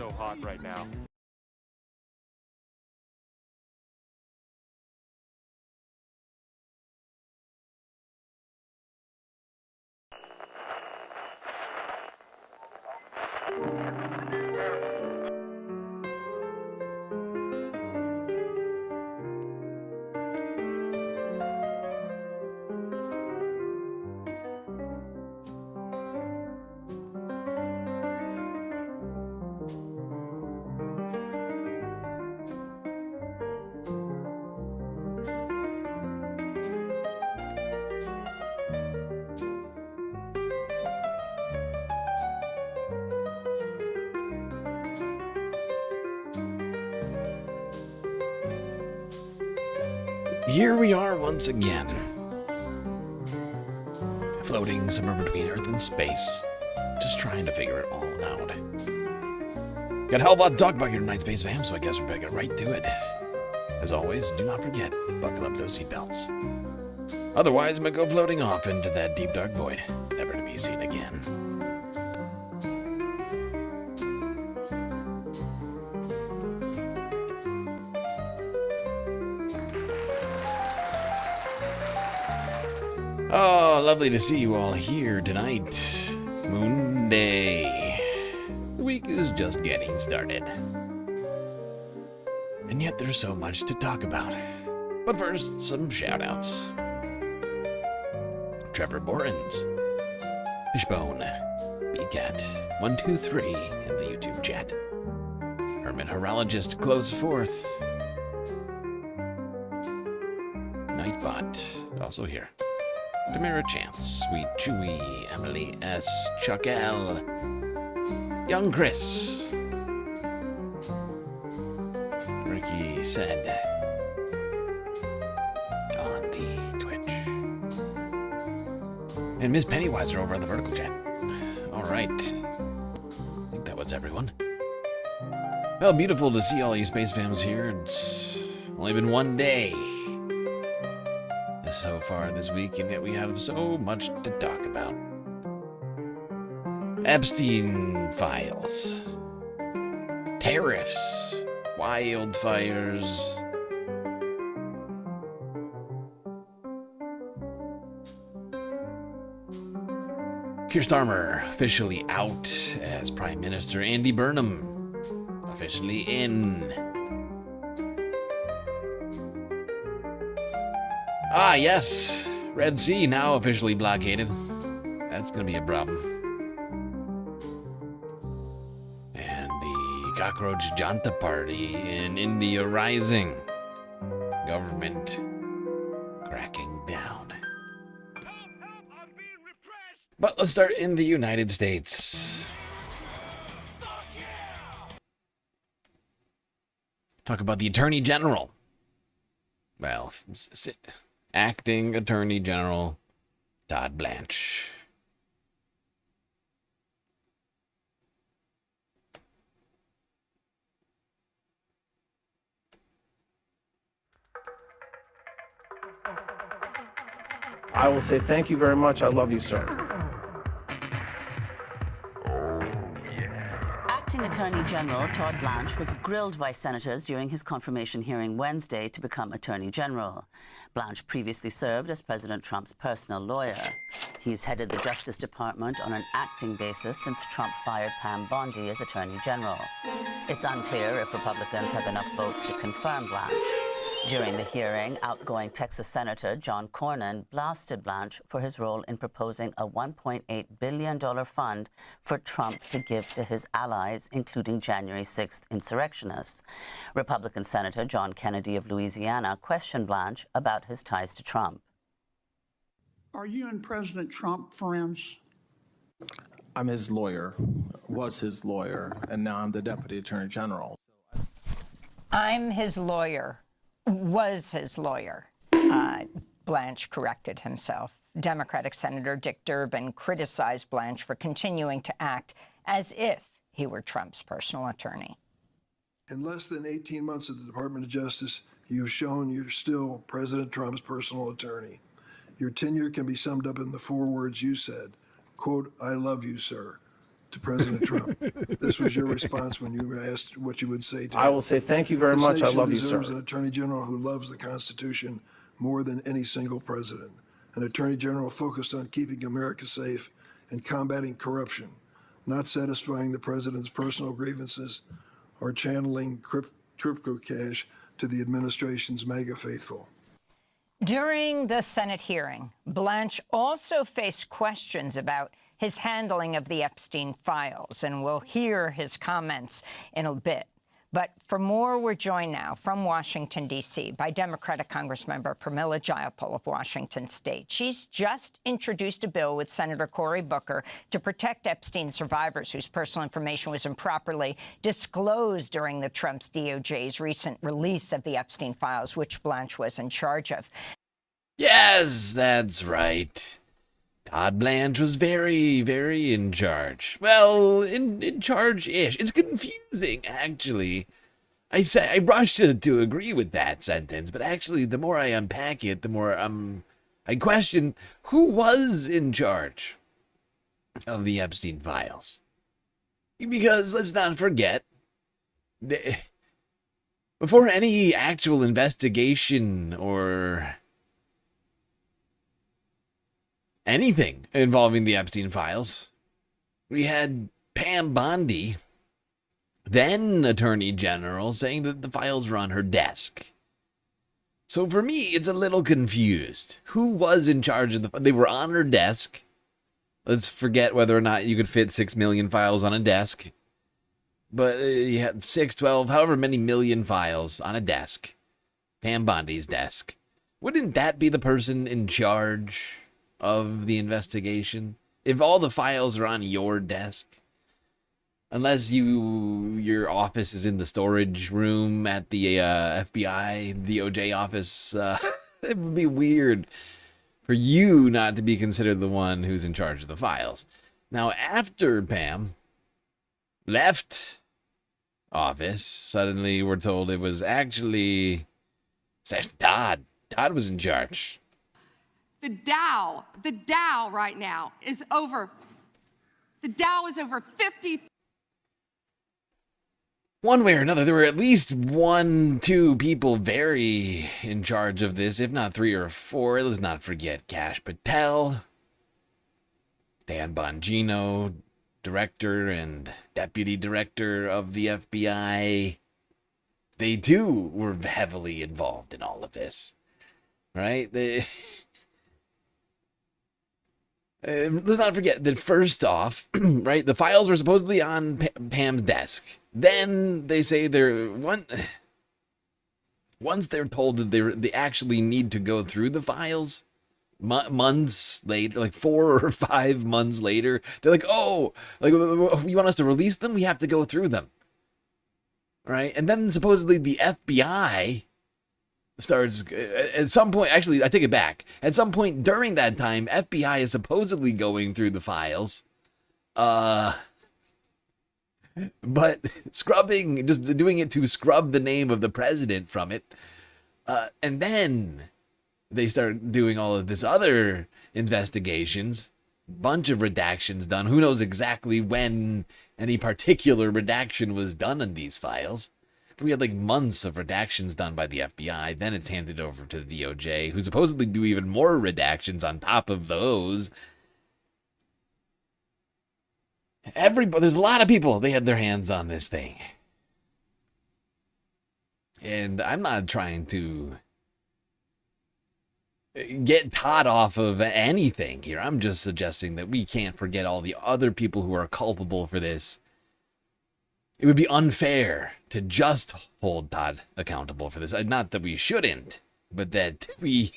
so hot right now. Here we are once again. Floating somewhere between Earth and space. Just trying to figure it all out. Got a hell of a lot to talk about here tonight, Space Fam, so I guess we better get right to it. As always, do not forget to buckle up those seatbelts. Otherwise, I'm gonna go floating off into that deep dark void, never to be seen again. Oh, lovely to see you all here tonight. Moon Day. The week is just getting started. And yet there's so much to talk about. But first, some shoutouts. Trevor Borens, Fishbone, BCat123 in the YouTube chat. Hermit Horologist Close Forth. Nightbot, also here. Tamara Chance, Sweet Chewy, Emily S, Chuck L, Young Chris, Ricky said on the Twitch, and Miss Pennywise are over on the vertical chat. All right, I think that was everyone. Well, beautiful to see all you space fams here. It's only been one day so far this week, and yet we have so much to talk about. Epstein files, tariffs, wildfires, Keir Starmer officially out as Prime Minister, Andy Burnham officially in. Ah, yes. Red Sea now officially blockaded. That's gonna be a problem. And the Cockroach Janta Party in India rising. Government cracking down. But let's start in the United States. Talk about the Attorney General. Well, Acting Attorney General Todd Blanche. I will say thank you very much. I love you, sir. Acting Attorney General Todd Blanche was grilled by senators during his confirmation hearing Wednesday to become Attorney General. Blanche previously served as President Trump's personal lawyer. He's headed the Justice Department on an acting basis since Trump fired Pam Bondi as Attorney General. It's unclear if Republicans have enough votes to confirm Blanche. During the hearing, outgoing Texas Senator John Cornyn blasted Blanche for his role in proposing a $1.8 billion fund for Trump to give to his allies, including January 6th insurrectionists. Republican Senator John Kennedy of Louisiana questioned Blanche about his ties to Trump. Are you and President Trump friends? I'm his lawyer, was his lawyer, and now I'm the Deputy Attorney General. I'm his lawyer. Was his lawyer. Blanche corrected himself. Democratic Senator Dick Durbin criticized Blanche for continuing to act as if he were Trump's personal attorney. In less than 18 months at the Department of Justice, you've shown you're still President Trump's personal attorney. Your tenure can be summed up in the 4 words you said, quote, "I love you, sir," to President Trump. This was your response when you were asked what you would say to him. I will say thank you very much. I love you, sir. This nation deserves an Attorney General who loves the Constitution more than any single president. An Attorney General focused on keeping America safe and combating corruption, not satisfying the president's personal grievances or channeling crypto cash to the administration's MAGA faithful. During the Senate hearing, Blanche also faced questions about his handling of the Epstein files, and we'll hear his comments in a bit. But for more, we're joined now from Washington, D.C. by Democratic Congressmember Pramila Jayapal of Washington State. She's just introduced a bill with Senator Cory Booker to protect Epstein survivors whose personal information was improperly disclosed during the Trump's DOJ's recent release of the Epstein files, which Blanche was in charge of. Yes, that's right. Todd Blanche was very, very in charge. Well, in charge-ish. It's confusing, actually. I rushed to agree with that sentence, but actually, the more I unpack it, the more I question who was in charge of the Epstein files. Because let's not forget, before any actual investigation or anything involving the Epstein files, we had Pam Bondi, then Attorney General, saying that the files were on her desk. So for me, it's a little confused. Who was in charge of they were on her desk. Let's forget whether or not you could fit 6 million files on a desk. But you had 6, 12, however many million files on a desk. Pam Bondi's desk. Wouldn't that be the person in charge of the investigation? If all the files are on your desk, unless your office is in the storage room at the FBI, DOJ office, it would be weird for you not to be considered the one who's in charge of the files. Now, after Pam left office, suddenly we're told it was actually Todd. Todd was in charge. The Dow right now is over. The Dow is over 50. One way or another, there were at least 1, 2 people very in charge of this, if not 3 or 4. Let's not forget Kash Patel, Dan Bongino, director and deputy director of the FBI. They too were heavily involved in all of this, right? Let's not forget that first off, right, the files were supposedly on Pam's desk. Then they say once they're told that they actually need to go through the files, months later, like 4 or 5 months later, they're like, oh, like, you want us to release them? We have to go through them, right? And then supposedly the FBI starts at some point. Actually, I take it back. At some point during that time, FBI is supposedly going through the files, but scrubbing, just doing it to scrub the name of the president from it, and then they start doing all of this other investigations, bunch of redactions done. Who knows exactly when any particular redaction was done in these files. We had like months of redactions done by the FBI. Then it's handed over to the DOJ, who supposedly do even more redactions on top of those. There's a lot of people. They had their hands on this thing. And I'm not trying to get Todd off of anything here. I'm just suggesting that we can't forget all the other people who are culpable for this. It would be unfair to just hold Todd accountable for this. Not that we shouldn't, but that we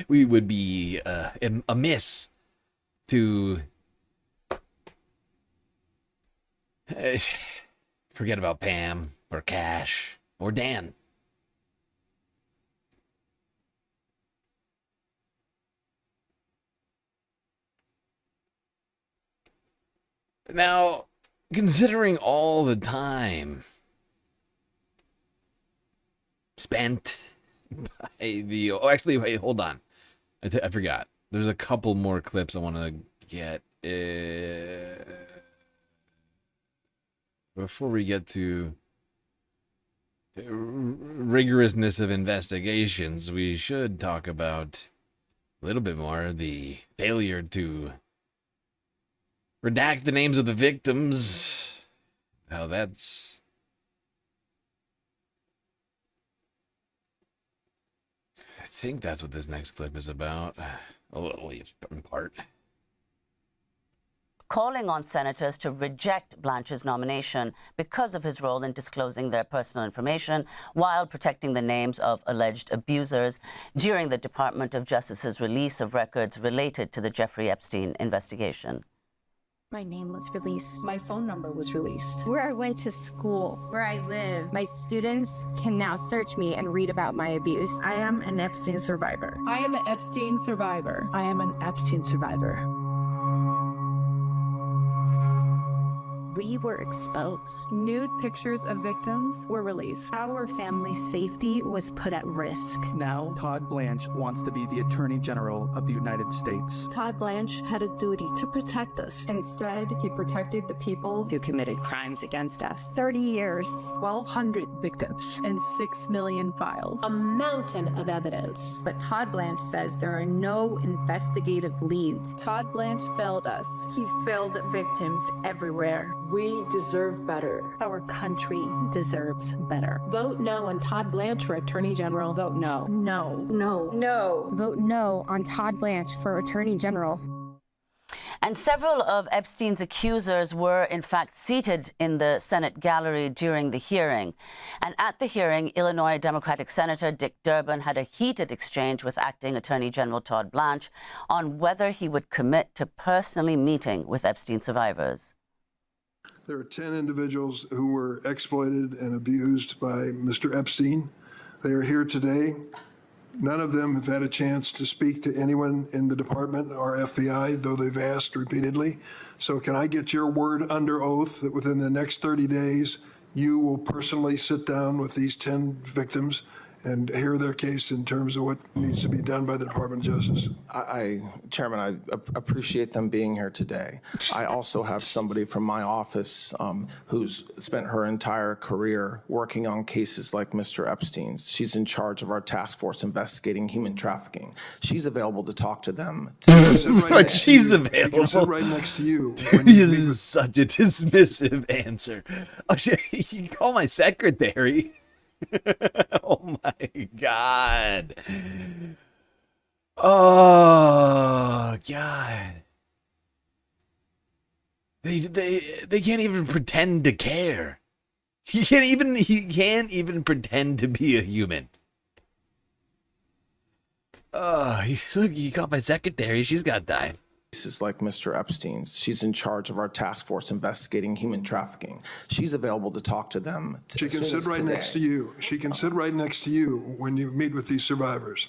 would be amiss to forget about Pam or Kash or Dan. Now, considering all the time spent by the... Oh, actually, wait, hold on. I forgot. There's a couple more clips I want to get. Before we get to rigorousness of investigations, we should talk about a little bit more the failure to redact the names of the victims. How that's... I think that's what this next clip is about. A little in part. calling on senators to reject Blanche's nomination because of his role in disclosing their personal information while protecting the names of alleged abusers during the Department of Justice's release of records related to the Jeffrey Epstein investigation. My name was released. My phone number was released. Where I went to school. Where I live. My students can now search me and read about my abuse. I am an Epstein survivor. I am an Epstein survivor. I am an Epstein survivor. We were exposed. Nude pictures of victims were released. Our family's safety was put at risk. Now, Todd Blanche wants to be the Attorney General of the United States. Todd Blanche had a duty to protect us. Instead, he protected the people who committed crimes against us. 30 years. 1,200 victims. And 6 million files. A mountain of evidence. But Todd Blanche says there are no investigative leads. Todd Blanche failed us. He failed victims everywhere. We deserve better. Our country deserves better. Vote no on Todd Blanche for Attorney General. Vote no. No. No. No. Vote no on Todd Blanche for Attorney General. And several of Epstein's accusers were, in fact, seated in the Senate gallery during the hearing. And at the hearing, Illinois Democratic Senator Dick Durbin had a heated exchange with Acting Attorney General Todd Blanche on whether he would commit to personally meeting with Epstein survivors. There are 10 individuals who were exploited and abused by Mr. Epstein. They are here today. None of them have had a chance to speak to anyone in the department or FBI, though they've asked repeatedly. So can I get your word under oath that within the next 30 days, you will personally sit down with these 10 victims and hear their case in terms of what needs to be done by the Department of Justice? Chairman, I appreciate them being here today. I also have somebody from my office who's spent her entire career working on cases like Mr. Epstein's. She's in charge of our task force investigating human trafficking. She's available to talk to them. But she's available. She can sit right next to you. This is such a dismissive answer. Oh, you can call my secretary. Oh my God. Oh God. They can't even pretend to care. He can't even pretend to be a human. Oh, look, you got my secretary. She's got to die. Cases like Mr. Epstein's. She's in charge of our task force investigating human trafficking. She's available to talk to them. She can sit right next to you. She can sit right next to you when you meet with these survivors.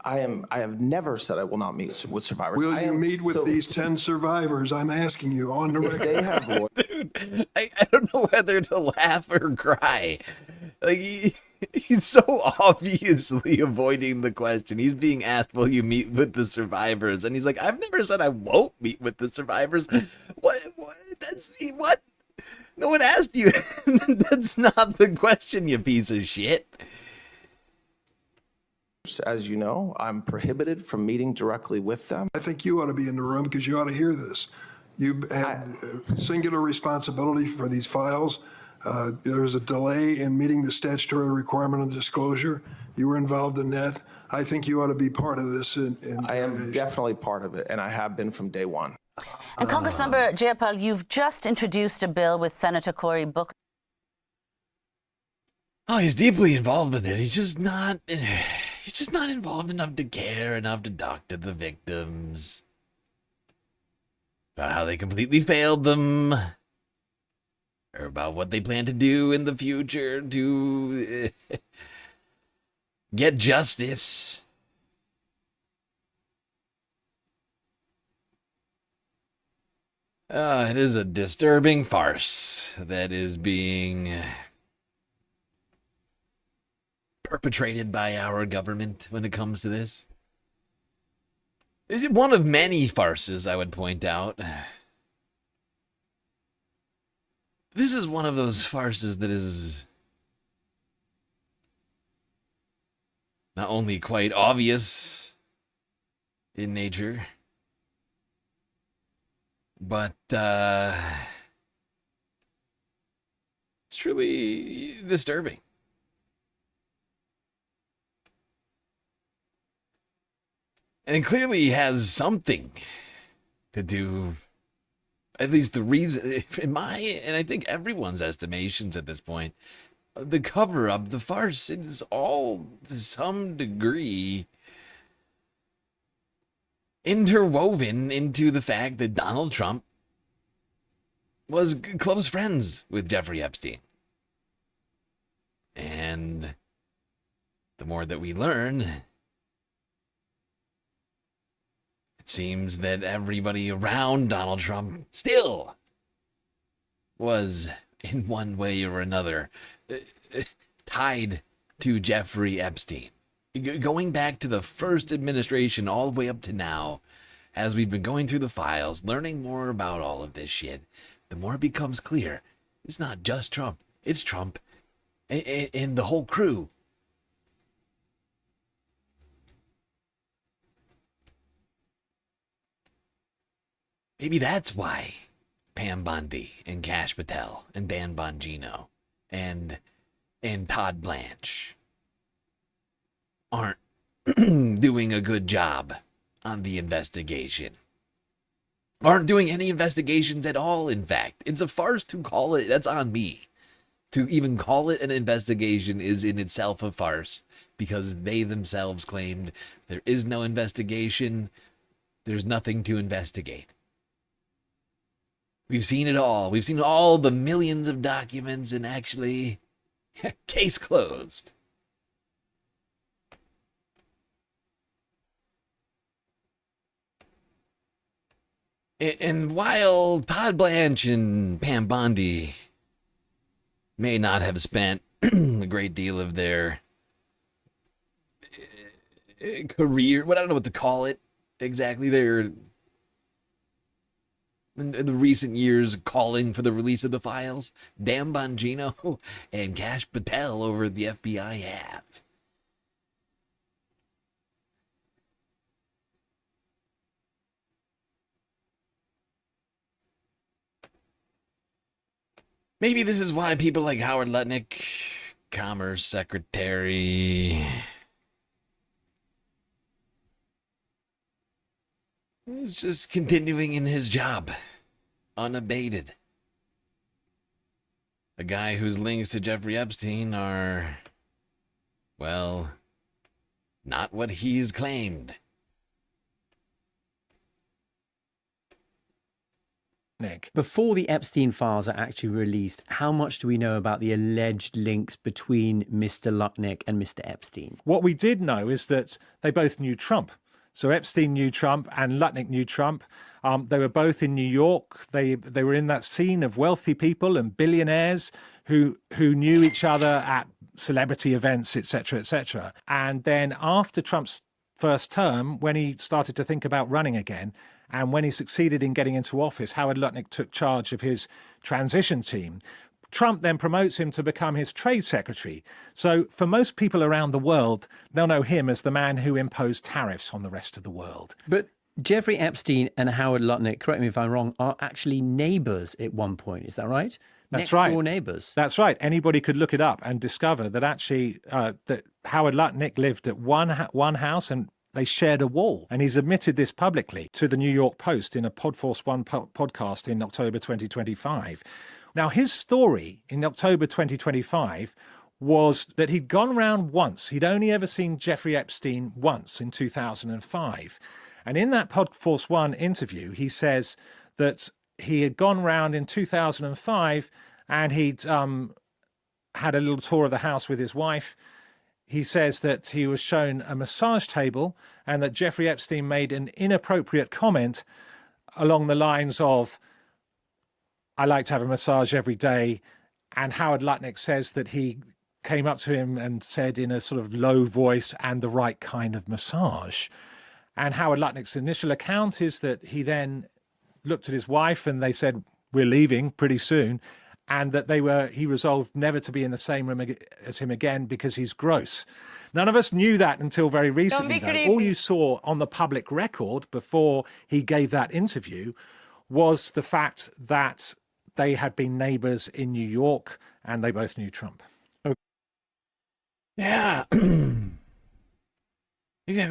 I have never said I will not meet with survivors. Will you meet with these 10 survivors? I'm asking you on the record. They have Dude, I don't know whether to laugh or cry. Like, he's so obviously avoiding the question. He's being asked, will you meet with the survivors? And he's like, I've never said I won't meet with the survivors. What? What? No one asked you. That's not the question, you piece of shit. As you know, I'm prohibited from meeting directly with them. I think you ought to be in the room because you ought to hear this. You have singular responsibility for these files. There's a delay in meeting the statutory requirement of disclosure. You were involved in that. I think you ought to be part of this. I am definitely part of it, and I have been from day one. And Congressmember Jayapal, you've just introduced a bill with Senator Cory Booker. Oh, he's deeply involved with it. He's just not involved enough to care enough to talk to the victims about how they completely failed them, or about what they plan to do in the future to get justice. It is a disturbing farce that is being perpetrated by our government when it comes to this. It's one of many farces, I would point out. This is one of those farces that is not only quite obvious in nature, but it's truly disturbing. And it clearly has something to do, at least the reason, in my, and I think everyone's estimations at this point, the cover-up, the farce, is all, to some degree, interwoven into the fact that Donald Trump was close friends with Jeffrey Epstein. And the more that we learn, it seems that everybody around Donald Trump still was, in one way or another, tied to Jeffrey Epstein. Going back to the first administration all the way up to now, as we've been going through the files, learning more about all of this shit, the more it becomes clear, it's not just Trump, it's Trump and the whole crew. Maybe that's why Pam Bondi and Kash Patel and Dan Bongino and Todd Blanche aren't doing a good job on the investigation. Aren't doing any investigations at all, in fact. It's a farce to call it. That's on me. To even call it an investigation is in itself a farce, because they themselves claimed there is no investigation. There's nothing to investigate. We've seen it all. We've seen all the millions of documents, and actually, case closed. And while Todd Blanche and Pam Bondi may not have spent a great deal of their career, I don't know what to call it exactly, their in the recent years calling for the release of the files, Dan Bongino and Kash Patel over at the FBI have. Maybe this is why people like Howard Lutnick, Commerce Secretary, is just continuing in his job, unabated. A guy whose links to Jeffrey Epstein are, well, not what he's claimed. Nick, before the Epstein files are actually released, how much do we know about the alleged links between Mr. Lutnick and Mr. Epstein? What we did know is that they both knew Trump. So Epstein knew Trump and Lutnick knew Trump. They were both in New York. They were in that scene of wealthy people and billionaires who knew each other at celebrity events, etc., etc. And then after Trump's first term, when he started to think about running again, and when he succeeded in getting into office, Howard Lutnick took charge of his transition team. Trump then promotes him to become his trade secretary. So for most people around the world, they'll know him as the man who imposed tariffs on the rest of the world. But Jeffrey Epstein and Howard Lutnick, correct me if I'm wrong, are actually neighbors at one point. Is that right? That's right. Next door neighbors. That's right. Anybody could look it up and discover that actually that Howard Lutnick lived at one house and they shared a wall. And he's admitted this publicly to the New York Post in a Podforce One podcast in October 2025. Now, his story in October 2025 was that he'd gone round once. He'd only ever seen Jeffrey Epstein once in 2005. And in that Podforce One interview, he says that he had gone round in 2005 and he'd had a little tour of the house with his wife. He says that he was shown a massage table and that Jeffrey Epstein made an inappropriate comment along the lines of, I like to have a massage every day. And Howard Lutnick says that he came up to him and said in a sort of low voice, and the right kind of massage. And Howard Lutnick's initial account is that he then looked at his wife and they said, we're leaving pretty soon. And that he resolved never to be in the same room as him again because he's gross. None of us knew that until very recently, though. All you saw on the public record before he gave that interview was the fact that they had been neighbors in New York and they both knew Trump. Yeah. Exactly.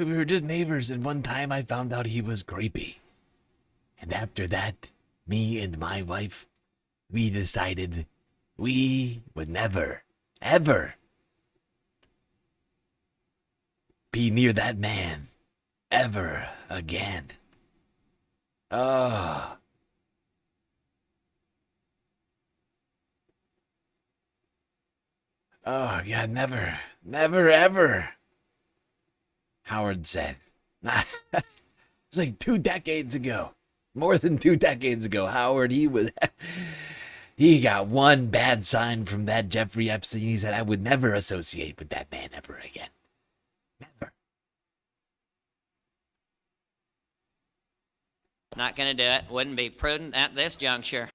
We were just neighbors, and one time I found out he was creepy. And after that, me and my wife, we decided we would never, ever be near that man ever again. Oh. Oh, God, never, ever. Howard said. It's like 2 decades ago. More than 2 decades ago, Howard, he got one bad sign from that Jeffrey Epstein. He said, I would never associate with that man ever again. Never. Not going to do it. Wouldn't be prudent at this juncture.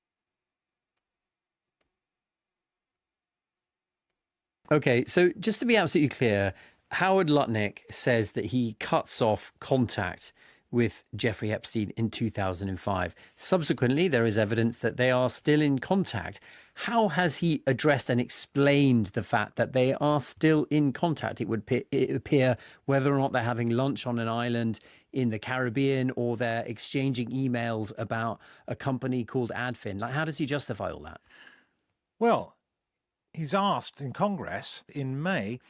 Okay, so just to be absolutely clear, Howard Lutnick says that he cuts off contact with Jeffrey Epstein in 2005. Subsequently, there is evidence that they are still in contact. How has he addressed and explained the fact that they are still in contact? It would appear whether or not they're having lunch on an island in the Caribbean or they're exchanging emails about a company called Adfin. Like, how does he justify all that? Well, he's asked in Congress in May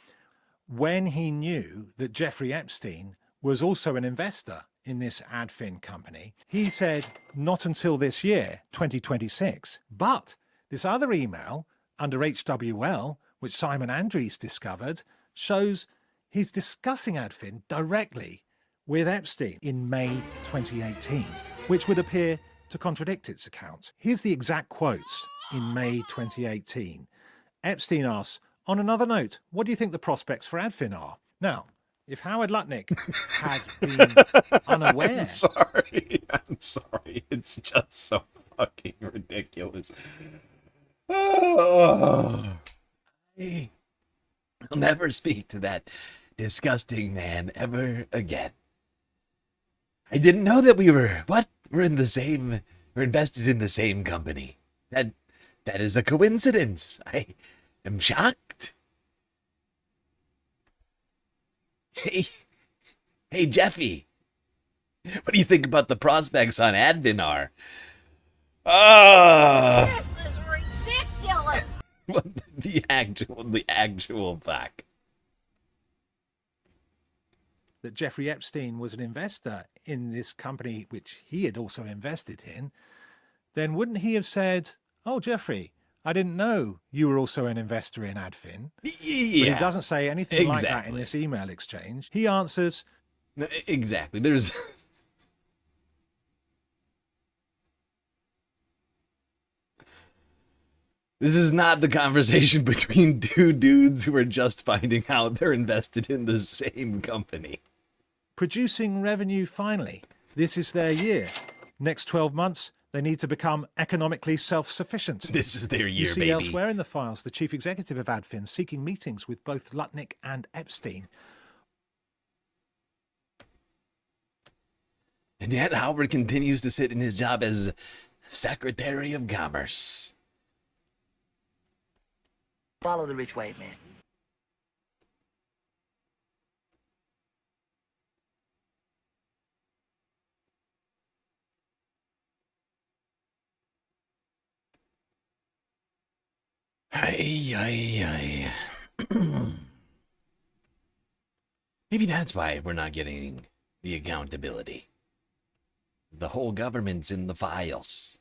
when he knew that Jeffrey Epstein was also an investor in this Adfin company. He said not until this year, 2026. But this other email under HWL, which Simon Andrews discovered, shows he's discussing Adfin directly with Epstein in May 2018, which would appear to contradict its account. Here's the exact quotes in May 2018. Epstein asks, on another note, what do you think the prospects for Adfin are? Now, if Howard Lutnick had been unaware... I'm sorry. It's just so fucking ridiculous. Oh. I'll never speak to that disgusting man ever again. I didn't know that we were... What? We're invested in the same company. That is a coincidence. I am shocked. Hey, Jeffy. What do you think about the prospects on Advinar? This is ridiculous. the actual fact that Jeffrey Epstein was an investor in this company which he had also invested in, then wouldn't he have said, oh, Jeffrey, I didn't know you were also an investor in Adfin. Yeah. But he doesn't say anything like that in this email exchange. He answers... Exactly. There's... This is not the conversation between two dudes who are just finding out they're invested in the same company. Producing revenue finally. This is their year. Next 12 months, they need to become economically self-sufficient. This is their year, you see baby. Elsewhere in the files, the chief executive of Adfin seeking meetings with both Lutnick and Epstein. And yet Howard continues to sit in his job as Secretary of Commerce. Follow the rich white man. Maybe that's why we're not getting the accountability. The whole government's in the files.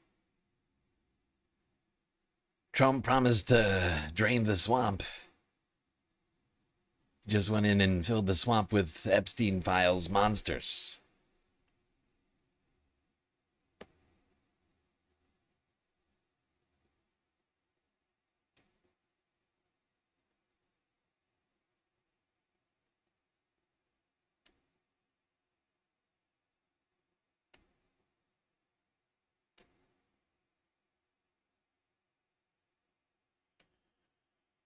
Trump promised to drain the swamp. Just went in and filled the swamp with Epstein files monsters.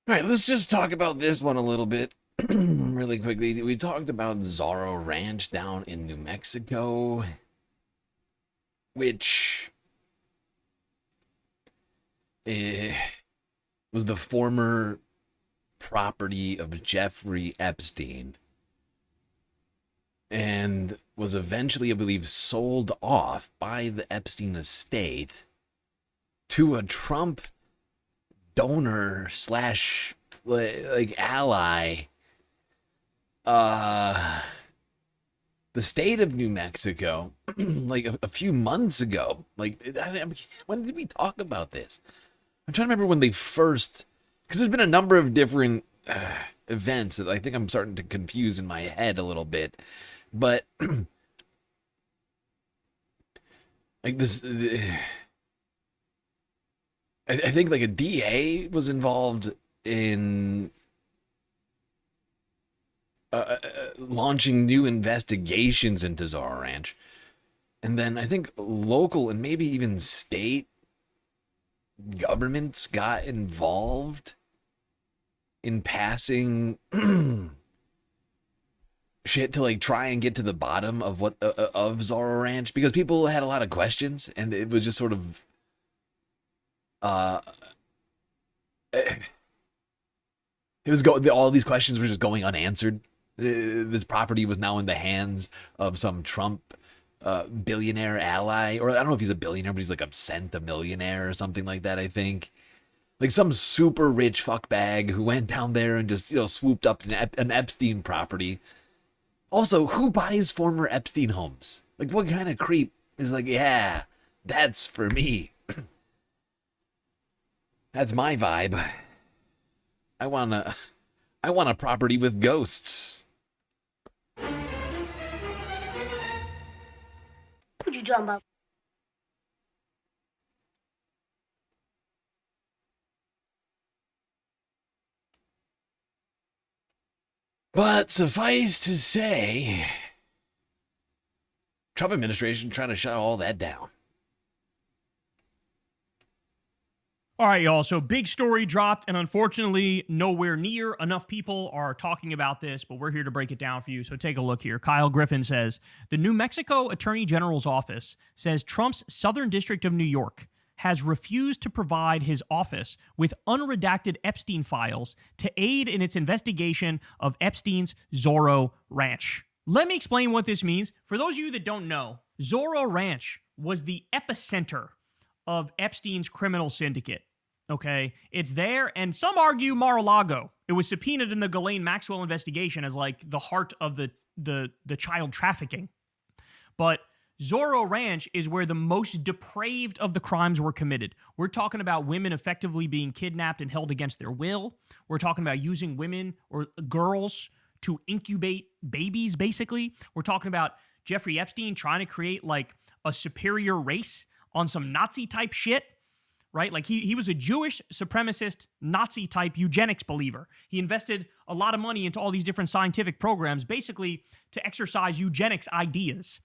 All right, let's just talk about this one a little bit really quickly. We talked about Zorro Ranch down in New Mexico, which was the former property of Jeffrey Epstein and was eventually, I believe, sold off by the Epstein estate to a Trump donor slash like ally, the state of New Mexico, like a few months ago, like when did we talk about this? I'm trying to remember when they first, because there's been a number of different events that I think I'm starting to confuse in my head a little bit, but like this, I think like a DA was involved in launching new investigations into Zorro Ranch. And then I think local and maybe even state governments got involved in passing shit to like try and get to the bottom of what of Zorro Ranch, because people had a lot of questions and it was just sort of it was all these questions were just going unanswered. This property was now in the hands of some Trump billionaire ally, or I don't know if he's a billionaire, but he's like a centimillionaire or something like that. I think like some super rich fuckbag who went down there and just, you know, swooped up an Epstein property. Also, who buys former Epstein homes? Like, what kind of creep is like, yeah, that's for me. That's my vibe. I want a property with ghosts. What you talking about? But suffice to say, Trump administration trying to shut all that down. All right, y'all. So big story dropped, and unfortunately, nowhere near enough people are talking about this, but we're here to break it down for you. So take a look here. Kyle Griffin says, the New Mexico Attorney General's office says Trump's Southern District of New York has refused to provide his office with unredacted Epstein files to aid in its investigation of Epstein's Zorro Ranch. Let me explain what this means. For those of you that don't know, Zorro Ranch was the epicenter of Epstein's criminal syndicate. Okay, it's there, and some argue Mar-a-Lago. It was subpoenaed in the Ghislaine Maxwell investigation as like the heart of the child trafficking. But Zorro Ranch is where the most depraved of the crimes were committed. We're talking about women effectively being kidnapped and held against their will. We're talking about using women or girls to incubate babies, basically. We're talking about Jeffrey Epstein trying to create like a superior race on some Nazi-type shit. Right? Like he was a Jewish supremacist Nazi-type eugenics believer. He invested a lot of money into all these different scientific programs, basically to exercise eugenics ideas.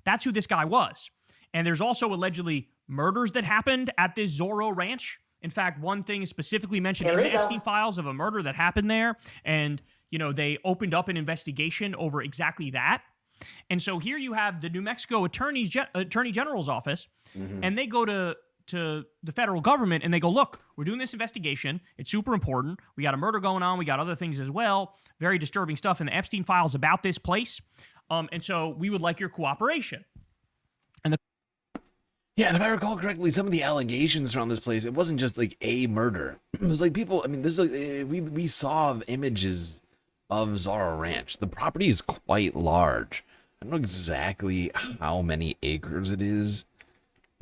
That's who this guy was. And there's also allegedly murders that happened at this Zorro Ranch. In fact, one thing is specifically mentioned in the Epstein files of a murder that happened there. And, you know, they opened up an investigation over exactly that. And so here you have the New Mexico Attorney General's office, and they go to the federal government and they go, look, we're doing this investigation. It's super important. We got a murder going on. We got other things as well. Very disturbing stuff in the Epstein files about this place. And so we would like your cooperation. And and if I recall correctly, some of the allegations around this place, it wasn't just like a murder. It was like people, I mean, this is like, we saw images of Zorro Ranch. The property is quite large. I don't know exactly how many acres it is,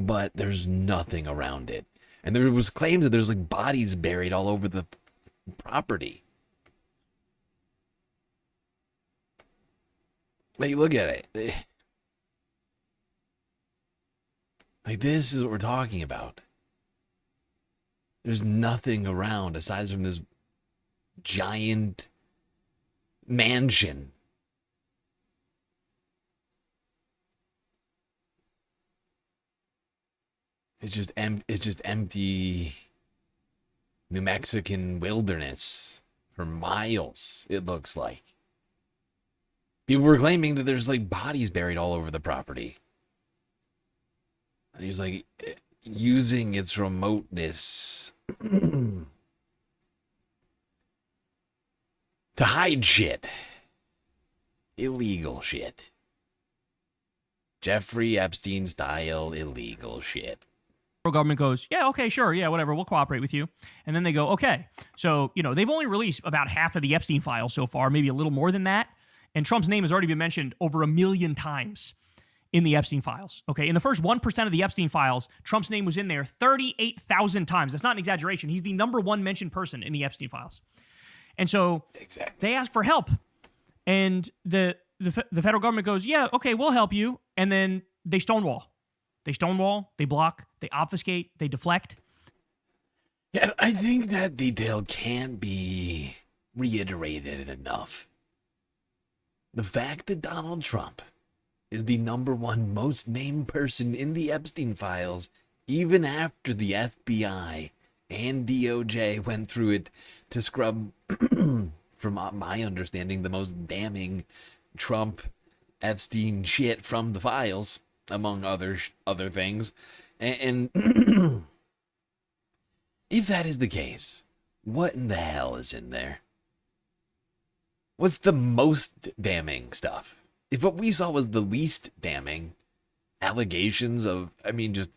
but there's nothing around it. And there was claims that there's like bodies buried all over the property. Like, look at it. Like, this is what we're talking about. There's nothing around aside from this giant mansion. It's just empty New Mexican wilderness for miles, it looks like. People were claiming that there's like bodies buried all over the property. And he's like using its remoteness to hide shit. Illegal shit. Jeffrey Epstein style illegal shit. government goes, yeah, okay, sure, yeah, whatever, we'll cooperate with you. And then they go, okay. So, they've only released about half of the Epstein files so far, maybe a little more than that. And Trump's name has already been mentioned over 1 million times in the Epstein files. Okay, in the first 1% of the Epstein files, Trump's name was in there 38,000 times. That's not an exaggeration. He's the number one mentioned person in the Epstein files. And so they ask for help. And the federal government goes, yeah, okay, we'll help you. And then they stonewall. They stonewall, they block, they obfuscate, they deflect. Yeah, I think that detail can't be reiterated enough. The fact that Donald Trump is the number one most named person in the Epstein files, even after the FBI and DOJ went through it to scrub, from my understanding, the most damning Trump Epstein shit from the files, among other things. And if that is the case, what in the hell is in there? What's the most damning stuff? If what we saw was the least damning, allegations of, just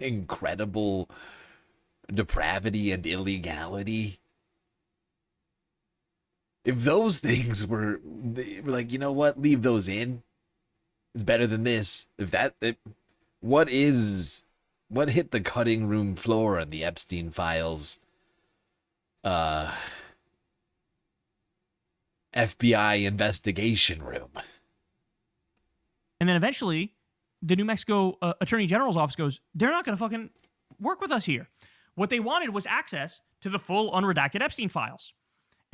incredible depravity and illegality, if those things were like, you know what, leave those in, it's better than this. What hit the cutting room floor on the Epstein files? FBI investigation room. And then eventually, the New Mexico Attorney General's office goes, they're not going to fucking work with us here. What they wanted was access to the full unredacted Epstein files.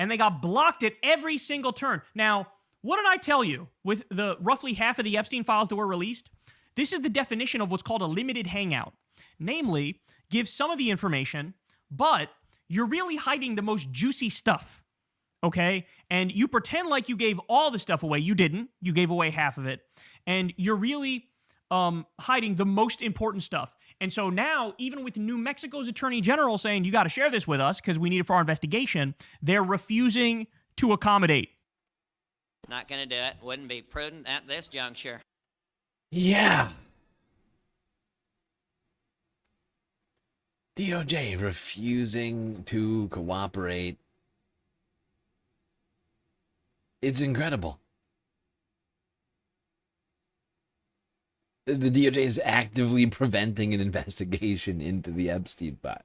And they got blocked at every single turn. Now, what did I tell you with the roughly half of the Epstein files that were released? This is the definition of what's called a limited hangout. Namely, give some of the information, but you're really hiding the most juicy stuff. Okay? And you pretend like you gave all the stuff away. You didn't. You gave away half of it. And you're really hiding the most important stuff. And so now, even with New Mexico's Attorney General saying, you got to share this with us because we need it for our investigation, they're refusing to accommodate. Not going to do it. Wouldn't be prudent at this juncture. Yeah. DOJ refusing to cooperate. It's incredible. The DOJ is actively preventing an investigation into the Epstein files.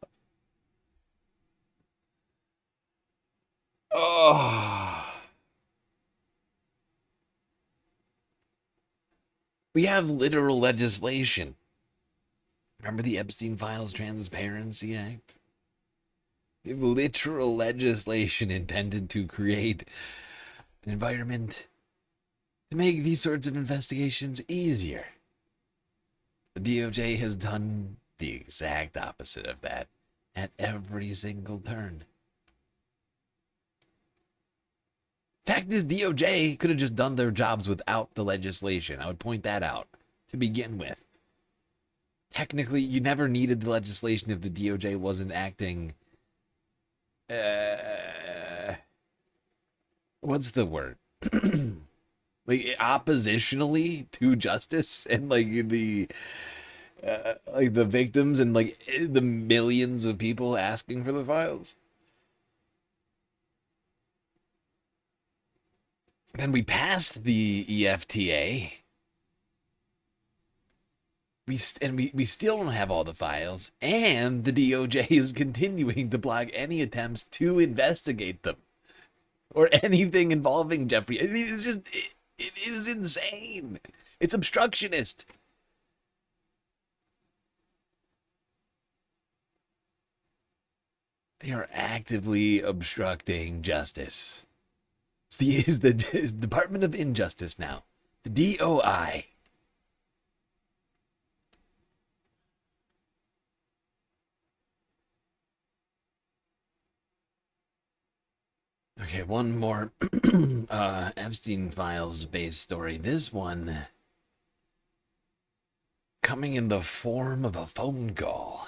Oh. We have literal legislation. Remember the Epstein Files Transparency Act? We have literal legislation intended to create an environment to make these sorts of investigations easier. The DOJ has done the exact opposite of that at every single turn. Fact is, DOJ could have just done their jobs without the legislation. I would point that out to begin with. Technically, you never needed the legislation if the DOJ wasn't acting... what's the word? Like, oppositionally to justice and, like, the victims and, like, the millions of people asking for the files. Then we passed the EFTA. We still don't have all the files, and the DOJ is continuing to block any attempts to investigate them or anything involving Jeffrey. I mean, it's just, it is insane. It's obstructionist. They are actively obstructing justice. It's the Department of Injustice now. The DOI. Okay, one more Epstein Files based story. This one coming in the form of a phone call.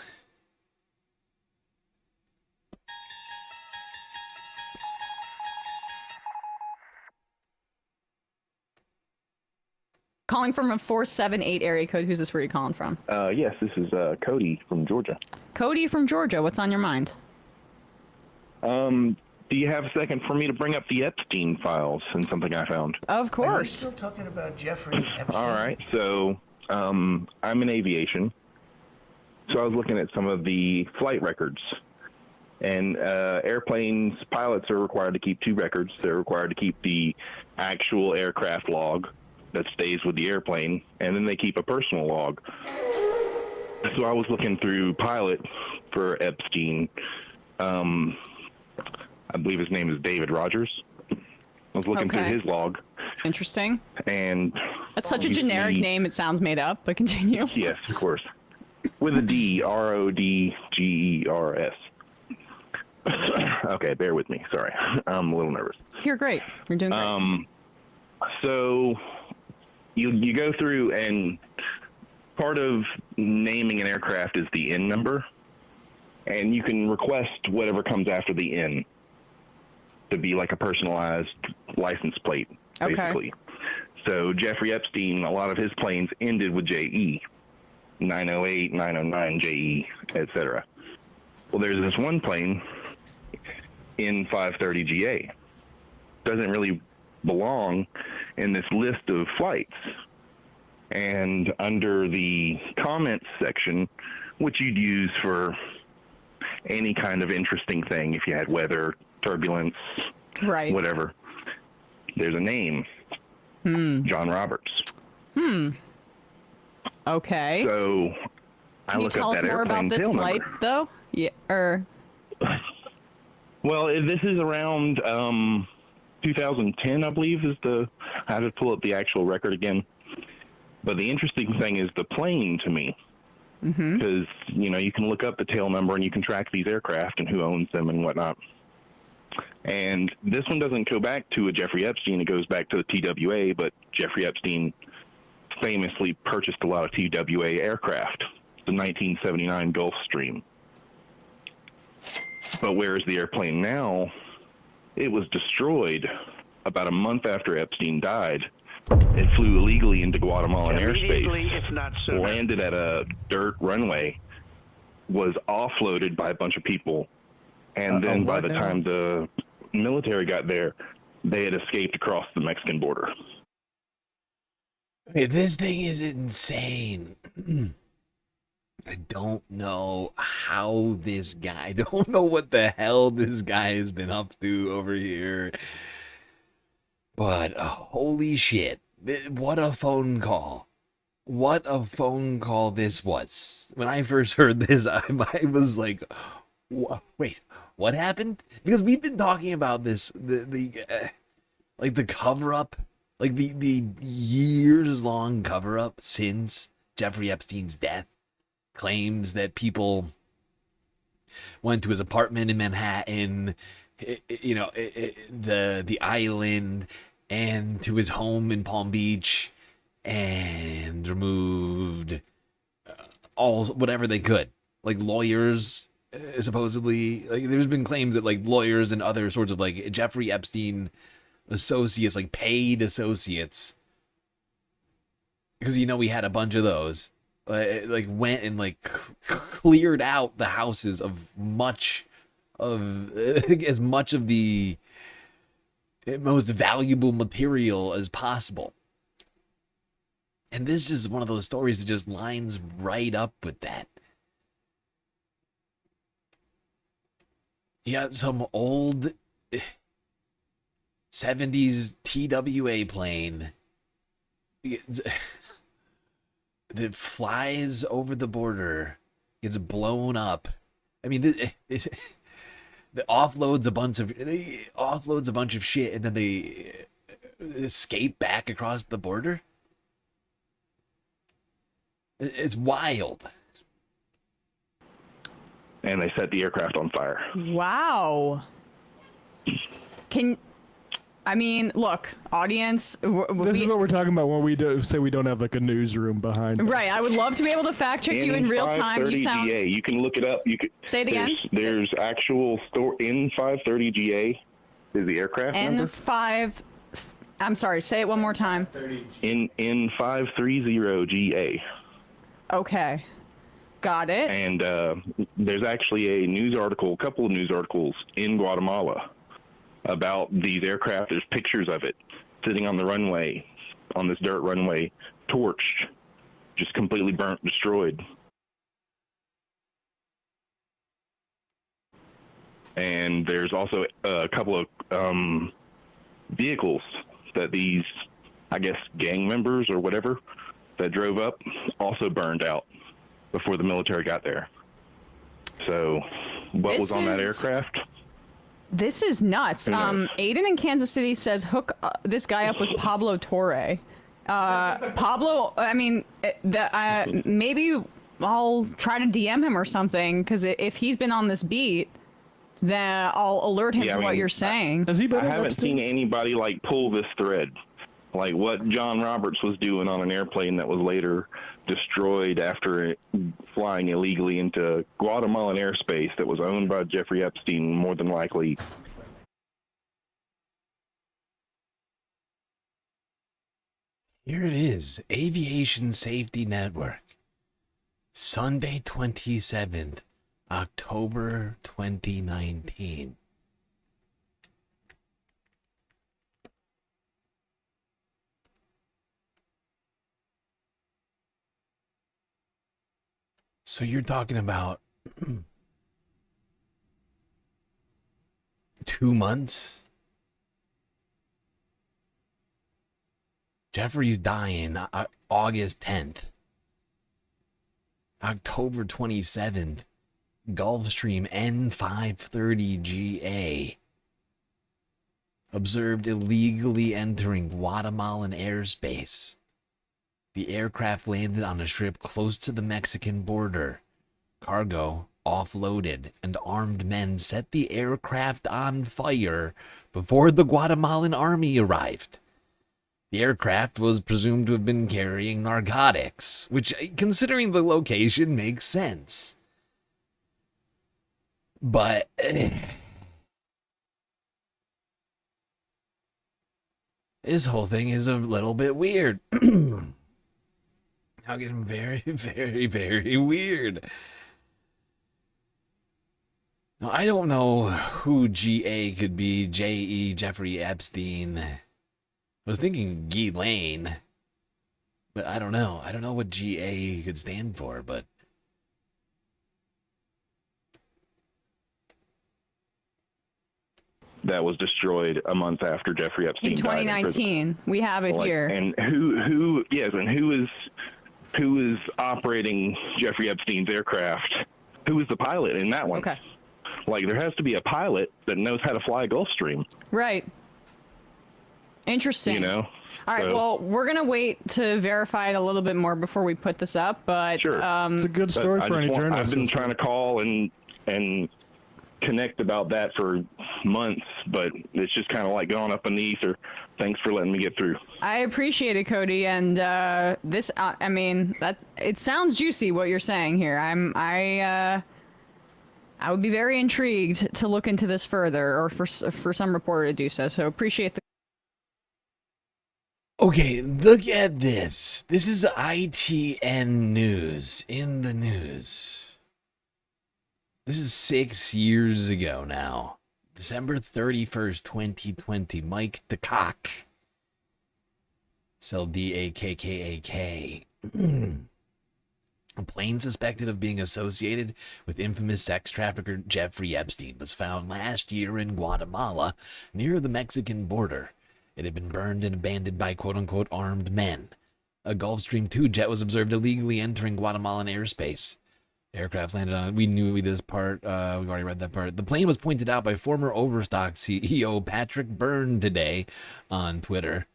calling from a 478 area code. Who's this? Where are you calling from? Yes, this is Cody from Georgia. Cody from Georgia. What's on your mind? Do you have a second for me to bring up the Epstein files and something I found? Of course. Are we still talking about Jeffrey Epstein? All right. So I'm in aviation. So I was looking at some of the flight records. And airplanes, pilots are required to keep 2 records. They're required to keep the actual aircraft log that stays with the airplane, and then they keep a personal log. So I was looking through pilot for Epstein. I believe his name is David Rogers. I was looking through his log. Interesting. And that's such a generic name. It sounds made up, but continue. Yes, of course. With a D, Rodgers. Okay, bear with me. Sorry. I'm a little nervous. You're great. You're doing great. So you go through, and part of naming an aircraft is the N number, and you can request whatever comes after the N to be like a personalized license plate, basically. So Jeffrey Epstein, a lot of his planes ended with JE, 908, 909, JE, etc. Well, there's this one plane in 530GA. Doesn't really belong in this list of flights. And under the comments section, which you'd use for any kind of interesting thing, if you had weather, turbulence, whatever, there's a name. John Roberts. Okay. So I look up that airplane tail number. Can you tell us more about this flight, though? Yeah. Well, this is around 2010, I believe, is the. I have to pull up the actual record again. But the interesting thing is the plane to me, because you can look up the tail number and you can track these aircraft and who owns them and whatnot. And this one doesn't go back to a Jeffrey Epstein; it goes back to the TWA. But Jeffrey Epstein famously purchased a lot of TWA aircraft, the 1979 Gulfstream. But where is the airplane now? It was destroyed about a month after Epstein died. It flew illegally into Guatemalan airspace, if not sooner. landed at a dirt runway, was offloaded by a bunch of people, and then by the time the military got there, they had escaped across the Mexican border. Okay, this thing is insane. I don't know how this guy, I don't know what the hell this guy has been up to over here. But holy shit, what a phone call. What a phone call this was. When I first heard this, I was like, wait, what happened? Because we've been talking about this, like the cover-up, like the years-long cover-up since Jeffrey Epstein's death. Claims that people went to his apartment in Manhattan, the island, and to his home in Palm Beach, and removed whatever they could, like lawyers, supposedly. Like there's been claims that like lawyers and other sorts of like Jeffrey Epstein associates, like paid associates, because we had a bunch of those. Like went and like cleared out the houses of as much of the most valuable material as possible. And this is one of those stories that just lines right up with that. You got some old 70s TWA plane that flies over the border, gets blown up. I mean, it offloads a bunch of shit, and then they escape back across the border. It's wild. And they set the aircraft on fire. Wow. Look, audience. This is what we're talking about when we say we don't have like a newsroom behind us. Right. I would love to be able to fact check you in real time. You sound. GA, you can look it up. You can say it again. There's actual store in 530 GA. Is the aircraft number? I'm sorry, say it one more time. N530GA. Okay. Got it. And there's actually a news article, a couple of news articles in Guatemala about these aircraft. There's pictures of it sitting on the runway, on this dirt runway, torched, just completely burnt, destroyed. And there's also a couple of vehicles that these, I guess, gang members or whatever that drove up also burned out before the military got there. So what was on that aircraft? This is nuts. Aiden in Kansas City says hook this guy up with Pablo Torre. Pablo, I mean, maybe I'll try to DM him or something, because if he's been on this beat, then I'll alert him to what you're saying. I haven't seen anybody like pull this thread, like what John Roberts was doing on an airplane that was later destroyed after flying illegally into Guatemalan airspace that was owned by Jeffrey Epstein, more than likely. Here it is, Aviation Safety Network, Sunday 27th, October 2019. So you're talking about 2 months? Jeffrey's dying August 10th. October 27th, Gulfstream N530GA observed illegally entering Guatemalan airspace. The aircraft landed on a strip close to the Mexican border. Cargo offloaded, and armed men set the aircraft on fire before the Guatemalan army arrived. The aircraft was presumed to have been carrying narcotics, which, considering the location, makes sense. But this whole thing is a little bit weird. Now getting very, very, very weird. Now, I don't know who GA could be. J.E. Jeffrey Epstein. I was thinking Ghislaine, but I don't know. I don't know what GA could stand for, but that was destroyed a month after Jeffrey Epstein in 2019. died. We have it here. And who is operating Jeffrey Epstein's aircraft? Who is the pilot in that one? Okay. Like, there has to be a pilot that knows how to fly a Gulfstream. Right. Interesting. You know? All right, well, we're going to wait to verify it a little bit more before we put this up, but... Sure. It's a good story for any journalist. I've been trying to call and connect about that for months, but it's just kind of like going up beneath, or thanks for letting me get through. I appreciate it, Cody, and this, I mean, it sounds juicy what you're saying here. I would be very intrigued to look into this further, or for some reporter to do so, so appreciate the... Okay, look at this. This is ITN News in the news. This is 6 years ago now. December 31st, 2020. Mike DeCock. Spelled D-A-K-K-A-K. A plane suspected of being associated with infamous sex trafficker Jeffrey Epstein was found last year in Guatemala near the Mexican border. It had been burned and abandoned by quote-unquote armed men. A Gulfstream II jet was observed illegally entering Guatemalan airspace. Aircraft landed on it. We knew this part. We've already read that part. The plane was pointed out by former Overstock CEO Patrick Byrne today on Twitter.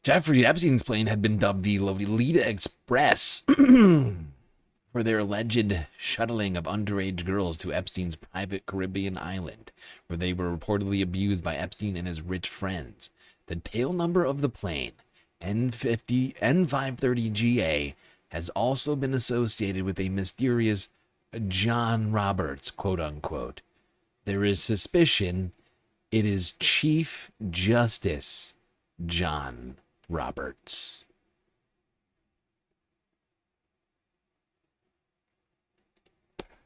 Jeffrey Epstein's plane had been dubbed the Lolita Express for their alleged shuttling of underage girls to Epstein's private Caribbean island, where they were reportedly abused by Epstein and his rich friends. The tail number of the plane, N530GA, has also been associated with a mysterious John Roberts, quote unquote. There is suspicion it is Chief Justice John Roberts.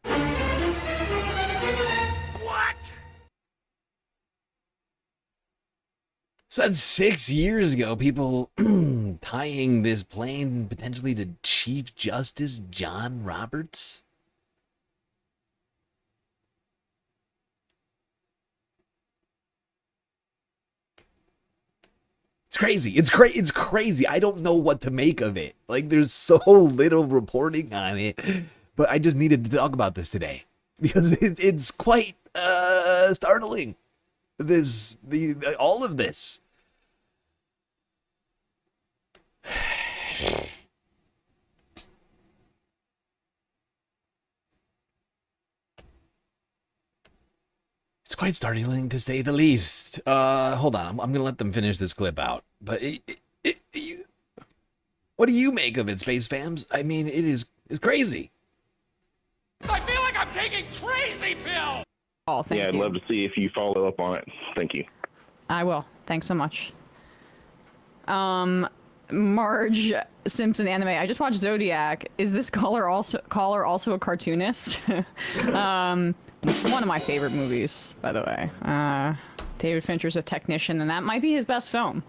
What? So that's 6 years ago, people tying this plane potentially to Chief Justice John Roberts. It's crazy. It's crazy. I don't know what to make of it. Like, there's so little reporting on it, but I just needed to talk about this today because it's quite startling. All of this. It's quite startling to say the least. Hold on, I'm gonna let them finish this clip out. But what do you make of it, Space Fams? I mean, it's crazy. I feel like I'm taking crazy pills. Oh, thank I'd you. love to see if you follow up on it. Thank you. I will. Thanks so much. Marge Simpson anime. I just watched Zodiac. Is this caller also a cartoonist? One of my favorite movies, by the way. David Fincher's a technician, and that might be his best film.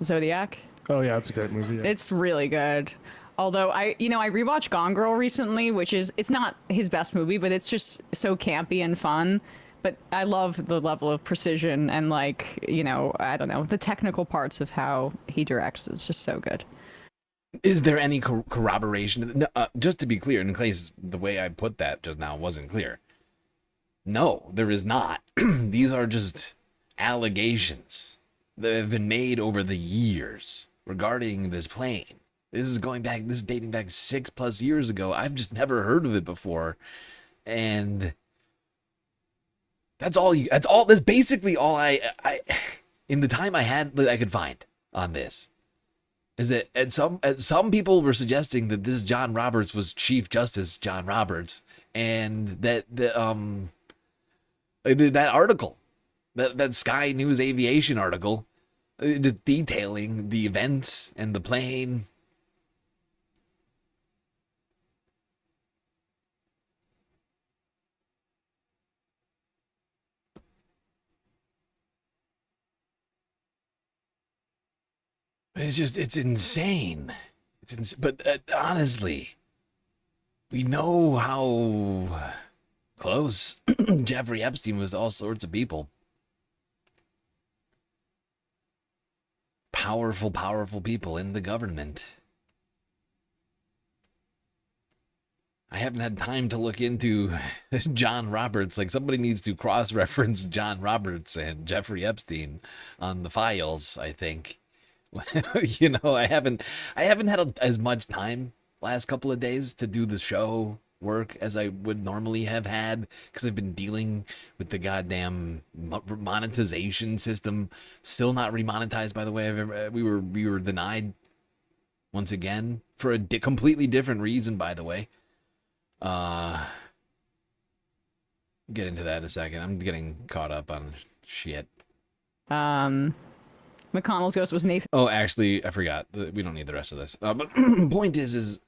Zodiac. Oh yeah, it's a great movie. Yeah. It's really good. Although I rewatched Gone Girl recently, it's not his best movie, but it's just so campy and fun. But I love the level of precision and I don't know, the technical parts of how he directs. It's just so good. Is there any corroboration? No, just to be clear, in case the way I put that just now wasn't clear. No, there is not. These are just allegations that have been made over the years regarding this plane. This is dating back 6+ years ago. I've just never heard of it before. And that's basically all I in the time I had that I could find on this. Is that some people were suggesting that this John Roberts was Chief Justice John Roberts, and that that article, that Sky News Aviation article, just detailing the events and the plane. It's insane. But honestly, we know how close Jeffrey Epstein was to all sorts of people. Powerful people in the government. I haven't had time to look into John Roberts. Like, somebody needs to cross-reference John Roberts and Jeffrey Epstein on the files, I think. I haven't had as much time last couple of days to do the show work as I would normally have had, because I've been dealing with the goddamn monetization system. Still not remonetized, by the way. We were denied once again for a completely different reason, by the way. Get into that in a second. I'm getting caught up on shit. McConnell's ghost was Nathan. Oh, actually, I forgot. We don't need the rest of this. But point is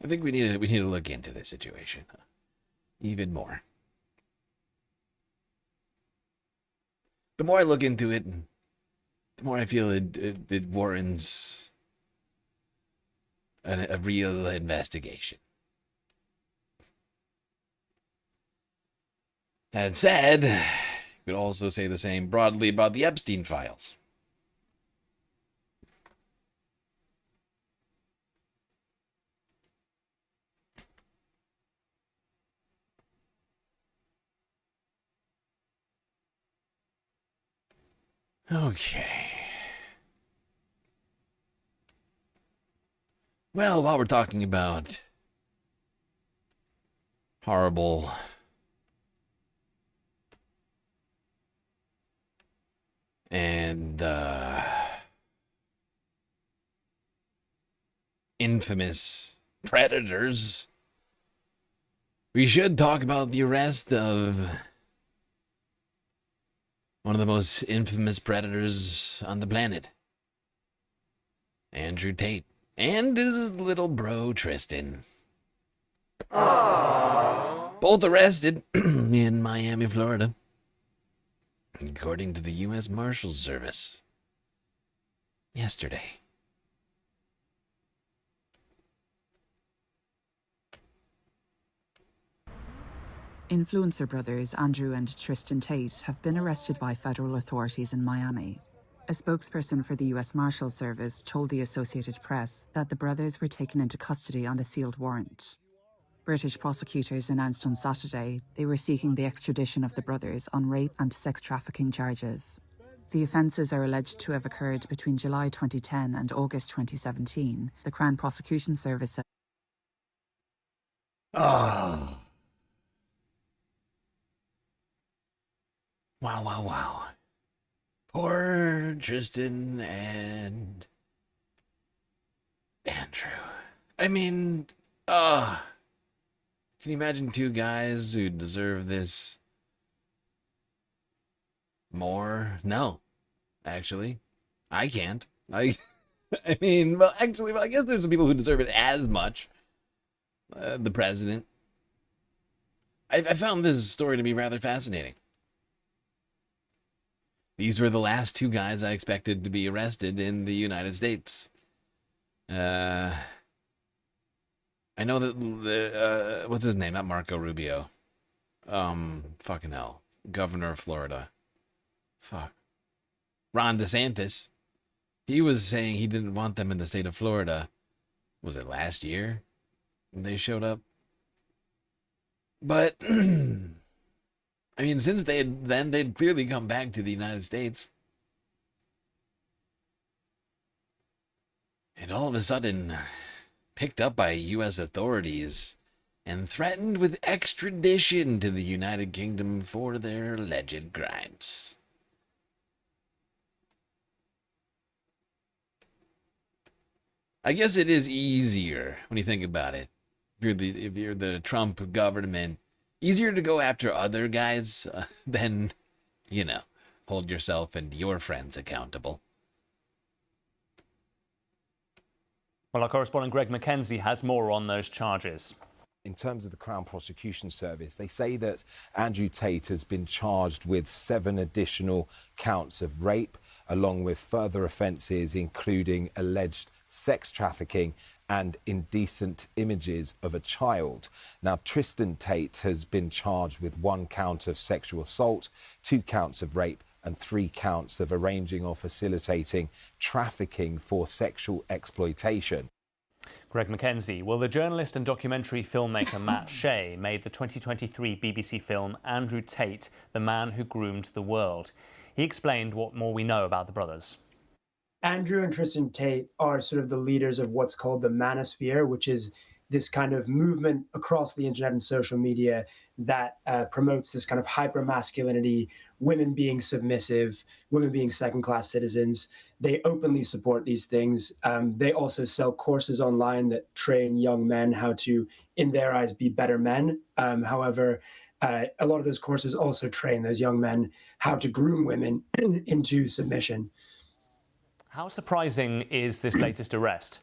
I think we need to look into this situation even more. The more I look into it, the more I feel it warrants a real investigation. That said, you could also say the same broadly about the Epstein files. Okay. Well, while we're talking about horrible and infamous predators, we should talk about the arrest of one of the most infamous predators on the planet, Andrew Tate, and his little bro, Tristan. Both arrested in Miami, Florida, according to the U.S. Marshals Service yesterday. Influencer brothers Andrew and Tristan Tate have been arrested by federal authorities in Miami. A spokesperson for the U.S. Marshals Service told the Associated Press that the brothers were taken into custody on a sealed warrant. British prosecutors announced on Saturday they were seeking the extradition of the brothers on rape and sex trafficking charges. The offences are alleged to have occurred between July 2010 and August 2017. The Crown Prosecution Service said... Oh. Wow, wow, wow. Poor Tristan and Andrew. I mean, can you imagine two guys who deserve this more? No, actually, I can't. I mean, well, actually, I guess there's some people who deserve it as much. The president. I found this story to be rather fascinating. These were the last two guys I expected to be arrested in the United States. I know that the what's his name? Not Marco Rubio. Fucking hell, governor of Florida. Fuck. Ron DeSantis. He was saying he didn't want them in the state of Florida. Was it last year? They showed up. But I mean, since they'd clearly come back to the United States. And all of a sudden, picked up by U.S. authorities and threatened with extradition to the United Kingdom for their alleged crimes. I guess it is easier when you think about it. If you're the Trump government, easier to go after other guys than, hold yourself and your friends accountable. Well, our correspondent Greg Mackenzie has more on those charges. In terms of the Crown Prosecution Service, they say that Andrew Tate has been charged with 7 additional counts of rape, along with further offences including alleged sex trafficking and indecent images of a child. Now, Tristan Tate has been charged with 1 count of sexual assault, 2 counts of rape, and 3 counts of arranging or facilitating trafficking for sexual exploitation. Greg Mackenzie. Well, the journalist and documentary filmmaker Matt Shea made the 2023 BBC film Andrew Tate, the Man Who Groomed the World. He explained what more we know about the brothers. Andrew and Tristan Tate are sort of the leaders of what's called the manosphere, which is this kind of movement across the internet and social media that promotes this kind of hyper-masculinity, women being submissive, women being second-class citizens. They openly support these things. They also sell courses online that train young men how to, in their eyes, be better men. However, a lot of those courses also train those young men how to groom women into submission. How surprising is this latest arrest?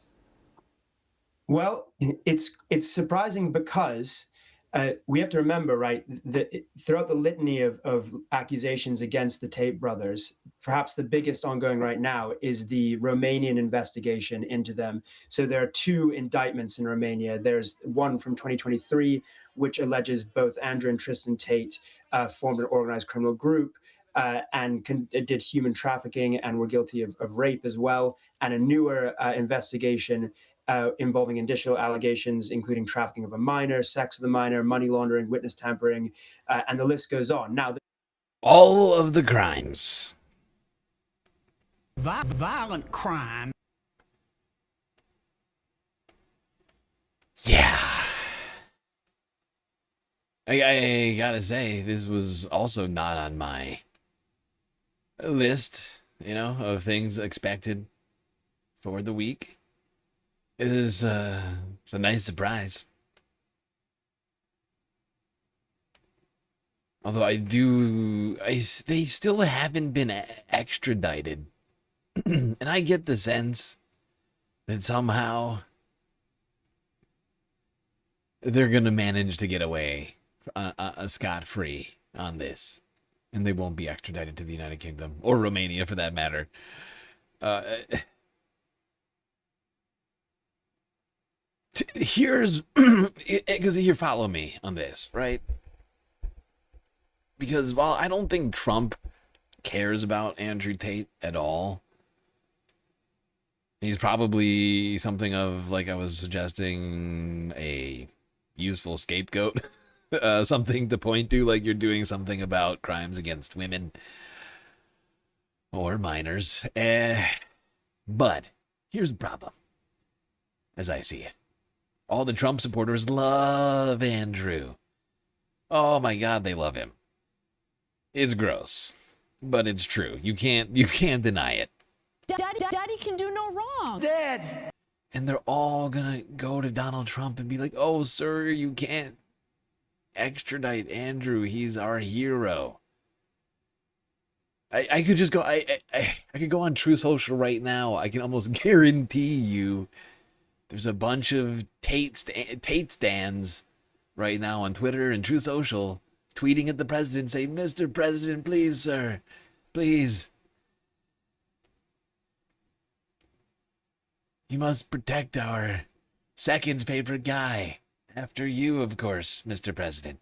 Well, it's surprising because we have to remember, right, that throughout the litany of accusations against the Tate brothers, perhaps the biggest ongoing right now is the Romanian investigation into them. So there are 2 indictments in Romania. There's one from 2023, which alleges both Andrew and Tristan Tate formed an organized criminal group and did human trafficking and were guilty of rape as well, and a newer investigation involving additional allegations, including trafficking of a minor, sex with a minor, money laundering, witness tampering, and the list goes on. Now, all of the crimes. Violent crime. Yeah. I gotta say, this was also not on my list, of things expected for the week. It is it's a nice surprise. Although they still haven't been extradited. And I get the sense that somehow they're going to manage to get away scot-free on this. And they won't be extradited to the United Kingdom, or Romania for that matter. Here's, because here, follow me on this, right? Because while I don't think Trump cares about Andrew Tate at all, he's probably something of, like I was suggesting, a useful scapegoat. Something to point to, like you're doing something about crimes against women or minors. But here's the problem, as I see it. All the Trump supporters love Andrew. Oh my God, they love him. It's gross, but it's true. You can't deny it. Daddy can do no wrong. Dad! And they're all gonna go to Donald Trump and be like, "Oh, sir, you can't extradite Andrew. He's our hero." I could just go. I could go on True Social right now. I can almost guarantee you, there's a bunch of Tate stands right now on Twitter and True Social tweeting at the president, saying, "Mr. President, please, sir, please. You must protect our second favorite guy. After you, of course, Mr. President."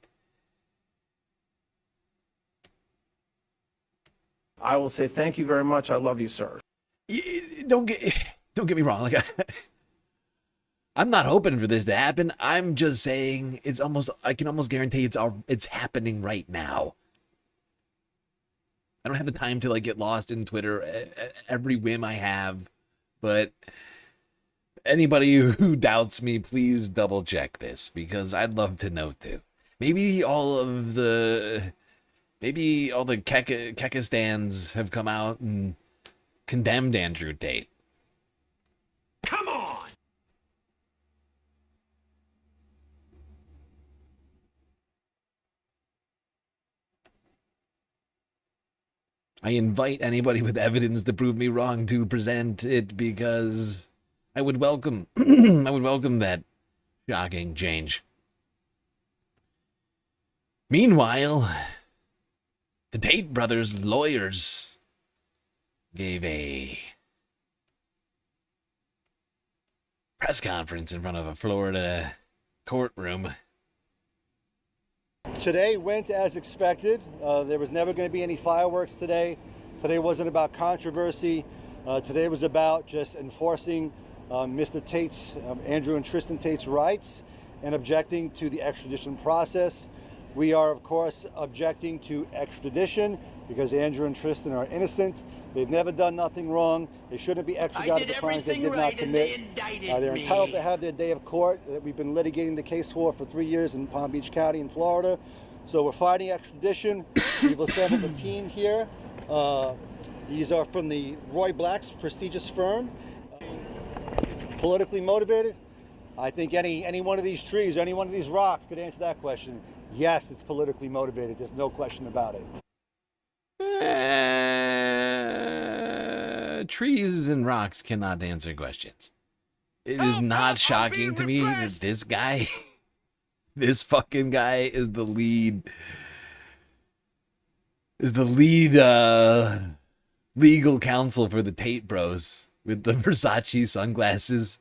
I will say thank you very much. I love you, sir. Don't get me wrong. Like, I'm not hoping for this to happen. I'm just saying I can almost guarantee it's happening right now. I don't have the time to get lost in Twitter every whim I have, but anybody who doubts me, please double check this, because I'd love to know too. Maybe all the Kekistans have come out and condemned Andrew Tate. Come on! I invite anybody with evidence to prove me wrong to present it, because I would welcome that shocking change. Meanwhile, the Tate brothers' lawyers gave a press conference in front of a Florida courtroom. Today went as expected. There was never going to be any fireworks today. Today wasn't about controversy. Today was about just enforcing Mr. Tate's, Andrew and Tristan Tate's rights, and objecting to the extradition process. We are, of course, objecting to extradition because Andrew and Tristan are innocent. They've never done nothing wrong. They shouldn't be extradited for crimes they did not commit. They're entitled to have their day of court. We've been litigating the case for 3 years in Palm Beach County in Florida. So we're fighting extradition. We've assembled a team here. These are from the Roy Black's prestigious firm. Politically motivated? I think any one of these trees or any one of these rocks could answer that question. Yes, it's politically motivated. There's no question about it. Trees and rocks cannot answer questions. It is not shocking to me that this guy, this fucking guy, is the lead legal counsel for the Tate Bros with the Versace sunglasses,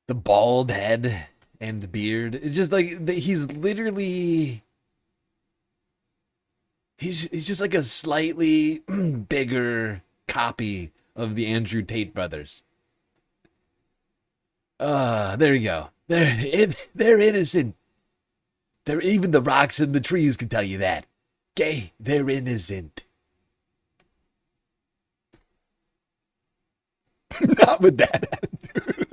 the bald head, and the beard. It's just like he's literally, he's just like a slightly bigger copy of the Andrew Tate brothers. There you go. They're innocent. Even the rocks and the trees can tell you that. Okay, they're innocent. Not with that attitude.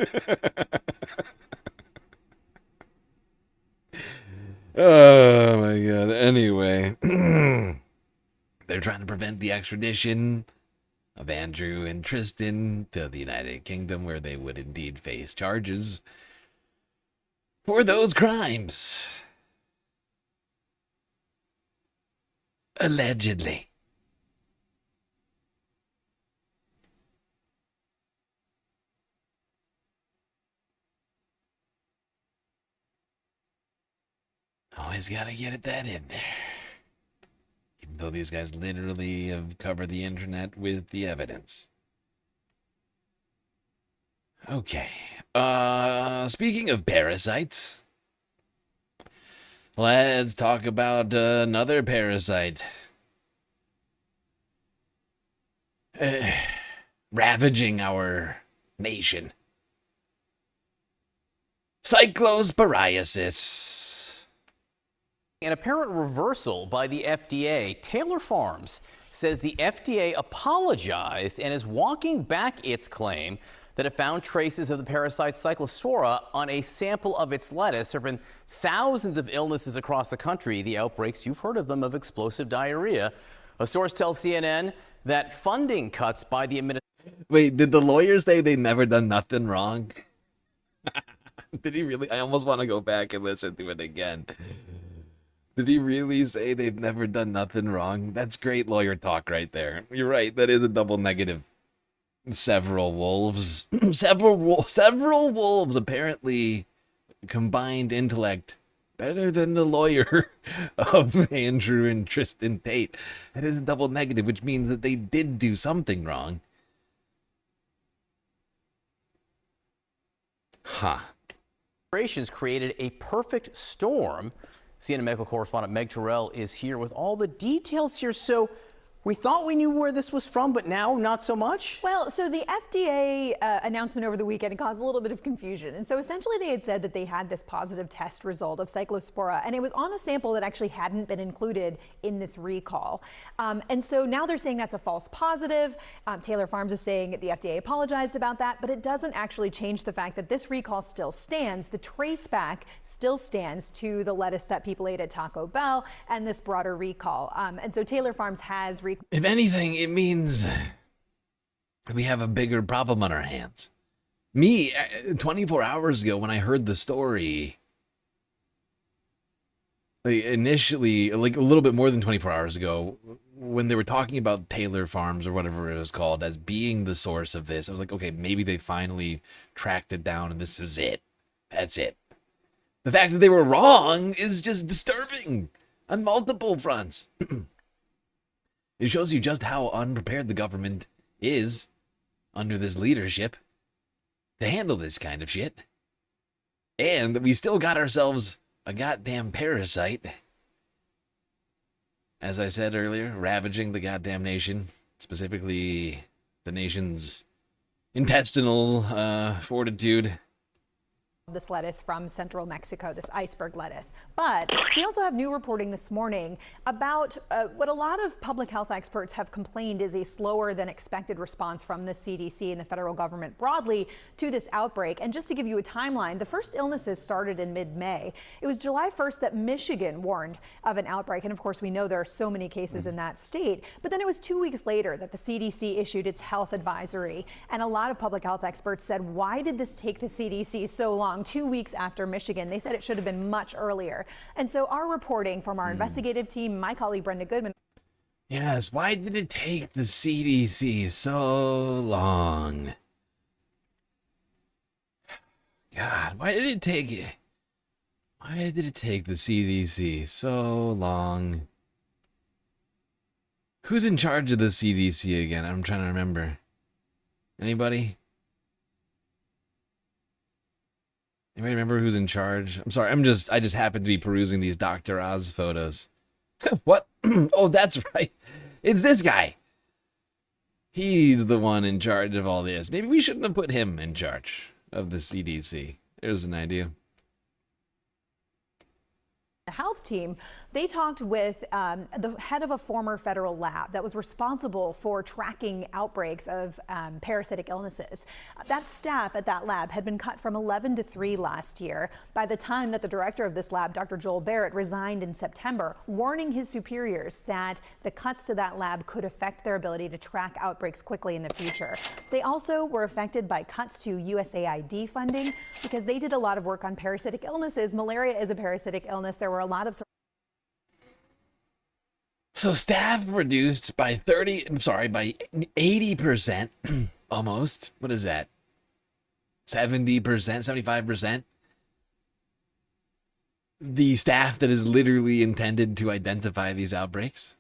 Oh my God. Anyway, they're trying to prevent the extradition of Andrew and Tristan to the United Kingdom, where they would indeed face charges for those crimes. Allegedly. Always gotta get that in there. Even though these guys literally have covered the internet with the evidence. Okay. Speaking of parasites, let's talk about another parasite. Ravaging our nation. Cyclosporiasis. An apparent reversal by the FDA, Taylor Farms says the FDA apologized and is walking back its claim that it found traces of the parasite Cyclospora on a sample of its lettuce. There have been thousands of illnesses across the country. The outbreaks, you've heard of them, of explosive diarrhea. A source tells CNN that funding cuts by the administration. Wait, did the lawyer say they never done nothing wrong? Did he really? I almost want to go back and listen to it again. Did he really say they've never done nothing wrong? That's great lawyer talk right there. You're right, that is a double negative. Several wolves. several wolves apparently combined intellect better than the lawyer of Andrew and Tristan Tate. That is a double negative, which means that they did do something wrong. Huh. Created a perfect storm. CNN medical correspondent Meg Terrell is here with all the details here. So we thought we knew where this was from, but now not so much? Well, so the FDA announcement over the weekend caused a little bit of confusion. And so essentially they had said that they had this positive test result of Cyclospora, and it was on a sample that actually hadn't been included in this recall. And so now they're saying that's a false positive. Taylor Farms is saying the FDA apologized about that, but it doesn't actually change the fact that this recall still stands. The traceback still stands to the lettuce that people ate at Taco Bell and this broader recall. And so Taylor Farms has if anything, it means we have a bigger problem on our hands. Me, 24 hours ago when I heard the story, initially, like a little bit more than 24 hours ago, when they were talking about Taylor Farms or whatever it was called as being the source of this, I was like, okay, maybe they finally tracked it down and this is it. That's it. The fact that they were wrong is just disturbing on multiple fronts. It shows you just how unprepared the government is under this leadership to handle this kind of shit. And we still got ourselves a goddamn parasite. As I said earlier, ravaging the goddamn nation, specifically the nation's intestinal fortitude. This lettuce from central Mexico, this iceberg lettuce. But we also have new reporting this morning about what a lot of public health experts have complained is a slower than expected response from the CDC and the federal government broadly to this outbreak. And just to give you a timeline, the first illnesses started in mid-May. It was July 1st that Michigan warned of an outbreak. And of course, we know there are so many cases in that state. But then it was 2 weeks later that the CDC issued its health advisory. And a lot of public health experts said, why did this take the CDC so long? 2 weeks after Michigan. They said it should have been much earlier. And so our reporting from our investigative team, my colleague Brenda Goodman. Yes, why did it take the CDC so long? God, why did it take the CDC so long? Who's in charge of the CDC again? I'm trying to remember. Anybody? Anybody remember who's in charge? I'm sorry, I just happened to be perusing these Dr. Oz photos. What? Oh, that's right. It's this guy. He's the one in charge of all this. Maybe we shouldn't have put him in charge of the CDC. There's an idea. The health team, they talked with the head of a former federal lab that was responsible for tracking outbreaks of parasitic illnesses. That staff at that lab had been cut from 11 to 3 last year by the time that the director of this lab, Dr. Joel Barrett, resigned in September, warning his superiors that the cuts to that lab could affect their ability to track outbreaks quickly in the future. They also were affected by cuts to USAID funding because they did a lot of work on parasitic illnesses. Malaria is a parasitic illness. There were a lot of So staff reduced by 80%, almost. What is that? 70%, 75%? The staff that is literally intended to identify these outbreaks.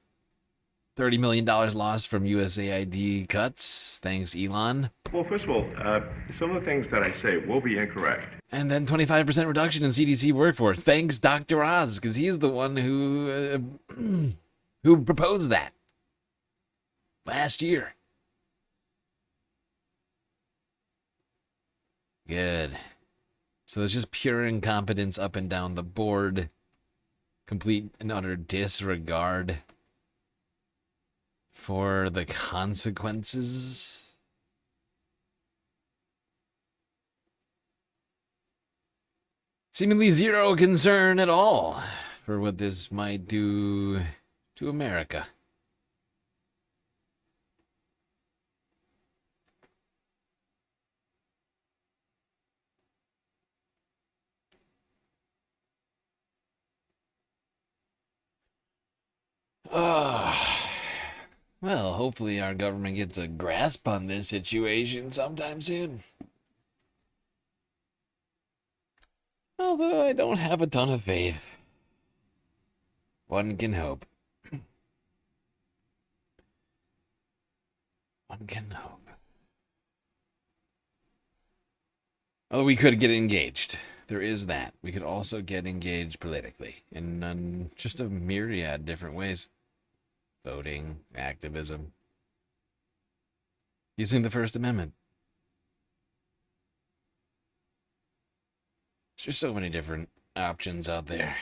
$30 million lost from USAID cuts. Thanks, Elon. Well, first of all, some of the things that I say will be incorrect. And then 25% reduction in CDC workforce. Thanks, Dr. Oz, because he's the one who proposed that last year. Good. So it's just pure incompetence up and down the board. Complete and utter disregard for the consequences. Seemingly zero concern at all for what this might do to America. Well, hopefully our government gets a grasp on this situation sometime soon. Although I don't have a ton of faith. One can hope. One can hope. Although we could get engaged. There is that. We could also get engaged politically in just a myriad different ways. Voting, activism, using the First Amendment. There's just so many different options out there.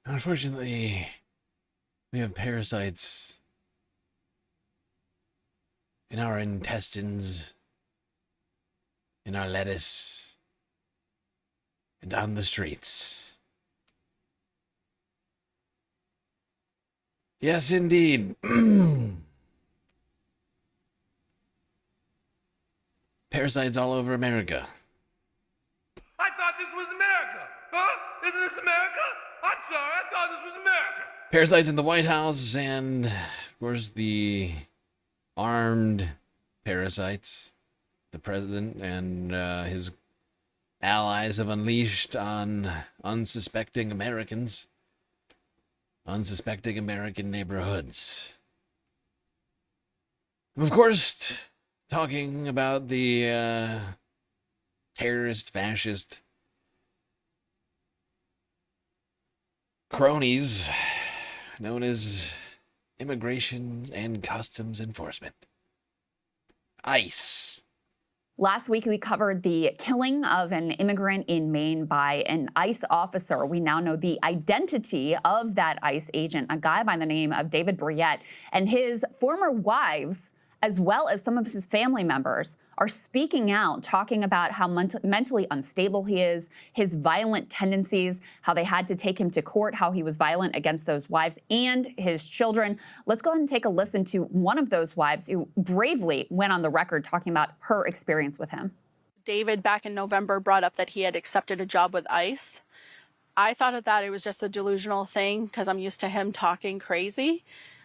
Unfortunately, we have parasites in our intestines, in our lettuce, and on the streets. Yes, indeed. Parasites all over America. I thought this was America. Huh? Isn't this America? I'm sorry, I thought this was America. Parasites in the White House and, of course, the armed parasites the president and his allies have unleashed on unsuspecting Americans, unsuspecting American neighborhoods. Of course, talking about the terrorist, fascist cronies known as Immigration and Customs Enforcement. ICE. Last week, we covered the killing of an immigrant in Maine by an ICE officer. We now know the identity of that ICE agent, a guy by the name of David Briette, and his former wives, as well as some of his family members, are speaking out, talking about how mentally unstable he is, his violent tendencies, how they had to take him to court, how he was violent against those wives and his children. Let's go ahead and take a listen to one of those wives who bravely went on the record talking about her experience with him. David, back in November, brought up that he had accepted a job with ICE. I thought that it was just a delusional thing because I'm used to him talking crazy,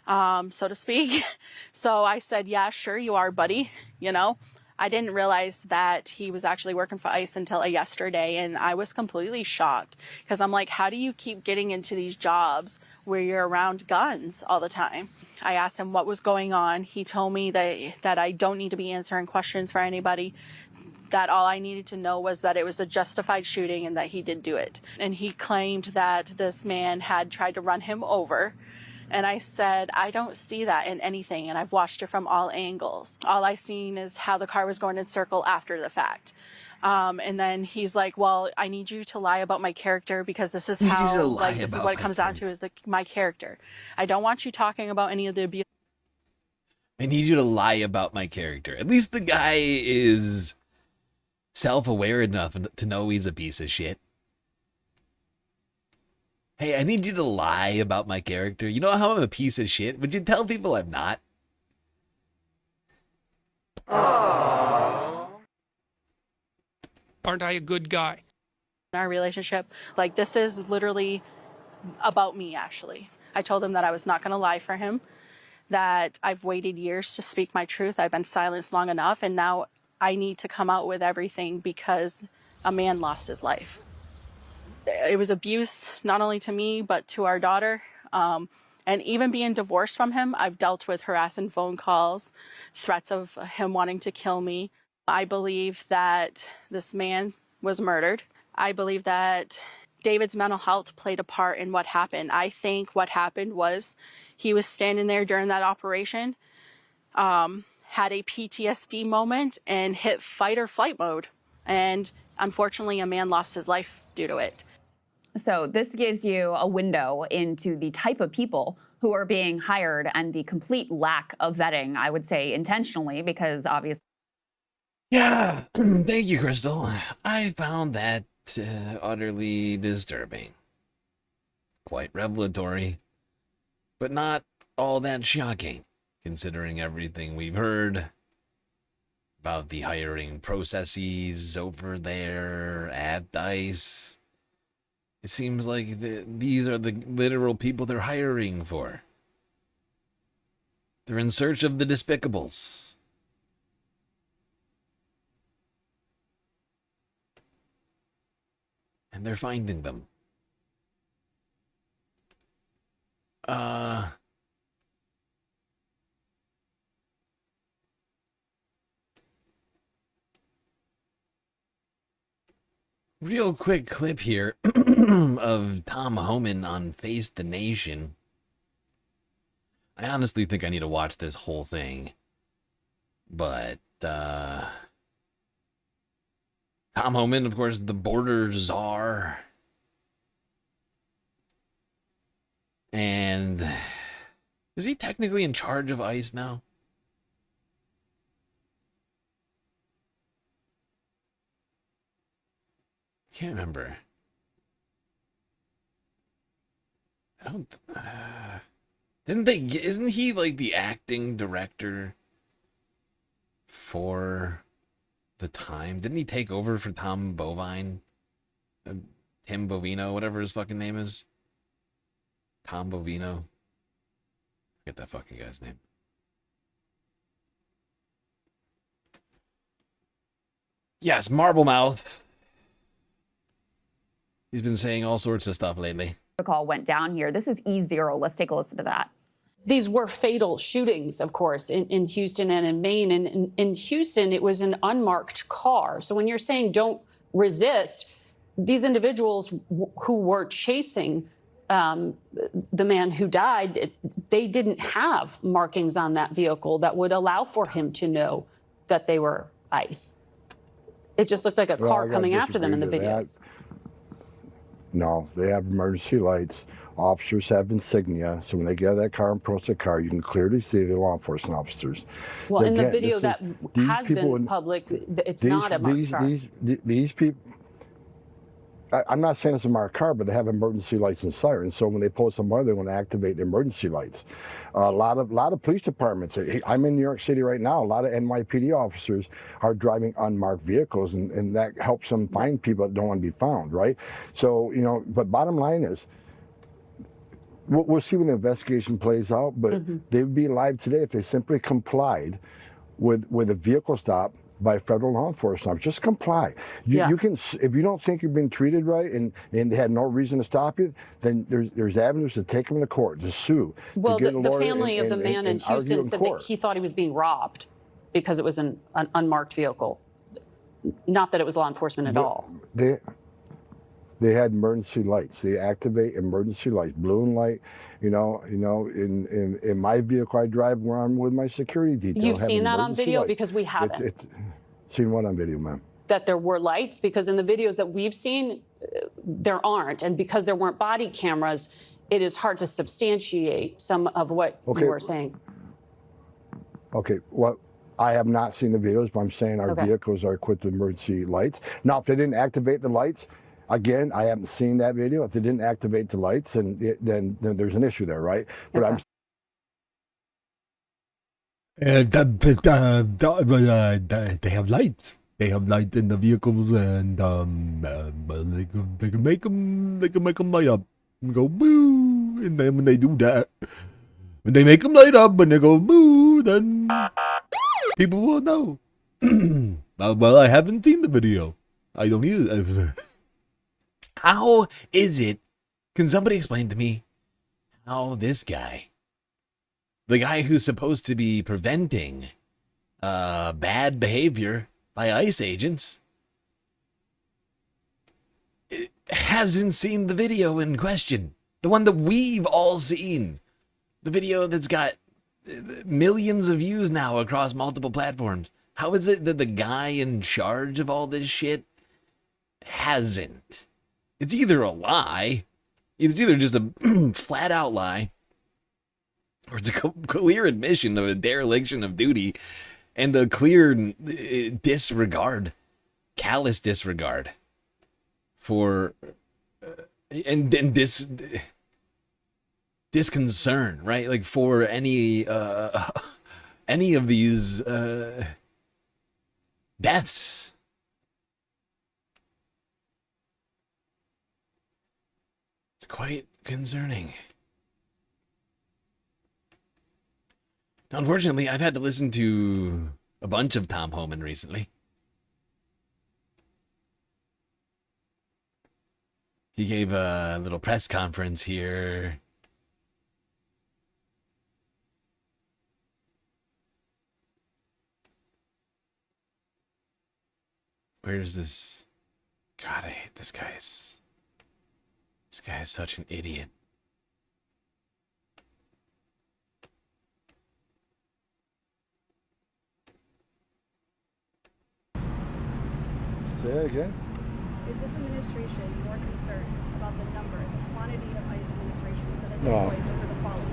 so to speak. So I said, yeah, sure you are, buddy, you know. I didn't realize that he was actually working for ICE until yesterday, and I was completely shocked because I'm like, how do you keep getting into these jobs where you're around guns all the time? I asked him what was going on. He told me that I don't need to be answering questions for anybody, that all I needed to know was that it was a justified shooting and that he did do it. And he claimed that this man had tried to run him over And I said, I don't see that in anything. And I've watched it from all angles. All I seen is how the car was going in circle after the fact. And then he's like, well, I need you to lie about my character because this is how, like, this is what it comes down to is my character. I don't want you talking about any of the abuse. I need you to lie about my character. At least the guy is self-aware enough to know he's a piece of shit. Hey, I need you to lie about my character. You know how I'm a piece of shit? Would you tell people I'm not? Aren't I a good guy? In our relationship, like, this is literally about me, actually. I told him that I was not going to lie for him, that I've waited years to speak my truth. I've been silenced long enough, and now I need to come out with everything because a man lost his life. It was abuse, not only to me, but to our daughter. And even being divorced from him, I've dealt with harassing phone calls, threats of him wanting to kill me. I believe that this man was murdered. I believe that David's mental health played a part in what happened. I think what happened was he was standing there during that operation, had a PTSD moment, and hit fight or flight mode. And unfortunately, a man lost his life due to it. So this gives you a window into the type of people who are being hired and the complete lack of vetting, I would say intentionally, because obviously. Yeah, thank you, Crystal. I found that utterly disturbing. Quite revelatory, but not all that shocking, considering everything we've heard about the hiring processes over there at DICE. It seems like these are the literal people they're hiring for. They're in search of the despicables. And they're finding them. Real quick clip here of Tom Homan on Face the Nation. I honestly think I need to watch this whole thing. But, Tom Homan, of course, the border czar. And is he technically in charge of ICE now? Can't remember. I don't. Didn't they? Isn't he like the acting director for the time? Didn't he take over for Tom Bovine? Tim Bovino, whatever his fucking name is. Tom Bovino. Forget that fucking guy's name. Yes, Marblemouth. He's been saying all sorts of stuff lately. The call went down here. This is E0. Let's take a listen to that. These were fatal shootings, of course, in Houston and in Maine. And in Houston, it was an unmarked car. So when you're saying don't resist, these individuals who were chasing the man who died, they didn't have markings on that vehicle that would allow for him to know that they were ICE. It just looked like a car coming after them in the videos. No, they have emergency lights. Officers have insignia, so when they get out of that car and approach the car, you can clearly see the law enforcement officers. Well, in the video that has been public, it's not a marked car. These people, I'm not saying it's a marked car, but they have emergency lights and sirens. So when they pull somebody, they want to activate the emergency lights. A lot of police departments. I'm in New York City right now. A lot of NYPD officers are driving unmarked vehicles, and that helps them find people that don't want to be found, right? So, you know, but bottom line is, we'll see when the investigation plays out, but they would be alive today if they simply complied with a vehicle stop by federal law enforcement. Just comply. You can, if you don't think you've been treated right and they had no reason to stop you, then there's avenues to take them to court, to sue. Well, the family of the man in Houston said that he thought he was being robbed because it was an unmarked vehicle. Not that it was law enforcement at all. they had emergency lights. They activate emergency lights, balloon light. In my vehicle I drive where I'm with my security detail. You've seen that on video? Because we haven't. Seen what on video, ma'am? That there were lights? Because in the videos that we've seen, there aren't. And because there weren't body cameras, it is hard to substantiate some of what you were saying. Okay, well, I have not seen the videos, but I'm saying our vehicles are equipped with emergency lights. Now, if they didn't activate the lights, again, I haven't seen that video. If they didn't activate the lights, then there's an issue there, right? But I'm they have lights. They have light in the vehicles, and they can make them light up and go boo. And then when they do that, when they make them light up and they go boo, then people will know. Well, I haven't seen the video. I don't either. How is it? Can somebody explain to me how this guy, the guy who's supposed to be preventing bad behavior by ICE agents, hasn't seen the video in question? The one that we've all seen. The video that's got millions of views now across multiple platforms. How is it that the guy in charge of all this shit hasn't? It's either a lie, it's either just a flat out lie, or it's a clear admission of a dereliction of duty and a clear disregard, callous disregard for and disconcern, right? Like for any of these deaths. It's quite concerning. Unfortunately, I've had to listen to a bunch of Tom Homan recently. He gave a little press conference here. Where's this? God, I hate this guy. This guy is such an idiot. Say that again? Is this administration more concerned about the number, the quantity of ICE administrations that it No. deploys over the quality?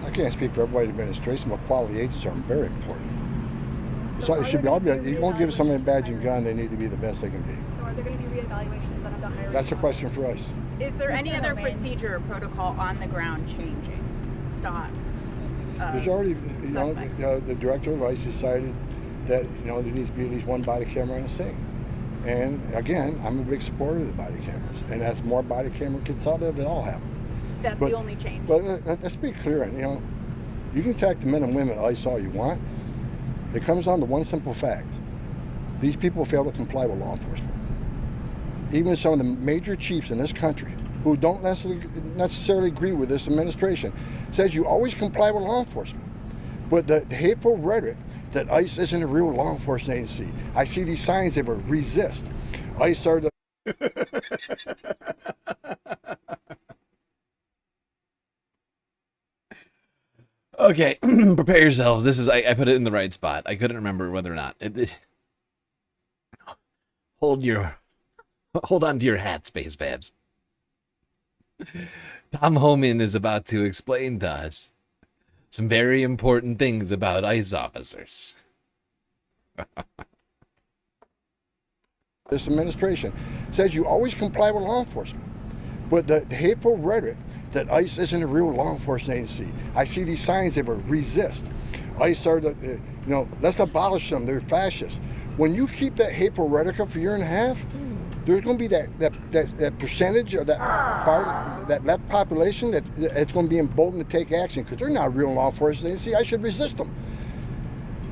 I can't speak for everybody in the administration, but quality agents are very important. So it should be all be. You won't give somebody a badge and gun; they need to be the best they can be. So are there going to be reevaluations on the hiring? That's a question for us. Is there any other procedure or protocol on the ground changing? Stops? There's already, the director of ICE decided that there needs to be at least one body camera on the scene. And again, I'm a big supporter of the body cameras, and as more body camera gets out there, they all happen. That's the only change. But let's be clear, you can attack the men and women at ICE all you want. It comes down to one simple fact: these people fail to comply with law enforcement. Even some of the major chiefs in this country who don't necessarily agree with this administration says you always comply with law enforcement. But the hateful rhetoric that ICE isn't a real law enforcement agency. I see these signs that were resist. ICE are the... Okay, prepare yourselves. This is, I put it in the right spot. I couldn't remember whether or not. Hold on to your hat, Space Babs. Tom Homan is about to explain to us some very important things about ICE officers. This administration says you always comply with law enforcement. But the hateful rhetoric that ICE isn't a real law enforcement agency. I see these signs that were resist. ICE are the, let's abolish them. They're fascists. When you keep that hateful rhetoric up for a year and a half, there's going to be that percentage of that part, that left population that's going to be emboldened to take action because they're not a real law enforcement agency. I should resist them.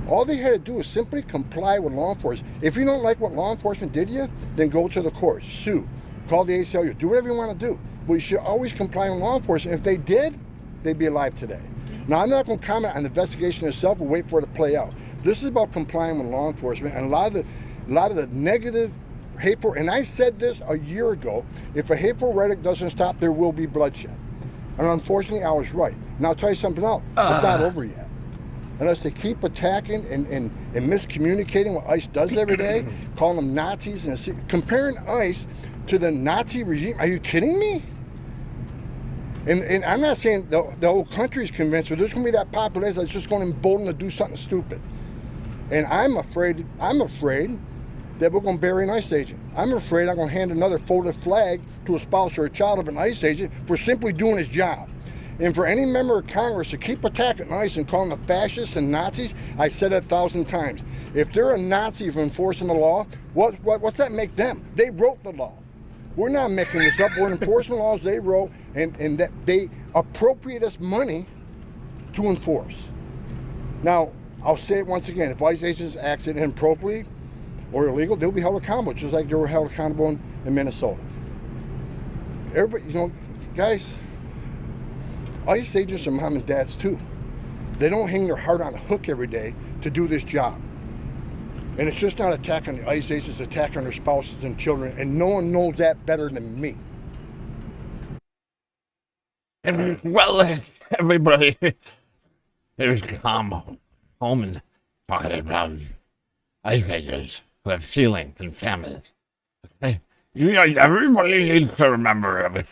All they had to do is simply comply with law enforcement. If you don't like what law enforcement did to you, then go to the courts, sue, call the ACLU, do whatever you want to do. But you should always comply with law enforcement. If they did, they'd be alive today. Now, I'm not going to comment on the investigation itself. We'll wait for it to play out. This is about complying with law enforcement, and a lot of the negative hateful, and I said this a year ago, if a hateful rhetoric doesn't stop, there will be bloodshed. And unfortunately, I was right. And I'll tell you something else. It's not over yet. Unless they keep attacking and miscommunicating what ICE does every day, calling them Nazis and comparing ICE to the Nazi regime. Are you kidding me? And I'm not saying the whole country is convinced, but there's going to be that population that's just going to embolden to do something stupid. And I'm afraid that we're going to bury an ICE agent. I'm afraid I'm going to hand another folded flag to a spouse or a child of an ICE agent for simply doing his job. And for any member of Congress to keep attacking ICE and calling them fascists and Nazis, I said it 1,000 times. If they're a Nazi for enforcing the law, what's that make them? They wrote the law. We're not making this up. We're enforcing laws they wrote, and that they appropriate us money to enforce. Now, I'll say it once again. If ICE agents act inappropriately or illegal, they'll be held accountable, just like they were held accountable in Minnesota. Everybody, guys, ICE agents are mom and dads too. They don't hang their heart on a hook every day to do this job. And it's just not attacking the ICE agents, it's attacking their spouses and children, and no one knows that better than me. Well, everybody, there's come home and talking about ICE agents who have feelings and families. Okay? Everybody needs to remember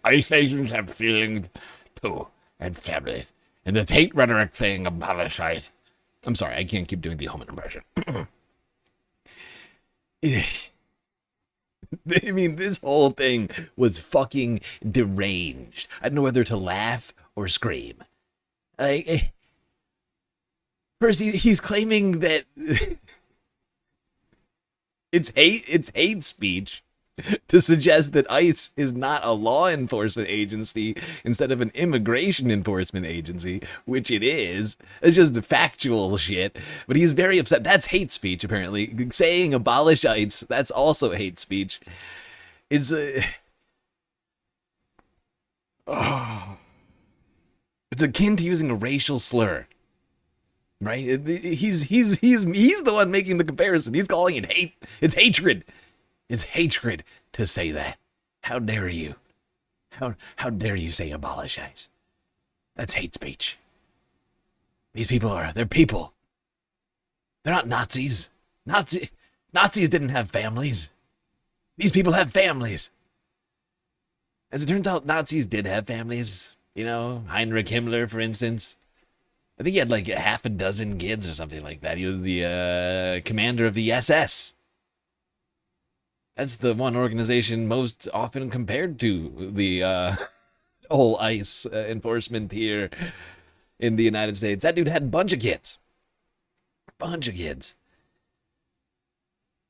ICE agents have feelings too, and families. And this hate rhetoric thing, abolish ICE. I'm sorry, I can't keep doing the Homan impression. I mean, this whole thing was fucking deranged. I don't know whether to laugh or scream. First, he's claiming that it's hate speech to suggest that ICE is not a law enforcement agency instead of an immigration enforcement agency, which it is. It's just factual shit. But he's very upset. That's hate speech, apparently. Saying abolish ICE, that's also hate speech. It's it's akin to using a racial slur. Right? He's the one making the comparison. He's calling it hate. It's hatred. It's hatred to say that. How dare you? How dare you say abolish ICE? That's hate speech. These people they're people. They're not Nazis. Nazis didn't have families. These people have families. As it turns out, Nazis did have families. You know, Heinrich Himmler, for instance. I think he had like a half a dozen kids or something like that. He was the commander of the SS. That's the one organization most often compared to the whole ICE enforcement here in the United States. That dude had a bunch of kids. Bunch of kids.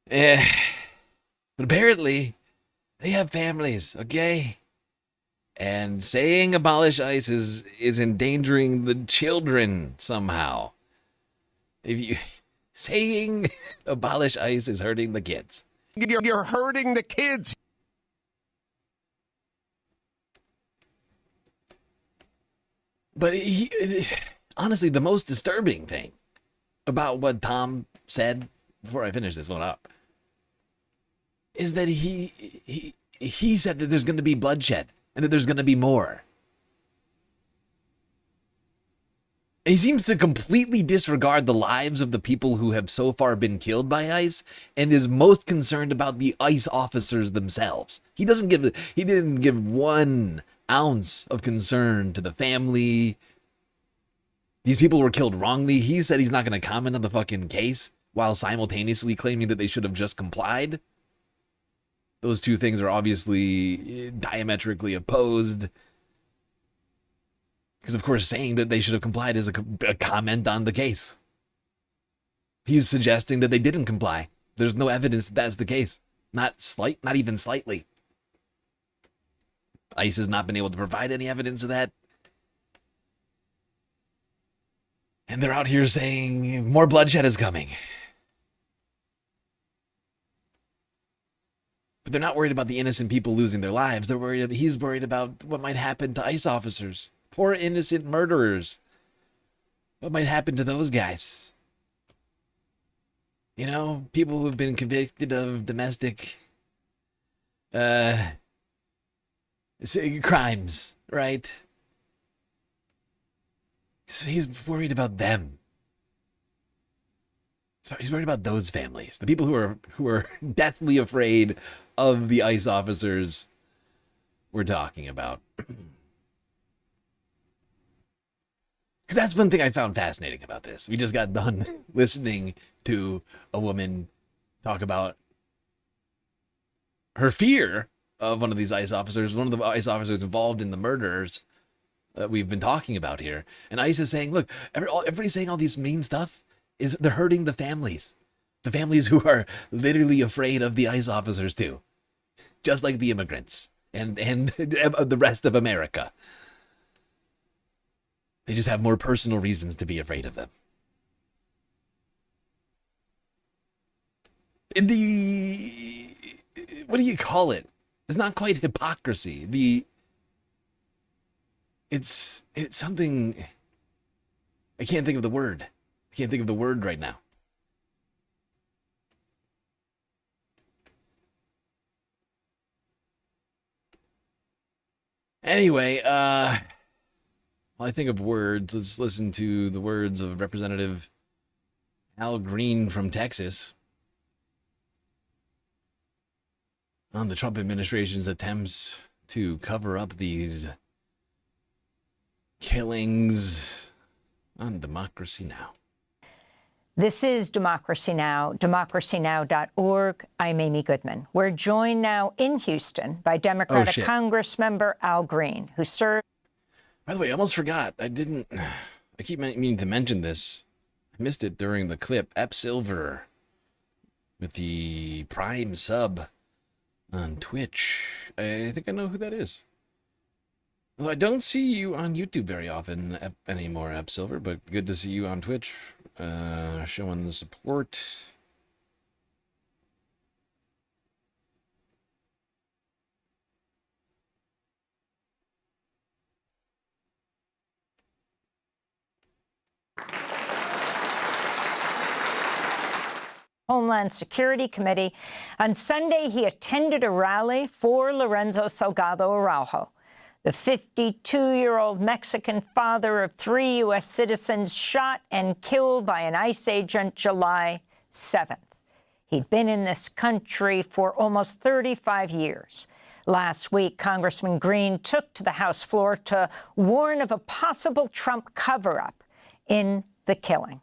But apparently, they have families, okay? And saying abolish ICE is endangering the children somehow. Saying abolish ICE is hurting the kids. You're hurting the kids. But honestly, the most disturbing thing about what Tom said before I finish this one up is that he said that there's going to be bloodshed and that there's going to be more. He seems to completely disregard the lives of the people who have so far been killed by ICE and is most concerned about the ICE officers themselves. He didn't give 1 ounce of concern to the family. These people were killed wrongly. He said he's not going to comment on the fucking case while simultaneously claiming that they should have just complied. Those two things are obviously diametrically opposed. Because, of course, saying that they should have complied is a comment on the case. He's suggesting that they didn't comply. There's no evidence that that's the case. Not even slightly. ICE has not been able to provide any evidence of that. And they're out here saying more bloodshed is coming. But they're not worried about the innocent people losing their lives. He's worried about what might happen to ICE officers. Poor innocent murderers. What might happen to those guys? You know, people who've been convicted of domestic crimes, right? He's worried about them. He's worried about those families, the people who are deathly afraid of the ICE officers we're talking about. Because that's one thing I found fascinating about this. We just got done listening to a woman talk about her fear of one of these ICE officers, one of the ICE officers involved in the murders that we've been talking about here. And ICE is saying, look, everybody's saying all these mean stuff. They're hurting the families who are literally afraid of the ICE officers too, just like the immigrants and the rest of America. They just have more personal reasons to be afraid of them. What do you call it? It's not quite hypocrisy. It's something. I can't think of the word. I can't think of the word right now. Anyway, while I think of words, let's listen to the words of Representative Al Green from Texas on the Trump administration's attempts to cover up these killings on Democracy Now! This is Democracy Now!, democracynow.org. I'm Amy Goodman. We're joined now in Houston by Democratic Congressmember Al Green, who served... By the way, I almost forgot. I keep meaning to mention this. I missed it during the clip. Ep Silver with the Prime sub on Twitch. I think I know who that is. Well, I don't see you on YouTube very often anymore, Ep Silver, but good to see you on Twitch. Showing the support. Homeland Security Committee. On Sunday, he attended a rally for Lorenzo Salgado Araujo, the 52-year-old Mexican father of 3 U.S. citizens shot and killed by an ICE agent July 7th. He'd been in this country for almost 35 years. Last week, Congressman Green took to the House floor to warn of a possible Trump cover-up in the killing.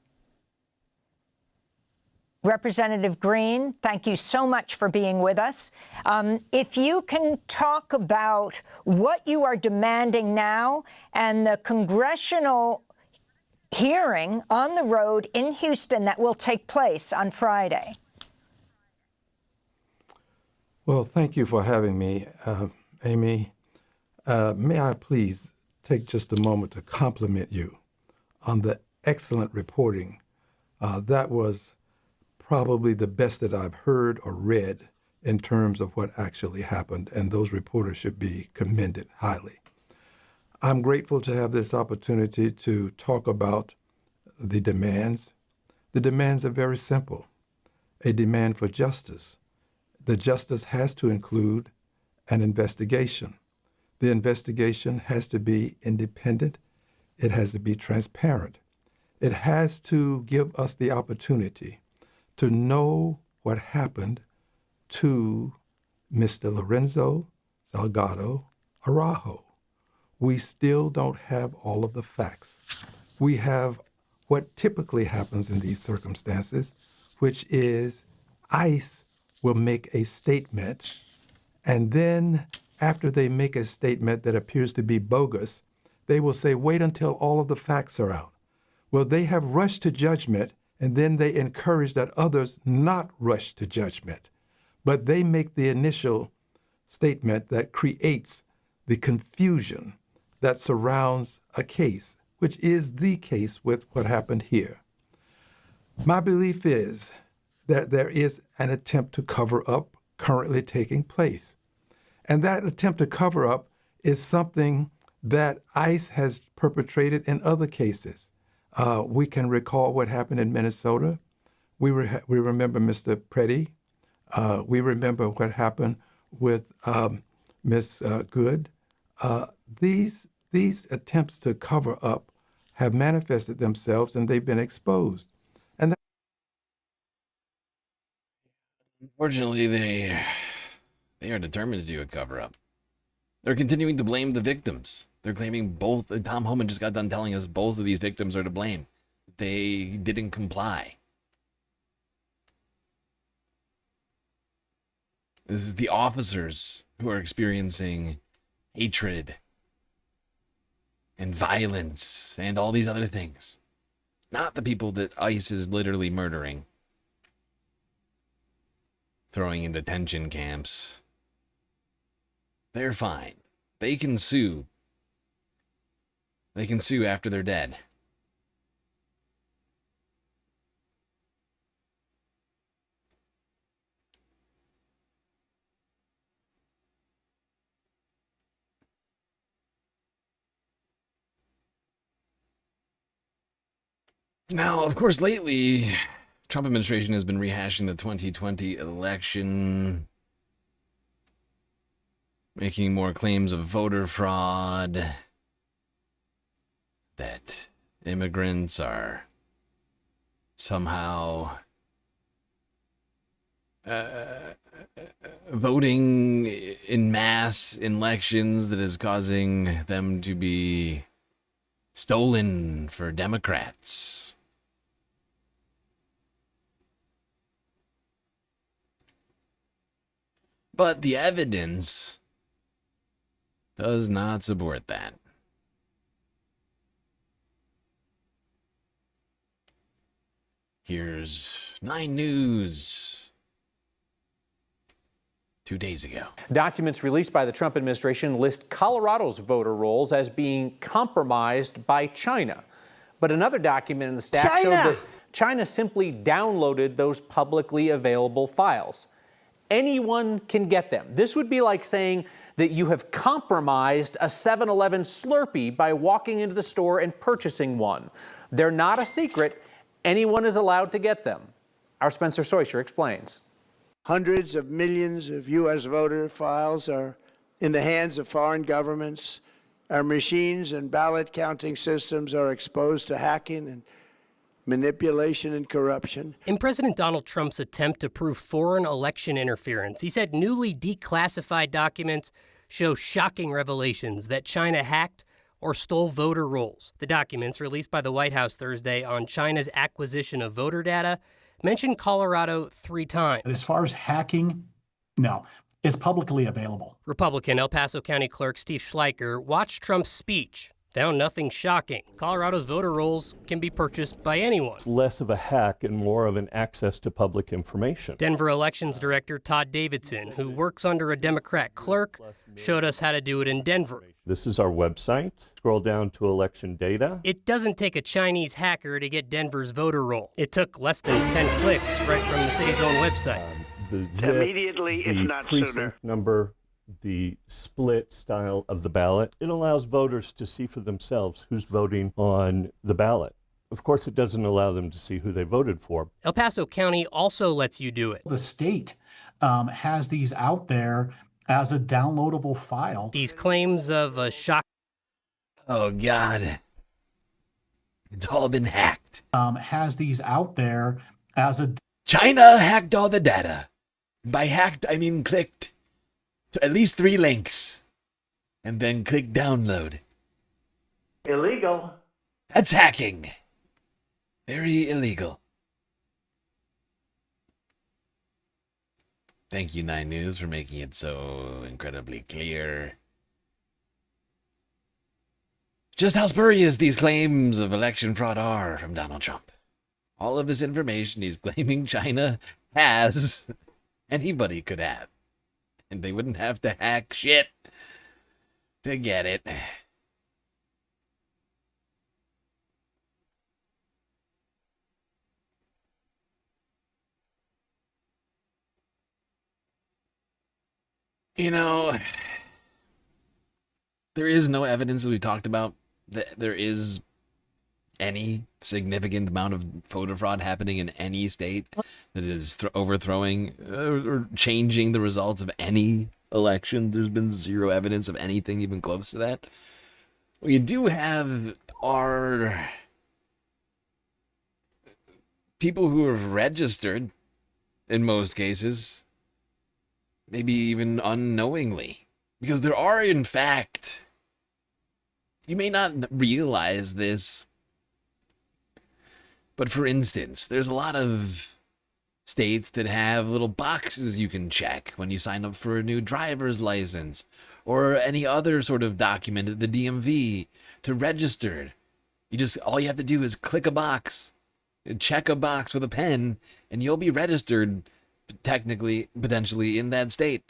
Representative Green, thank you so much for being with us. If you can talk about what you are demanding now and the congressional hearing on the road in Houston that will take place on Friday. Well, thank you for having me, Amy. May I please take just a moment to compliment you on the excellent reporting. That was probably the best that I've heard or read in terms of what actually happened, and those reporters should be commended highly. I'm grateful to have this opportunity to talk about the demands. The demands are very simple. A demand for justice. The justice has to include an investigation. The investigation has to be independent. It has to be transparent. It has to give us the opportunity to know what happened to Mr. Lorenzo Salgado Araujo. We still don't have all of the facts. We have what typically happens in these circumstances, which is ICE will make a statement, and then after they make a statement that appears to be bogus, they will say, wait until all of the facts are out. Well, they have rushed to judgment, and then they encourage that others not rush to judgment. But they make the initial statement that creates the confusion that surrounds a case, which is the case with what happened here. My belief is that there is an attempt to cover up currently taking place. And that attempt to cover up is something that ICE has perpetrated in other cases. We can recall what happened in Minnesota We remember Mr. Preddy. We remember what happened with Miss Good. These attempts to cover up have manifested themselves, and they've been exposed. And Unfortunately, they are determined to do a cover-up. They're continuing to blame the victims. They're claiming both. Tom Homan just got done telling us both of these victims are to blame. They didn't comply. This is the officers who are experiencing hatred and violence and all these other things. Not the people that ICE is literally murdering, throwing in detention camps. They're fine. They can sue. They can sue after they're dead. Now, of course, lately, Trump administration has been rehashing the 2020 election, making more claims of voter fraud, that immigrants are somehow voting in mass in elections that is causing them to be stolen for Democrats. But the evidence does not support that. Here's 9 News 2 days ago. Documents released by the Trump administration list Colorado's voter rolls as being compromised by China. But another document in the stack showed that China simply downloaded those publicly available files. Anyone can get them. This would be like saying that you have compromised a 7-Eleven Slurpee by walking into the store and purchasing one. They're not a secret. Anyone is allowed to get them. Our Spencer Soysher explains. Hundreds of millions of U.S. voter files are in the hands of foreign governments. Our machines and ballot counting systems are exposed to hacking and manipulation and corruption. In President Donald Trump's attempt to prove foreign election interference, he said newly declassified documents show shocking revelations that China hacked or stole voter rolls. The documents, released by the White House Thursday on China's acquisition of voter data, mentioned Colorado 3 times. As far as hacking, no. It's publicly available. Republican El Paso County Clerk Steve Schleicher watched Trump's speech. Found nothing shocking. Colorado's voter rolls can be purchased by anyone. It's less of a hack and more of an access to public information. Denver Elections Director Todd Davidson, who works under a Democrat clerk, showed us how to do it in Denver. This is our website. Scroll down to election data. It doesn't take a Chinese hacker to get Denver's voter roll. It took less than 10 clicks right from the city's own website. The zip, Immediately, the if not precinct sooner. number, the split style of the ballot. It allows voters to see for themselves who's voting on the ballot. Of course, it doesn't allow them to see who they voted for. El Paso County also lets you do it. The state has these out there as a downloadable file. These claims of a shock. Oh, God. It's all been hacked. Has these out there as a... China hacked all the data. By hacked, I mean clicked at least 3 links and then click download. Illegal. That's hacking. Very illegal. Thank you, 9 News, for making it so incredibly clear. Just how spurious these claims of election fraud are from Donald Trump. All of this information he's claiming China has, anybody could have. And they wouldn't have to hack shit to get it. You know, there is no evidence, as we talked about, that there is any significant amount of voter fraud happening in any state that is overthrowing or changing the results of any election. There's been zero evidence of anything even close to that. What you do have are people who have registered, in most cases, maybe even unknowingly. Because there are, in fact, you may not realize this, but for instance, there's a lot of states that have little boxes you can check when you sign up for a new driver's license or any other sort of document at the DMV to register. All you have to do is click a box, check a box with a pen, and you'll be registered potentially in that state.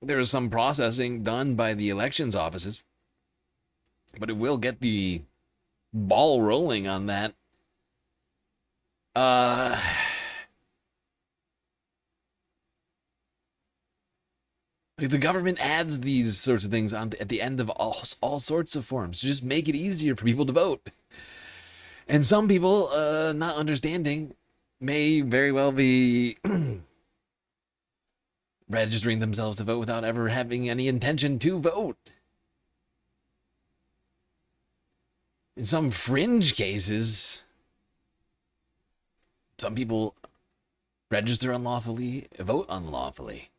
There is some processing done by the elections offices, but it will get the ball rolling on that. The government adds these sorts of things at the end of all sorts of forms to just make it easier for people to vote. And some people, not understanding, may very well be registering themselves to vote without ever having any intention to vote. In some fringe cases, some people register unlawfully, vote unlawfully.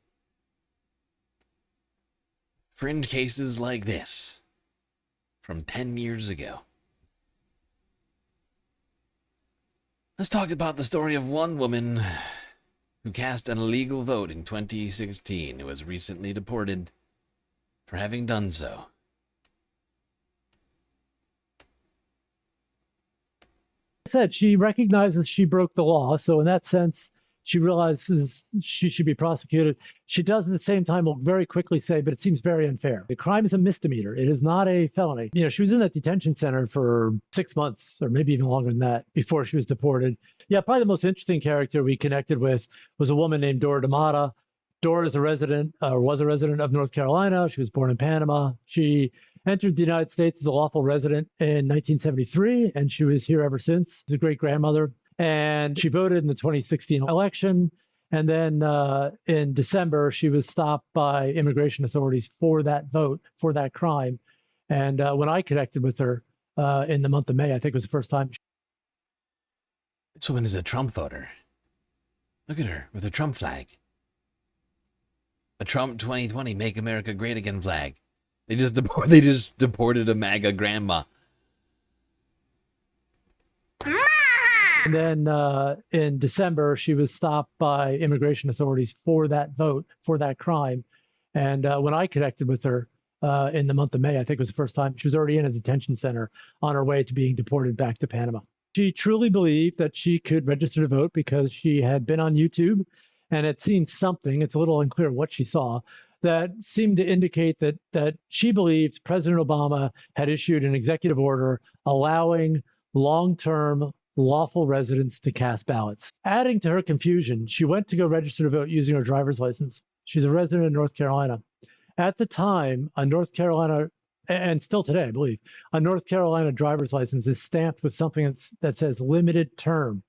Fringe cases like this from 10 years ago. Let's talk about the story of one woman who cast an illegal vote in 2016 who was recently deported for having done so. Said she recognizes she broke the law, so in that sense she realizes she should be prosecuted. She does at the same time will very quickly say, but it seems very unfair. The crime is a misdemeanor. It is not a felony. She was in that detention center for 6 months or maybe even longer than that before she was deported. Yeah, probably the most interesting character we connected with was a woman named Dora D'Amata. Dora is was a resident of North Carolina. She was born in Panama. She entered the United States as a lawful resident in 1973, and she was here ever since. She's a great-grandmother. And she voted in the 2016 election. And then in December, she was stopped by immigration authorities for that vote, for that crime. And when I connected with her in the month of May, I think it was the first time. This woman is a Trump voter. Look at her with a Trump flag. A Trump 2020 Make America Great Again flag. They just deported a MAGA grandma. And then in December, she was stopped by immigration authorities for that vote, for that crime. And when I connected with her in the month of May, I think it was the first time, she was already in a detention center on her way to being deported back to Panama. She truly believed that she could register to vote because she had been on YouTube and had seen something, it's a little unclear what she saw, that seemed to indicate that she believed President Obama had issued an executive order allowing long-term lawful residents to cast ballots. Adding to her confusion, she went to go register to vote using her driver's license. She's a resident of North Carolina. At the time, a North Carolina, and still today, I believe, a North Carolina driver's license is stamped with something that says limited term.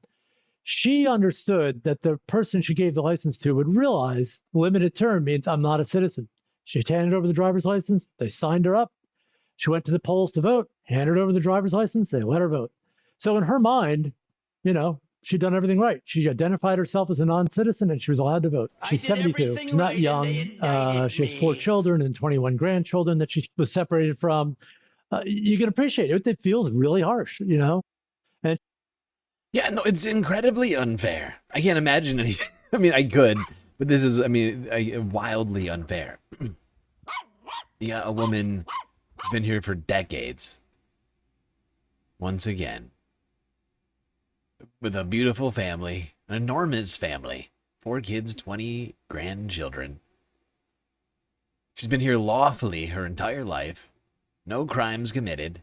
She understood that the person she gave the license to would realize limited term means I'm not a citizen. She handed over the driver's license. They signed her up. She went to the polls to vote, handed over the driver's license. They let her vote. So in her mind, she'd done everything right. She identified herself as a non-citizen and she was allowed to vote. She's 72. She's not young. She has 4 children and 21 grandchildren that she was separated from. You can appreciate it. It feels really harsh, And yeah, no, it's incredibly unfair. I can't imagine anything. I mean, I could, but this is, wildly unfair. Yeah, a woman who's been here for decades. Once again. With a beautiful family, an enormous family, 4 kids, 20 grandchildren. She's been here lawfully her entire life, no crimes committed.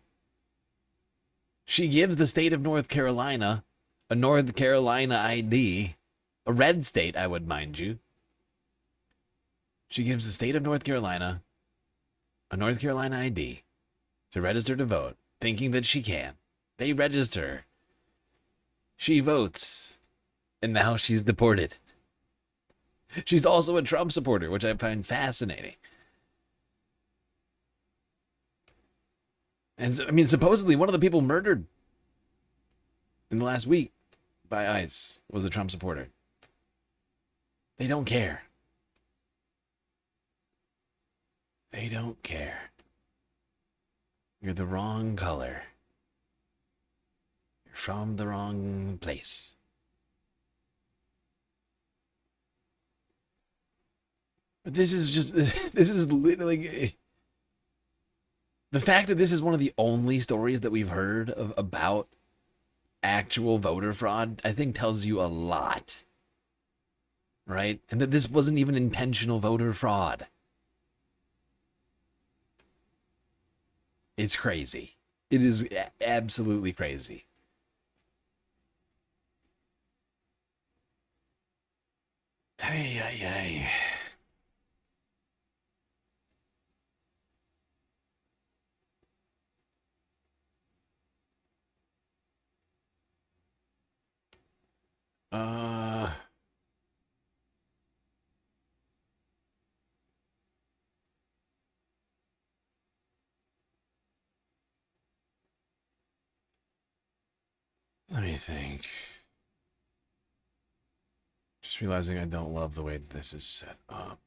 She gives the state of North Carolina a North Carolina ID, a red state, I would mind you. She gives the state of North Carolina a North Carolina ID to register to vote, thinking that she can. They register. She votes. And now she's deported. She's also a Trump supporter, which I find fascinating. And I mean, supposedly one of the people murdered in the last week by ICE was a Trump supporter. They don't care. They don't care. You're the wrong color. You're from the wrong place. But this is literally... The fact that this is one of the only stories that we've heard of about actual voter fraud, I think tells you a lot. Right? And that this wasn't even intentional voter fraud. It's crazy. It is absolutely crazy. Hey, hey, hey. Let me think. Just realizing I don't love the way that this is set up.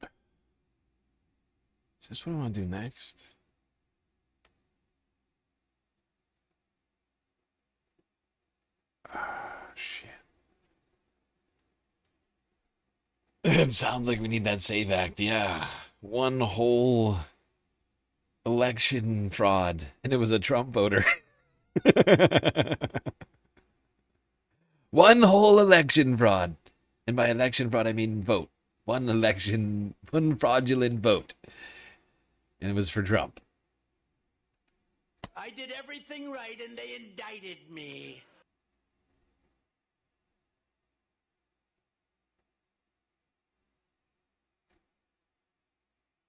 Is this what I want to do next? Shit. It sounds like we need that SAVE Act, yeah. One whole election fraud, and it was a Trump voter. One whole election fraud. And by election fraud, I mean vote. One fraudulent vote. And it was for Trump. I did everything right and they indicted me.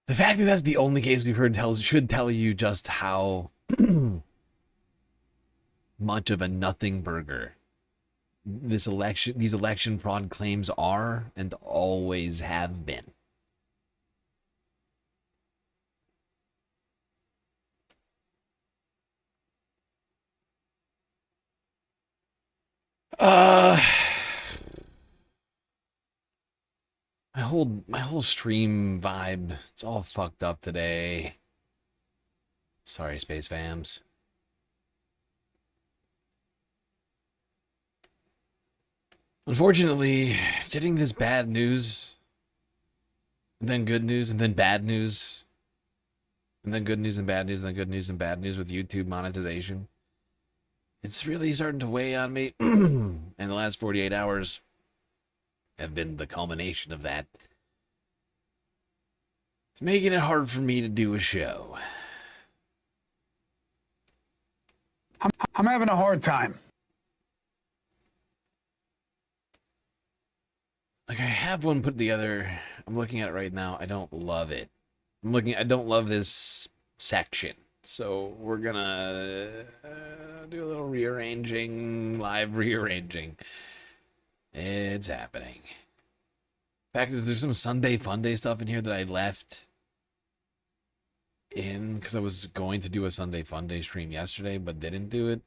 The fact that that's the only case we've heard should tell you just how much of a nothing burger these election fraud claims are and always have been. My whole stream vibe, it's all fucked up today. Sorry, Space Fams. Unfortunately, getting this bad news, and then good news, and then bad news, and then good news and bad news, and then good news and bad news with YouTube monetization, it's really starting to weigh on me. And the last 48 hours have been the culmination of that. It's making it hard for me to do a show. I'm having a hard time. Like, I have one put together. I'm looking at it right now. I don't love it. I don't love this section. So we're gonna do a little rearranging, live rearranging. It's happening. Fact is, there's some Sunday Funday stuff in here that I left in because I was going to do a Sunday Funday stream yesterday, but didn't do it.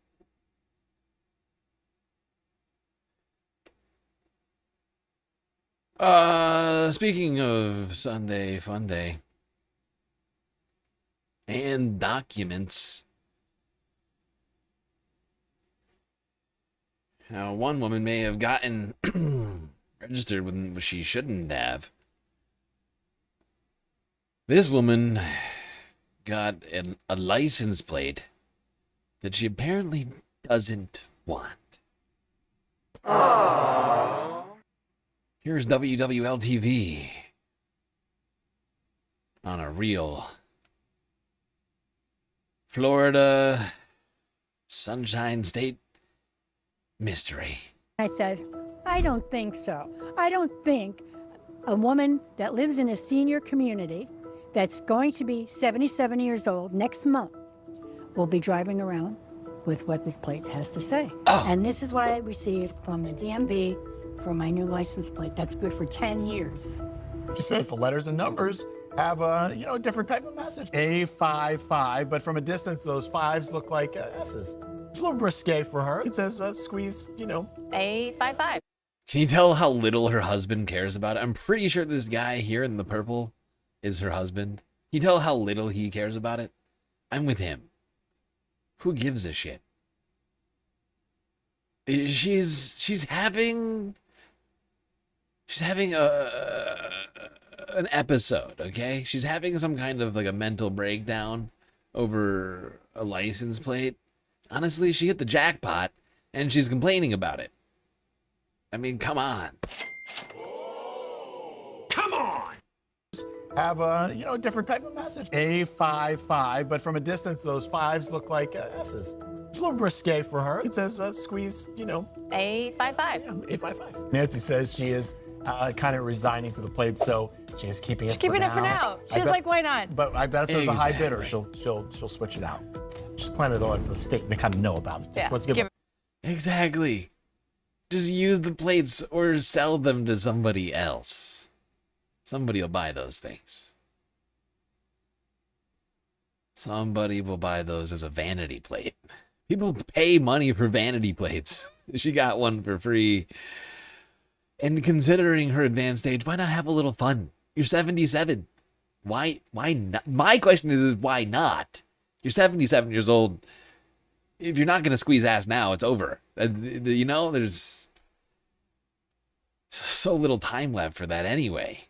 Speaking of Sunday Funday and documents, now one woman may have gotten registered when she shouldn't have. This woman got a license plate that she apparently doesn't want. Aww. Here's WWL-TV on a real Florida Sunshine State mystery. I said, I don't think so. I don't think a woman that lives in a senior community that's going to be 77 years old next month will be driving around with what this plate has to say. And this is what I received from the DMV for my new license plate. That's good for 10 years. It just says the letters and numbers have a, a different type of message. A55, but from a distance, those fives look like S's. It's a little risque for her. It says squeeze, A55. Can you tell how little her husband cares about it? I'm pretty sure this guy here in the purple is her husband. Can you tell how little he cares about it? I'm with him. Who gives a shit? She's having an episode, okay? She's having some kind of like a mental breakdown over a license plate. Honestly, she hit the jackpot and she's complaining about it. I mean, come on. Come on! Have a, different type of message. A55, but from a distance, those fives look like S's. It's a little risque for her. It says squeeze, A55. Yeah, A55. Nancy says she is kind of resigning to the plate, so she is keeping it She's keeping it for now. She's like, why not? But I bet if there's a high bidder, she'll switch it out. Just planted to let the state kind of know about it. Yeah, Let's give her. Exactly. Just use the plates or sell them to somebody else. Somebody will buy those things. Somebody will buy those as a vanity plate. People pay money for vanity plates. She got one for free. And considering her advanced age, why not have a little fun? You're 77. Why not? My question is why not? You're 77 years old. If you're not going to squeeze ass now, it's over. There's so little time left for that anyway.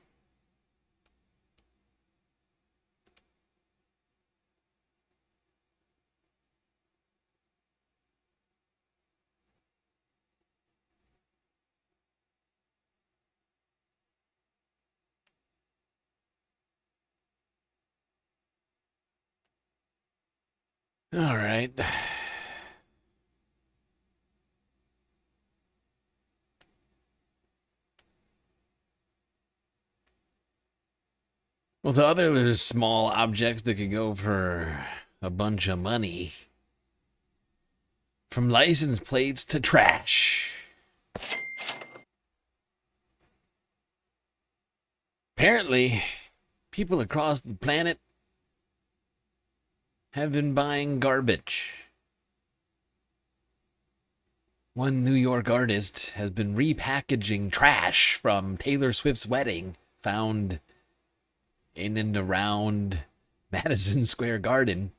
All right. Well, the other small objects that could go for a bunch of money. From license plates to trash. Apparently, people across the planet have been buying garbage. One New York artist has been repackaging trash from Taylor Swift's wedding found in and around Madison Square Garden.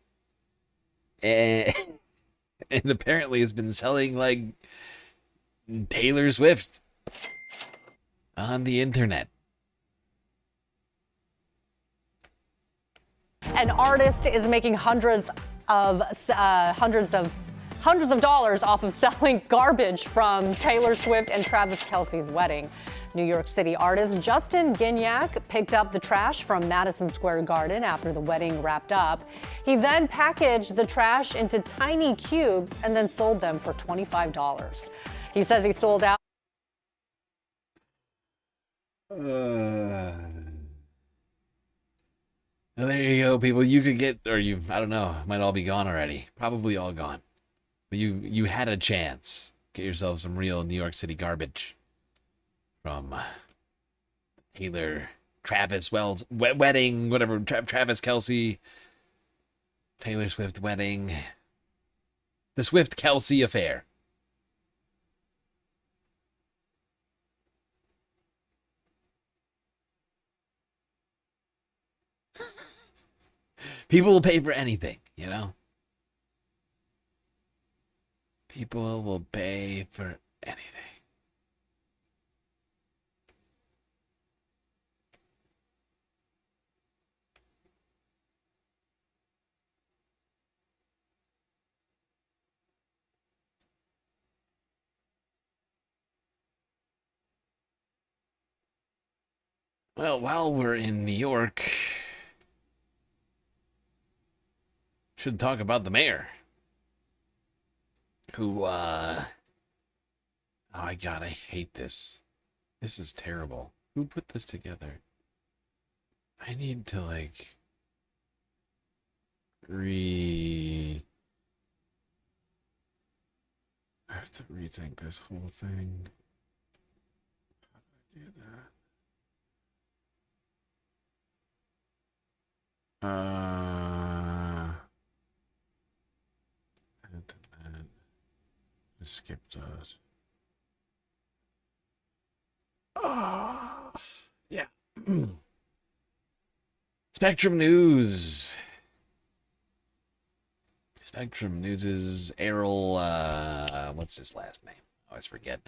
And apparently it's been selling like Taylor Swift on the internet. An artist is making hundreds of dollars off of selling garbage from Taylor Swift and Travis Kelce's wedding. New York City artist Justin Gignac picked up the trash from Madison Square Garden after the wedding wrapped up. He then packaged the trash into tiny cubes and then sold them for $25. He says he sold out. Well, there you go, people. You could get, I don't know, might all be gone already. Probably all gone. But you had a chance. Get yourself some real New York City garbage. From Taylor, Travis Wells, wedding, whatever, Travis Kelce, Taylor Swift wedding, the Swift-Kelce affair. People will pay for anything, you know? People will pay for anything. Well, while we're in New York, should talk about the mayor. Who, oh my God, I hate this. This is terrible. Who put this together? I need to, like, have to rethink this whole thing. How do I do that? Just skip those. Oh, yeah. Spectrum News. Spectrum News' Errol, what's his last name? I always forget.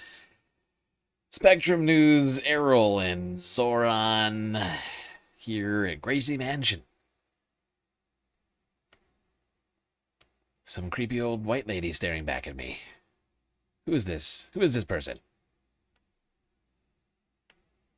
Spectrum News, Errol, and Zoran here at Gracie Mansion. Some creepy old white lady staring back at me. Who is this? Who is this person?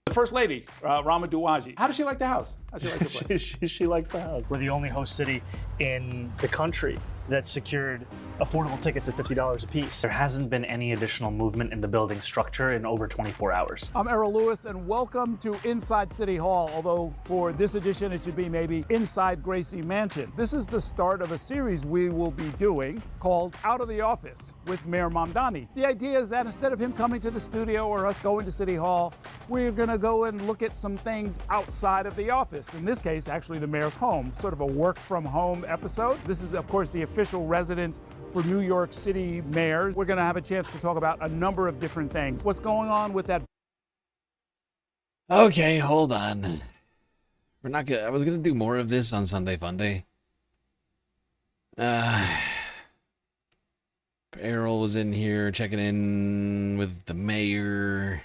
The First Lady, Rama Duwaji. How does she like the house? How does she like the place? she likes the house. We're the only host city in the country that secured affordable tickets at $50 a piece. There hasn't been any additional movement in the building structure in over 24 hours. I'm Errol Lewis, and welcome to Inside City Hall, although for this edition it should be maybe Inside Gracie Mansion. This is the start of a series we will be doing called Out of the Office with Mayor Mamdani. The idea is that instead of him coming to the studio or us going to City Hall, we're going to go and look at some things outside of the office. In this case, actually the mayor's home, sort of a work from home episode. This is, of course, the official residence for New York City mayors. We're going to have a chance to talk about a number of different things. What's going on with that? Okay, hold on. We're not gonna. I was gonna do more of this on Sunday Funday. Errol was in here checking in with the mayor.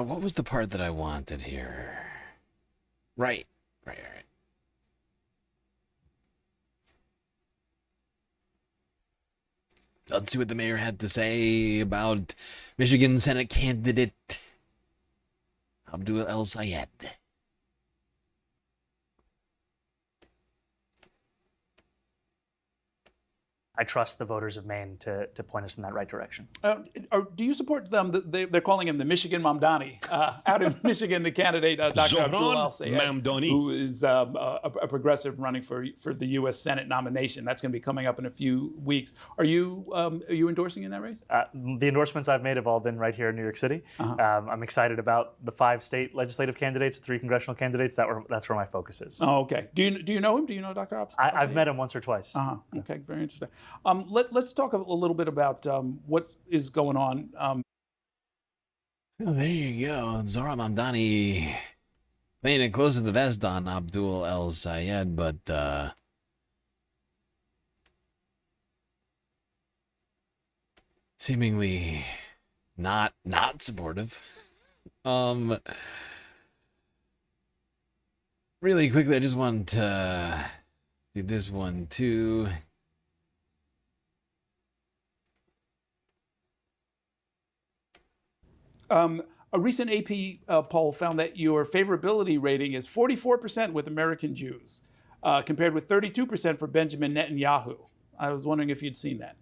What was the part that I wanted here? Right. Let's see what the mayor had to say about Michigan Senate candidate Abdul El Sayed. I trust the voters of Maine to point us in that right direction. Do you support them? They're calling him the Michigan Mamdani. Out in Michigan, the candidate, Dr. Abdul El Sayed, who is a progressive running for the U.S. Senate nomination. That's going to be coming up in a few weeks. Are you endorsing in that race? The endorsements I've made have all been right here in New York City. I'm excited about the 5 state legislative candidates, 3 congressional candidates. That's where my focus is. Oh, okay. Do you know him? Do you know Dr. El Sayed? I've met him once or twice. Okay, very interesting. Let's talk a little bit about what is going on. Well, there you go. Zohran Mamdani laying it close to the vest on Abdul El Sayed, but seemingly not supportive. Really quickly, I just want to do this one too. A recent AP poll found that your favorability rating is 44% with American Jews, compared with 32% for Benjamin Netanyahu. I was wondering if you'd seen that.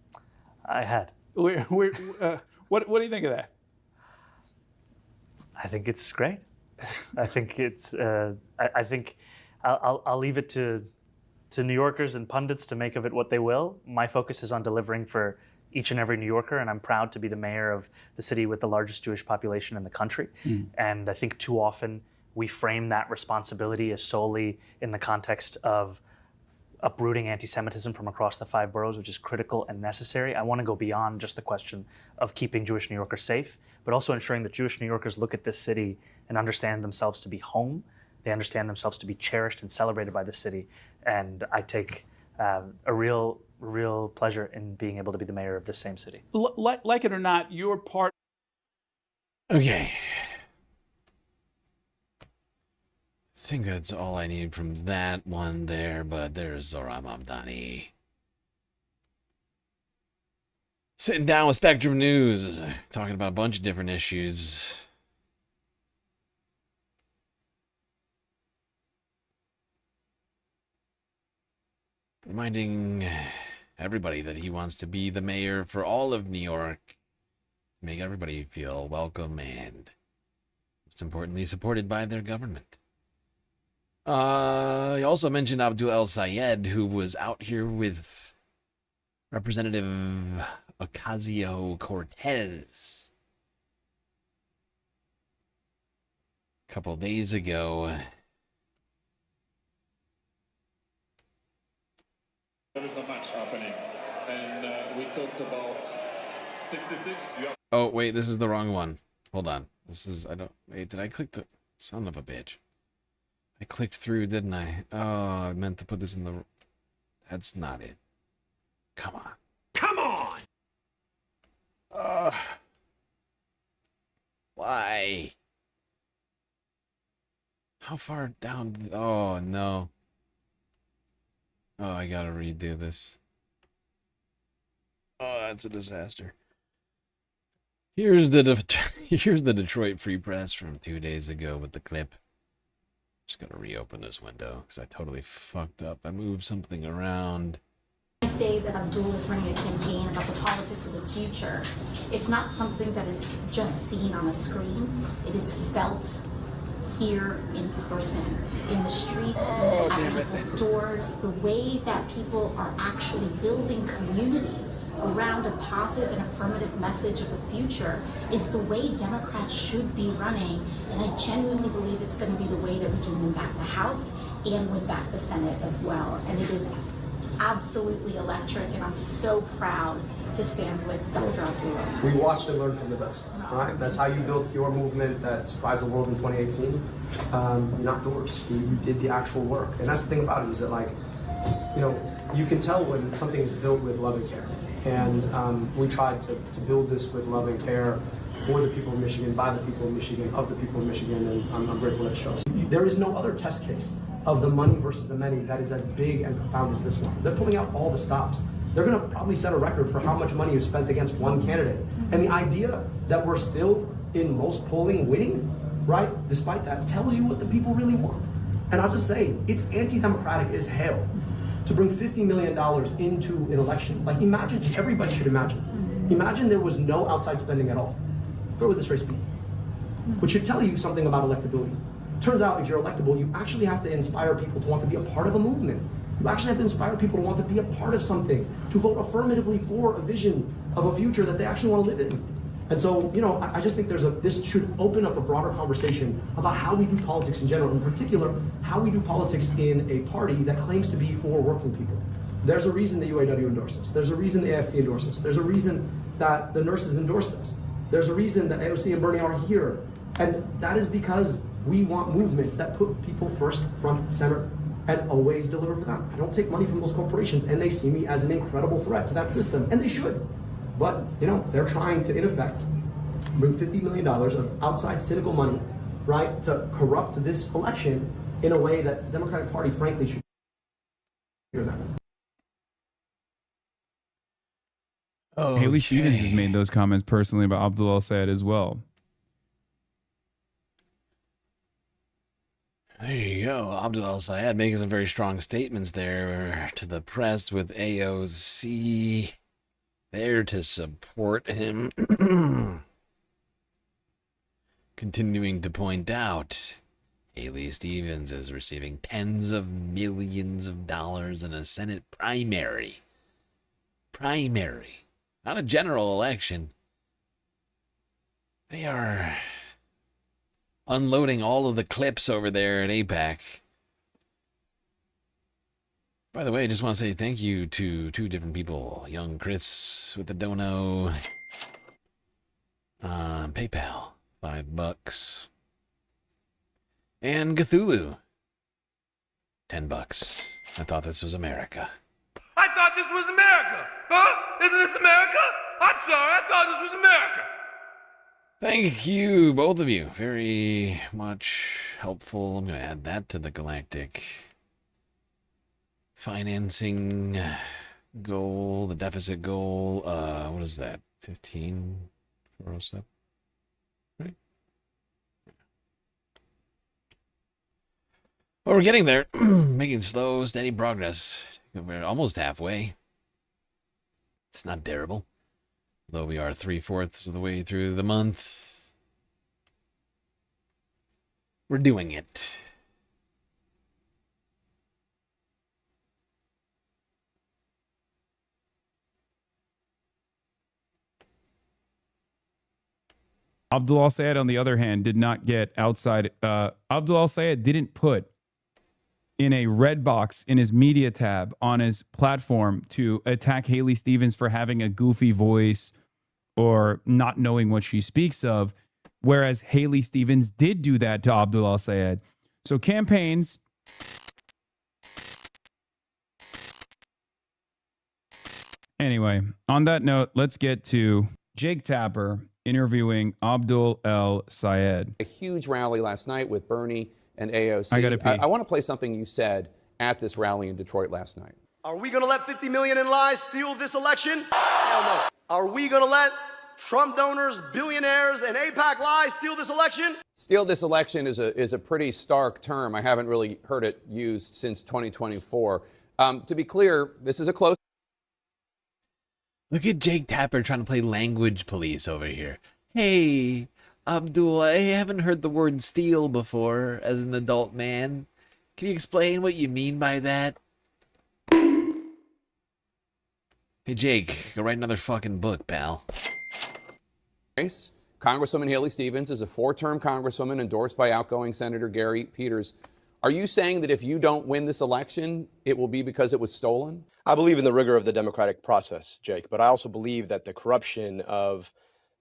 I had. What do you think of that? I think it's great. I think it's. I think I'll leave it to New Yorkers and pundits to make of it what they will. My focus is on delivering for each and every New Yorker, and I'm proud to be the mayor of the city with the largest Jewish population in the country. And I think too often we frame that responsibility as solely in the context of uprooting anti-Semitism from across the 5 boroughs, which is critical and necessary. I want to go beyond just the question of keeping Jewish New Yorkers safe, but also ensuring that Jewish New Yorkers look at this city and understand themselves to be home. They understand themselves to be cherished and celebrated by the city. And I take a real pleasure in being able to be the mayor of this same city. Like it or not, you're part. Okay. I think that's all I need from that one there, but there's Zohran Mamdani. Sitting down with Spectrum News, talking about a bunch of different issues. Reminding everybody that he wants to be the mayor for all of New York. Make everybody feel welcome and, most importantly, supported by their government. He also mentioned Abdul El Sayed, who was out here with Representative Ocasio-Cortez a couple days ago. There is a match happening, and we talked about 66. Oh, wait, this is the wrong one. Hold on. This is, I don't, wait, did I click the, son of a bitch. I clicked through, didn't I? Oh, I meant to put this in the, that's not it. Come on. Come on! Why? How far down? Oh, no. Oh, I gotta redo this. Oh, that's a disaster. Here's the here's the Detroit Free Press from 2 days ago with the clip. Just gotta reopen this window because I totally fucked up. I moved something around. I say that Abdul is running a campaign about the politics of the future. It's not something that is just seen on a screen. It is felt here in person, in the streets, at people's doors, the way that people are actually building community around a positive and affirmative message of the future is the way Democrats should be running. And I genuinely believe it's going to be the way that we can win back the House and win back the Senate as well. And it is absolutely electric, and I'm so proud to stand with Dr. Abdul. We watched and learned from the best, right? That's how you built your movement that surprised the world in 2018. You knocked doors. You did the actual work. And that's the thing about it, is that, like, you know, you can tell when something is built with love and care. And we tried to build this with love and care for the people of Michigan, by the people of Michigan, of the people of Michigan, and I'm grateful that it shows. There is no other test case of the money versus the many that is as big and profound as this one. They're pulling out all the stops. They're going to probably set a record for how much money is spent against one candidate. And the idea that we're still in most polling winning, right, despite that, tells you what the people really want. And I'll just say, it's anti-democratic as hell to bring $50 million into an election. Like, imagine, just everybody should imagine. Imagine there was no outside spending at all. Where would this race be? Which should tell you something about electability. Turns out, if you're electable, you actually have to inspire people to want to be a part of a movement. You actually have to inspire people to want to be a part of something, to vote affirmatively for a vision of a future that they actually want to live in. And so, you know, I just think this should open up a broader conversation about how we do politics in general, in particular, how we do politics in a party that claims to be for working people. There's a reason the UAW endorsed us. There's a reason the AFT endorsed us. There's a reason that the nurses endorsed us. There's a reason that AOC and Bernie are here. And that is because we want movements that put people first, front, center, and always deliver for them. I don't take money from those corporations, and they see me as an incredible threat to that system, and they should. But, you know, they're trying to, in effect, bring $50 million of outside cynical money, right, to corrupt this election in a way that the Democratic Party, frankly, should hear that. Haley Stevens has made those comments personally about Abdul El Sayed as well. There you go. Abdul El Sayed making some very strong statements there to the press with AOC there to support him. Continuing to point out, Haley Stevens is receiving tens of millions of dollars in a Senate primary. Primary. Not a general election. They are unloading all of the clips over there at APAC. By the way, I just want to say thank you to two different people. Young Chris with the dono. PayPal, $5. And Cthulhu, $10. I thought this was America. I thought this was America. Huh? Isn't this America? I'm sorry, I thought this was America. Thank you, both of you. Very much helpful. I'm going to add that to the Galactic financing goal, the deficit goal. What is that? 15,407? Right? Well, we're getting there. Making slow, steady progress. We're almost halfway. It's not terrible. Though we are 3/4 of the way through the month. We're doing it. Abdul Al-Sayed, on the other hand, did not get outside. Abdul Al-Sayed didn't put in a red box in his media tab on his platform to attack Haley Stevens for having a goofy voice or not knowing what she speaks of, whereas Haley Stevens did do that to Abdul Al-Sayed. So campaigns. Anyway, on that note, let's get to Jake Tapper interviewing Abdul El-Sayed. A huge rally last night with Bernie and AOC. I gotta pee. I want to play something you said at this rally in Detroit last night. Are we going to let 50 million in lies steal this election? Hell no. Are we going to let Trump donors, billionaires, and AIPAC lies steal this election? Steal this election is a pretty stark term. I haven't really heard it used since 2024. To be clear, this is a close. Look at Jake Tapper trying to play language police over here. Hey, Abdul, I haven't heard the word steal before as an adult man. Can you explain what you mean by that? Hey, Jake, go write another fucking book, pal. Congresswoman Haley Stevens is a 4-term congresswoman endorsed by outgoing Senator Gary Peters. Are you saying that if you don't win this election, it will be because it was stolen? I believe in the rigor of the democratic process, Jake, but I also believe that the corruption of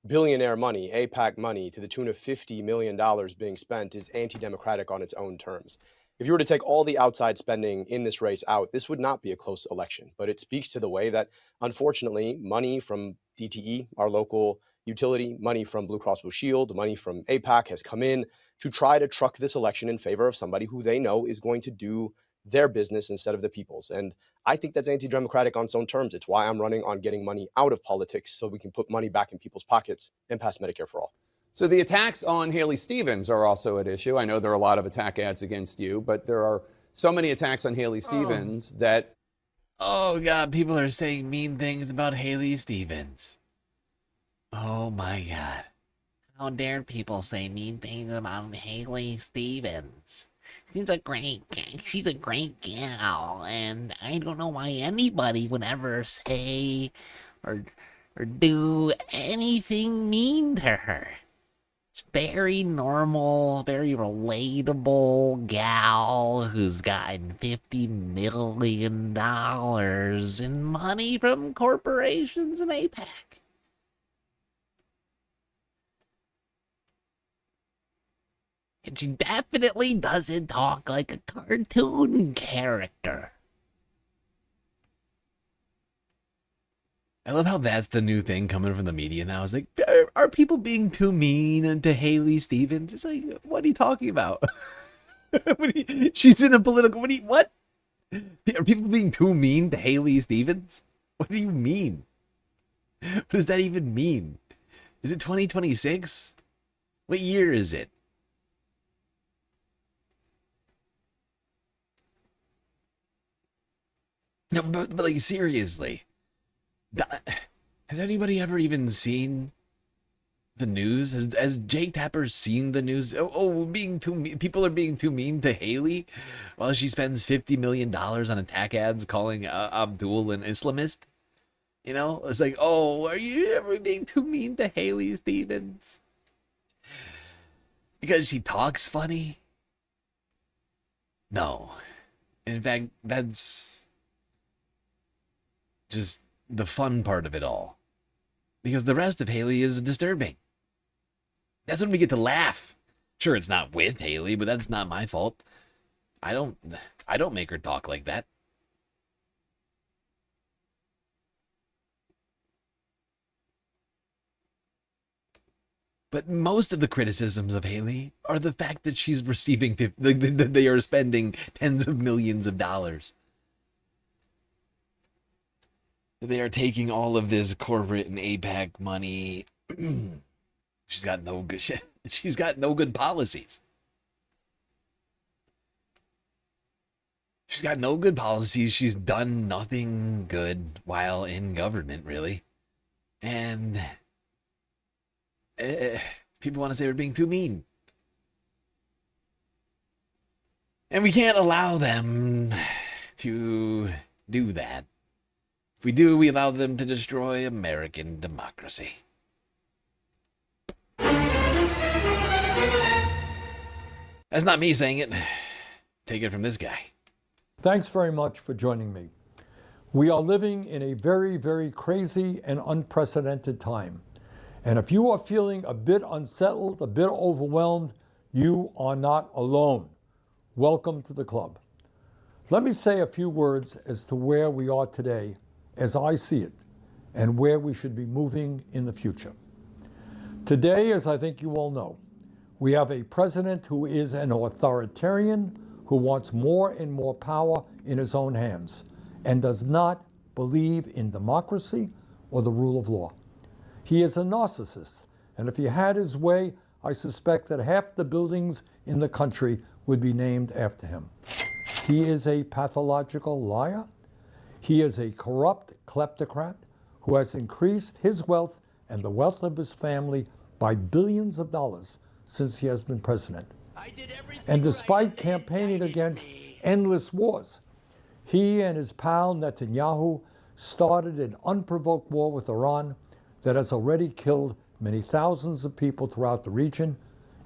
billionaire money, AIPAC money, to the tune of $50 million being spent is anti-democratic on its own terms. If you were to take all the outside spending in this race out, this would not be a close election, but it speaks to the way that, unfortunately, money from DTE, our local utility, money from Blue Cross Blue Shield, money from AIPAC has come in to try to truck this election in favor of somebody who they know is going to do their business instead of the people's. And I think that's anti-democratic on its own terms. It's why I'm running on getting money out of politics so we can put money back in people's pockets and pass Medicare for all. So the attacks on Haley Stevens are also at issue. I know there are a lot of attack ads against you, but there are so many attacks on Haley Stevens that... Oh, God, people are saying mean things about Haley Stevens. Oh, my God. How dare people say mean things about Haley Stevens? She's a great gal, and I don't know why anybody would ever say or do anything mean to her. She's very normal, very relatable gal who's gotten $50 million in money from corporations and AIPAC. And she definitely doesn't talk like a cartoon character. I love how that's the new thing coming from the media now. It's like, are people being too mean to Haley Stevens? It's like, what are you talking about? She's in a political... What? Are people being too mean to Haley Stevens? What do you mean? What does that even mean? Is it 2026? What year is it? No, but like, seriously. Has anybody ever even seen the news? Has Jake Tapper seen the news? Being too mean. People are being too mean to Haley while she spends $50 million on attack ads calling Abdul an Islamist. You know, it's like, are you ever being too mean to Haley Stevens? Because she talks funny? No. In fact, that's just the fun part of it all. Because the rest of Haley is disturbing. That's when we get to laugh. Sure, it's not with Haley, but that's not my fault. I don't make her talk like that. But most of the criticisms of Haley are the fact that she's receiving, that they are spending tens of millions of dollars. They are taking all of this corporate and AIPAC money. She's got no good shit. She's got no good policies. She's got no good policies. She's done nothing good while in government, really. And people want to say we're being too mean. And we can't allow them to do that. If we do, we allow them to destroy American democracy. That's not me saying it. Take it from this guy. Thanks very much for joining me. We are living in a very, very crazy and unprecedented time. And if you are feeling a bit unsettled, a bit overwhelmed, you are not alone. Welcome to the club. Let me say a few words as to where we are today, as I see it, and where we should be moving in the future. Today, as I think you all know, we have a president who is an authoritarian, who wants more and more power in his own hands, and does not believe in democracy or the rule of law. He is a narcissist, and if he had his way, I suspect that half the buildings in the country would be named after him. He is a pathological liar. He is a corrupt kleptocrat who has increased his wealth and the wealth of his family by billions of dollars since he has been president. And despite campaigning against endless wars, he and his pal Netanyahu started an unprovoked war with Iran that has already killed many thousands of people throughout the region,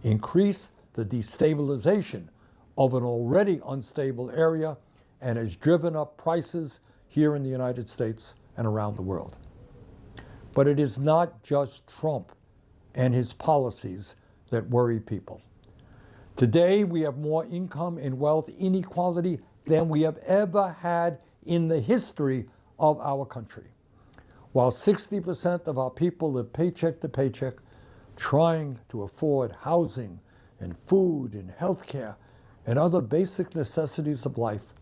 increased the destabilization of an already unstable area, and has driven up prices here in the United States and around the world. But it is not just Trump and his policies that worry people. Today, we have more income and wealth inequality than we have ever had in the history of our country. While 60% of our people live paycheck to paycheck, trying to afford housing and food and health care and other basic necessities of life,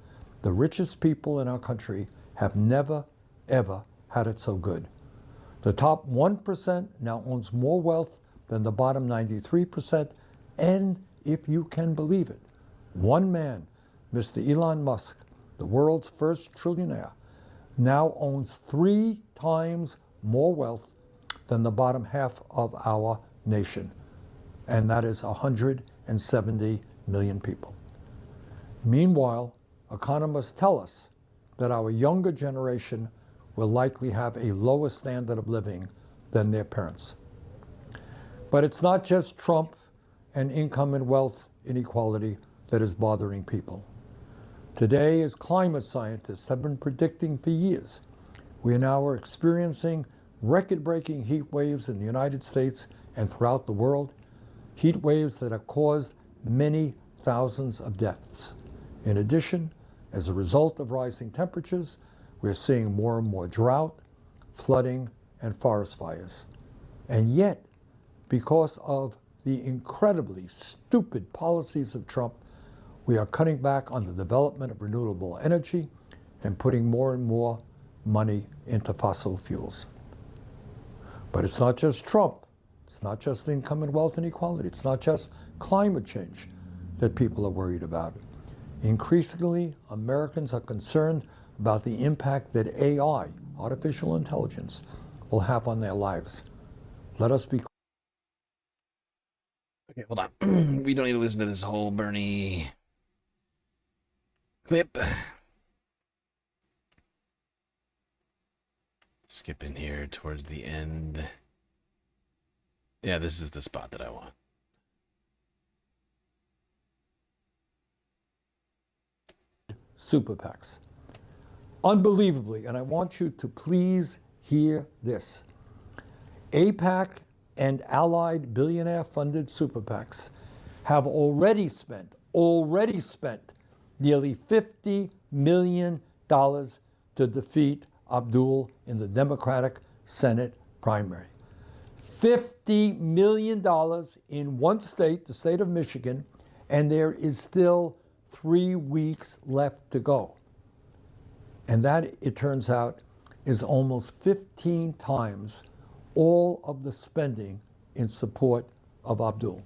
the richest people in our country have never, ever had it so good. The top 1% now owns more wealth than the bottom 93%, and if you can believe it, one man, Mr. Elon Musk, the world's first trillionaire, now owns 3 times more wealth than the bottom half of our nation, and that is 170 million people. Meanwhile, economists tell us that our younger generation will likely have a lower standard of living than their parents. But it's not just Trump and income and wealth inequality that is bothering people. Today, as climate scientists have been predicting for years, we now are experiencing record-breaking heat waves in the United States and throughout the world, heat waves that have caused many thousands of deaths. In addition, as a result of rising temperatures, we're seeing more and more drought, flooding, and forest fires. And yet, because of the incredibly stupid policies of Trump, we are cutting back on the development of renewable energy and putting more and more money into fossil fuels. But it's not just Trump. It's not just income and wealth inequality. It's not just climate change that people are worried about. Increasingly, Americans are concerned about the impact that AI, artificial intelligence, will have on their lives. Let us be clear. Okay, hold on. We don't need to listen to this whole Bernie clip. Skip in here towards the end. Yeah, this is the spot that I want. Super PACs. Unbelievably, and I want you to please hear this. AIPAC and allied billionaire-funded super PACs have already spent nearly $50 million to defeat Abdul in the Democratic Senate primary. $50 million in one state, the state of Michigan, and there is still 3 weeks left to go. And that, it turns out, is almost 15 times all of the spending in support of Abdul.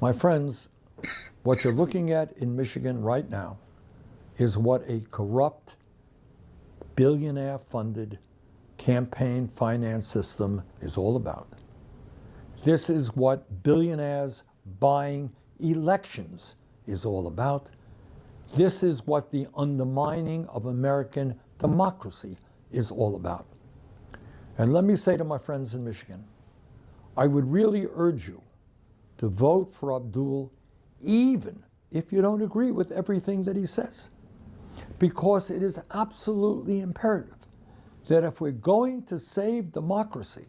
My friends, What you're looking at in Michigan right now is what a corrupt, billionaire-funded campaign finance system is all about. This is what billionaires buying elections is all about. This is what the undermining of American democracy is all about. And let me say to my friends in Michigan, I would really urge you to vote for Abdul, even if you don't agree with everything that he says, because it is absolutely imperative that if we're going to save democracy,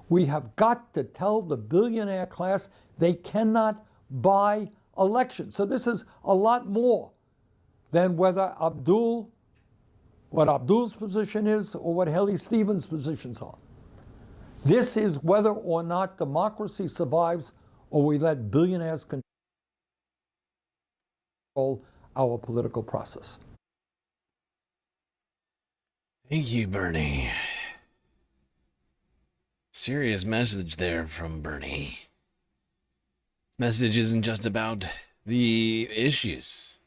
we have got to tell the billionaire class they cannot buy elections. So this is a lot more than whether what Abdul's position is or what Haley Stevens' positions are. This is whether or not democracy survives or we let billionaires control our political process. Thank you, Bernie. Serious message there from Bernie. Message isn't just about the issues.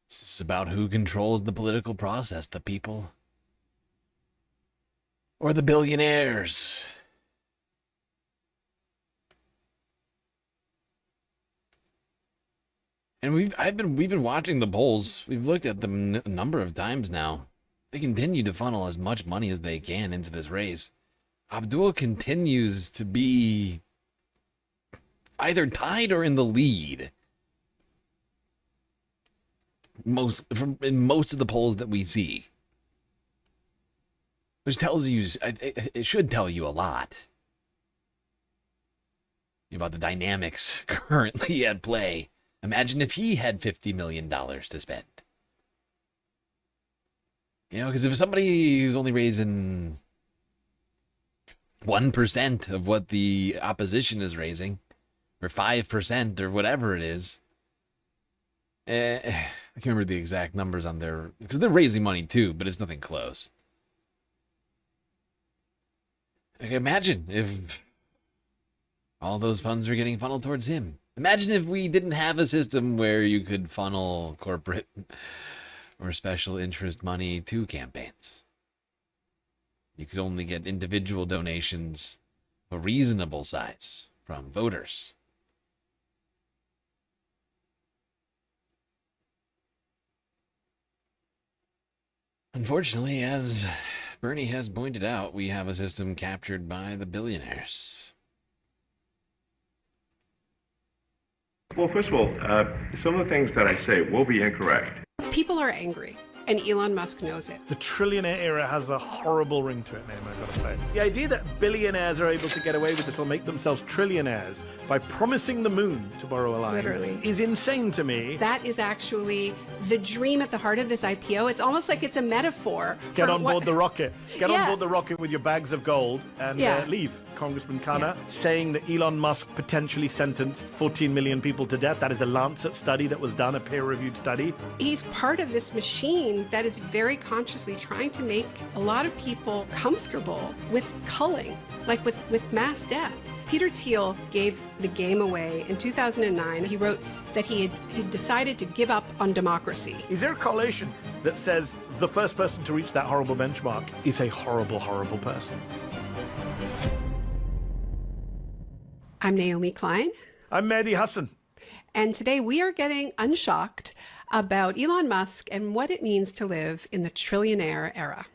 It's about who controls the political process, the people or the billionaires. And we've been watching the polls. We've looked at them a number of times now. They continue to funnel as much money as they can into this race. Abdul continues to be either tied or in the lead. In most of the polls that we see. Which tells you, it should tell you a lot about the dynamics currently at play. Imagine if he had $50 million to spend. You know, because if somebody who's only raising 1% of what the opposition is raising, or 5% or whatever it is, I can't remember the exact numbers on their, because they're raising money too, but it's nothing close. Like, imagine if all those funds were getting funneled towards him. Imagine if we didn't have a system where you could funnel corporate or special interest money to campaigns. You could only get individual donations of a reasonable size from voters. Unfortunately, as Bernie has pointed out, we have a system captured by the billionaires. Well, first of all, some of the things that I say will be incorrect. People are angry, and Elon Musk knows it. The trillionaire era has a horrible ring to it, name, I've got to say. The idea that billionaires are able to get away with this or make themselves trillionaires by promising the moon, to borrow a line, Literally. is insane to me. That is actually the dream at the heart of this IPO. It's almost like it's a metaphor. Get for on board the rocket. Get Yeah. on board the rocket with your bags of gold and leave. Congressman Khanna saying that Elon Musk potentially sentenced 14 million people to death. That is a Lancet study that was done, a peer-reviewed study. He's part of this machine that is very consciously trying to make a lot of people comfortable with culling, like with mass death. Peter Thiel gave the game away in 2009. He wrote that he decided to give up on democracy. Is there a correlation that says the first person to reach that horrible benchmark is a horrible, horrible person? I'm Naomi Klein. I'm Mehdi Hassan. And today we are getting unshocked about Elon Musk and what it means to live in the trillionaire era.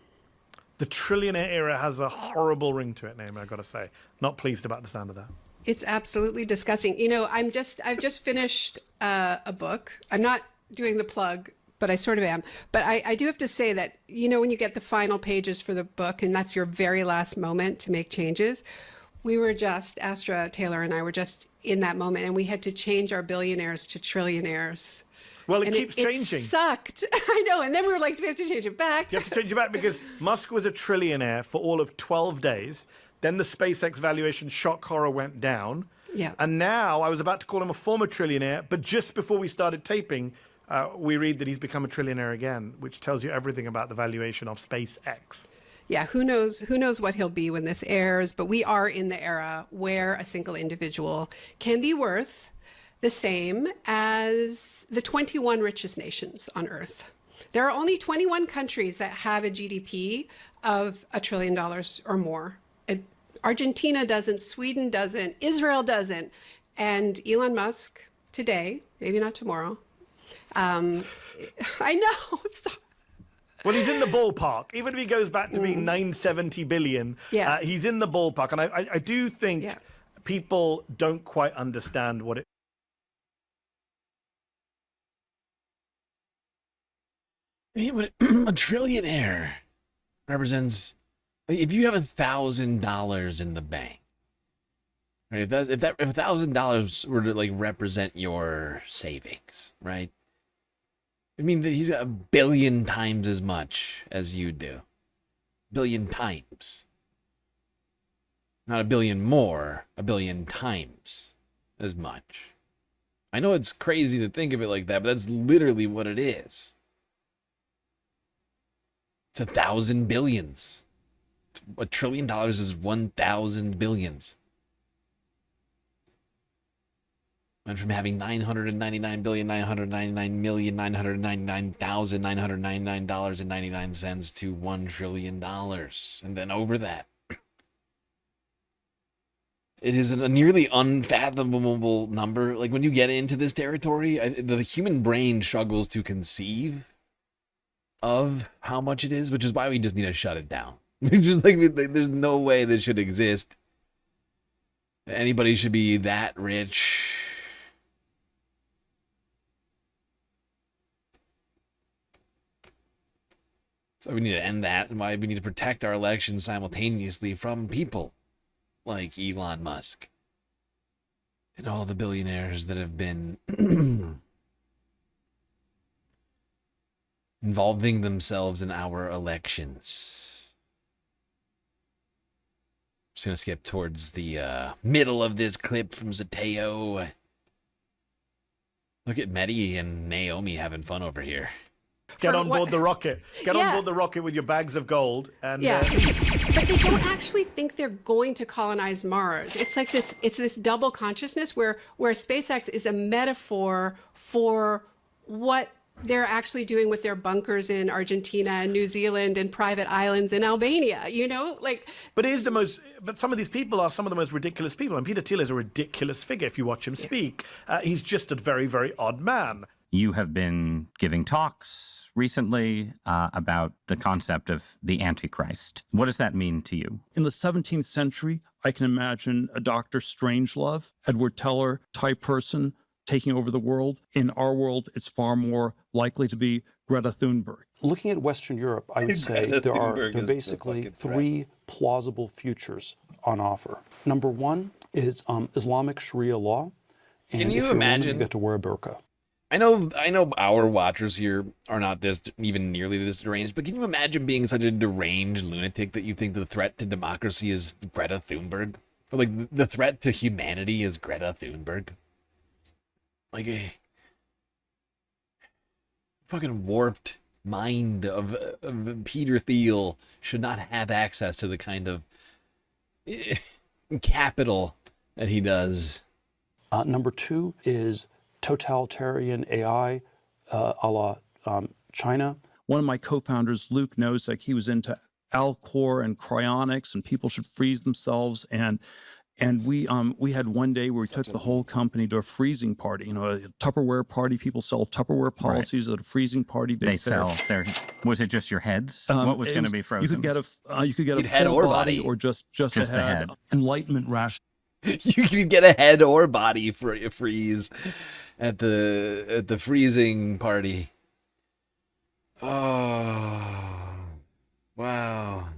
The trillionaire era has a horrible ring to it, name, I've got to say. Not pleased about the sound of that. It's absolutely disgusting. You know, I've just finished a book. I'm not doing the plug, but I sort of am. But I do have to say that, you know, when you get the final pages for the book and that's your very last moment to make changes, we were just, Astra Taylor and I were just in that moment, and we had to change our billionaires to trillionaires. Well, and keeps changing. It sucked. I know. And then we were like, do we have to change it back? You have to change it back because Musk was a trillionaire for all of 12 days. Then the SpaceX valuation shock horror went down. Yeah. And now I was about to call him a former trillionaire, but just before we started taping, we read that he's become a trillionaire again, which tells you everything about the valuation of SpaceX. Yeah, who knows what he'll be when this airs, but we are in the era where a single individual can be worth the same as the 21 richest nations on Earth. There are only 21 countries that have a GDP of $1 trillion or more. Argentina doesn't, Sweden doesn't, Israel doesn't. And Elon Musk today, maybe not tomorrow. I know. Well, he's in the ballpark. Even if he goes back to being 970 billion, he's in the ballpark. And I do think people don't quite understand what it. I mean, a trillionaire represents, like, if you have $1,000 in the bank, right? If $1,000 were to like represent your savings, right? I mean, he's got 1 billion times as much as you do. 1 billion times. Not 1 billion more, 1 billion times as much. I know it's crazy to think of it like that, but that's literally what it is. It's 1,000 billions. $1 trillion is 1,000 billions. Went from having $999,999,999,999.99 to $1 trillion. And then over that. It is a nearly unfathomable number. Like, when you get into this territory, the human brain struggles to conceive of how much it is, which is why we just need to shut it down. Just like, there's no way this should exist. Anybody should be that rich. So we need to end that, and why we need to protect our elections simultaneously from people like Elon Musk and all the billionaires that have been involving themselves in our elections. Just gonna skip towards the middle of this clip from Zateo. Look at Mehdi and Naomi having fun over here. Get on board the rocket. Get on board the rocket with your bags of gold and But they don't actually think they're going to colonize Mars. It's like this. It's this double consciousness where SpaceX is a metaphor for what they're actually doing with their bunkers in Argentina and New Zealand and private islands in Albania. You know, like. But it is the most. But some of these people are some of the most ridiculous people. And Peter Thiel is a ridiculous figure. If you watch him speak, he's just a very, very odd man. You have been giving talks recently about the concept of the Antichrist. What does that mean to you? In the 17th century, I can imagine a Dr. Strangelove, Edward Teller type person taking over the world. In our world, it's far more likely to be Greta Thunberg. Looking at Western Europe, I would say there are basically three plausible futures on offer. Number one is Islamic Sharia law. And Can you if you're a woman, imagine? you get to wear a burqa. I know our watchers here are not even nearly this deranged, but can you imagine being such a deranged lunatic that you think the threat to democracy is Greta Thunberg? Or like the threat to humanity is Greta Thunberg? Like a fucking warped mind of Peter Thiel should not have access to the kind of capital that he does. Number two is totalitarian AI a la China. One of my co-founders, Luke Nosek, he was into Alcor and cryonics, and people should freeze themselves. And we had one day where we took the whole company to a freezing party. You know, a Tupperware party. People sell Tupperware policies at a freezing party. They sell their. Was it just your heads? What was going to be frozen? You could get a head full or body, body. or just a head. Enlightenment ration. You can get a head or body for a freeze at the freezing party. Oh, wow.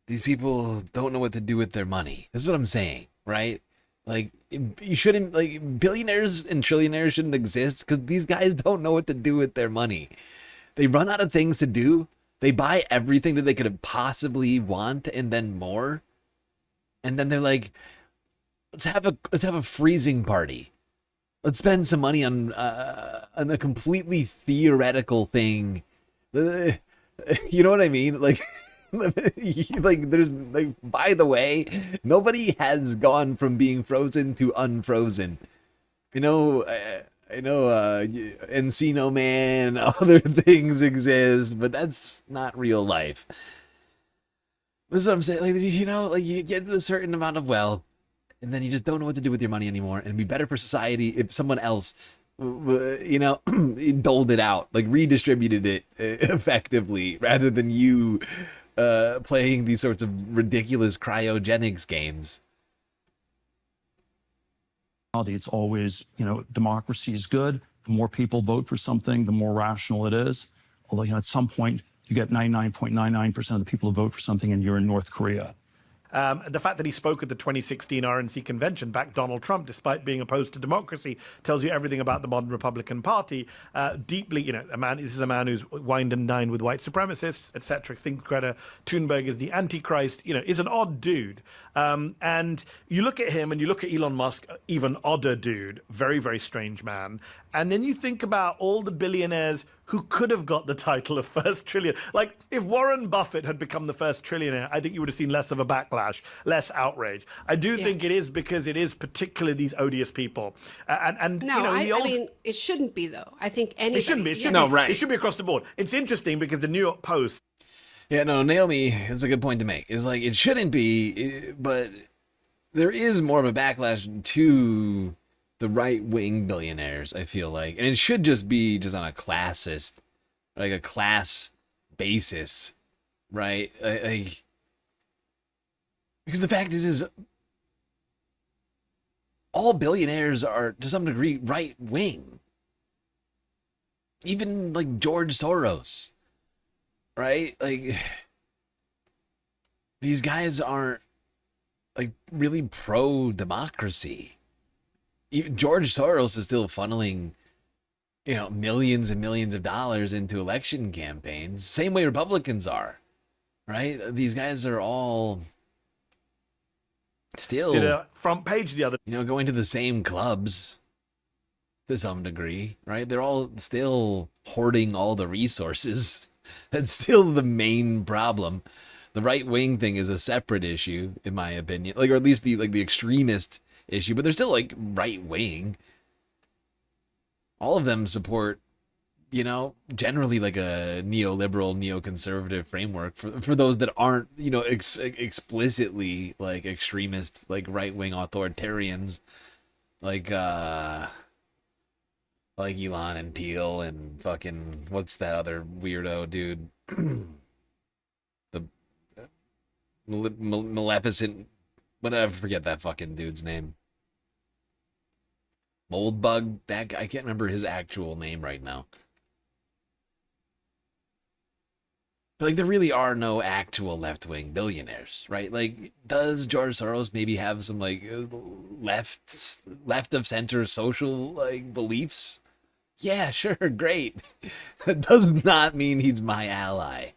These people don't know what to do with their money. This is what I'm saying, right? Like, you shouldn't, like, billionaires and trillionaires shouldn't exist because these guys don't know what to do with their money. They run out of things to do. They buy everything that they could possibly want and then more. And then they're like, let's have a freezing party. Let's spend some money on a completely theoretical thing. You know what I mean? Like, like there's like, by the way, nobody has gone from being frozen to unfrozen I know Encino Man, other things exist, but that's not real life. This is what I'm saying. Like, like you get to a certain amount of wealth, and then you just don't know what to do with your money anymore. And it'd be better for society if someone else, doled it out, like redistributed it effectively, rather than you playing these sorts of ridiculous cryogenics games. It's always, democracy is good. The more people vote for something, the more rational it is. Although, at some point, you get 99.99% of the people who vote for something and you're in North Korea. The fact that he spoke at the 2016 RNC convention backed Donald Trump, despite being opposed to democracy, tells you everything about the modern Republican Party. Deeply, this is a man who's wined and dined with white supremacists, etc. Think Greta Thunberg is the Antichrist. Is an odd dude. And you look at him and you look at Elon Musk, even odder dude, very, very strange man. And then you think about all the billionaires who could have got the title of first trillion. Like, if Warren Buffett had become the first trillionaire, I think you would have seen less of a backlash, less outrage. I do think it is because it is particularly these odious people. I mean, it shouldn't be, though. I think anybody... It shouldn't be. It should be across the board. It's interesting because the New York Post... Yeah, no, Naomi, it's a good point to make. It's like, it shouldn't be, but there is more of a backlash to the right-wing billionaires, I feel like. And it should just be on a classist, like a class basis, right? Like, because the fact is all billionaires are, to some degree, right-wing. Even, like, George Soros, right? Like, these guys aren't, like, really pro-democracy. Even George Soros is still funneling, millions and millions of dollars into election campaigns. Same way Republicans are, right? These guys are all still... Did a front page the other... going to the same clubs to some degree, right? They're all still hoarding all the resources. That's still the main problem. The right-wing thing is a separate issue, in my opinion. Like, or at least the extremist issue, but they're still, like, right-wing. All of them support, generally, like, a neoliberal, neoconservative framework for those that aren't, explicitly, like, extremist, like, right-wing authoritarians, like Elon and Thiel and fucking, what's that other weirdo dude? The Maleficent, whatever, forget that fucking dude's name. Moldbug, that guy, I can't remember his actual name right now. But, like, there really are no actual left-wing billionaires, right? Like, does George Soros maybe have some, like, left of center social, like, beliefs? Yeah, sure, great. That does not mean he's my ally.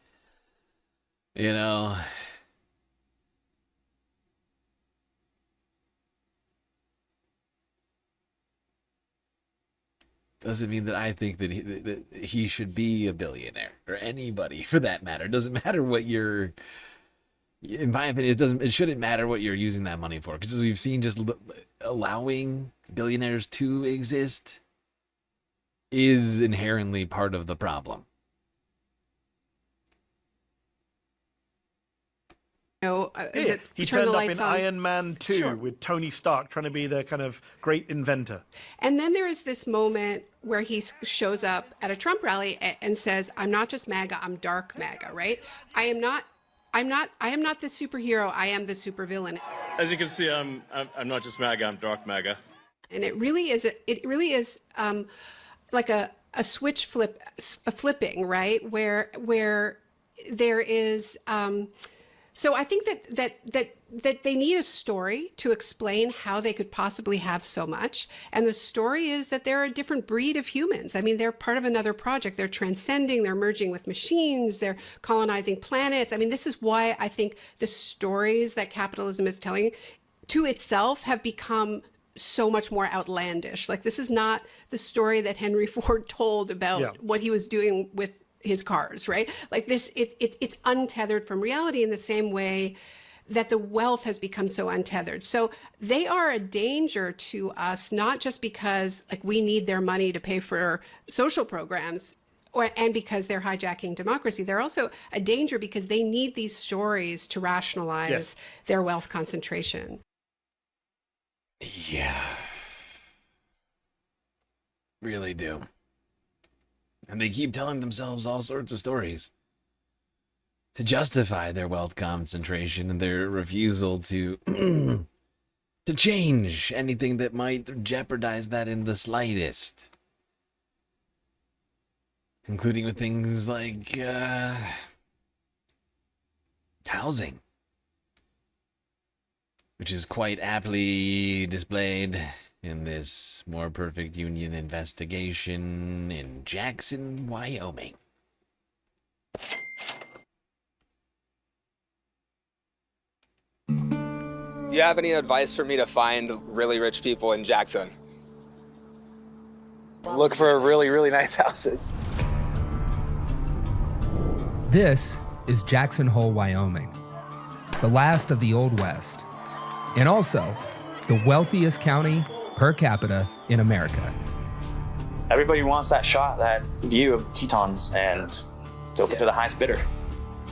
Doesn't mean that I think that he should be a billionaire, or anybody for that matter. It doesn't matter what you're, in my opinion, it shouldn't matter what you're using that money for. Because as we've seen, just allowing billionaires to exist is inherently part of the problem. He turned up in Iron Man 2 with Tony Stark trying to be the kind of great inventor. And then there is this moment where he shows up at a Trump rally and says, "I'm not just MAGA, I'm dark MAGA," right? I am not the superhero, I am the supervillain. As you can see, I'm not just MAGA, I'm dark MAGA. And it really is like a switch flipping, right? Where there is so I think that they need a story to explain how they could possibly have so much. And the story is that they're a different breed of humans. I mean, they're part of another project. They're transcending, they're merging with machines, they're colonizing planets. I mean, this is why I think the stories that capitalism is telling to itself have become so much more outlandish. Like, this is not the story that Henry Ford told about what he was doing with his cars, right? Like this, it's untethered from reality in the same way that the wealth has become so untethered. So they are a danger to us, not just because like we need their money to pay for social programs and because they're hijacking democracy. They're also a danger because they need these stories to rationalize their wealth concentration. Yeah. Really do. And they keep telling themselves all sorts of stories to justify their wealth concentration and their refusal to to change anything that might jeopardize that in the slightest. Including with things like housing, which is quite aptly displayed in this More Perfect Union investigation in Jackson, Wyoming. Do you have any advice for me to find really rich people in Jackson? Look for really, really nice houses. This is Jackson Hole, Wyoming, the last of the Old West, and also the wealthiest county per capita in America. Everybody wants that shot, that view of the Tetons, and it's open to the highest bidder.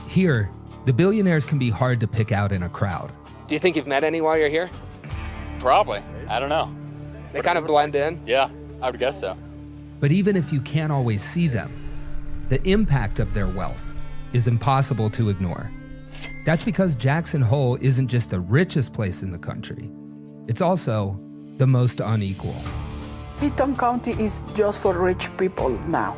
Here, the billionaires can be hard to pick out in a crowd. Do you think you've met any while you're here? Probably. I don't know. They kind of blend in? Yeah, I would guess so. But even if you can't always see them, the impact of their wealth is impossible to ignore. That's because Jackson Hole isn't just the richest place in the country, it's also the most unequal. Teton County is just for rich people now.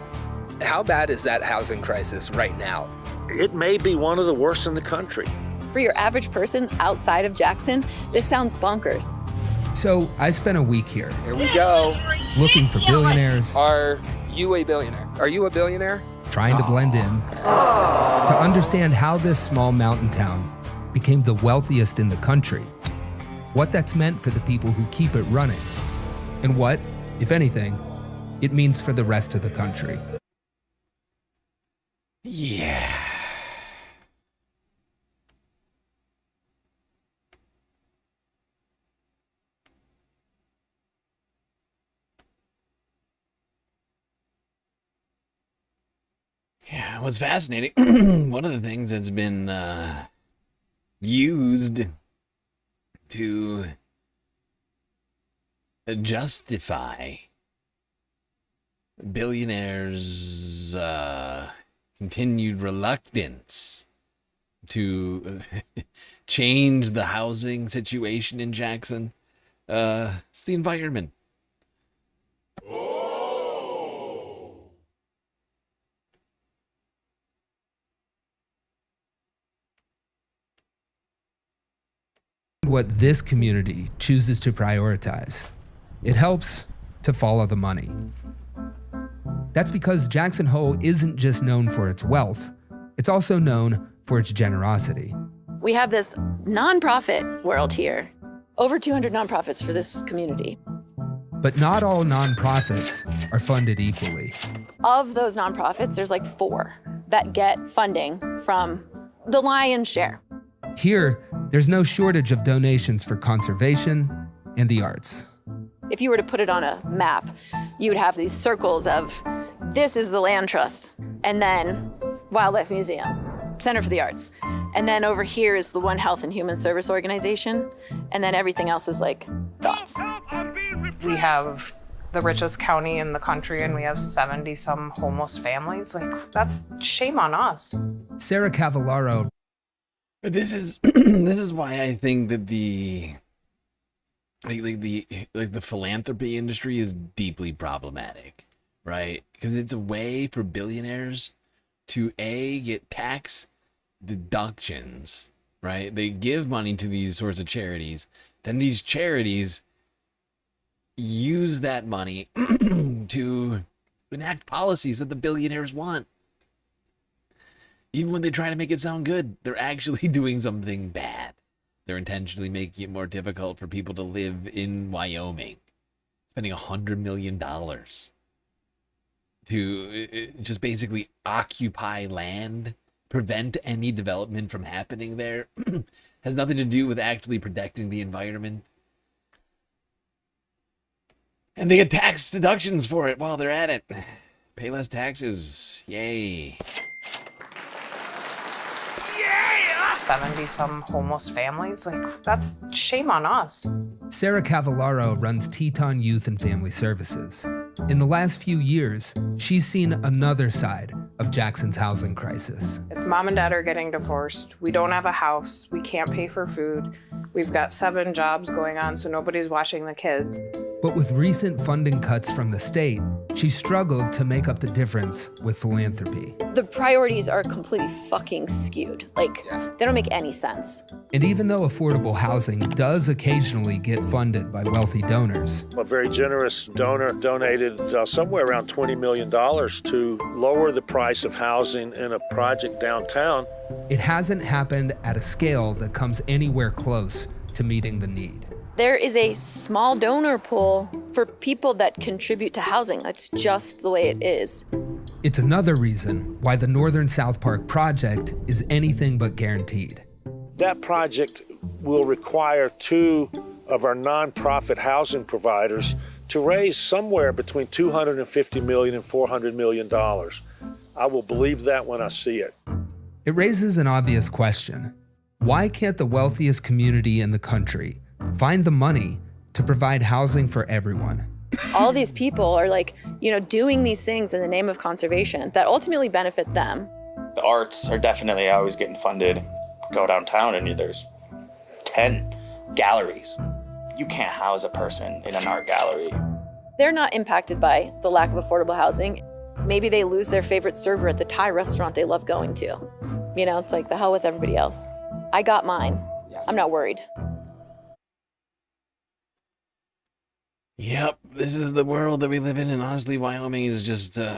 How bad is that housing crisis right now? It may be one of the worst in the country. For your average person outside of Jackson, this sounds bonkers. So I spent a week here. Here we go. Looking for billionaires. Are you a billionaire? Are you a billionaire? Trying to blend in. To understand how this small mountain town became the wealthiest in the country. What that's meant for the people who keep it running. And what, if anything, it means for the rest of the country. Yeah. Yeah, what's fascinating, one of the things that's been used to justify billionaires' continued reluctance to change the housing situation in Jackson, it's the environment. What this community chooses to prioritize. It helps to follow the money. That's because Jackson Hole isn't just known for its wealth, it's also known for its generosity. We have this nonprofit world here. Over 200 nonprofits for this community. But not all nonprofits are funded equally. Of those nonprofits, there's like 4 that get funding from the lion's share. Here, there's no shortage of donations for conservation and the arts. If you were to put it on a map, you would have these circles of, this is the Land Trust, and then Wildlife Museum, Center for the Arts. And then over here is the One Health and Human Service Organization, and then everything else is like dots. We have the richest county in the country, and we have 70-some homeless families. Like, that's shame on us. Sarah Cavallaro. But this is this is why I think that the philanthropy industry is deeply problematic, right? Because it's a way for billionaires to get tax deductions, right? They give money to these sorts of charities, then these charities use that money to enact policies that the billionaires want. Even when they try to make it sound good, they're actually doing something bad. They're intentionally making it more difficult for people to live in Wyoming, spending $100 million to just basically occupy land prevent any development from happening there. Has nothing to do with actually protecting the environment. And they get tax deductions for it while they're at it. Pay less taxes. Yay. 70 some homeless families, like that's shame on us. Sarah Cavallaro runs Teton Youth and Family Services. In the last few years, she's seen another side of Jackson's housing crisis. It's mom and dad are getting divorced. We don't have a house. We can't pay for food. We've got 7 jobs going on, so nobody's watching the kids. But with recent funding cuts from the state, she struggled to make up the difference with philanthropy. The priorities are completely fucking skewed. Like, they don't make any sense. And even though affordable housing does occasionally get funded by wealthy donors, A very generous donor donated somewhere around $20 million to lower the price of housing in a project downtown. it hasn't happened at a scale that comes anywhere close to meeting the need. There is a small donor pool for people that contribute to housing. That's just the way it is. It's another reason why the Northern South Park project is anything but guaranteed. That project will require 2 of our nonprofit housing providers to raise somewhere between $250 million and $400 million. I will believe that when I see it. It raises an obvious question. Why can't the wealthiest community in the country find the money to provide housing for everyone? All these people are doing these things in the name of conservation that ultimately benefit them. The arts are definitely always getting funded. Go downtown and there's 10 galleries. You can't house a person in an art gallery. They're not impacted by the lack of affordable housing. Maybe they lose their favorite server at the Thai restaurant they love going to. It's like the hell with everybody else. I got mine. I'm not worried. Yep, this is the world that we live in, and honestly, Wyoming is just sort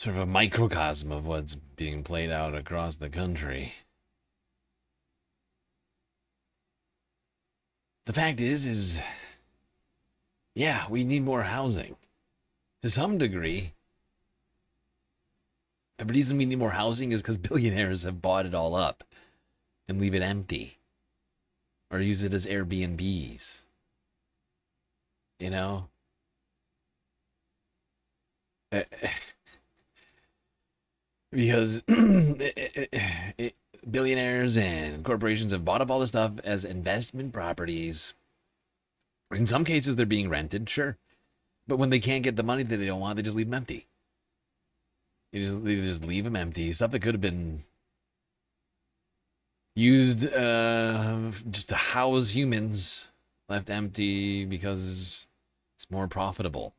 of a microcosm of what's being played out across the country. The fact is, yeah, we need more housing. To some degree. The reason we need more housing is because billionaires have bought it all up and leave it empty. Or use it as Airbnbs. Because billionaires and corporations have bought up all this stuff as investment properties. In some cases, they're being rented, sure. But when they can't get the money that they don't want, they just leave them empty. They just leave them empty. Stuff that could have been used just to house humans, left empty because it's more profitable.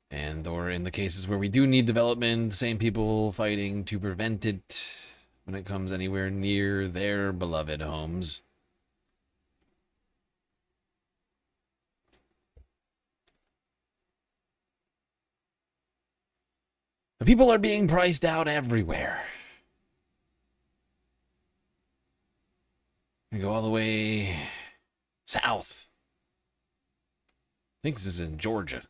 And or in the cases where we do need development, same people fighting to prevent it when it comes anywhere near their beloved homes. The people are being priced out everywhere. We go all the way south. I think this is in Georgia.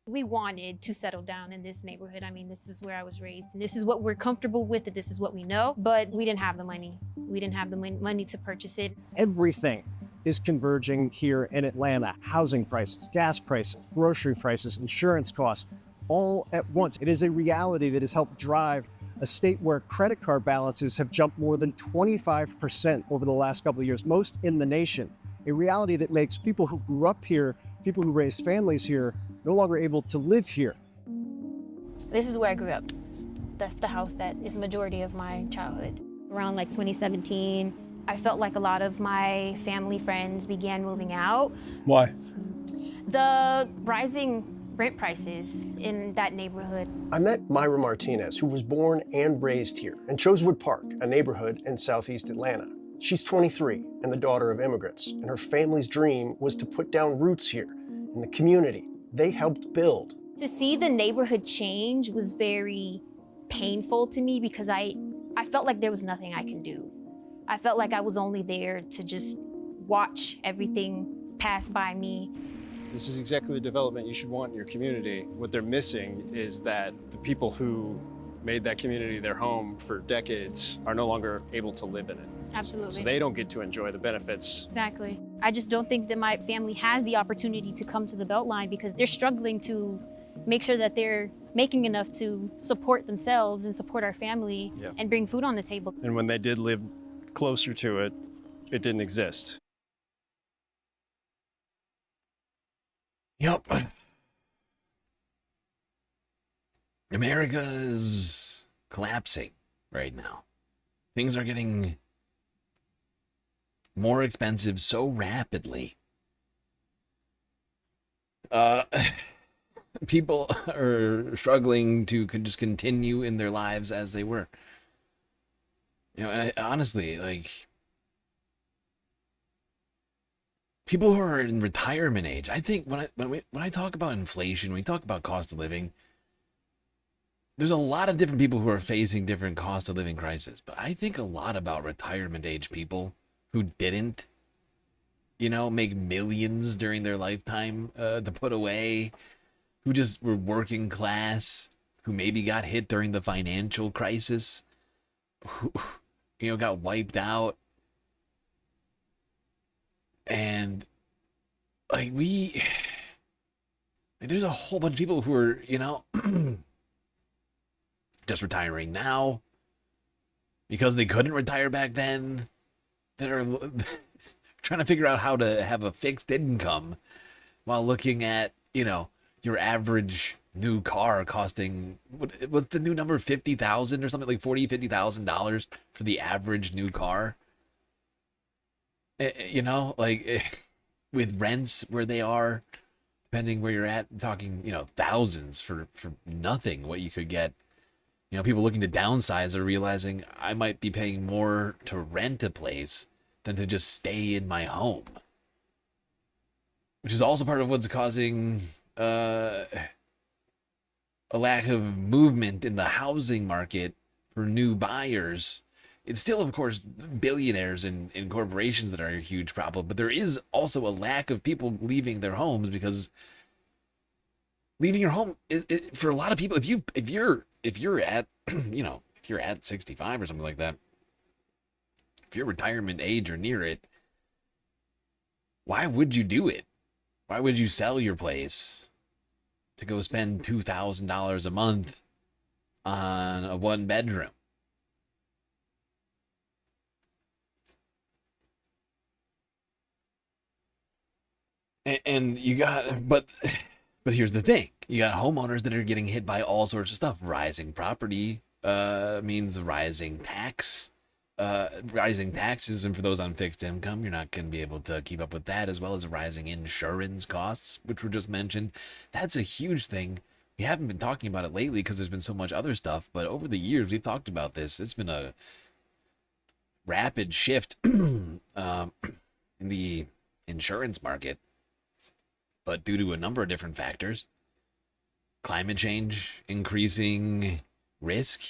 We wanted to settle down in this neighborhood. I mean, this is where I was raised, and this is what we're comfortable with, and this is what we know, but we didn't have the money. We didn't have the money to purchase it. Everything is converging here in Atlanta. Housing prices, gas prices, grocery prices, insurance costs, all at once. It is a reality that has helped drive a state where credit card balances have jumped more than 25% over the last couple of years, most in the nation. A reality that makes people who grew up here, people who raised families here, no longer able to live here. This is where I grew up. That's the house that is the majority of my childhood. Around 2017, I felt like a lot of my family friends began moving out. Why? The rising rent prices in that neighborhood. I met Myra Martinez, who was born and raised here in Chosewood Park, a neighborhood in southeast Atlanta. She's 23 and the daughter of immigrants, and her family's dream was to put down roots here in the community they helped build. To see the neighborhood change was very painful to me because I felt like there was nothing I can do. I felt like I was only there to just watch everything pass by me. This is exactly the development you should want in your community. What they're missing is that the people who made that community their home for decades are no longer able to live in it. Absolutely. So they don't get to enjoy the benefits. Exactly. I just don't think that my family has the opportunity to come to the Beltline because they're struggling to make sure that they're making enough to support themselves and support our family and bring food on the table. And when they did live closer to it, it didn't exist. Yep. America's collapsing right now. Things are getting more expensive so rapidly. People are struggling to just continue in their lives as they were. You know, honestly, like, people who are in retirement age, I think when I talk about inflation, when we talk about cost of living, there's a lot of different people who are facing different cost of living crises. But I think a lot about retirement age people who didn't, you know, make millions during their lifetime to put away, who just were working class, who maybe got hit during the financial crisis, who, you know, got wiped out. And like there's a whole bunch of people who are, you know, just retiring now because they couldn't retire back then, that are trying to figure out how to have a fixed income while looking at, you know, your average new car costing, what's the new number, $50,000 or something, like $50,000 for the average new car. You know, like with rents where they are, depending where you're at, I'm talking, you know, thousands for nothing what you could get. You know, people looking to downsize are realizing I might be paying more to rent a place than to just stay in my home. Which is also part of what's causing a lack of movement in the housing market for new buyers. It's still, of course, billionaires and corporations that are a huge problem, but there is also a lack of people leaving their homes, because leaving your home for a lot of people, if you're at, you know, if you're at 65 or something like that, if you're retirement age or near it, why would you do it? Why would you sell your place to go spend $2,000 a month on a one bedroom? And you got, but here's the thing. You got homeowners that are getting hit by all sorts of stuff. Rising property means rising taxes. And for those on fixed income, you're not going to be able to keep up with that, as well as rising insurance costs, which were just mentioned. That's a huge thing. We haven't been talking about it lately because there's been so much other stuff, but over the years, we've talked about this. It's been a rapid shift in the insurance market, but due to a number of different factors, climate change, increasing risk,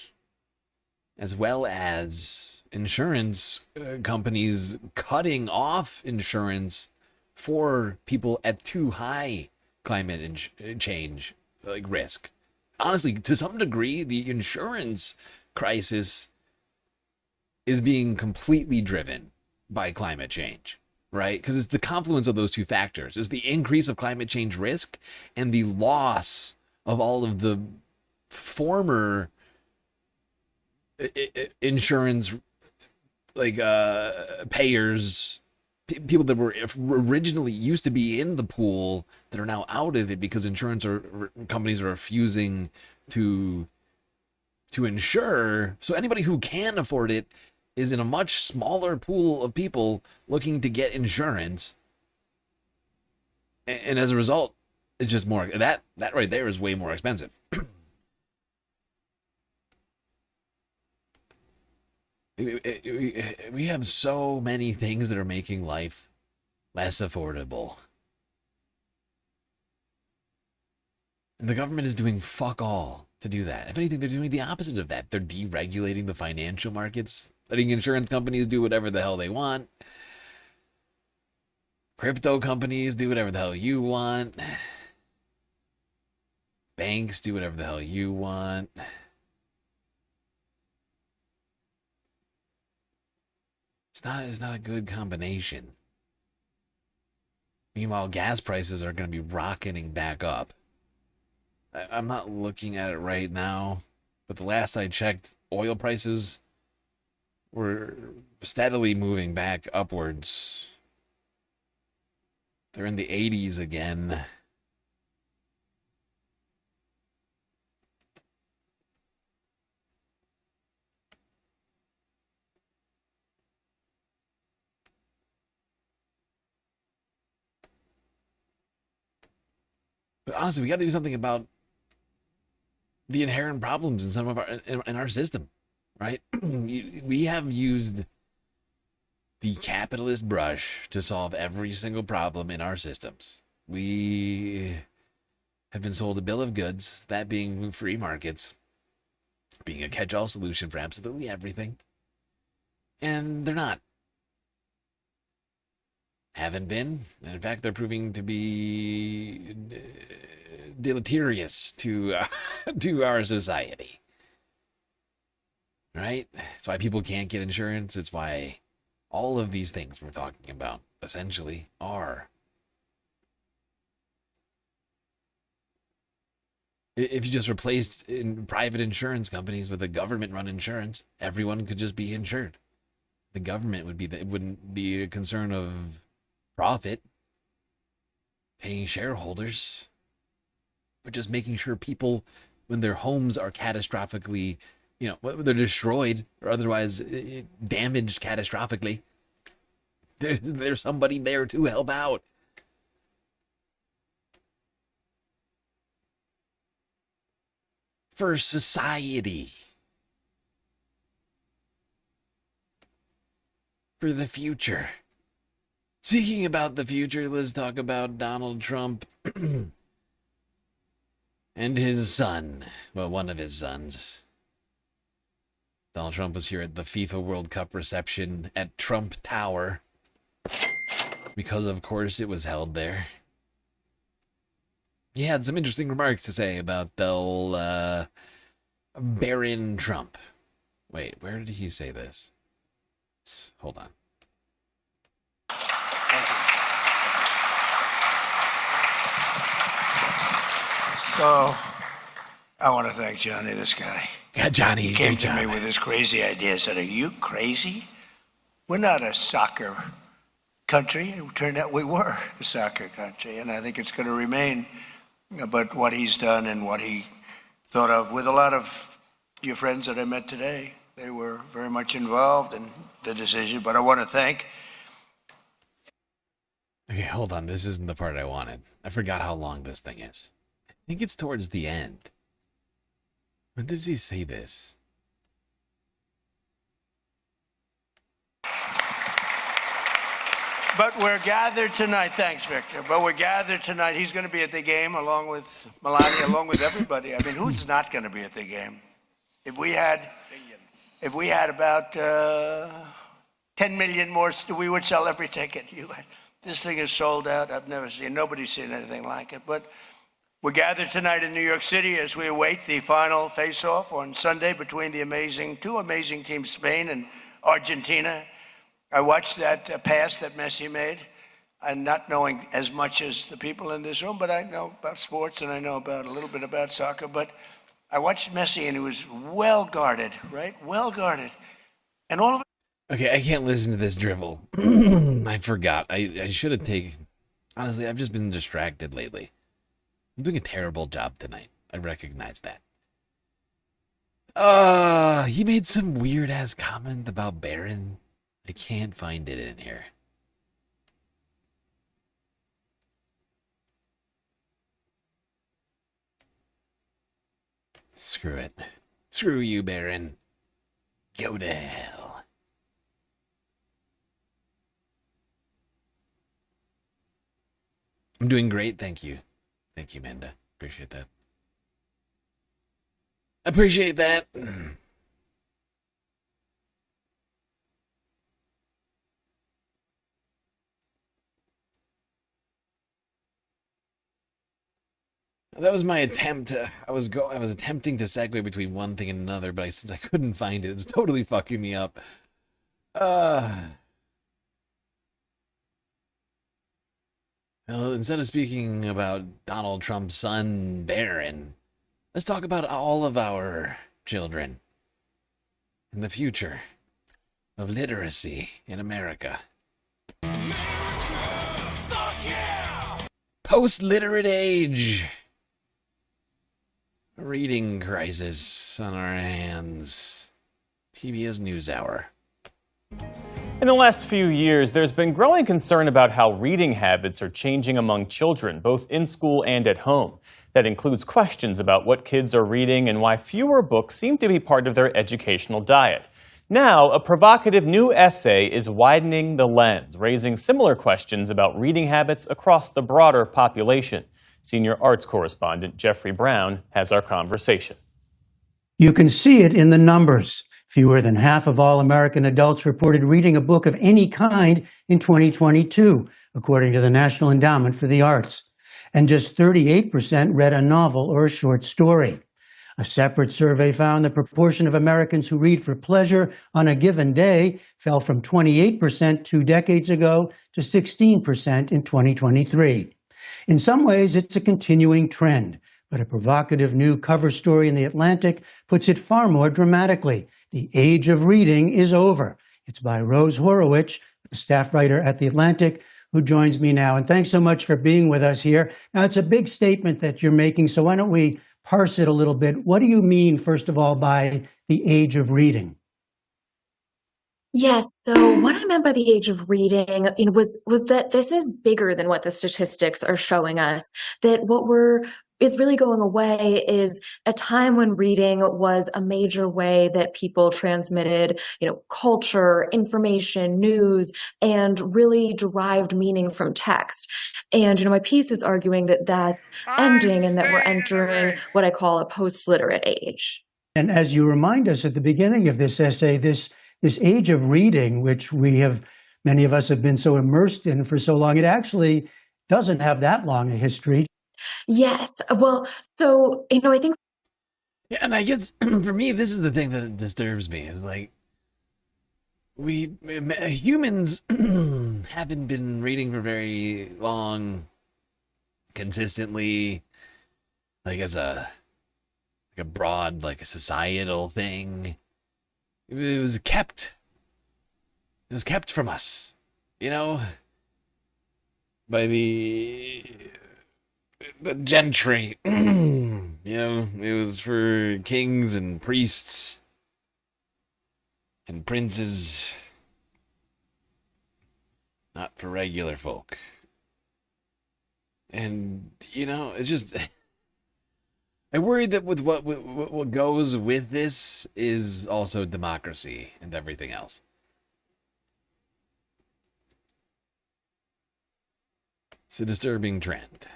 as well as insurance companies cutting off insurance for people at too high climate change like risk. Honestly, to some degree, the insurance crisis is being completely driven by climate change, right? Because it's the confluence of those two factors. It's the increase of climate change risk and the loss of all of the former insurance like payers, people that were originally used to be in the pool that are now out of it because insurance companies are refusing to insure. So anybody who can afford it is in a much smaller pool of people looking to get insurance, and as a result, it's just more, that right there is way more expensive. We have so many things that are making life less affordable. And the government is doing fuck all to do that. If anything, they're doing the opposite of that. They're deregulating the financial markets, letting insurance companies do whatever the hell they want. Crypto companies do whatever the hell you want. Banks do whatever the hell you want. It's not a good combination. Meanwhile, gas prices are going to be rocketing back up. I'm not looking at it right now, but the last I checked, oil prices were steadily moving back upwards. They're in the 80s again. But honestly, we got to do something about the inherent problems in some of our system, right? We have used the capitalist brush to solve every single problem in our systems. We have been sold a bill of goods, that being free markets, being a catch-all solution for absolutely everything. And they're not. Haven't been. And in fact, they're proving to be deleterious to to our society. Right? It's why people can't get insurance. It's why all of these things we're talking about essentially are. If you just replaced private insurance companies with a government-run insurance, everyone could just be insured. The government it wouldn't be a concern of profit, paying shareholders, but just making sure people, when their homes are catastrophically, they're destroyed or otherwise damaged catastrophically, there's somebody there to help out. For society. For the future. Speaking about the future, let's talk about Donald Trump and his son. Well, one of his sons. Donald Trump was here at the FIFA World Cup reception at Trump Tower. Because, of course, it was held there. He had some interesting remarks to say about the old Baron Trump. Wait, where did he say this? Hold on. So, I want to thank Johnny, this guy. Yeah, Johnny. He came to me with his crazy idea. I said, are you crazy? We're not a soccer country. It turned out we were a soccer country, and I think it's going to remain. But what he's done and what he thought of, with a lot of your friends that I met today, they were very much involved in the decision. But I want to thank. Okay, hold on. This isn't the part I wanted. I forgot how long this thing is. I think it's towards the end. When does he say this? But we're gathered tonight. Thanks, Victor. But we're gathered tonight. He's going to be at the game along with Melania, along with everybody. I mean, who's not going to be at the game? If we had about 10 million more, we would sell every ticket. This thing is sold out. Nobody's seen anything like it. But we're gathered tonight in New York City as we await the final face-off on Sunday between the two amazing teams, Spain and Argentina. I watched that pass that Messi made, and not knowing as much as the people in this room, but I know about sports and I know about a little bit about soccer. But I watched Messi and he was well guarded, right? Well guarded, and all of it. Okay, I can't listen to this dribble. I forgot. I should have taken. Honestly, I've just been distracted lately. I'm doing a terrible job tonight. I recognize that. He made some weird ass comment about Baron. I can't find it in here. Screw it. Screw you, Baron. Go to hell. I'm doing great, thank you. Thank you, Manda. Appreciate that. Appreciate that. That was my attempt. I was attempting to segue between one thing and another, but since I couldn't find it, it's totally fucking me up. Well, instead of speaking about Donald Trump's son, Barron, let's talk about all of our children and the future of literacy in America. Post-literate age. A reading crisis on our hands. PBS NewsHour. In the last few years, there's been growing concern about how reading habits are changing among children, both in school and at home. That includes questions about what kids are reading and why fewer books seem to be part of their educational diet. Now, a provocative new essay is widening the lens, raising similar questions about reading habits across the broader population. Senior arts correspondent Jeffrey Brown has our conversation. You can see it in the numbers. Fewer than half of all American adults reported reading a book of any kind in 2022, according to the National Endowment for the Arts. And just 38% read a novel or a short story. A separate survey found the proportion of Americans who read for pleasure on a given day fell from 28% 2 decades ago to 16% in 2023. In some ways, it's a continuing trend, but a provocative new cover story in The Atlantic puts it far more dramatically. The age of reading is over. It's by Rose Horowitz, the staff writer at The Atlantic, who joins me now. And thanks so much for being with us here. Now, it's a big statement that you're making, so why don't we parse it a little bit? What do you mean, first of all, by the age of reading? Yes. So what I meant by the age of reading was that this is bigger than what the statistics are showing us. That what is really going away is a time when reading was a major way that people transmitted, culture, information, news, and really derived meaning from text. And, my piece is arguing that that's ending and that we're entering what I call a post-literate age. And as you remind us at the beginning of this essay, this age of reading, which many of us have been so immersed in for so long, it actually doesn't have that long a history. Yes. Well, so, I think. Yeah, and I guess for me, this is the thing that disturbs me. Is like, we humans haven't been reading for very long, consistently, like as a broad, like a societal thing. It was kept from us, by the gentry. It was for kings and priests and princes, not for regular folk. And, it's just, I worry that with what goes with this is also democracy and everything else. It's a disturbing trend.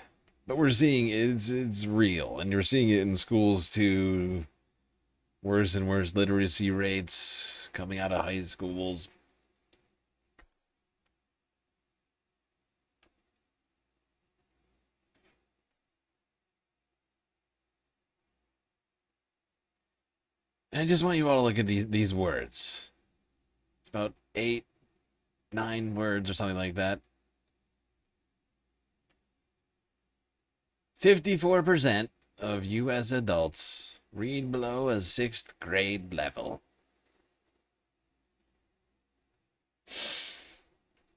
But we're seeing it's real, and you're seeing it in schools too. Worse and worse literacy rates coming out of high schools. And I just want you all to look at these words. It's about 8, 9 words or something like that. 54% of U.S. adults read below a 6th grade level.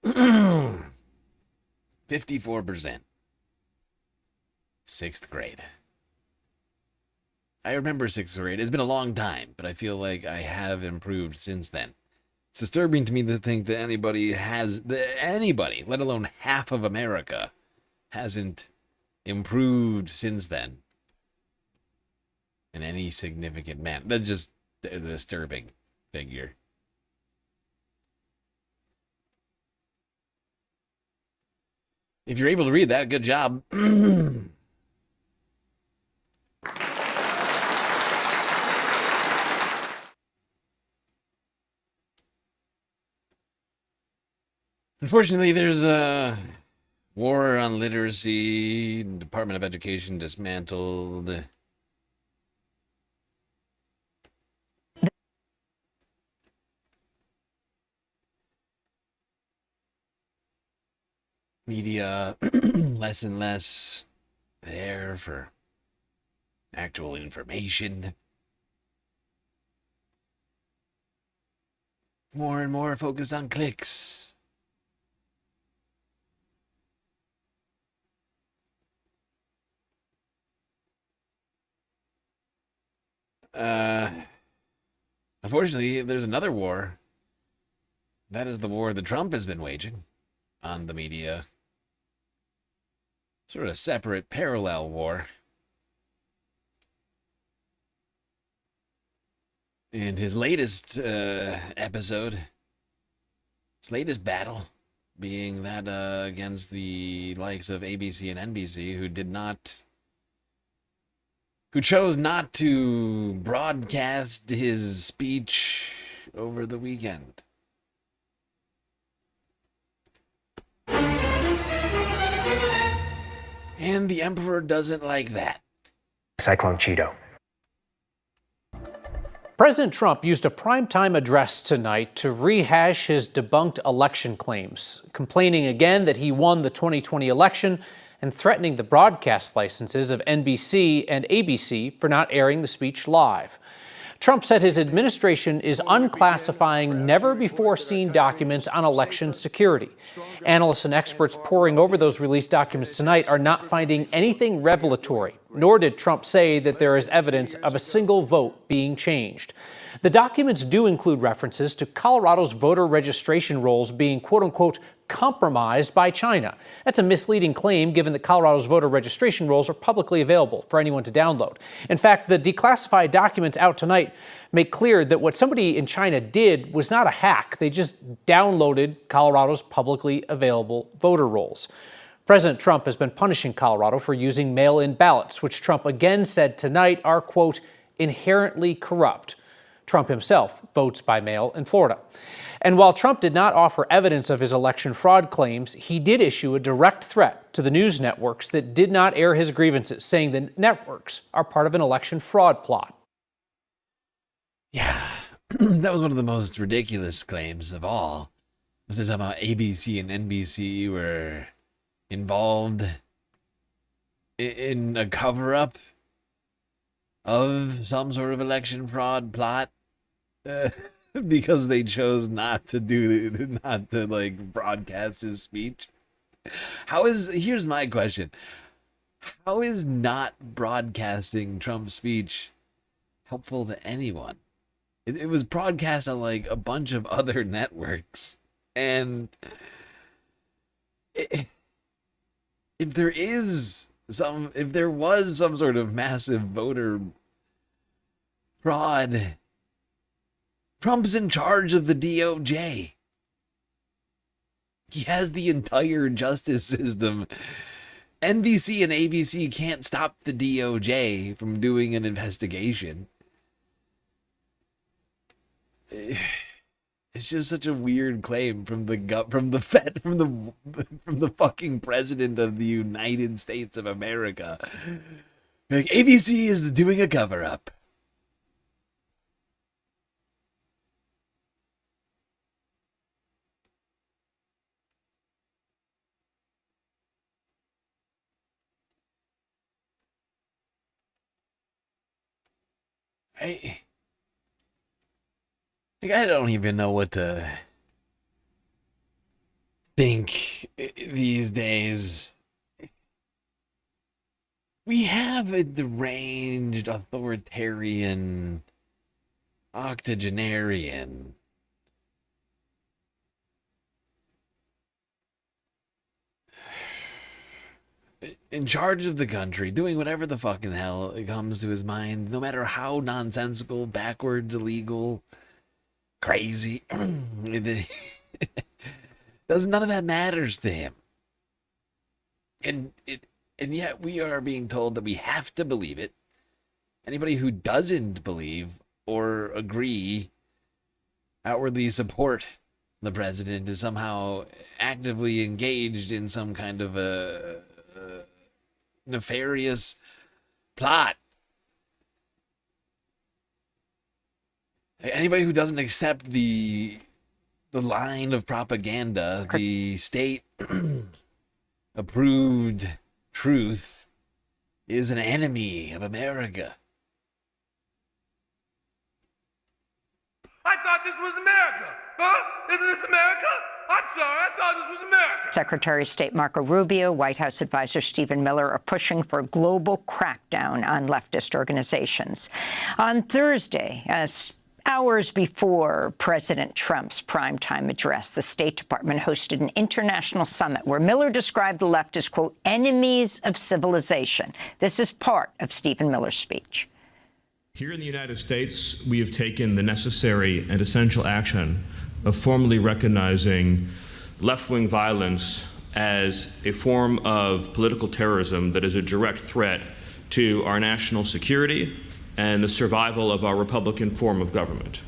54%. 6th grade. I remember 6th grade. It's been a long time, but I feel like I have improved since then. It's disturbing to me to think that anybody, let alone half of America, hasn't improved since then in any significant manner. That's just a disturbing figure. If you're able to read that, good job. Unfortunately, there's War on literacy, Department of Education dismantled. Media less and less there for actual information. More and more focused on clicks. Unfortunately, there's another war. That is the war that Trump has been waging on the media. Sort of separate, parallel war. And his latest episode, his latest battle, being that against the likes of ABC and NBC, who chose not to broadcast his speech over the weekend. And the emperor doesn't like that. Cyclone Cheeto. President Trump used a primetime address tonight to rehash his debunked election claims, complaining again that he won the 2020 election and threatening the broadcast licenses of NBC and ABC for not airing the speech live. Trump said his administration is unclassifying never-before-seen documents on election security. Analysts and experts poring over those released documents tonight are not finding anything revelatory, nor did Trump say that there is evidence of a single vote being changed. The documents do include references to Colorado's voter registration rolls being, quote-unquote, compromised by China. That's a misleading claim, given that Colorado's voter registration rolls are publicly available for anyone to download. In fact, the declassified documents out tonight make clear that what somebody in China did was not a hack. They just downloaded Colorado's publicly available voter rolls. President Trump has been punishing Colorado for using mail-in ballots, which Trump again said tonight are, quote, inherently corrupt. Trump himself votes by mail in Florida. And while Trump did not offer evidence of his election fraud claims, he did issue a direct threat to the news networks that did not air his grievances, saying the networks are part of an election fraud plot. Yeah, that was one of the most ridiculous claims of all. Was this somehow ABC and NBC were involved in a cover-up of some sort of election fraud plot? Because they chose not to broadcast his speech. Here's my question. How is not broadcasting Trump's speech helpful to anyone? It was broadcast on like a bunch of other networks. And if there was some sort of massive voter fraud, Trump's in charge of the DOJ. He has the entire justice system. NBC and ABC can't stop the DOJ from doing an investigation. It's just such a weird claim from the fucking president of the United States of America. Like, ABC is doing a cover-up. I don't even know what to think these days. We have a deranged, authoritarian, octogenarian in charge of the country, doing whatever the fucking hell comes to his mind, no matter how nonsensical, backwards, illegal, crazy. None of that matters to him. And yet we are being told that we have to believe it. Anybody who doesn't believe or agree, outwardly support the president is somehow actively engaged in some kind of a nefarious plot. Anybody who doesn't accept the line of propaganda, the state approved truth, is an enemy of America. I thought this was America. Huh? Isn't this America? I'm sorry, I thought this was America. Secretary of State Marco Rubio, White House advisor Stephen Miller are pushing for a global crackdown on leftist organizations. On Thursday, hours before President Trump's primetime address, the State Department hosted an international summit where Miller described the left as, quote, enemies of civilization. This is part of Stephen Miller's speech. Here in the United States, we have taken the necessary and essential action of formally recognizing left-wing violence as a form of political terrorism that is a direct threat to our national security and the survival of our Republican form of government.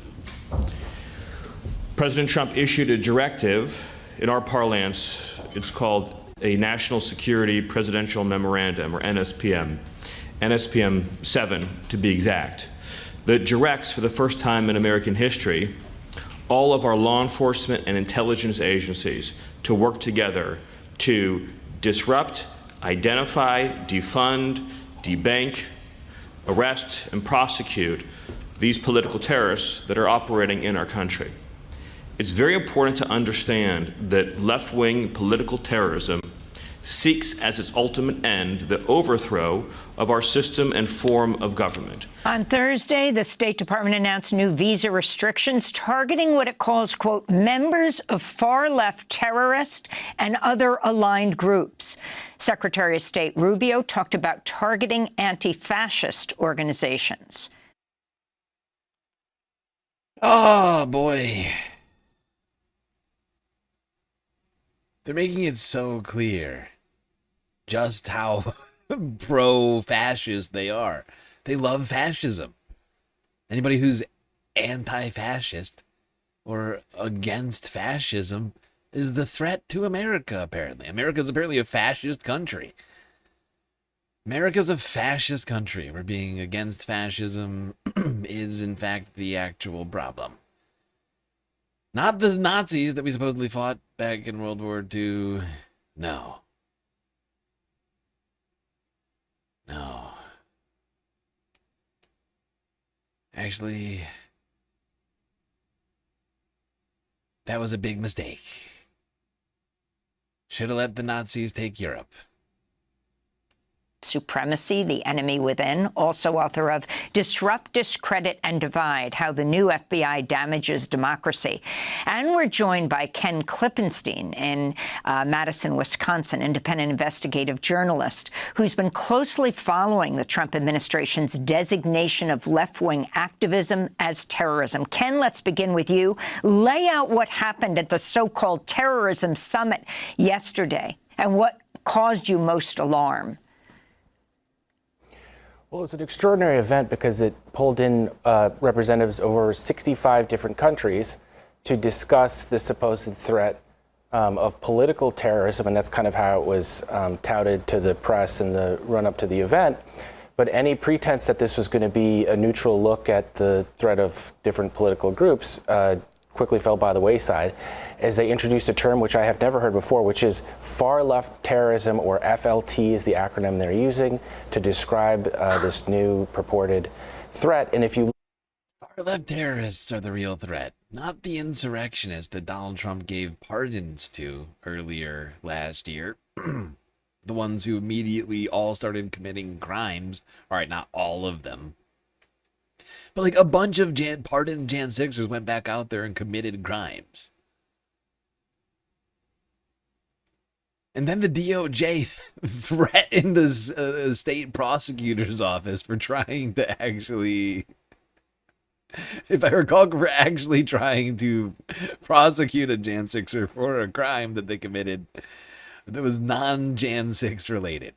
President Trump issued a directive, in our parlance, it's called a National Security Presidential Memorandum, or NSPM, NSPM 7 to be exact, that directs for the first time in American history all of our law enforcement and intelligence agencies to work together to disrupt, identify, defund, debank, arrest, and prosecute these political terrorists that are operating in our country. It's very important to understand that left-wing political terrorism seeks as its ultimate end the overthrow of our system and form of government. On Thursday, the State Department announced new visa restrictions targeting what it calls, quote, members of far-left terrorist and other aligned groups. Secretary of State Rubio talked about targeting anti-fascist organizations. Oh, boy. They're making it so clear just how pro-fascist they are. They love fascism. Anybody who's anti-fascist or against fascism is the threat to America, apparently. America's apparently a fascist country. America's a fascist country where being against fascism is, in fact, the actual problem. Not the Nazis that we supposedly fought back in World War II. No. No. Actually, that was a big mistake. Should have let the Nazis take Europe. Supremacy, the Enemy Within, also author of Disrupt, Discredit, and Divide, How the New FBI Damages Democracy. And we're joined by Ken Klippenstein in Madison, Wisconsin, independent investigative journalist who's been closely following the Trump administration's designation of left-wing activism as terrorism. Ken, let's begin with you. Lay out what happened at the so-called terrorism summit yesterday and what caused you most alarm. Well, it was an extraordinary event because it pulled in representatives over 65 different countries to discuss the supposed threat of political terrorism, and that's kind of how it was touted to the press in the run-up to the event. But any pretense that this was going to be a neutral look at the threat of different political groups quickly fell by the wayside as they introduced a term which I have never heard before, which is far-left terrorism, or FLT is the acronym they're using to describe this new purported threat. And if you Far-left terrorists are the real threat, not the insurrectionists that Donald Trump gave pardons to earlier last year. The ones who immediately all started committing crimes. All right, not all of them. But like a bunch of pardoned Jan 6ers went back out there and committed crimes. And then the DOJ threatened the state prosecutor's office for trying to actually, if I recall, for actually trying to prosecute a Jan 6er for a crime that they committed that was non-Jan 6 related.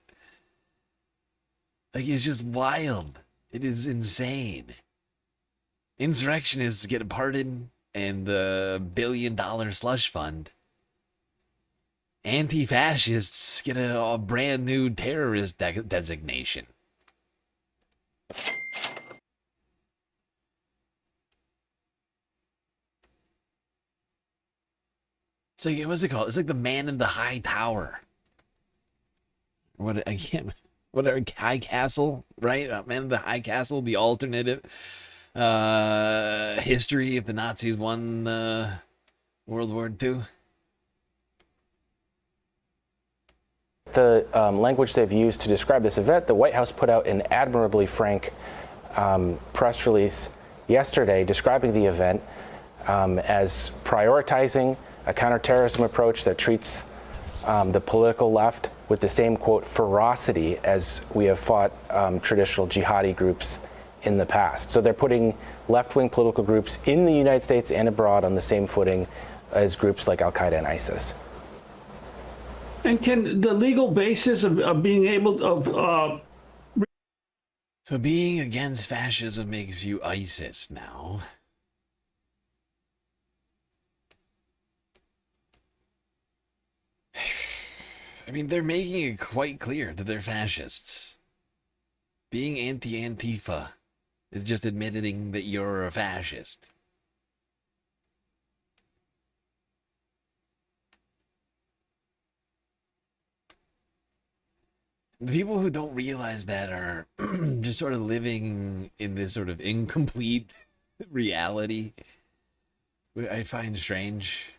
Like, it's just wild. It is insane. Insurrectionists get pardoned. and the billion-dollar slush fund, anti-fascists get a brand new terrorist designation. So what's it called? It's like the man in the high tower. What I can't. Whatever, high castle, right? Man in the high castle, the alternative history if the Nazis won World War II. The language they've used to describe this event, the White House put out an admirably frank press release yesterday describing the event as prioritizing a counterterrorism approach that treats the political left with the same, quote, ferocity as we have fought traditional jihadi groups in the past. So they're putting left-wing political groups in the United States and abroad on the same footing as groups like Al-Qaeda and ISIS. And can the legal basis of being able to... So being against fascism makes you ISIS now. I mean, they're making it quite clear that they're fascists. Being anti-Antifa is just admitting that you're a fascist. The people who don't realize that are just sort of living in this sort of incomplete reality, I find strange.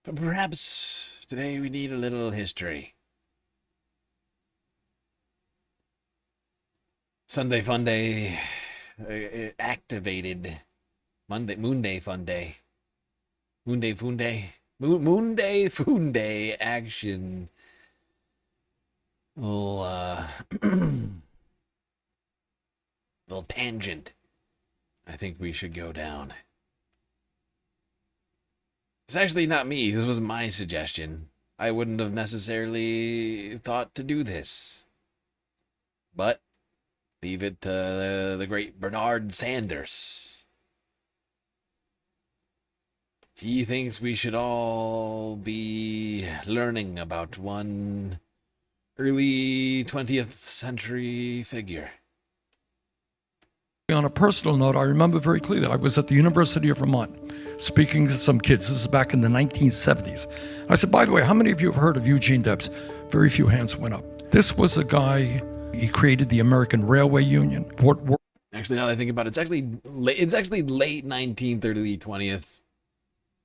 But perhaps today we need a little history. Sunday Fun Day activated. Moon Day Fun Day. Moon Day Fun Day. Moon Day Fun Day action. Little tangent I think we should go down. It's actually not me. This was my suggestion. I wouldn't have necessarily thought to do this. But leave it to the great Bernard Sanders. He thinks we should all be learning about one early 20th century figure. On a personal note, I remember very clearly, I was at the University of Vermont speaking to some kids. This is back in the 1970s. I said, by the way, how many of you have heard of Eugene Debs? Very few hands went up. This was a guy, he created the American Railway Union. Actually, now that I think about it, it's actually late 19th, early 20th.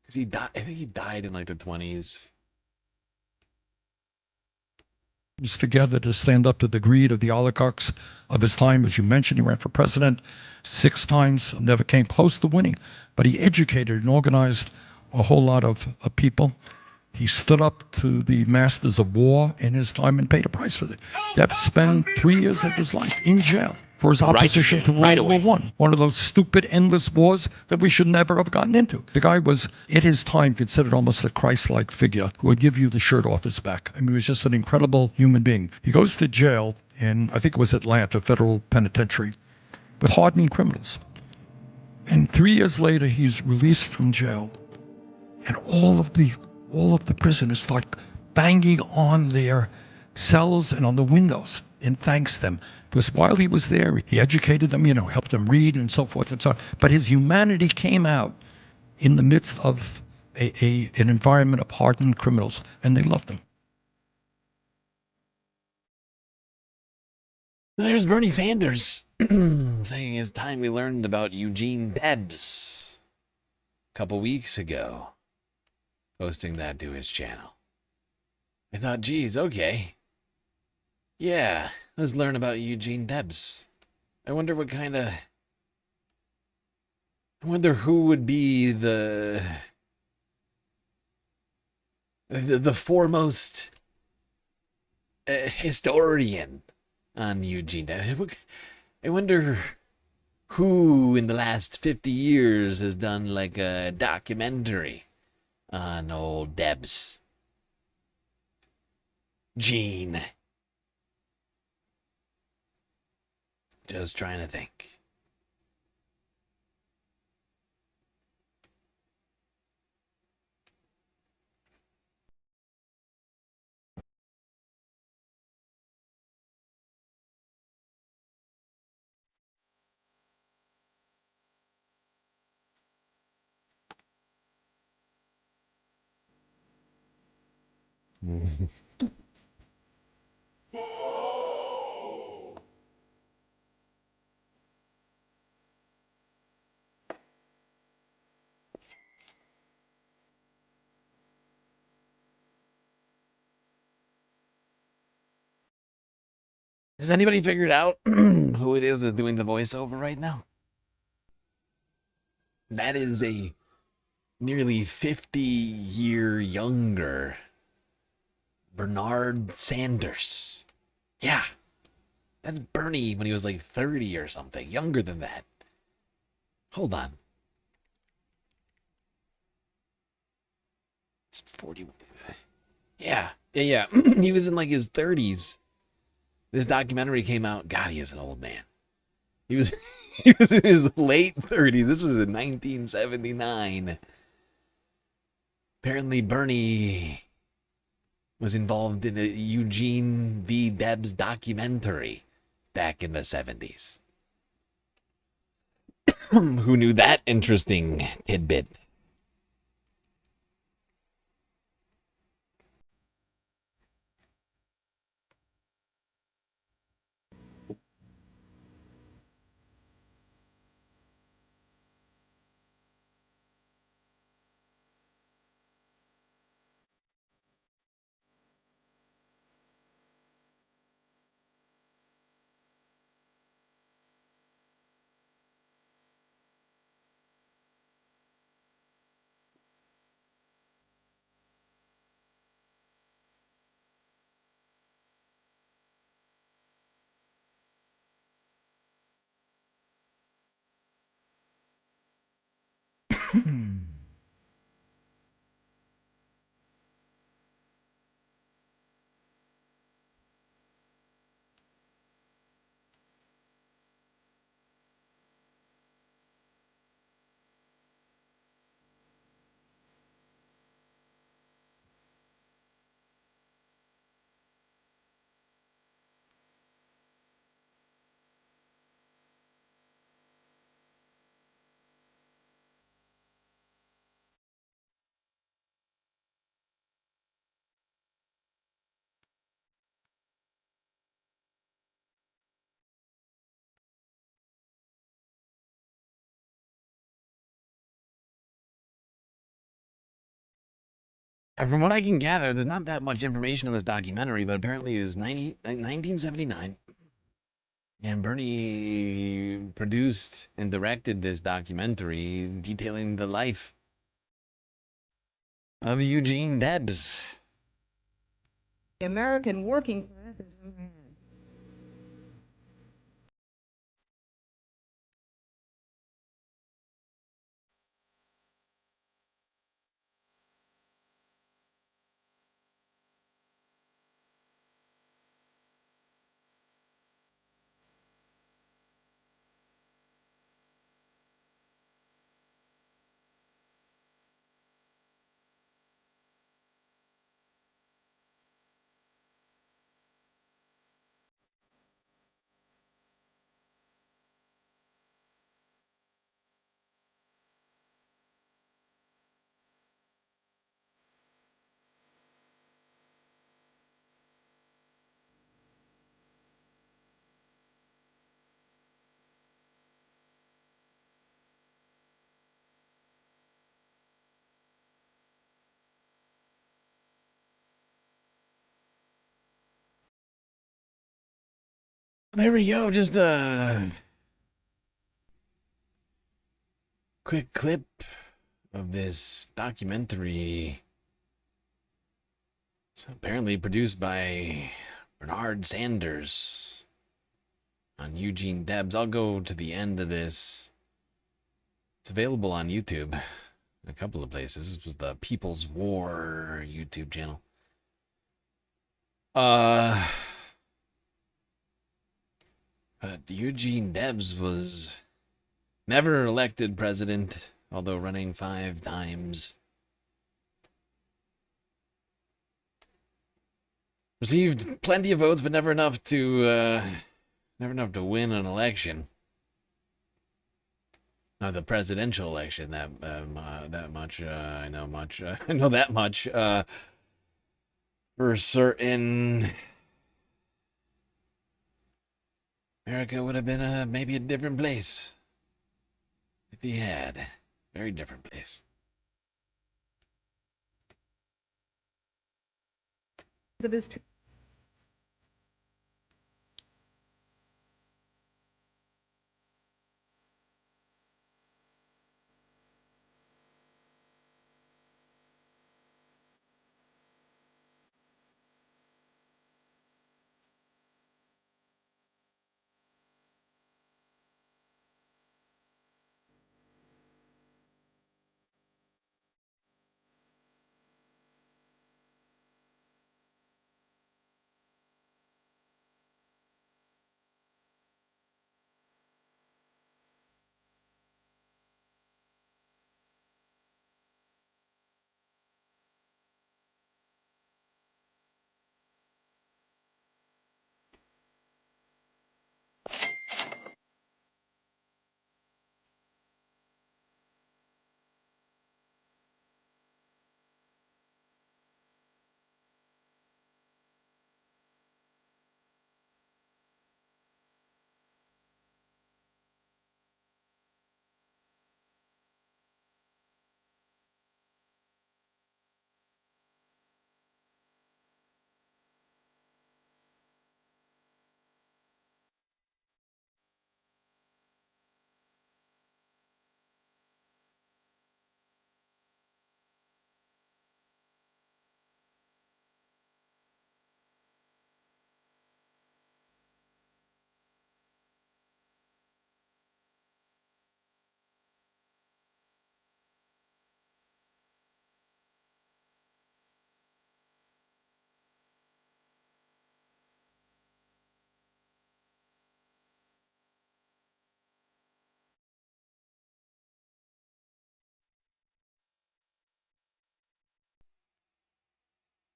Because he died, I think he died in like the 20s. Together to stand up to the greed of the oligarchs of his time. As you mentioned, he ran for president 6 times, never came close to winning, but he educated and organized a whole lot of people. He stood up to the masters of war in his time and paid a price for it. Debs spent 3 years of his life in jail for his opposition to World War I. One of those stupid, endless wars that we should never have gotten into. The guy was, at his time, considered almost a Christ-like figure who would give you the shirt off his back. I mean, he was just an incredible human being. He goes to jail in, I think it was Atlanta, federal penitentiary, with hardened criminals. And 3 years later, he's released from jail. And all of the prisoners start banging on their cells and on the windows and thanks them. Because while he was there, he educated them, helped them read and so forth and so on. But his humanity came out in the midst of an environment of hardened criminals, and they loved him. There's Bernie Sanders saying it's time we learned about Eugene Debs a couple weeks ago, posting that to his channel. I thought, geez, okay. Yeah, let's learn about Eugene Debs. I wonder who would be the foremost historian on Eugene Debs. I wonder who in the last 50 years has done like a documentary on old Debs. Gene. Just trying to think. Has anybody figured out who it is that's doing the voiceover right now? That is a nearly 50-year younger Bernard Sanders. Yeah. That's Bernie when he was like 30 or something. Younger than that. Hold on. It's 40. Yeah. Yeah. He was in like his 30s. This documentary came out. God, he is an old man. He was he was in his late 30s. This was in 1979. Apparently Bernie was involved in a Eugene V. Debs documentary back in the 70s. Who knew that interesting tidbit? And from what I can gather, there's not that much information on this documentary, but apparently it was 1979. And Bernie produced and directed this documentary detailing the life of Eugene Debs. The American working class is There we go, just a quick clip of this documentary. It's apparently produced by Bernard Sanders on Eugene Debs. I'll go to the end of this. It's available on YouTube in a couple of places. This was the People's War YouTube channel. But Eugene Debs was never elected president, although running 5 times. Received plenty of votes, but never enough to win an election. Not the presidential election. That much. I know much. I know that much. For certain, America would have been maybe a different place if he had. Very different place. Of his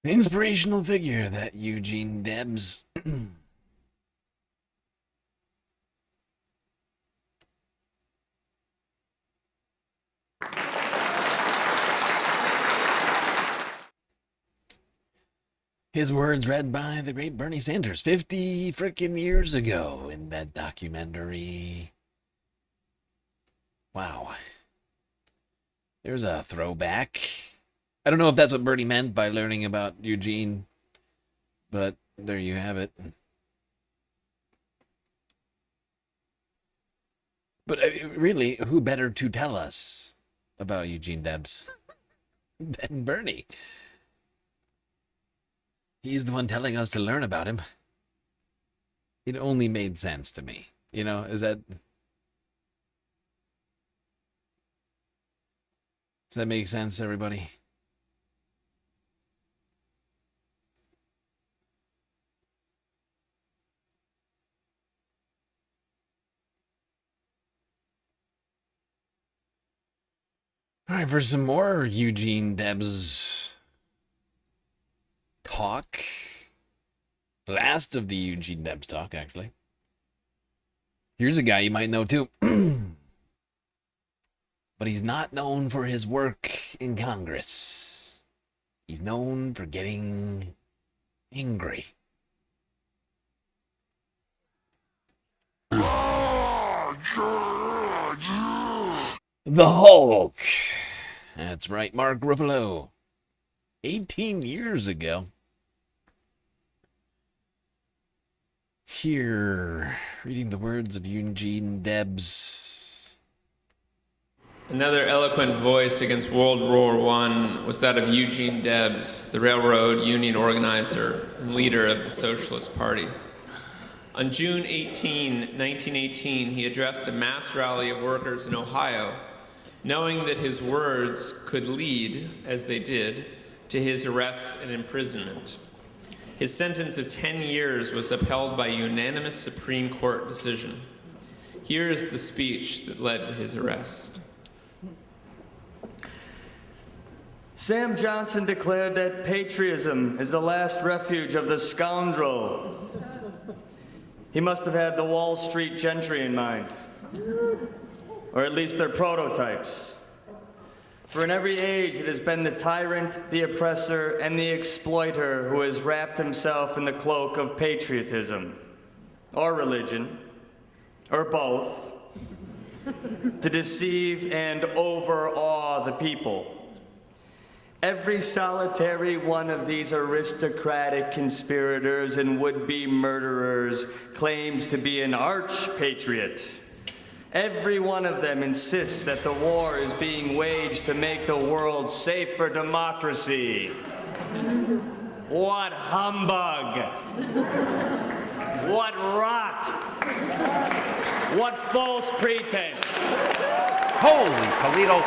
Inspirational figure, that Eugene Debs. His words read by the great Bernie Sanders 50 frickin' years ago in that documentary. Wow. There's a throwback. I don't know if that's what Bernie meant by learning about Eugene, but there you have it. But really, who better to tell us about Eugene Debs than Bernie? He's the one telling us to learn about him. It only made sense to me. You know, does that make sense, everybody? All right, for some more Eugene Debs talk. Last of the Eugene Debs talk, actually. Here's a guy you might know too. But he's not known for his work in Congress. He's known for getting angry. The Hulk. That's right, Mark Ruffalo. 18 years ago. Here, reading the words of Eugene Debs. Another eloquent voice against World War I was that of Eugene Debs, the railroad union organizer and leader of the Socialist Party. On June 18, 1918, he addressed a mass rally of workers in Ohio, knowing that his words could lead, as they did, to his arrest and imprisonment. His sentence of 10 years was upheld by unanimous Supreme Court decision. Here is the speech that led to his arrest. Sam Johnson declared that patriotism is the last refuge of the scoundrel. He must have had the Wall Street gentry in mind, or at least their prototypes. For in every age it has been the tyrant, the oppressor, and the exploiter who has wrapped himself in the cloak of patriotism, or religion, or both, to deceive and overawe the people. Every solitary one of these aristocratic conspirators and would-be murderers claims to be an arch-patriot. Every one of them insists that the war is being waged to make the world safe for democracy. What humbug! What rot! What false pretense! Holy Toledo!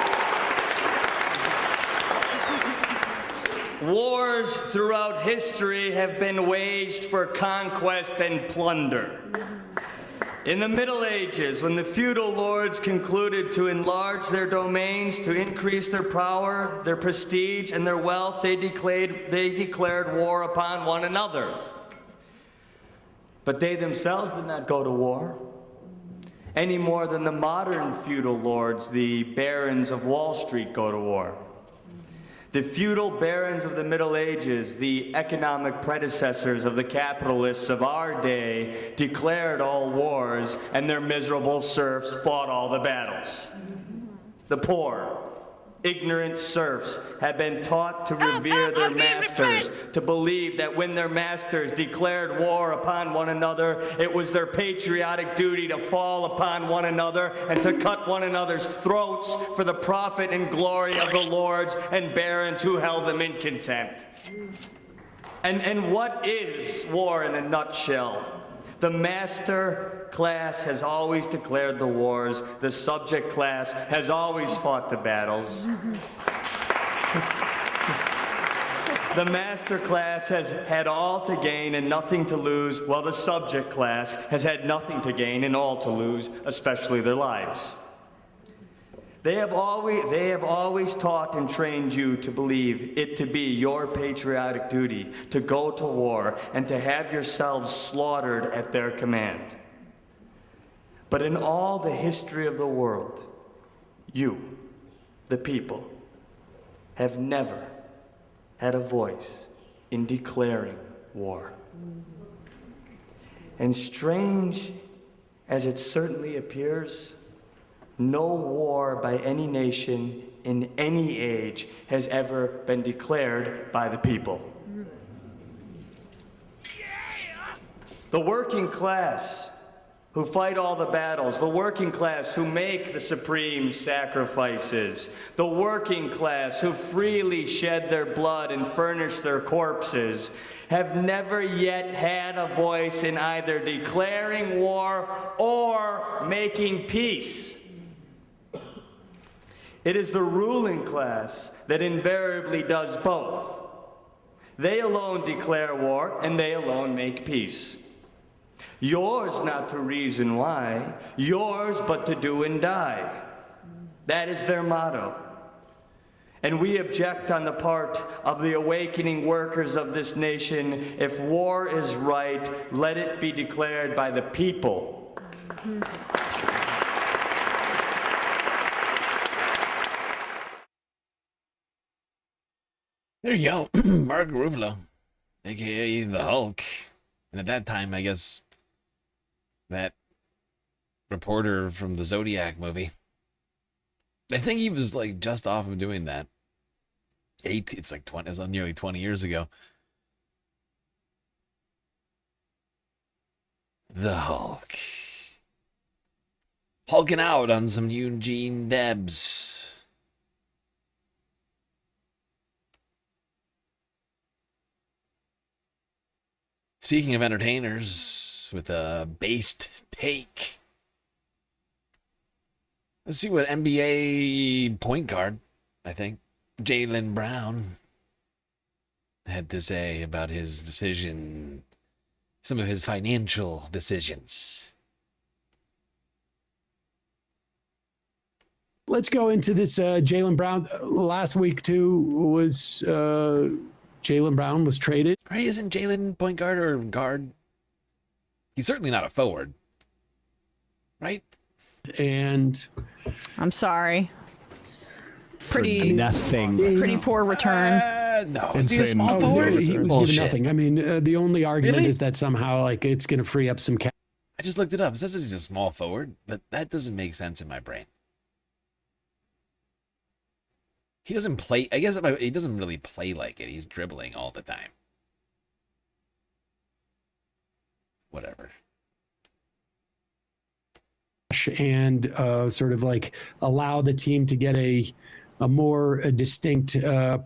Wars throughout history have been waged for conquest and plunder. In the Middle Ages, when the feudal lords concluded to enlarge their domains, to increase their power, their prestige, and their wealth, they declared war upon one another. But they themselves did not go to war, any more than the modern feudal lords, the barons of Wall Street, go to war. The feudal barons of the Middle Ages, the economic predecessors of the capitalists of our day, declared all wars, and their miserable serfs fought all the battles. The poor, ignorant serfs had been taught to revere their masters, to believe that when their masters declared war upon one another, it was their patriotic duty to fall upon one another and to cut one another's throats for the profit and glory of the lords and barons who held them in contempt. And what is war in a nutshell? The master class has always declared the wars. The subject class has always fought the battles. The master class has had all to gain and nothing to lose, while the subject class has had nothing to gain and all to lose, especially their lives. They have always taught and trained you to believe it to be your patriotic duty to go to war and to have yourselves slaughtered at their command. But in all the history of the world, you, the people, have never had a voice in declaring war. And strange as it certainly appears, no war by any nation in any age has ever been declared by the people. The working class who fight all the battles, the working class who make the supreme sacrifices, the working class who freely shed their blood and furnish their corpses, have never yet had a voice in either declaring war or making peace. It is the ruling class that invariably does both. They alone declare war, and they alone make peace. Yours not to reason why, yours but to do and die. That is their motto. And we object on the part of the awakening workers of this nation. If war is right, let it be declared by the people. There you go. Mark Ruffalo, a.k.a. the Hulk. And at that time, I guess, that reporter from the Zodiac movie, I think he was like just off of doing that. It's like 20, it was nearly 20 years ago. The Hulk. Hulking out on some Eugene Debs. Speaking of entertainers with a based take, let's see what NBA point guard, I think, Jaylen Brown, had to say about his decision, some of his financial decisions. Let's go into this Jaylen Brown. Last week, too, was Jaylen Brown was traded. Right, isn't Jaylen point guard or guard? He's certainly not a forward. Right? And I'm sorry. pretty nothing. pretty poor return. No, is he a small forward? He was given nothing. I mean, the only argument is that somehow like it's going to free up some cash. I just looked it up. It says he's a small forward, but that doesn't make sense in my brain. He doesn't play. I guess he doesn't really play like it. He's dribbling all the time. Whatever. And sort of like allow the team to get a more distinct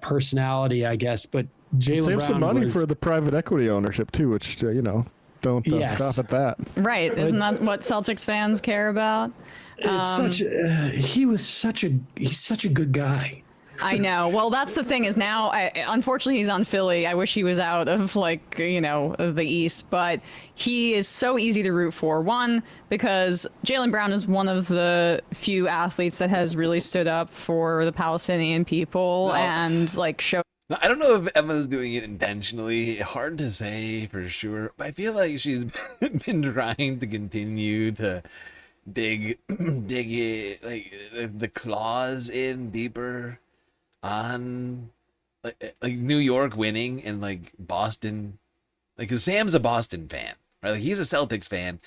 personality, I guess. But Jaylen Brown save some money was, for the private equity ownership too, which don't scoff at that. Right? Isn't that what Celtics fans care about? He's such a good guy. I know. Well, that's the thing is now, unfortunately, he's on Philly. I wish he was out of the East, but he is so easy to root for. One, because Jaylen Brown is one of the few athletes that has really stood up for the Palestinian people and show. I don't know if Emma's doing it intentionally. Hard to say for sure. But I feel like she's been trying to continue to dig it, the claws in deeper on like New York winning and Boston, because Sam's a Boston fan, right? He's a Celtics fan.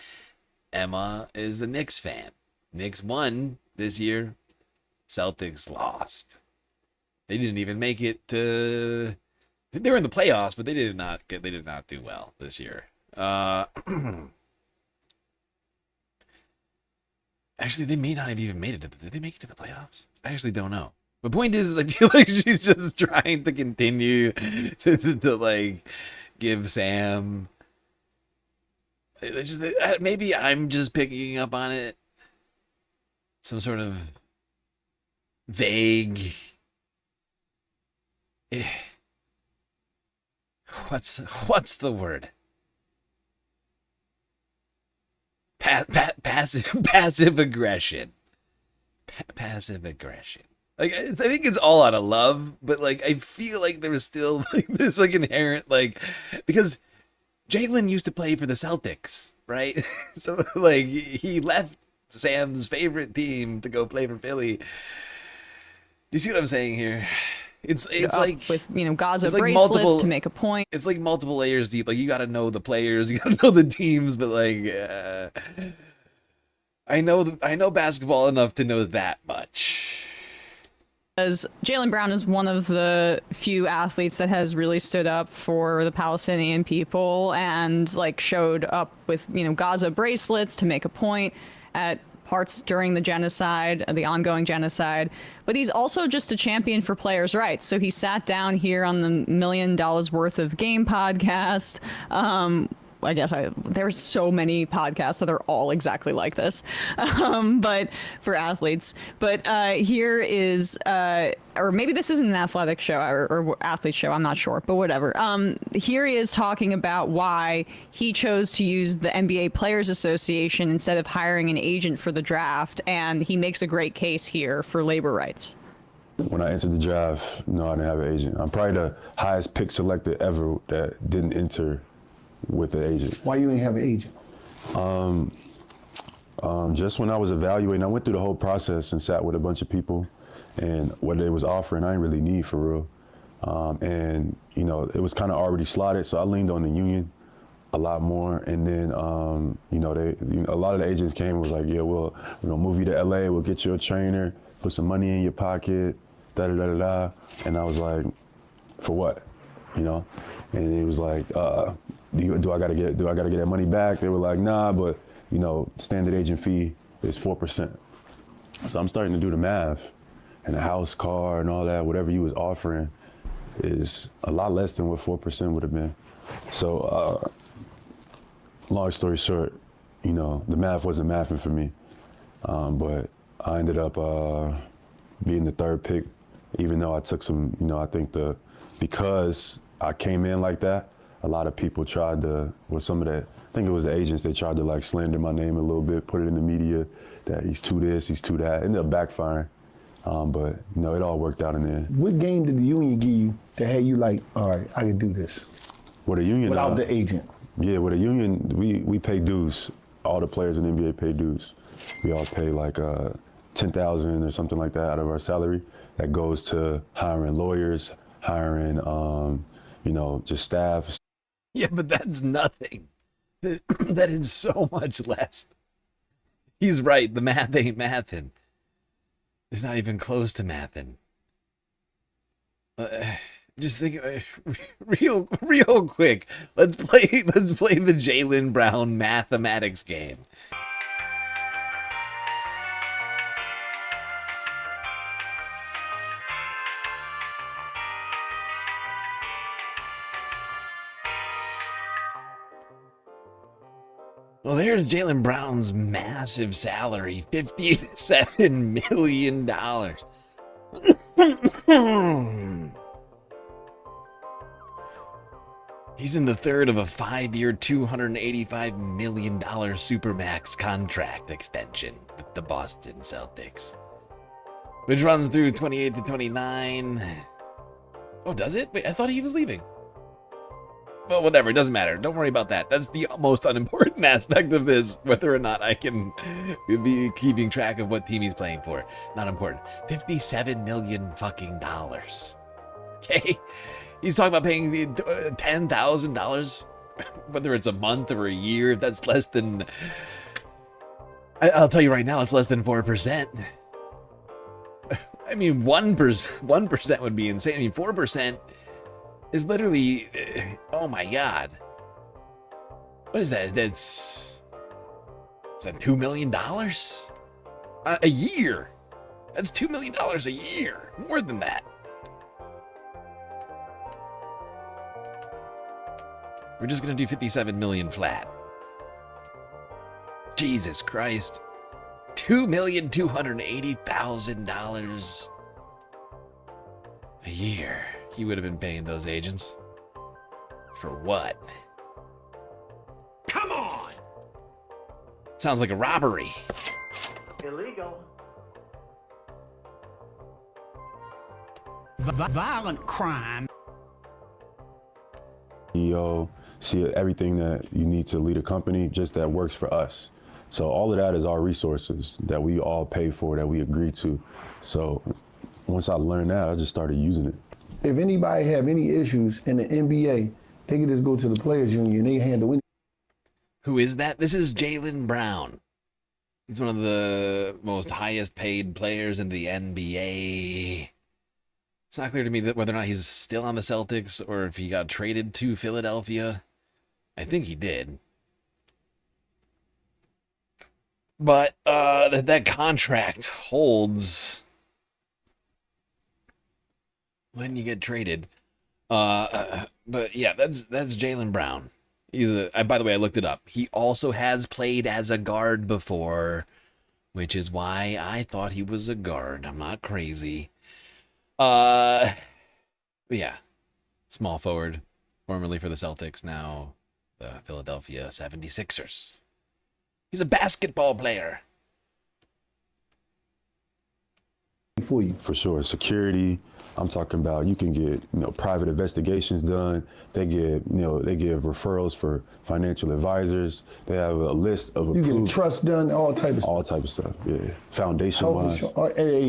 Emma is a Knicks fan. Knicks won this year. Celtics lost. They didn't even make it to. They were in the playoffs, but they did not do well this year. Actually, they may not have even made it. Did they make it to the playoffs? I actually don't know. The point is I feel like she's just trying to continue to give Sam. Maybe I'm just picking up on it. Some sort of vague. What's the word? Passive aggression. Passive aggression. I think it's all out of love, but I feel like there was still this inherent because Jaylen used to play for the Celtics, right? So he left Sam's favorite team to go play for Philly. You see what I'm saying here? It's with Gaza it's bracelets to make a point. It's multiple layers deep. You got to know the players, you got to know the teams, but I know basketball enough to know that much. As Jaylen Brown is one of the few athletes that has really stood up for the Palestinian people and showed up with Gaza bracelets to make a point at parts during the genocide, the ongoing genocide, but he's also just a champion for players' rights. So he sat down here on the $1 Million Worth of Game podcast. I guess there's so many podcasts that are all exactly like this, but for athletes. But here is, or maybe this isn't an athletic show or athlete show, I'm not sure, but whatever. Here he is talking about why he chose to use the NBA Players Association instead of hiring an agent for the draft, and he makes a great case here for labor rights. When I entered the draft, no, I didn't have an agent. I'm probably the highest pick selected ever that didn't enter with an agent. Why you ain't have an agent? Just when I was evaluating, I went through the whole process and sat with a bunch of people, and what they was offering, I didn't really need for real. And it was kind of already slotted, so I leaned on the union a lot more. And then, a lot of the agents came and was like, yeah, well, we're gonna move you to LA, we'll get you a trainer, put some money in your pocket, da-da-da-da-da. And I was like, for what? And it was like, do I gotta get that money back? They were like, nah, but standard agent fee is 4%. So I'm starting to do the math, and the house, car, and all that, whatever you was offering, is a lot less than what 4% would have been. So, long story short, the math wasn't mathing for me, but I ended up being the third pick, even though I took some, I think because I came in like that, a lot of people tried to, some of that, I think it was the agents, they tried to slander my name a little bit, put it in the media that he's too this, he's too that. It ended up backfiring. But it all worked out in the end. What game did the union give you that had you all right, I can do this? With a union, without the agent. Yeah, with a union, we pay dues. All the players in the NBA pay dues. We all pay $10,000 or something like that out of our salary that goes to hiring lawyers, hiring, you know, just staff. Yeah, but that's nothing. That is so much less. He's right. The math ain't mathin'. It's not even close to mathin'. Just think, real quick. Let's play the Jaylen Brown mathematics game. Well, there's Jaylen Brown's massive salary, $57 million. He's in the third of a 5-year, $285 million Supermax contract extension with the Boston Celtics, which runs through 28 to 29. Oh, does it? Wait, I thought he was leaving. Well, whatever, it doesn't matter. Don't worry about that. That's the most unimportant aspect of this, whether or not I can be keeping track of what team he's playing for. Not important. $57 million fucking dollars. Okay? He's talking about paying $10,000, whether it's a month or a year. That's less than... I'll tell you right now, it's less than 4%. I mean, 1% would be insane. I mean, 4%... is literally, oh my god. What is that? Is that $2 million? A year. That's $2 million a year. More than that. We're just gonna do 57 million flat. Jesus Christ. $2,280,000 a year. He would have been paying those agents. For what? Come on! Sounds like a robbery. Illegal. Violent crime. CEO, see everything that you need to lead a company, just that works for us. So all of that is our resources that we all pay for, that we agree to. So once I learned that, I just started using it. If anybody have any issues in the NBA, they can just go to the players union. They handle it. Who is that? This is Jaylen Brown. He's one of the most highest paid players in the NBA. It's not clear to me that whether or not he's still on the Celtics or if he got traded to Philadelphia. I think he did. But that contract holds when you get traded. But yeah, that's Jaylen Brown. He's by the way, I looked it up. He also has played as a guard before, which is why I thought he was a guard. I'm not crazy. But yeah, small forward, formerly for the Celtics, now the Philadelphia 76ers. He's a basketball player. For you, for sure. Security. I'm talking about you can get, private investigations done. They give referrals for financial advisors. They have a list of approved. You get a trust done, all type of stuff. Yeah, foundation-wise,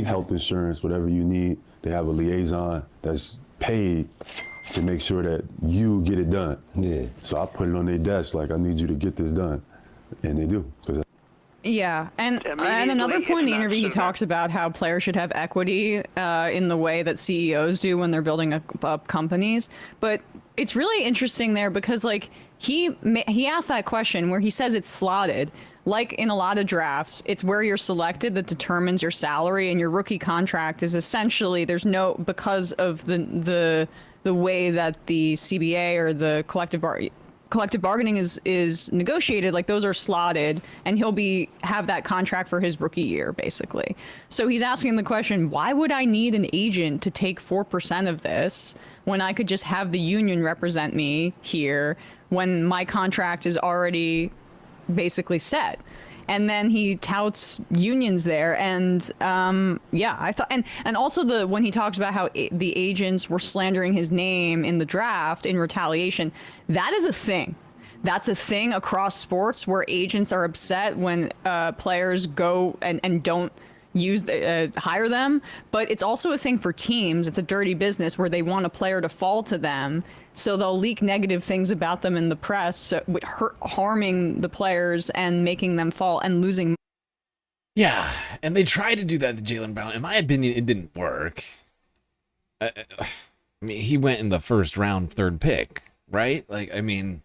health insurance, whatever you need. They have a liaison that's paid to make sure that you get it done. Yeah. So I put it on their desk like, I need you to get this done, and they do. Yeah, and another point in the interview, he talks about how players should have equity in the way that CEOs do when they're building up companies. But it's really interesting there because, like, he asked that question where he says it's slotted. Like in a lot of drafts, it's where you're selected that determines your salary, and your rookie contract is essentially because of the way that the CBA or the collective bargaining is negotiated, like those are slotted, and he'll have that contract for his rookie year, basically. So he's asking the question, why would I need an agent to take 4% of this when I could just have the union represent me here when my contract is already basically set? And then he touts unions there, and yeah, I thought, and also when he talks about how the agents were slandering his name in the draft in retaliation, that is a thing. That's a thing across sports where agents are upset when players go and don't hire them, but it's also a thing for teams. It's a dirty business where they want a player to fall to them, so they'll leak negative things about them in the press, so, harming the players and making them fall and losing. Yeah, and they tried to do that to Jaylen Brown. In my opinion, it didn't work. I mean, he went in the first round, third pick, right? Like, I mean,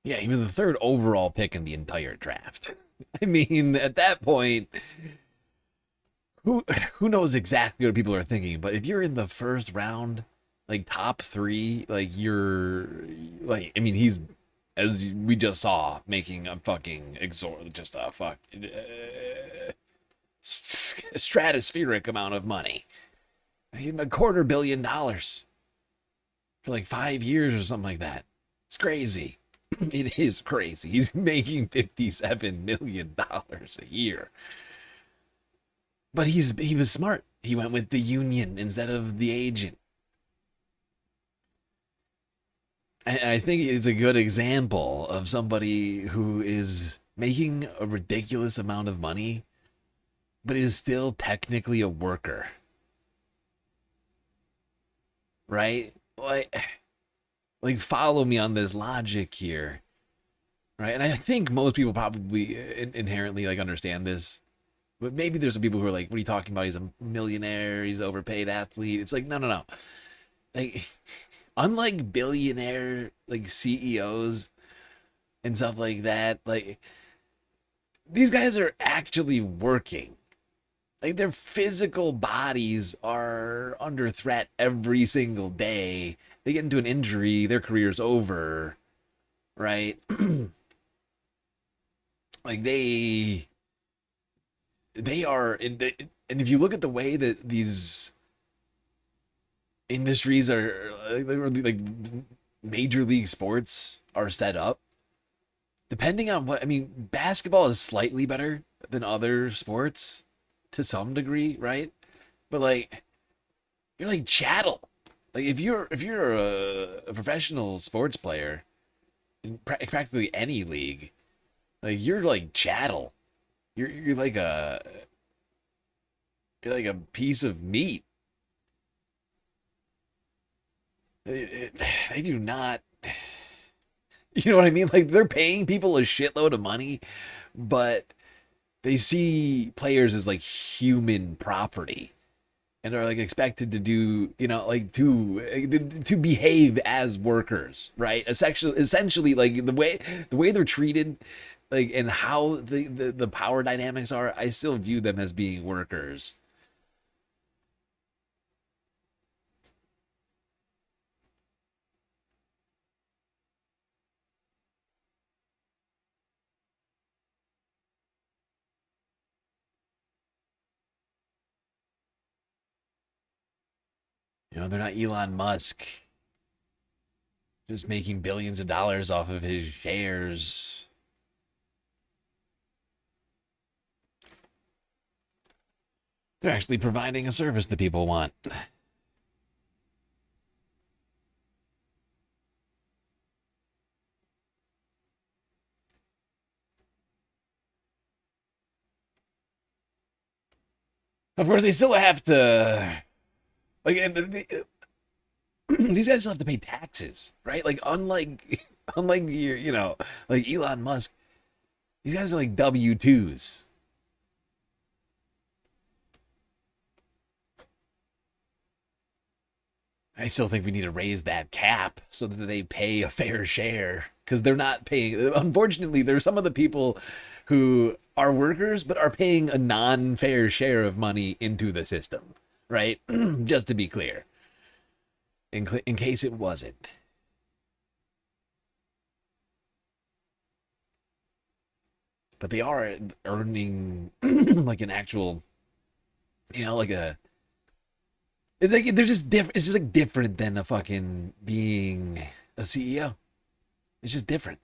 yeah, he was the third overall pick in the entire draft. I mean, at that point, who knows exactly what people are thinking? But if you're in the first round, like top 3, like you're like, I mean, he's, as we just saw, making a fucking stratospheric amount of money. I mean, $250 million for like 5 years or something like that. It's crazy. It is crazy. He's making $57 million a year. But he was smart. He went with the union instead of the agent. I think it's a good example of somebody who is making a ridiculous amount of money, but is still technically a worker. Right? Like follow me on this logic here. Right? And I think most people probably inherently like understand this. But maybe there's some people who are like, what are you talking about? He's a millionaire, he's an overpaid athlete. It's like, no. Like, unlike billionaire like CEOs and stuff like that, like these guys are actually working. Like their physical bodies are under threat every single day. They get into an injury, their career's over, right? Like they are and if you look at the way that these industries are like major league sports are set up, depending on what, I mean, basketball is slightly better than other sports to some degree, right? But like, you're like chattel. Like if you're a professional sports player in practically any league, like you're like chattel. You're like a piece of meat. They do not, you know what I mean? Like they're paying people a shitload of money, but they see players as like human property and are like expected to do, you know, like to behave as workers, right? Essentially like the way they're treated, like, and how the power dynamics are, I still view them as being workers. You know, they're not Elon Musk just making billions of dollars off of his shares. They're actually providing a service that people want. Of course, they still have to, like, these guys still have to pay taxes, right? Like, unlike you know, like Elon Musk, these guys are like W-2s. I still think we need to raise that cap so that they pay a fair share, because they're not paying. Unfortunately, there's some of the people who are workers but are paying a non-fair share of money into the system, right? Just to be clear, in case it wasn't. But they are earning like an actual, you know, like a. It's like they're just different. It's just like different than a fucking being a CEO. It's just different.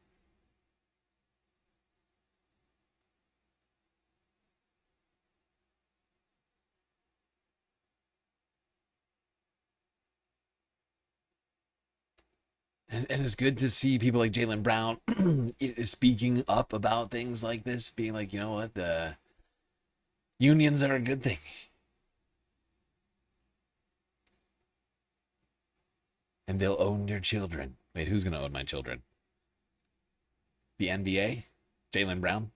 And it's good to see people like Jaylen Brown speaking up about things like this, being like, you know what, the unions are a good thing. And they'll own your children. Wait, who's going to own my children? The NBA? Jaylen Brown?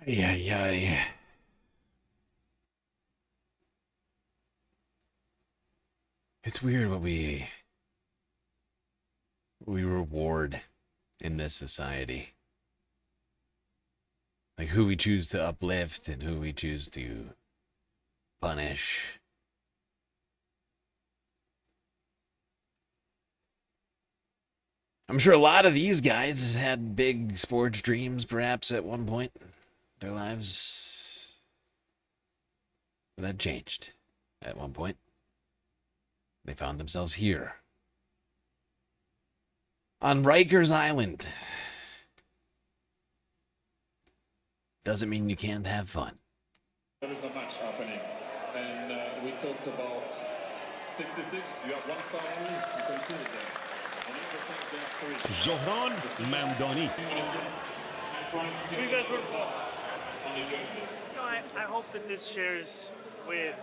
Yeah. It's weird what we reward in this society. Like who we choose to uplift and who we choose to punish. I'm sure a lot of these guys had big sports dreams perhaps at one point in their lives. But that changed at one point. They found themselves here. On Rikers Island. Doesn't mean you can't have fun. There is a match happening, and we talked about 66. You have one star only. You can see it there. On the other side, they have 3. Zohran Mamdani. Who you guys root for? I hope that this shares with.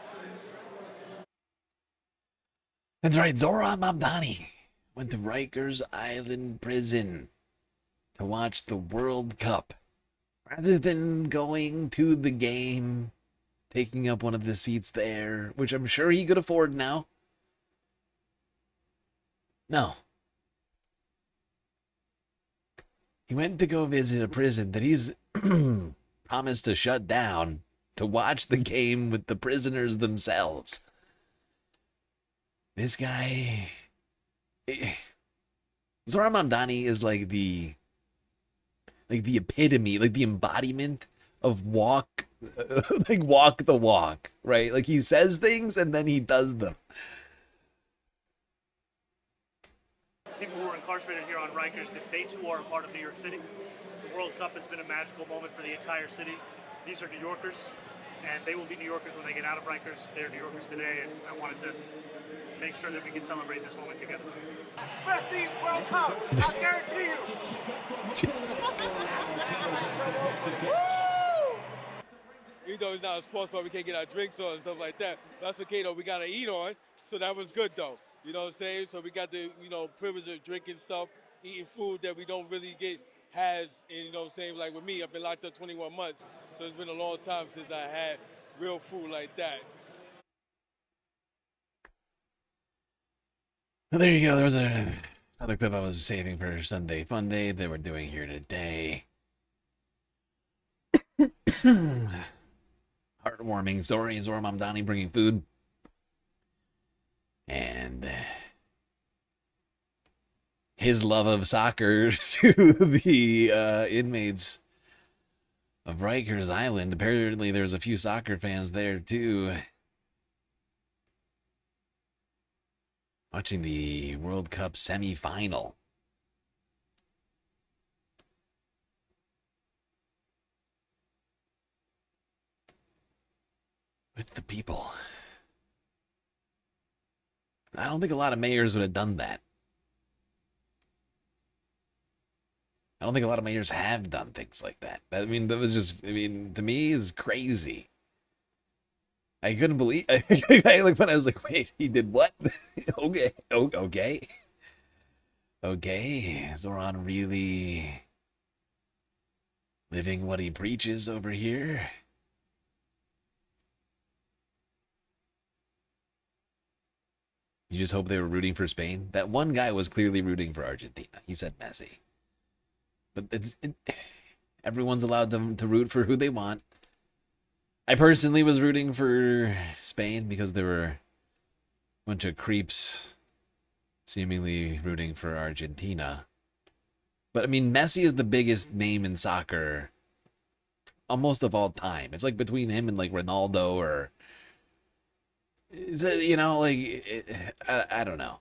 That's right, Zohran Mamdani went to Rikers Island Prison to watch the World Cup. Rather than going to the game, taking up one of the seats there, which I'm sure he could afford now. No. He went to go visit a prison that he's promised to shut down to watch the game with the prisoners themselves. This guy... Zohran Mamdani is like the epitome, like the embodiment of walk the walk, right? Like he says things and then he does them. People who are incarcerated here on Rikers, that they too are a part of New York City. The World Cup has been a magical moment for the entire city. These are New Yorkers, and they will be New Yorkers when they get out of Rikers. They're New Yorkers today, and I wanted to make sure that we can celebrate this moment together. Messi, World Cup, I guarantee you. Even though it's not a sports bar, we can't get our drinks on and stuff like that. That's okay though, we got to eat on, so that was good though. You know what I'm saying? So we got the, privilege of drinking stuff, eating food that we don't really get and you know what I'm saying? Like with me, I've been locked up 21 months, so it's been a long time since I had real food like that. Well, there you go. There was another clip I was saving for Sunday Fun Day that we're doing here today. Heartwarming story. Zohran Mamdani bringing food. And his love of soccer to the inmates of Rikers Island. Apparently there's a few soccer fans there too. Watching the World Cup semi-final. With the people. I don't think a lot of mayors would have done that. I don't think a lot of mayors have done things like that. That was just, to me, is crazy. I couldn't believe, when I was like, wait, he did what? Okay. Okay, Zohran really living what he preaches over here. You just hope they were rooting for Spain. That one guy was clearly rooting for Argentina. He said Messi. But everyone's allowed to root for who they want. I personally was rooting for Spain because there were bunch of creeps seemingly rooting for Argentina. But I mean, Messi is the biggest name in soccer almost of all time. It's like between him and like Ronaldo, or is it, you know, like I don't know.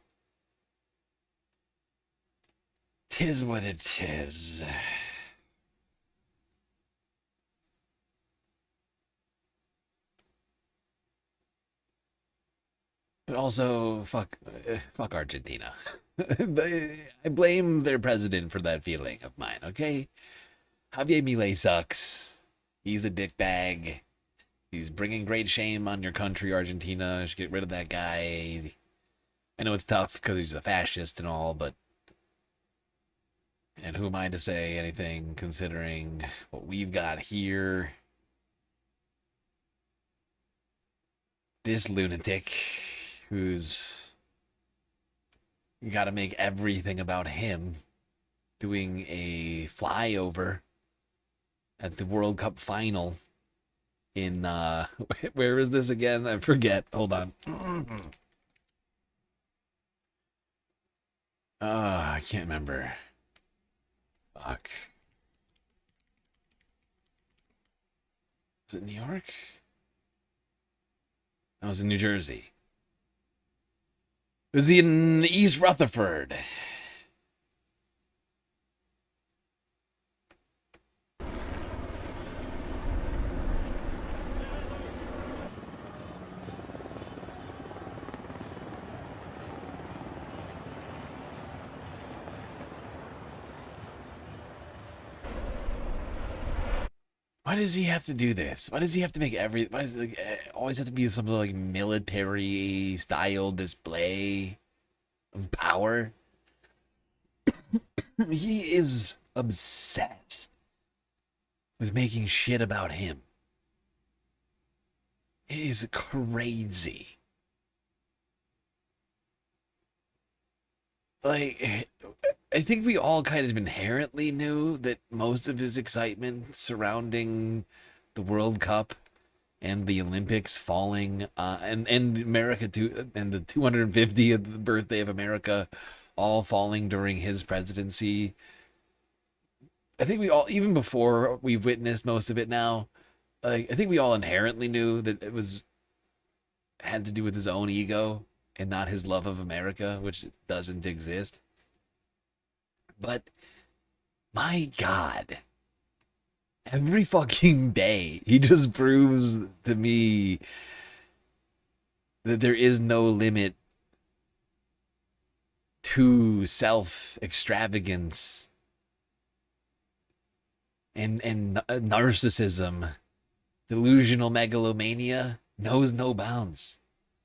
Tis what it is. But also, fuck Argentina. I blame their president for that feeling of mine, okay? Javier Milei sucks. He's a dickbag. He's bringing great shame on your country, Argentina. You should get rid of that guy. I know it's tough because he's a fascist and all, but... And who am I to say anything, considering what we've got here? This lunatic who's got to make everything about him, doing a flyover at the World Cup final in, where is this again? I forget. Hold on. I can't remember. Fuck. Is it New York? I was in New Jersey. It was in East Rutherford. Why does he have to do this? Why does he have to make why does it always have to be some like military style display of power? He is obsessed with making shit about him. It is crazy. Like, I think we all kind of inherently knew that most of his excitement surrounding the World Cup and the Olympics falling, and America too, and the 250th birthday of America all falling during his presidency. I think we all, even before we've witnessed most of it now, like, I think we all inherently knew that it had to do with his own ego and not his love of America, which doesn't exist. But, my God, every fucking day, he just proves to me that there is no limit to self-extravagance and narcissism. Delusional megalomania knows no bounds,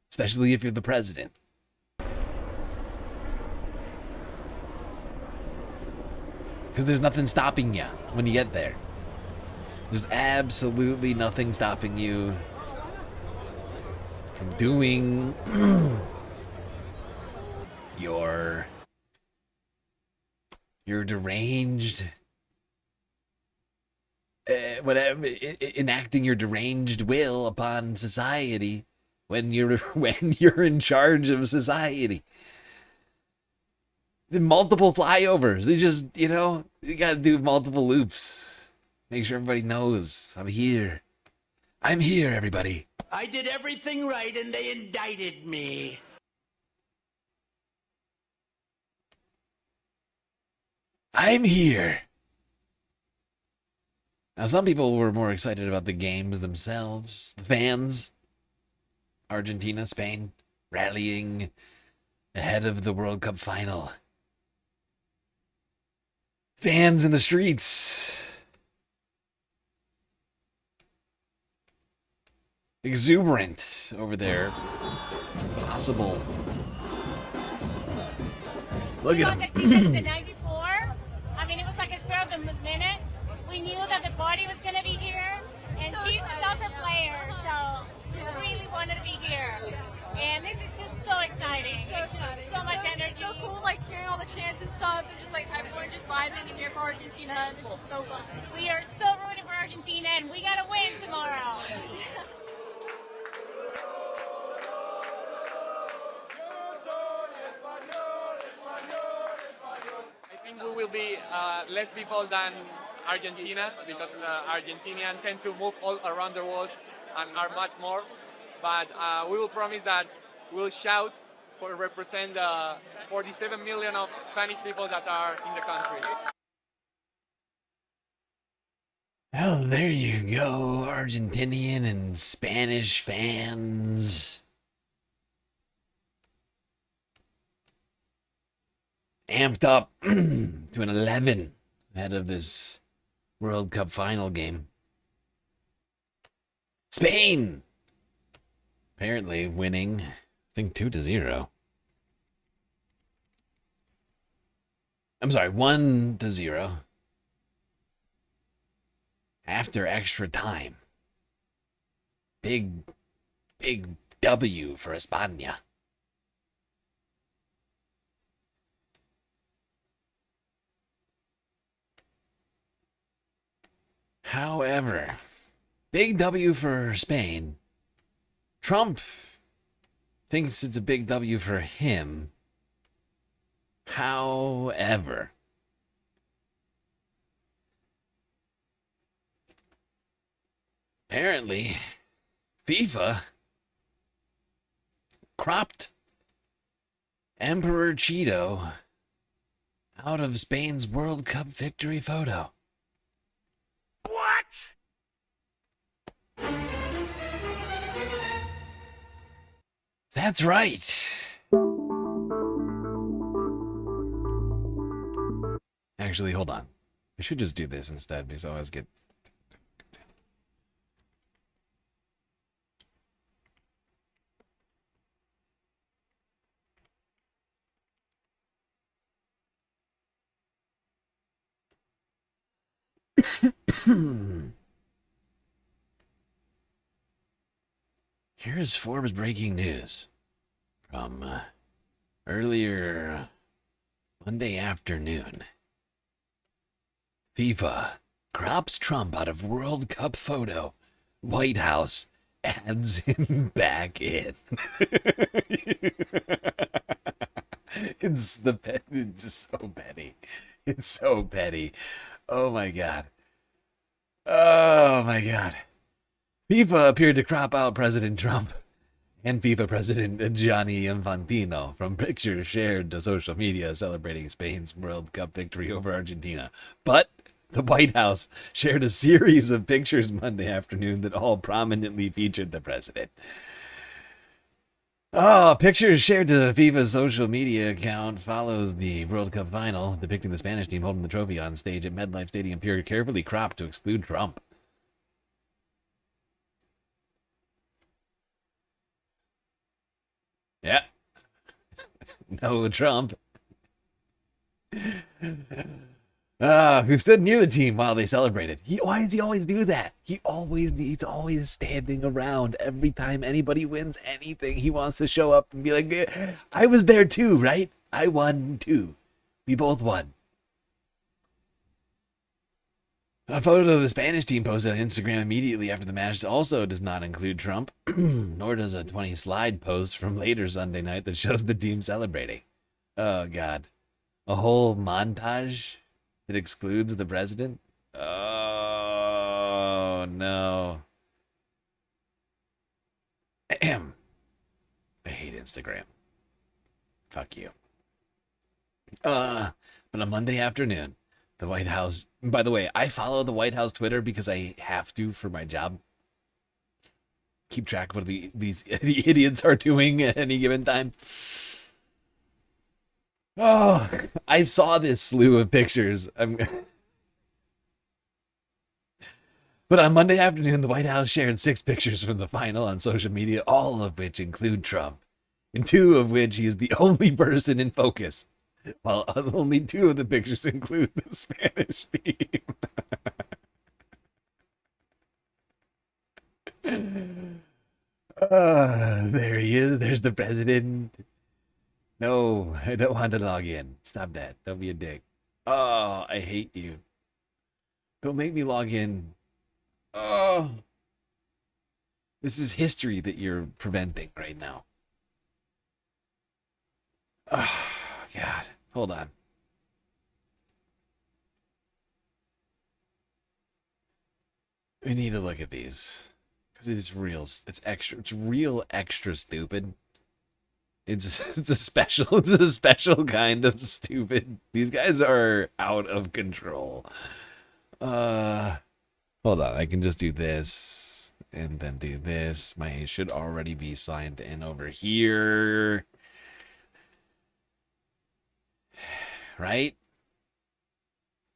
especially if you're the president. Because there's nothing stopping you when you get there. There's absolutely nothing stopping you from doing your deranged, whatever, enacting your deranged will upon society when you're in charge of society. The multiple flyovers. They just, you gotta do multiple loops. Make sure everybody knows I'm here. I'm here, everybody. I did everything right and they indicted me. I'm here. Now, some people were more excited about the games themselves. The fans. Argentina, Spain, rallying ahead of the World Cup final. Fans in the streets. Exuberant over there. Possible. Look at him. The night before, I mean, it was like a spur of the minute. We knew that the party was going to be here, and she's a soccer player, so we really wanted to be here. And this is just so exciting. It's just so much energy. So cool, like hearing all the chants and stuff, and just like everyone just vibing in here for Argentina, and it's just so fun. We are so rooting for Argentina, and we got to win tomorrow. will be less people than Argentina, because Argentinians tend to move all around the world and are much more. But we will promise that we'll shout for represent the 47 million of Spanish people that are in the country. Well, there you go, Argentinian and Spanish fans. Amped up to an 11 ahead of this World Cup final game. Spain! Apparently winning, I think 2-0. I'm sorry, 1-0. After extra time. Big W for España. However, big W for Spain. Trump thinks it's a big W for him. However, apparently, FIFA cropped Emperor Cheeto out of Spain's World Cup victory photo. That's right. Actually, hold on. I should just do this instead because I always get... Here's Forbes breaking news from earlier Monday afternoon. FIFA crops Trump out of World Cup photo. White House adds him back in. It's just so petty. It's so petty. Oh my god. Oh my god. FIFA appeared to crop out President Trump and FIFA President Gianni Infantino from pictures shared to social media celebrating Spain's World Cup victory over Argentina. But the White House shared a series of pictures Monday afternoon that all prominently featured the president. Oh, pictures shared to FIFA's social media account follows the World Cup final, depicting the Spanish team holding the trophy on stage at MetLife Stadium, pure carefully cropped to exclude Trump. Yeah. No Trump. Who stood near the team while they celebrated. Why does he always do that? He's always standing around every time anybody wins anything. He wants to show up and be like, I was there too, right? I won too. We both won. A photo of the Spanish team posted on Instagram immediately after the match also does not include Trump, nor does a 20 slide post from later Sunday night that shows the team celebrating. Oh, God. A whole montage that excludes the president? Oh, no. Ahem. I hate Instagram. Fuck you. But on Monday afternoon, the White House... By the way, I follow the White House Twitter because I have to for my job. Keep track of what these idiots are doing at any given time. Oh, I saw this slew of pictures. But on Monday afternoon, the White House shared 6 pictures from the final on social media, all of which include Trump, and 2 of which he is the only person in focus. While only 2 of the pictures include the Spanish team. There he is. There's the president. No, I don't want to log in. Stop that. Don't be a dick. Oh, I hate you. Don't make me log in. Oh. This is history that you're preventing right now. Oh, God. Hold on. We need to look at these. Because it's real. It's extra. It's real extra stupid. It's a special kind of stupid. These guys are out of control. Hold on. I can just do this and then do this. My should already be signed in over here. Right?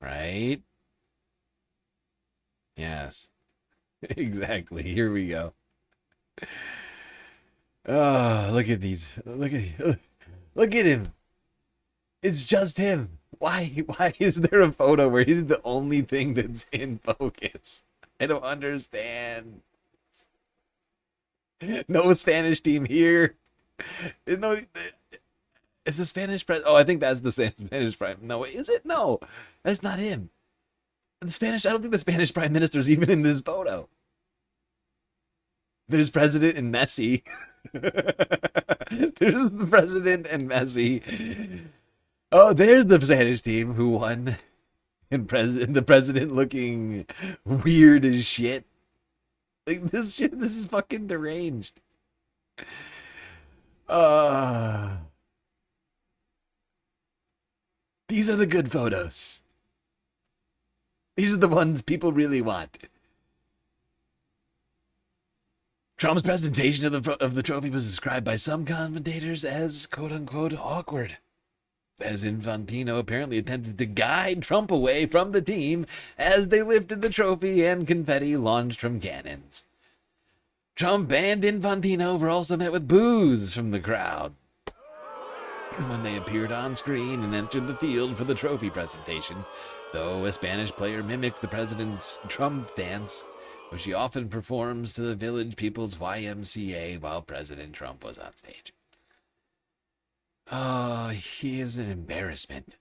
Right? Yes. Exactly. Here we go. Oh, look at these. Look at him. It's just him. Why is there a photo where he's the only thing that's in focus? I don't understand. No Spanish team here. No, is the Spanish press? Oh, I think that's the Spanish prime. No, is it? No, that's not him. The Spanish. I don't think the Spanish prime minister is even in this photo. There's President and Messi. There's the President and Messi. Oh, there's the Spanish team who won. And the president looking weird as shit. Like this is fucking deranged. These are the good photos. These are the ones people really want. Trump's presentation of the trophy was described by some commentators as quote-unquote awkward, as Infantino apparently attempted to guide Trump away from the team as they lifted the trophy and confetti launched from cannons. Trump and Infantino were also met with boos from the crowd when they appeared on screen and entered the field for the trophy presentation, though a Spanish player mimicked the president's Trump dance, which he often performs to the Village People's YMCA while President Trump was on stage. Oh, he is an embarrassment.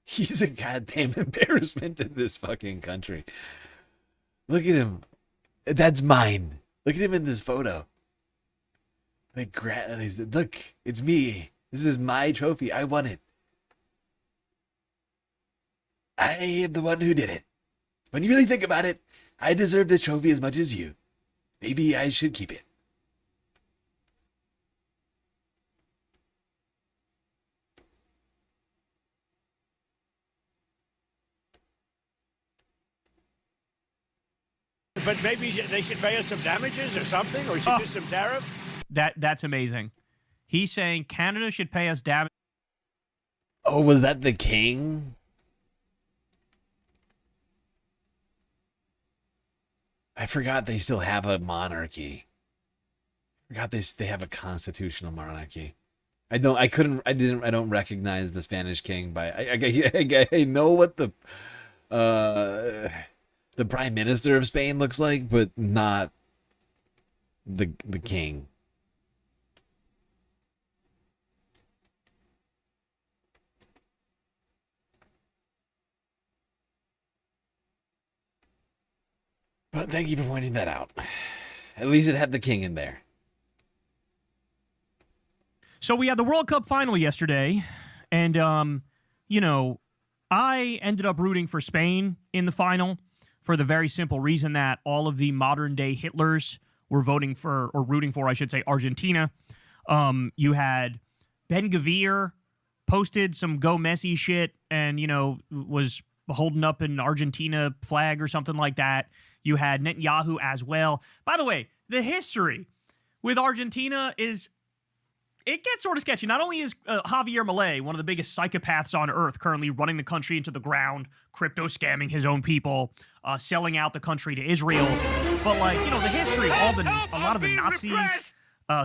He's a goddamn embarrassment in this fucking country. Look at him. That's mine. Look at him in this photo. Like, look, it's me. This is my trophy. I won it. I am the one who did it. When you really think about it, I deserve this trophy as much as you. Maybe I should keep it. But maybe they should pay us some damages or something, or should do some tariffs. That's amazing. He's saying Canada should pay us damage. Oh, was that the king? I forgot they still have a monarchy. I forgot they have a constitutional monarchy. I don't recognize the Spanish king by I know what the prime minister of Spain looks like, but not the king. But thank you for pointing that out. At least it had the king in there. So we had the World Cup final yesterday, and I ended up rooting for Spain in the final for the very simple reason that all of the modern day Hitlers were rooting for, I should say, Argentina. You had Ben Gavir posted some Go Messi shit and, was holding up an Argentina flag or something like that. You had Netanyahu as well. By the way, the history with Argentina it gets sort of sketchy. Not only is Javier Milei one of the biggest psychopaths on earth, currently running the country into the ground, crypto scamming his own people, selling out the country to Israel, but the history, a lot of the Nazis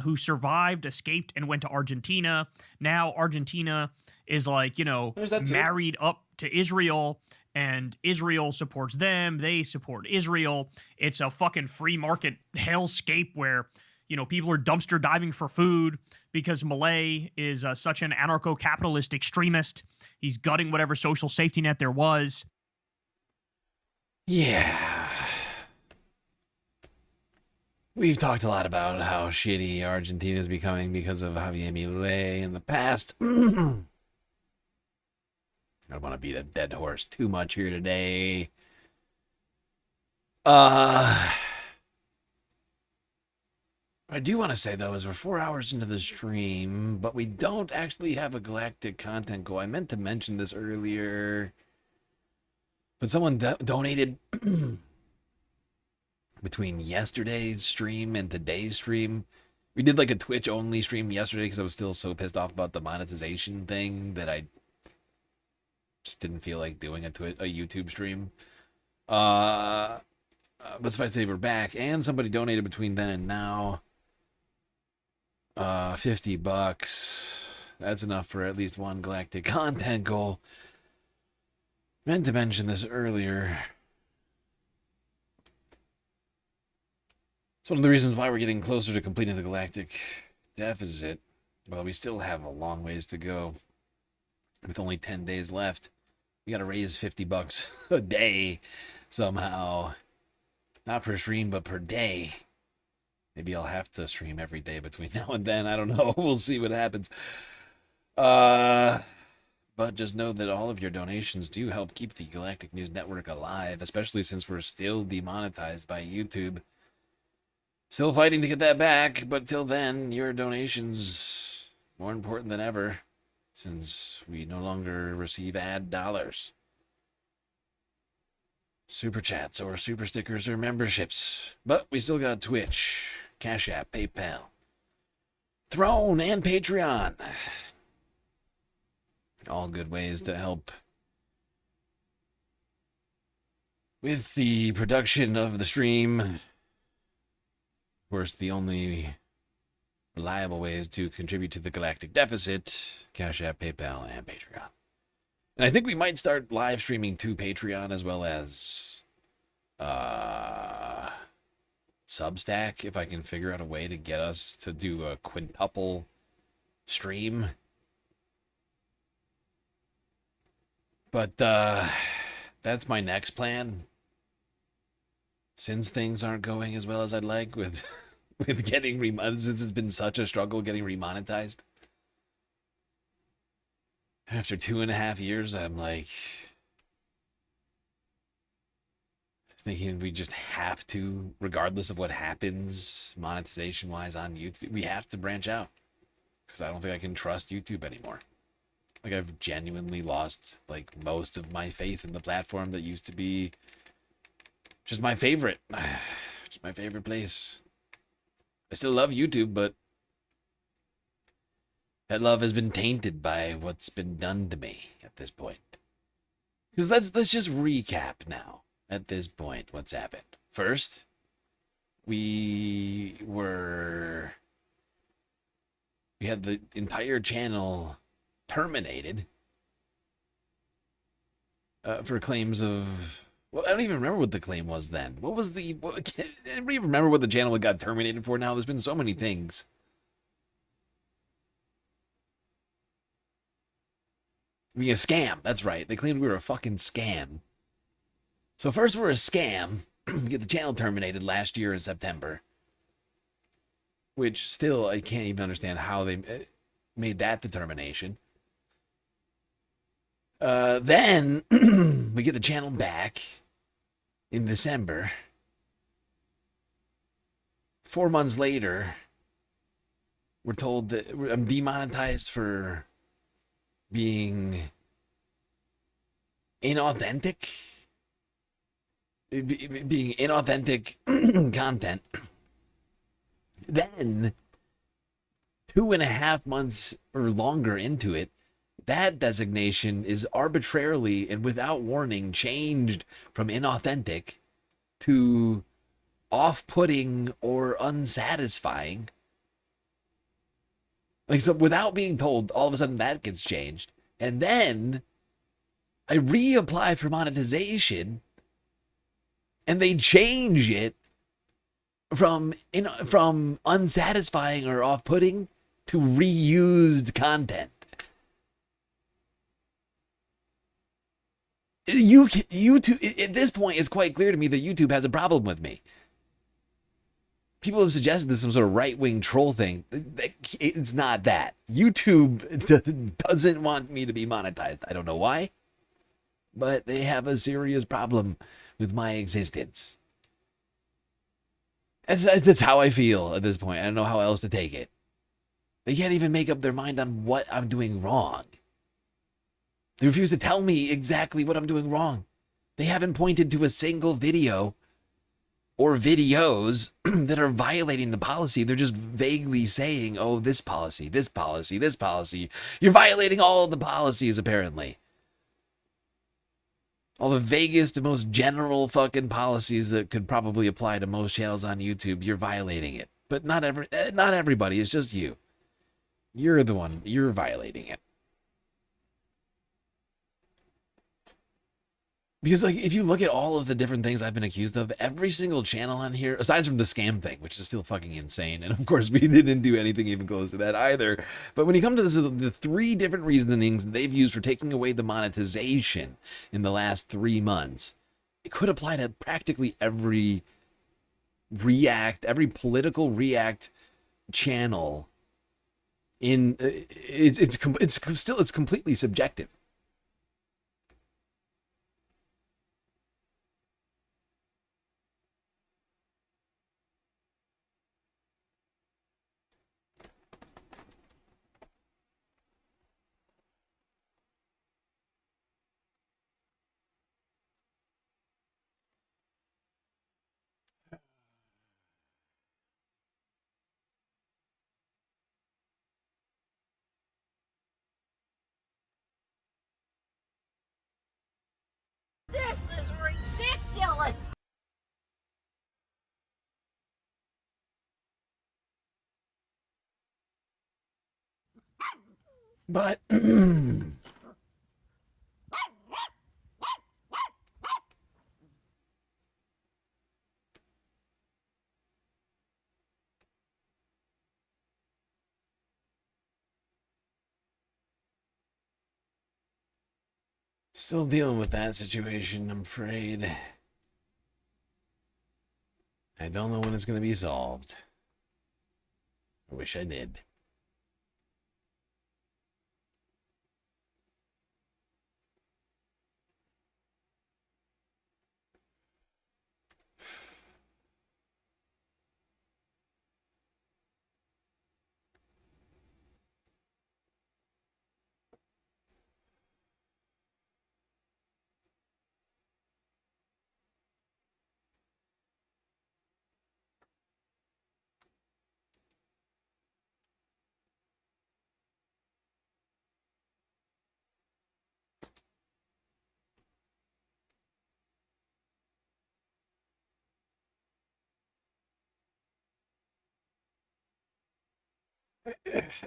who survived, escaped, and went to Argentina. Now Argentina is married up to Israel, and Israel supports them. They support Israel. It's a fucking free market hellscape where people are dumpster diving for food because Milei is such an anarcho-capitalist extremist. He's gutting whatever social safety net there was. Yeah. We've talked a lot about how shitty Argentina is becoming because of Javier Milei in the past. I don't want to beat a dead horse too much here today. I do want to say, though, is we're 4 hours into the stream, but we don't actually have a galactic content goal. I meant to mention this earlier, but someone donated between yesterday's stream and today's stream. We did like a Twitch-only stream yesterday because I was still so pissed off about the monetization thing that I just didn't feel like doing a YouTube stream. But suffice to say, we're back, and somebody donated between then and now. $50. That's enough for at least one galactic content goal. Meant to mention this earlier. It's one of the reasons why we're getting closer to completing the galactic deficit. Well, we still have a long ways to go. With only 10 days left, we gotta raise $50 a day somehow. Not per stream, but per day. Maybe I'll have to stream every day between now and then. I don't know. We'll see what happens. But just know that all of your donations do help keep the Galactic News Network alive, especially since we're still demonetized by YouTube. Still fighting to get that back, but till then, your donations more important than ever, since we no longer receive ad dollars. Super chats or super stickers or memberships. But we still got Twitch, Cash App, PayPal, Throne, and Patreon. All good ways to help with the production of the stream. Of course, the only reliable ways to contribute to the galactic deficit: Cash App, PayPal, and Patreon. And I think we might start live streaming to Patreon as well as Substack, if I can figure out a way to get us to do a quintuple stream. But that's my next plan. Since things aren't going as well as I'd like with getting since it's been such a struggle getting remonetized. After 2.5 years, I'm like thinking we just have to, regardless of what happens monetization-wise on YouTube, we have to branch out. Because I don't think I can trust YouTube anymore. Like, I've genuinely lost, like, most of my faith in the platform that used to be just my favorite. Just my favorite place. I still love YouTube, but that love has been tainted by what's been done to me at this point. Because let's just recap now, at this point, what's happened. First, we had the entire channel terminated for claims of... Well, I don't even remember what the claim was then. What was the... Anybody remember what the channel got terminated for now? There's been so many things. Being a scam. That's right. They claimed we were a fucking scam. So first we're a scam. We get the channel terminated last year in September. Which still, I can't even understand how they made that determination. Then we get the channel back in December. 4 months later, we're told that I'm demonetized for being inauthentic. Being inauthentic content. Then, 2.5 months or longer into it, that designation is arbitrarily and without warning changed from inauthentic to off-putting or unsatisfying. Like, so without being told, all of a sudden that gets changed. And then I reapply for monetization and they change it from unsatisfying or off-putting to reused content. YouTube, at this point, it's quite clear to me that YouTube has a problem with me. People have suggested this is some sort of right-wing troll thing. It's not that. YouTube doesn't want me to be monetized. I don't know why, but they have a serious problem with my existence. That's how I feel at this point. I don't know how else to take it. They can't even make up their mind on what I'm doing wrong. They refuse to tell me exactly what I'm doing wrong. They haven't pointed to a single video or videos that are violating the policy. They're just vaguely saying, oh, this policy, this policy, this policy. You're violating all the policies, apparently. All the vaguest, most general fucking policies that could probably apply to most channels on YouTube, you're violating it. But not everybody, it's just you. You're the one, you're violating it. Because, like, if you look at all of the different things I've been accused of, every single channel on here, aside from the scam thing, which is still fucking insane, and of course we didn't do anything even close to that either, but when you come to this, the three different reasonings they've used for taking away the monetization in the last 3 months, it could apply to practically every political React channel. It's completely subjective. This is ridiculous! But still dealing with that situation, I'm afraid. I don't know when it's going to be solved. I wish I did.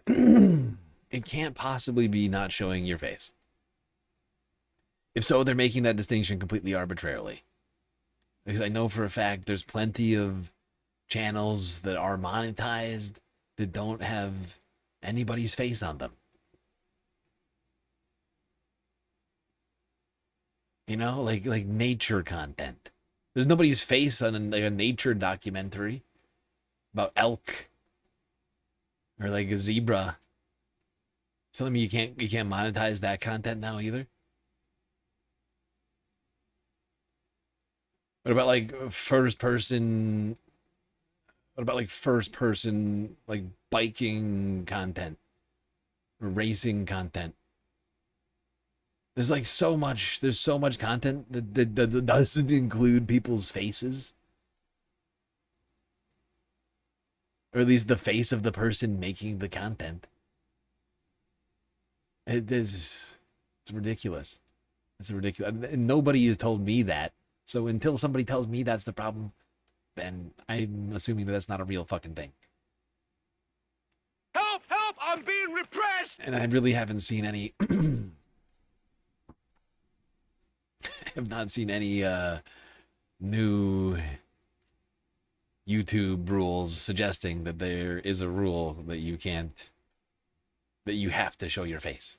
It can't possibly be not showing your face. If so, they're making that distinction completely arbitrarily. Because I know for a fact there's plenty of channels that are monetized that don't have anybody's face on them. You know, like nature content. There's nobody's face on a nature documentary about elk or like a zebra. Telling me you can't monetize that content now either? What about like first person like biking content or racing content? There's so much content that doesn't include people's faces. Or at least the face of the person making the content. It's ridiculous. It's ridiculous. And nobody has told me that. So until somebody tells me that's the problem, then I'm assuming that's not a real fucking thing. Help! Help! I'm being repressed! And I really haven't seen any... I have not seen any new YouTube rules suggesting that there is a rule that you can't... that you have to show your face.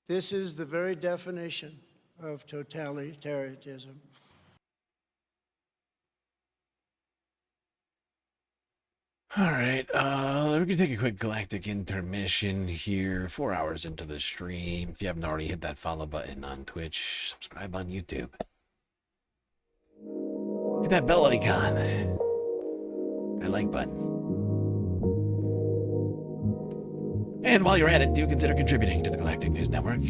This is the very definition of totalitarianism. All right, we're gonna take a quick galactic intermission here. 4 hours into the stream. If you haven't already, hit that follow button on Twitch. Subscribe on YouTube. Hit that bell icon. That like button. And while you're at it, do consider contributing to the Galactic News Network.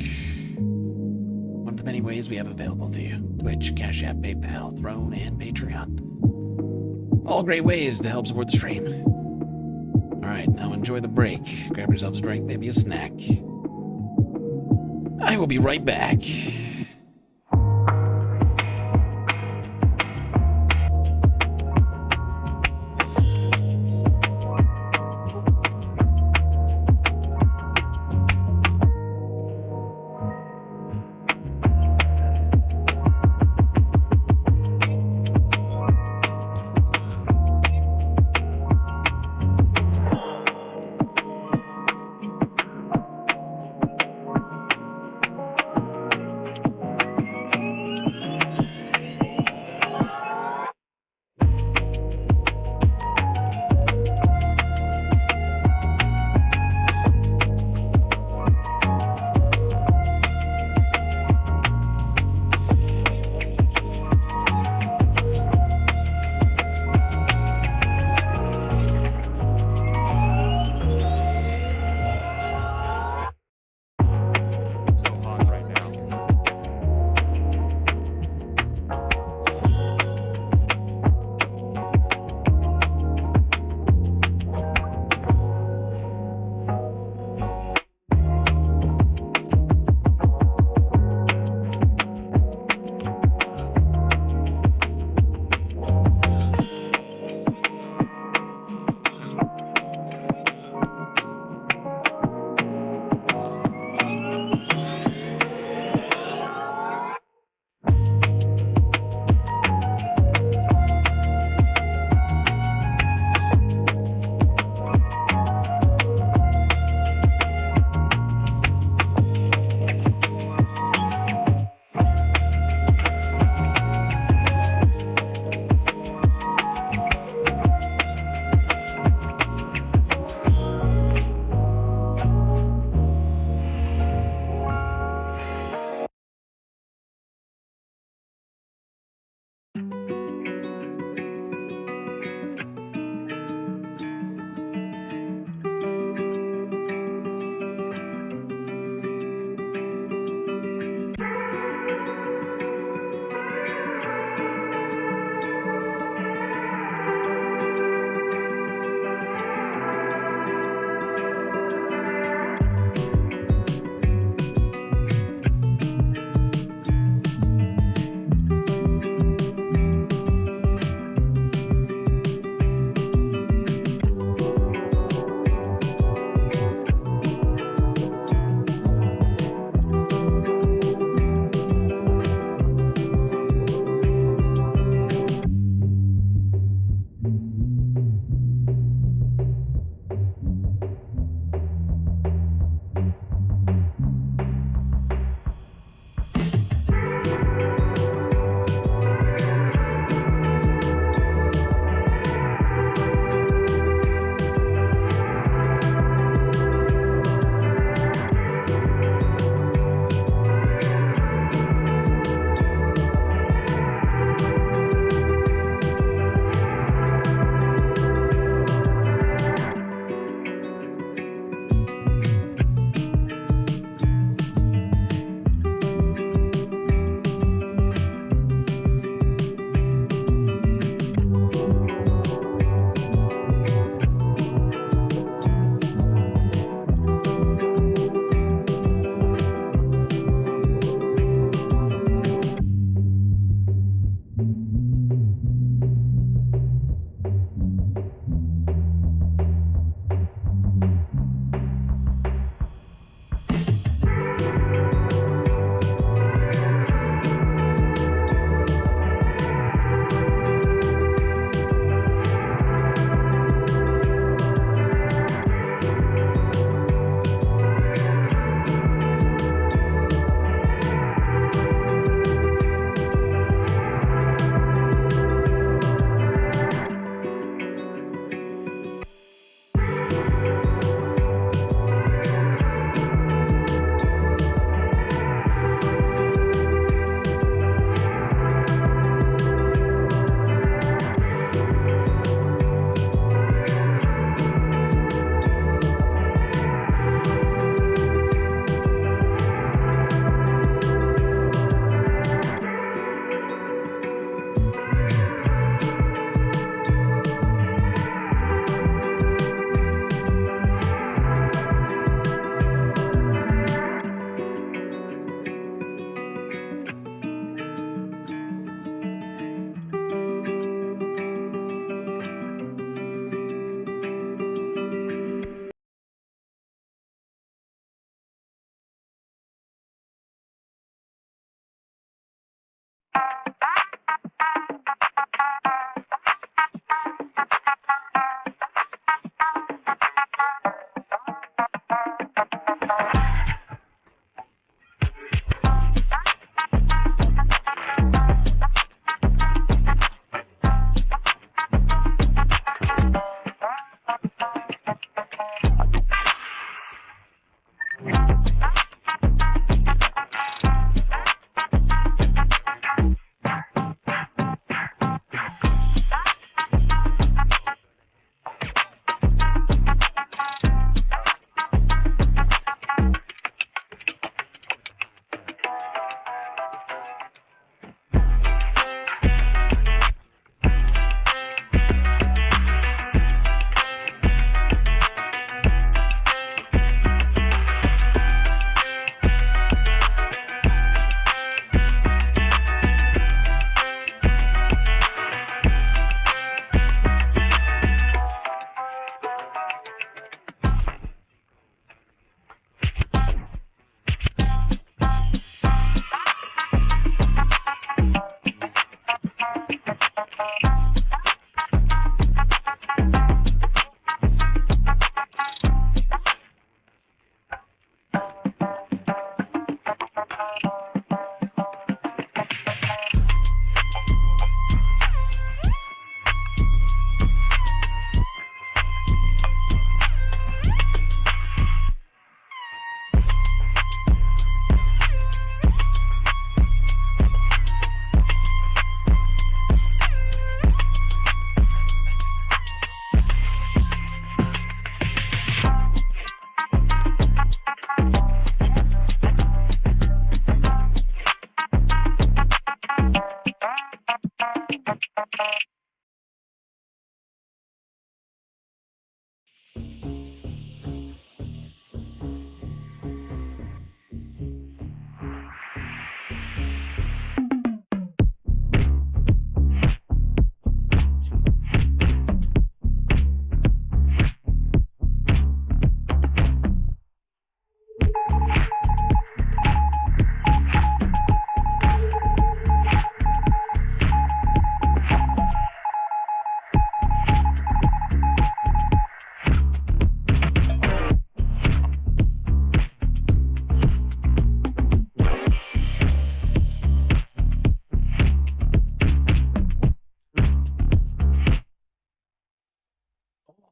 One of the many ways we have available to you: Twitch, Cash App, PayPal, Throne, and Patreon. All great ways to help support the stream. Alright, now enjoy the break. Grab yourselves a drink, maybe a snack. I will be right back.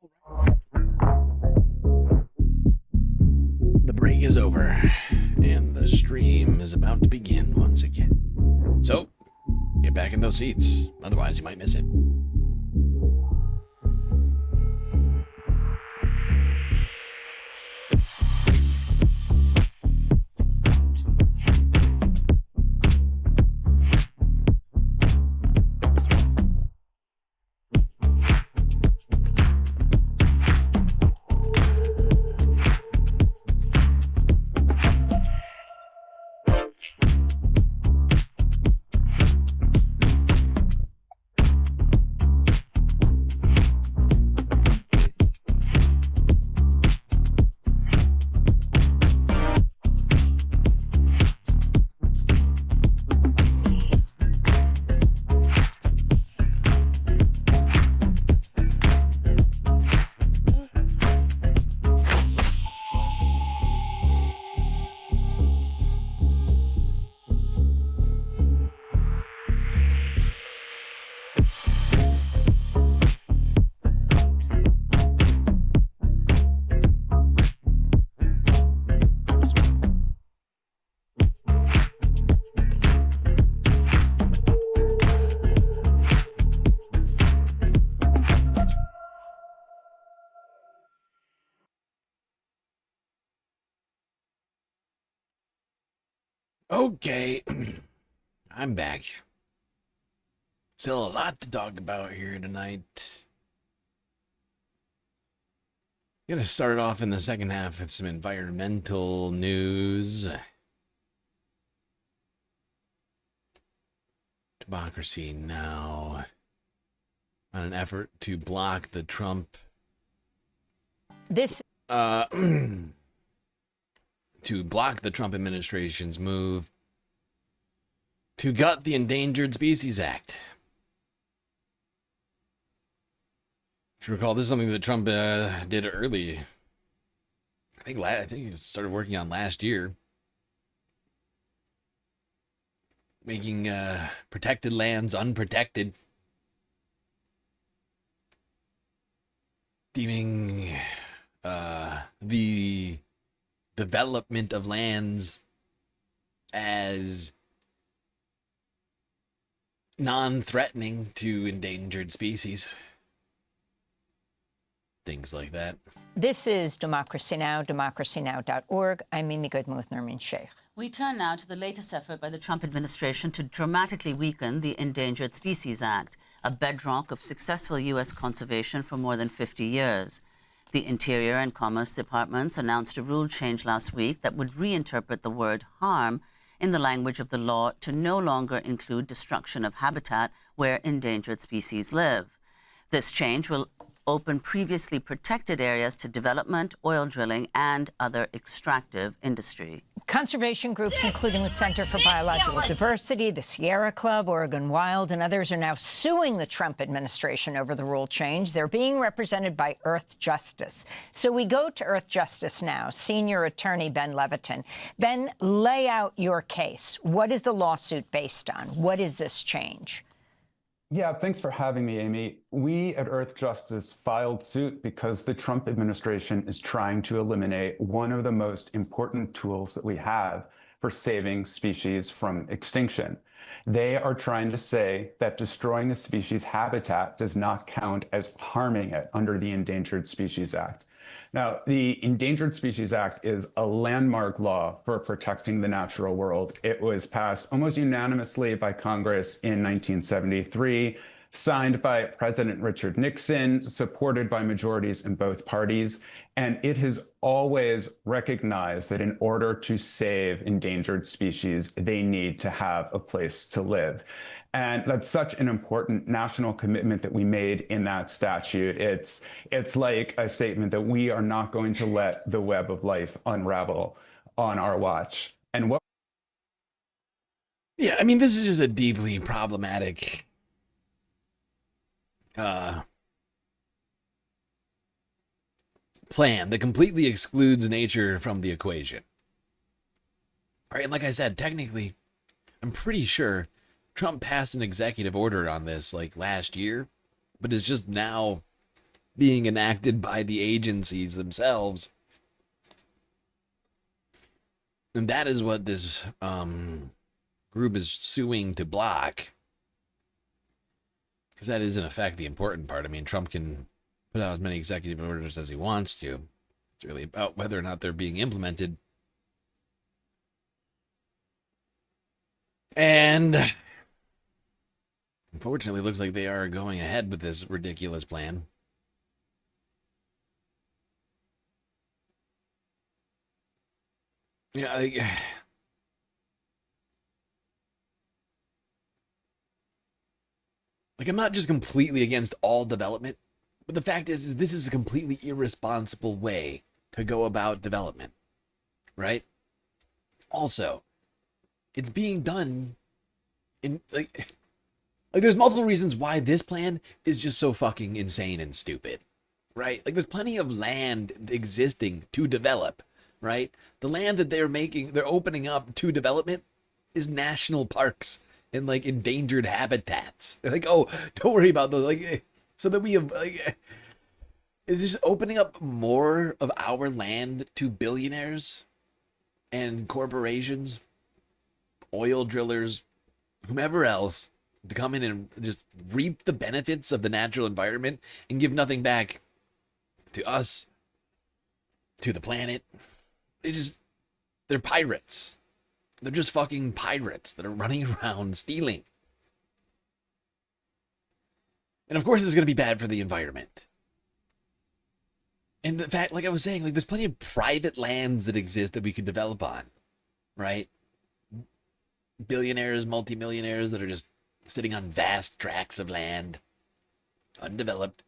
The break is over, and the stream is about to begin once again. So, get back in those seats, otherwise you might miss it. Okay, I'm back. Still a lot to talk about here tonight. Gonna start off in the second half with some environmental news. Democracy Now! On an effort to block the Trump... to block the Trump administration's move to gut the Endangered Species Act. If you recall, this is something that Trump did early. I think he started working on last year, making protected lands unprotected, deeming the development of lands as non-threatening to endangered species. Things like that. This is Democracy Now!, democracynow.org. I'm Mimi Goodman with Nermin Sheikh. We turn now to the latest effort by the Trump administration to dramatically weaken the Endangered Species Act, a bedrock of successful U.S. conservation for more than 50 years. The Interior and Commerce Departments announced a rule change last week that would reinterpret the word harm in the language of the law to no longer include destruction of habitat where endangered species live. This change will open previously protected areas to development, oil drilling, and other extractive industry. Conservation groups, including the Center for Biological Diversity, the Sierra Club, Oregon Wild, and others, are now suing the Trump administration over the rule change. They're being represented by Earth Justice. So we go to Earth Justice now. Senior attorney Ben Levitin. Ben, lay out your case. What is the lawsuit based on? What is this change? Yeah, thanks for having me, Amy. We at Earth Justice filed suit because the Trump administration is trying to eliminate one of the most important tools that we have for saving species from extinction. They are trying to say that destroying a species' habitat does not count as harming it under the Endangered Species Act. Now, the Endangered Species Act is a landmark law for protecting the natural world. It was passed almost unanimously by Congress in 1973, signed by President Richard Nixon, supported by majorities in both parties, and it has always recognized that in order to save endangered species, they need to have a place to live. And that's such an important national commitment that we made in that statute. It's like a statement that we are not going to let the web of life unravel on our watch. And what? Yeah, I mean, this is just a deeply problematic plan that completely excludes nature from the equation. All right, and like I said, technically, I'm pretty sure Trump passed an executive order on this like last year, but is just now being enacted by the agencies themselves. And that is what this group is suing to block. Because that is, in effect, the important part. I mean, Trump can put out as many executive orders as he wants to. It's really about whether or not they're being implemented. And unfortunately, it looks like they are going ahead with this ridiculous plan. You know, like I'm not just completely against all development, but the fact is this is a completely irresponsible way to go about development, right? Also, it's being done in like there's multiple reasons why this plan is just so fucking insane and stupid, right? Like there's plenty of land existing to develop, right? The land that they're opening up to development is national parks and like endangered habitats. They're like, oh, don't worry about those. Like, so that we have like, is this opening up more of our land to billionaires and corporations, oil drillers, whomever else, to come in and just reap the benefits of the natural environment and give nothing back to us, to the planet? They're pirates. They're just fucking pirates that are running around stealing. And of course it's going to be bad for the environment. And the fact, like I was saying, like there's plenty of private lands that exist that we could develop on, right? Billionaires, multimillionaires that are just sitting on vast tracts of land, undeveloped,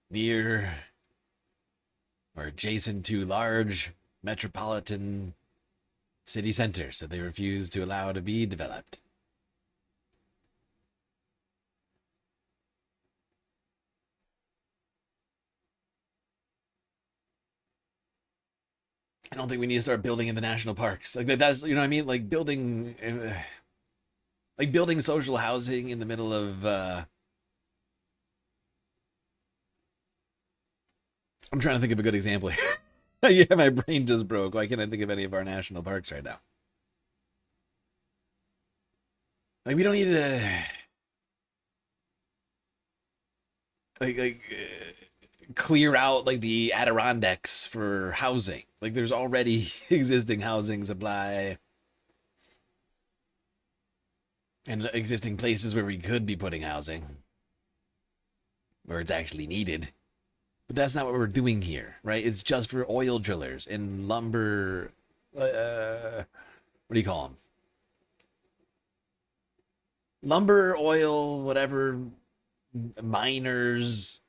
near or adjacent to large metropolitan city centers that they refuse to allow to be developed. I don't think we need to start building in the national parks. Like that's, you know what I mean? Like building social housing in the middle of I'm trying to think of a good example here. Yeah, my brain just broke. Why can't I think of any of our national parks right now? Like we don't need to clear out like the Adirondacks for housing. Like there's already existing housing supply and existing places where we could be putting housing where it's actually needed. But that's not what we're doing here, right? It's just for oil drillers and lumber, what do you call them? Lumber, oil, whatever, miners,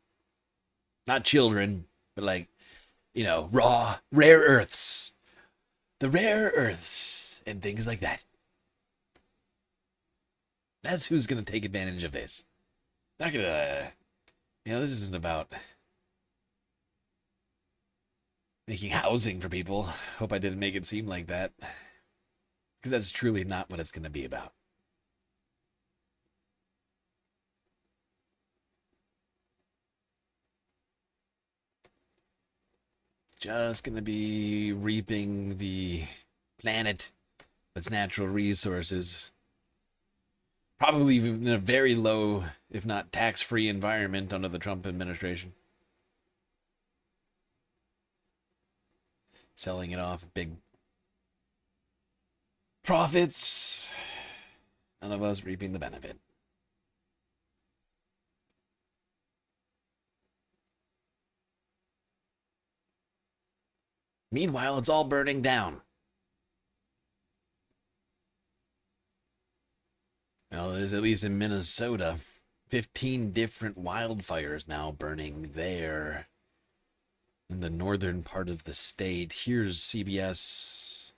not children, but like, you know, rare earths. The rare earths and things like that. That's who's going to take advantage of this. Not going to, this isn't about making housing for people. Hope I didn't make it seem like that. Because that's truly not what it's going to be about. Just going to be reaping the planet, its natural resources. Probably in a very low, if not tax-free environment under the Trump administration. Selling it off big profits. None of us reaping the benefit. Meanwhile, it's all burning down. Well, there's at least in Minnesota, 15 different wildfires now burning there in the northern part of the state. Here's CBS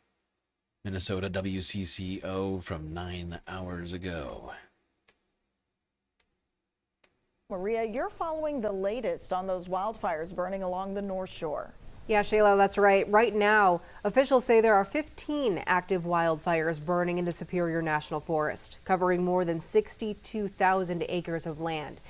Minnesota WCCO from 9 hours ago. Maria, you're following the latest on those wildfires burning along the North Shore. Yeah, Shayla, that's right. Right now, officials say there are 15 active wildfires burning in the Superior National Forest, covering more than 62,000 acres of land.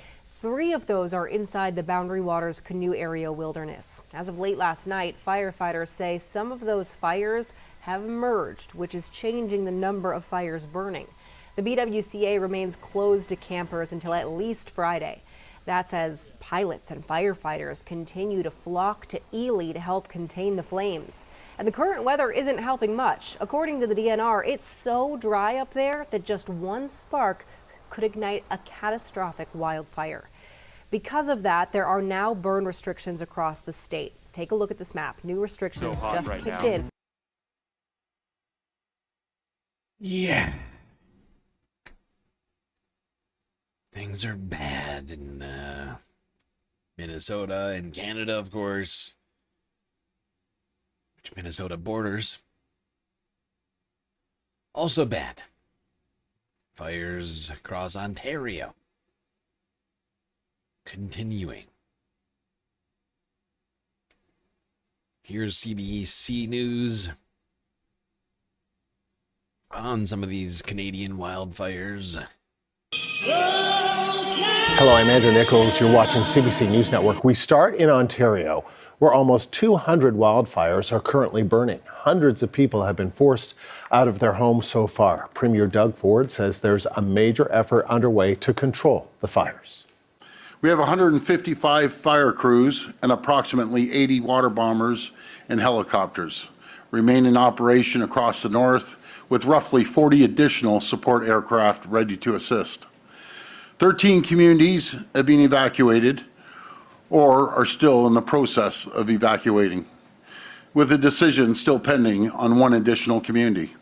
3 of those are inside the Boundary Waters Canoe Area Wilderness. As of late last night, firefighters say some of those fires have emerged, which is changing the number of fires burning. The BWCA remains closed to campers until at least Friday. That's as pilots and firefighters continue to flock to Ely to help contain the flames. And the current weather isn't helping much. According to the DNR, it's so dry up there that just one spark could ignite a catastrophic wildfire. Because of that, there are now burn restrictions across the state. Take a look at this map. New restrictions just kicked in. Yeah. Things are bad in Minnesota and Canada, of course, which Minnesota borders. Also bad. Fires across Ontario. Continuing. Here's CBC News on some of these Canadian wildfires. Hello, I'm Andrew Nichols. You're watching CBC News Network. We start in Ontario, where almost 200 wildfires are currently burning. Hundreds of people have been forced out of their homes so far. Premier Doug Ford says there's a major effort underway to control the fires. We have 155 fire crews and approximately 80 water bombers and helicopters remain in operation across the north, with roughly 40 additional support aircraft ready to assist. 13 communities have been evacuated or are still in the process of evacuating, with a decision still pending on one additional community.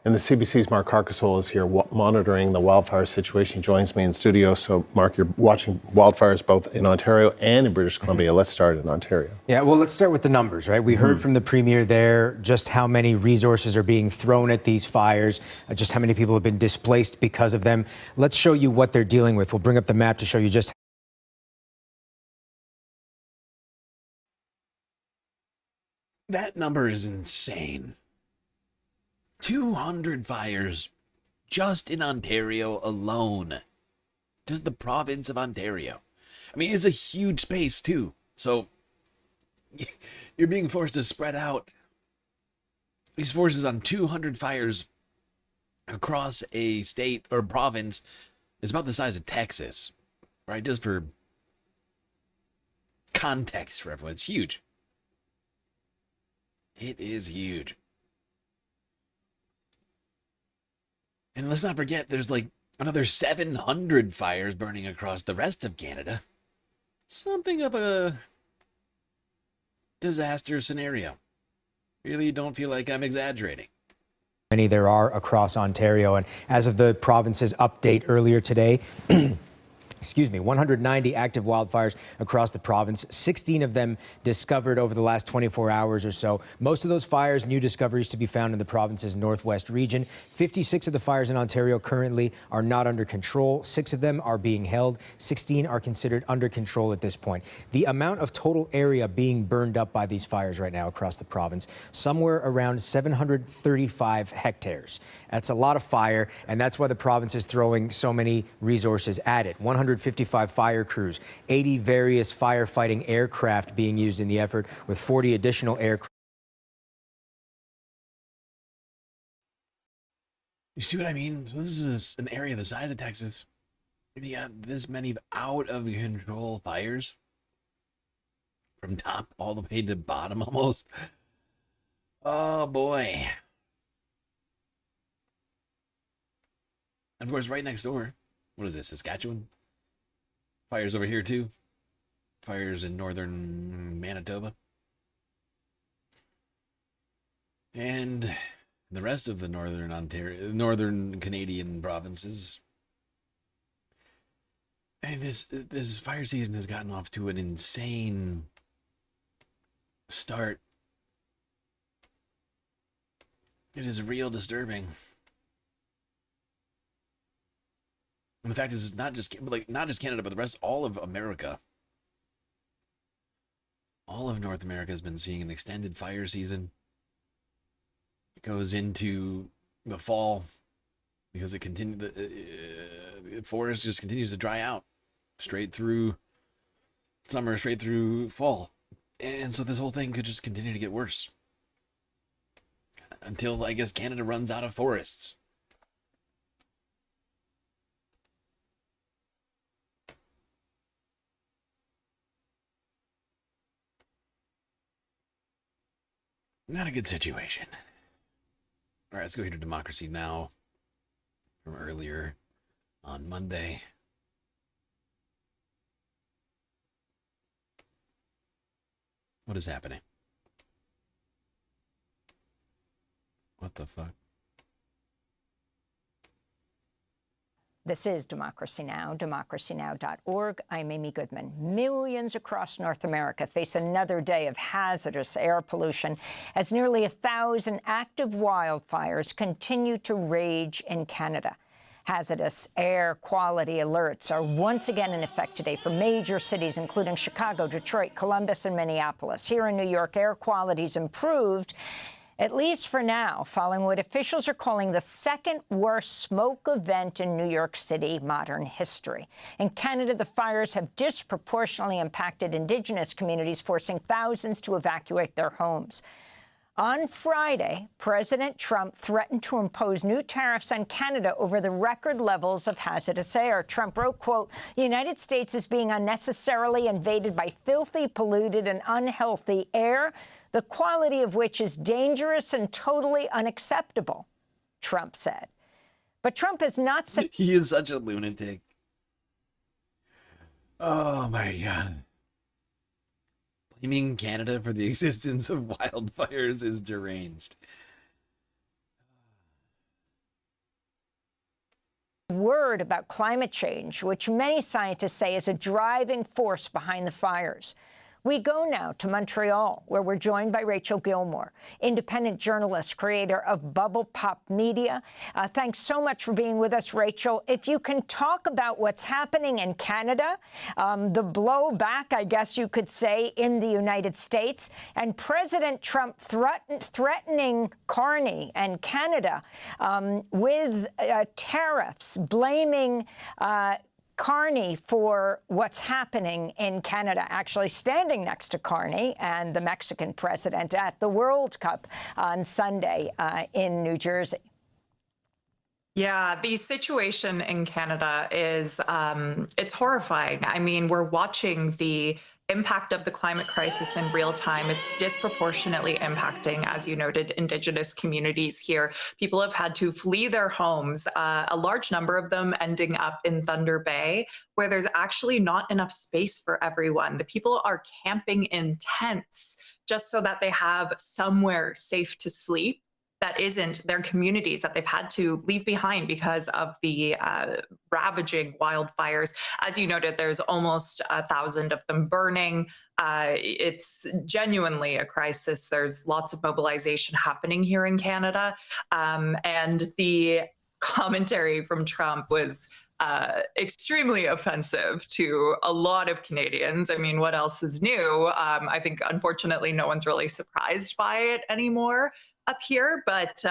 And the CBC's Mark Carcasole is here monitoring the wildfire situation. He joins me in studio. So, Mark, you're watching wildfires both in Ontario and in British Columbia. Let's start in Ontario. Yeah, well, let's start with the numbers, right? We heard from the Premier there just how many resources are being thrown at these fires, just how many people have been displaced because of them. Let's show you what they're dealing with. We'll bring up the map to show you just. That number is insane. 200 fires just in Ontario alone. Just the province of Ontario. I mean, it's a huge space too. So you're being forced to spread out these forces on 200 fires across a state or province. It's about the size of Texas, right? Just for context for everyone. It's huge. It is huge. And let's not forget, there's like another 700 fires burning across the rest of Canada. Something of a disaster scenario. Really don't feel like I'm exaggerating. Many there are across Ontario. And as of the province's update earlier today, 190 active wildfires across the province, 16 of them discovered over the last 24 hours or so. Most of those fires, new discoveries to be found in the province's northwest region. 56 of the fires in Ontario currently are not under control. 6 of them are being held. 16 are considered under control at this point. The amount of total area being burned up by these fires right now across the province, somewhere around 735 hectares. That's a lot of fire, and that's why the province is throwing so many resources at it. 155 fire crews, 80 various firefighting aircraft being used in the effort, with 40 additional aircraft. You see what I mean? So this is an area the size of Texas. And you got this many out of control fires. From top all the way to bottom almost. Oh boy. Of course, right next door. What is this, Saskatchewan? Fires over here too. Fires in northern Manitoba. And the rest of the northern Canadian provinces. And this fire season has gotten off to an insane start. It is real disturbing. And the fact is, it's not just Canada, but the rest, all of America. All of North America has been seeing an extended fire season. It goes into the fall because the forest just continues to dry out. straight through summer, straight through fall. And so this whole thing could just continue to get worse. Until, I guess, Canada runs out of forests. Not a good situation. All right, let's go here to Democracy Now! From earlier on Monday. What is happening? What the fuck? This is Democracy Now!, democracynow.org. I'm Amy Goodman. Millions across North America face another day of hazardous air pollution as nearly 1,000 active wildfires continue to rage in Canada. Hazardous air quality alerts are once again in effect today for major cities, including Chicago, Detroit, Columbus, and Minneapolis. Here in New York, air quality's improved, at least for now, following what officials are calling the second worst smoke event in New York City modern history. In Canada, the fires have disproportionately impacted Indigenous communities, forcing thousands to evacuate their homes. On Friday, President Trump threatened to impose new tariffs on Canada over the record levels of hazardous air. Trump wrote, quote, "The United States is being unnecessarily invaded by filthy, polluted, and unhealthy air, the quality of which is dangerous and totally unacceptable," Trump said. But Trump has not said... He is such a lunatic. Oh, my God. Blaming Canada for the existence of wildfires is deranged. Word about climate change, which many scientists say is a driving force behind the fires. We go now to Montreal, where we're joined by Rachel Gilmore, independent journalist, creator of Bubble Pop Media. Thanks so much for being with us, Rachel. If you can talk about what's happening in Canada, the blowback, I guess you could say, in the United States, and President Trump threatening Carney and Canada with tariffs, blaming Carney for what's happening in Canada, actually standing next to Carney and the Mexican president at the World Cup on Sunday in New Jersey. Yeah, the situation in Canada is, it's horrifying. I mean, we're watching the impact of the climate crisis in real time. It's disproportionately impacting, as you noted, Indigenous communities here. People have had to flee their homes, a large number of them ending up in Thunder Bay, where there's actually not enough space for everyone. The people are camping in tents just so that they have somewhere safe to sleep that isn't their communities that they've had to leave behind because of the ravaging wildfires. As you noted, there's almost 1,000 of them burning. It's genuinely a crisis. There's lots of mobilization happening here in Canada. And the commentary from Trump was extremely offensive to a lot of Canadians. I mean, what else is new? I think, unfortunately, no one's really surprised by it anymore up here. But,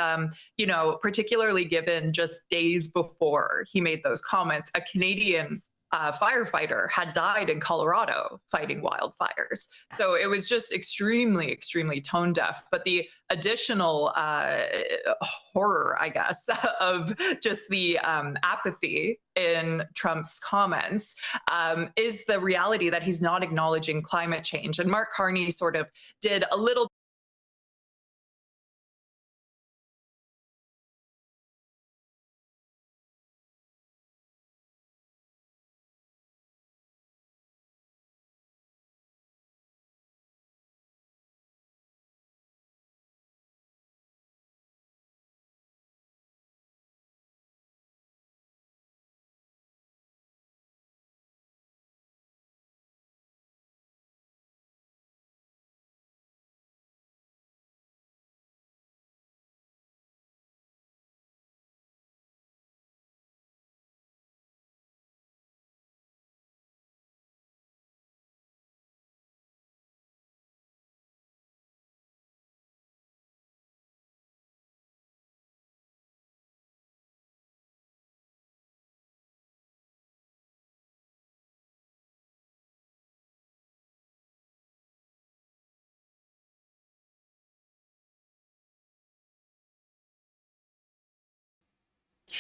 you know, particularly given just days before he made those comments, a Canadian firefighter had died in Colorado fighting wildfires. So it was just extremely, extremely tone deaf. But the additional horror, I guess, of just the apathy in Trump's comments is the reality that he's not acknowledging climate change. And Mark Carney sort of did a little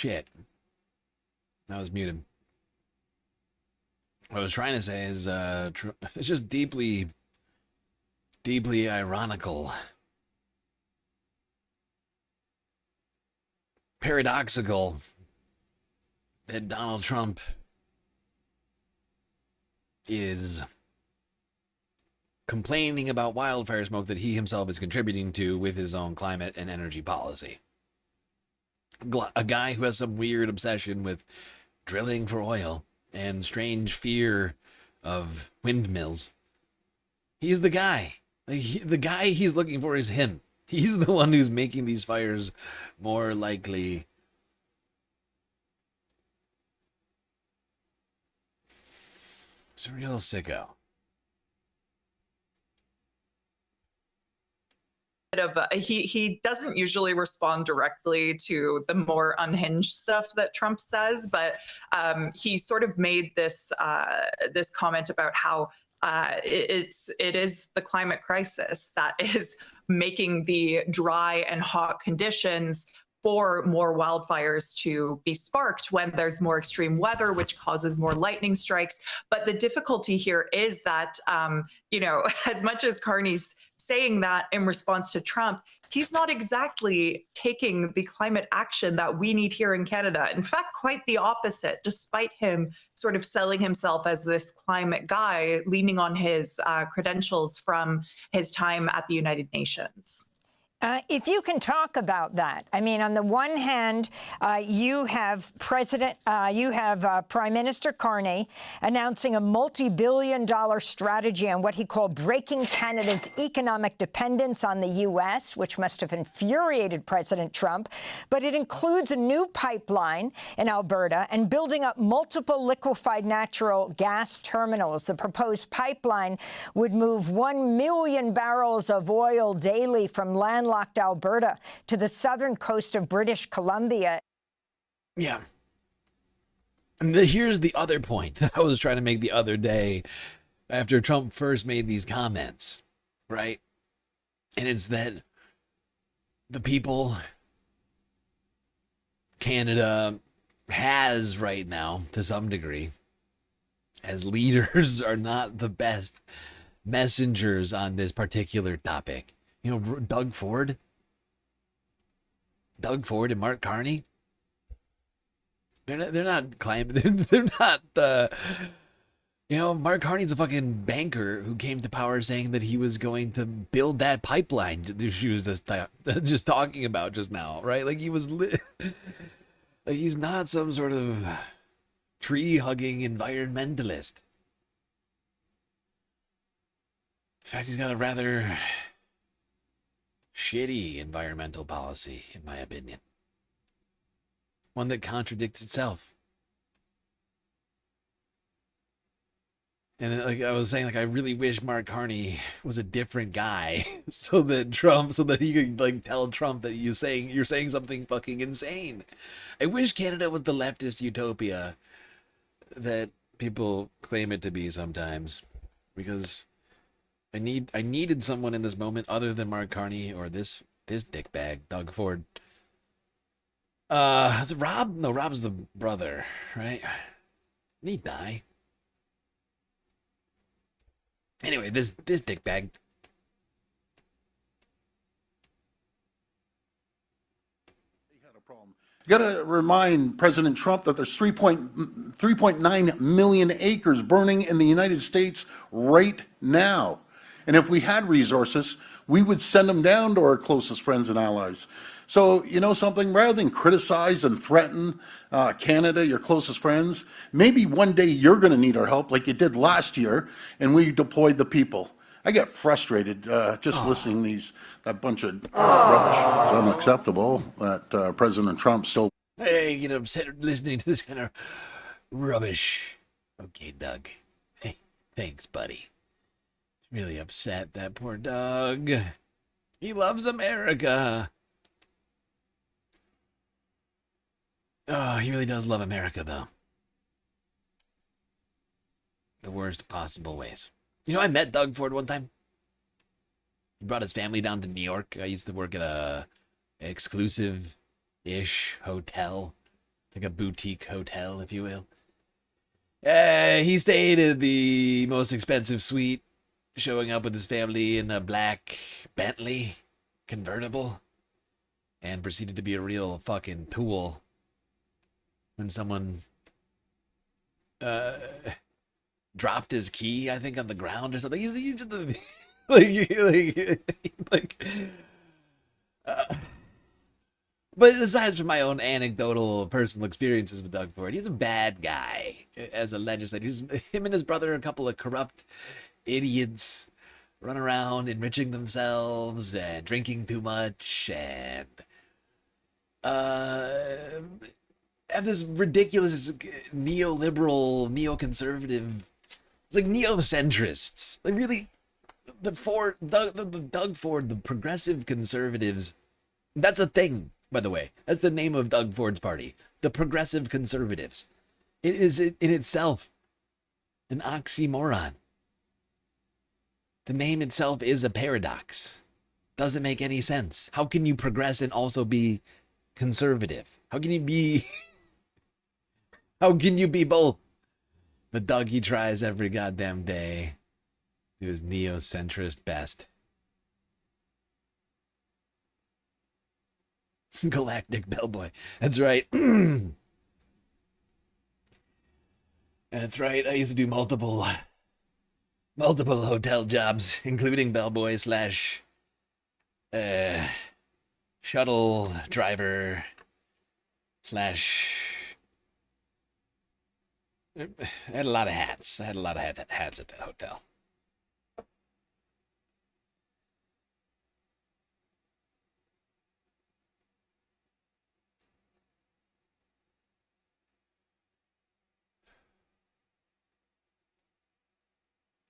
Shit. I was muted. What I was trying to say is, it's just deeply, deeply ironical, paradoxical that Donald Trump is complaining about wildfire smoke that he himself is contributing to with his own climate and energy policy. A guy who has some weird obsession with drilling for oil and strange fear of windmills. He's the guy. The guy he's looking for is him. He's the one who's making these fires more likely. It's a real sicko. He doesn't usually respond directly to the more unhinged stuff that Trump says, but he sort of made this this comment about how it is the climate crisis that is making the dry and hot conditions for more wildfires to be sparked when there's more extreme weather, which causes more lightning strikes. But the difficulty here is that, as much as Carney's saying that in response to Trump, he's not exactly taking the climate action that we need here in Canada. In fact, quite the opposite, despite him sort of selling himself as this climate guy, leaning on his credentials from his time at the United Nations. If you can talk about that, I mean, on the one hand, you have Prime Minister Carney announcing a multi-billion-dollar strategy on what he called breaking Canada's economic dependence on the U.S., which must have infuriated President Trump. But it includes a new pipeline in Alberta and building up multiple liquefied natural gas terminals. The proposed pipeline would move 1 million barrels of oil daily from landlocked Alberta to the southern coast of British Columbia. Yeah. And here's the other point that I was trying to make the other day after Trump first made these comments, right? And it's that the people Canada has right now, to some degree, as leaders, are not the best messengers on this particular topic. You know, Doug Ford and Mark Carney. They're not climbing. They're not. Mark Carney's a fucking banker who came to power saying that he was going to build that pipeline. She was just talking about just now, right? Like he was. Like he's not some sort of tree-hugging environmentalist. In fact, he's got a rather shitty environmental policy, in my opinion. One that contradicts itself. And like I was saying, I really wish Mark Carney was a different guy, so that he could tell Trump that you're saying something fucking insane. I wish Canada was the leftist utopia that people claim it to be sometimes, because I needed someone in this moment other than Mark Carney or this dickbag, Doug Ford. Is it Rob? No, Rob's the brother, right? Did he die? Anyway, this dickbag. You got to remind President Trump that there's 3.9 million acres burning in the United States right now. And if we had resources, we would send them down to our closest friends and allies. So, you know something, rather than criticize and threaten Canada, your closest friends, maybe one day you're going to need our help like you did last year, and we deployed the people. I get frustrated just listening to that bunch of rubbish. It's unacceptable that President Trump still... Hey, get upset listening to this kind of rubbish. Okay, Doug. Hey, thanks, buddy. Really upset, that poor Doug. He loves America. Oh, he really does love America, though. The worst possible ways. You know, I met Doug Ford one time. He brought his family down to New York. I used to work at a exclusive-ish hotel like a boutique hotel, if you will. He stayed in the most expensive suite, showing up with his family in a black Bentley convertible, and proceeded to be a real fucking tool when someone dropped his key, I think, on the ground or something. He's just but aside from my own anecdotal personal experiences with Doug Ford, he's a bad guy as a legislator. Him and his brother are a couple of corrupt idiots, run around enriching themselves and drinking too much and have this ridiculous neoliberal, neoconservative, it's like neocentrists. Like really, the Doug Ford, the progressive conservatives, that's a thing, by the way. That's the name of Doug Ford's party, the Progressive Conservatives. It is in itself an oxymoron. The name itself is a paradox. Doesn't make any sense. How can you progress and also be conservative? How can you be how can you be both? But Doug, he tries every goddamn day to his neocentrist best. Galactic Bellboy. That's right. That's right. I used to do multiple hotel jobs, including bellboy slash shuttle driver slash. I had a lot of hats. I had a lot of hats at that hotel.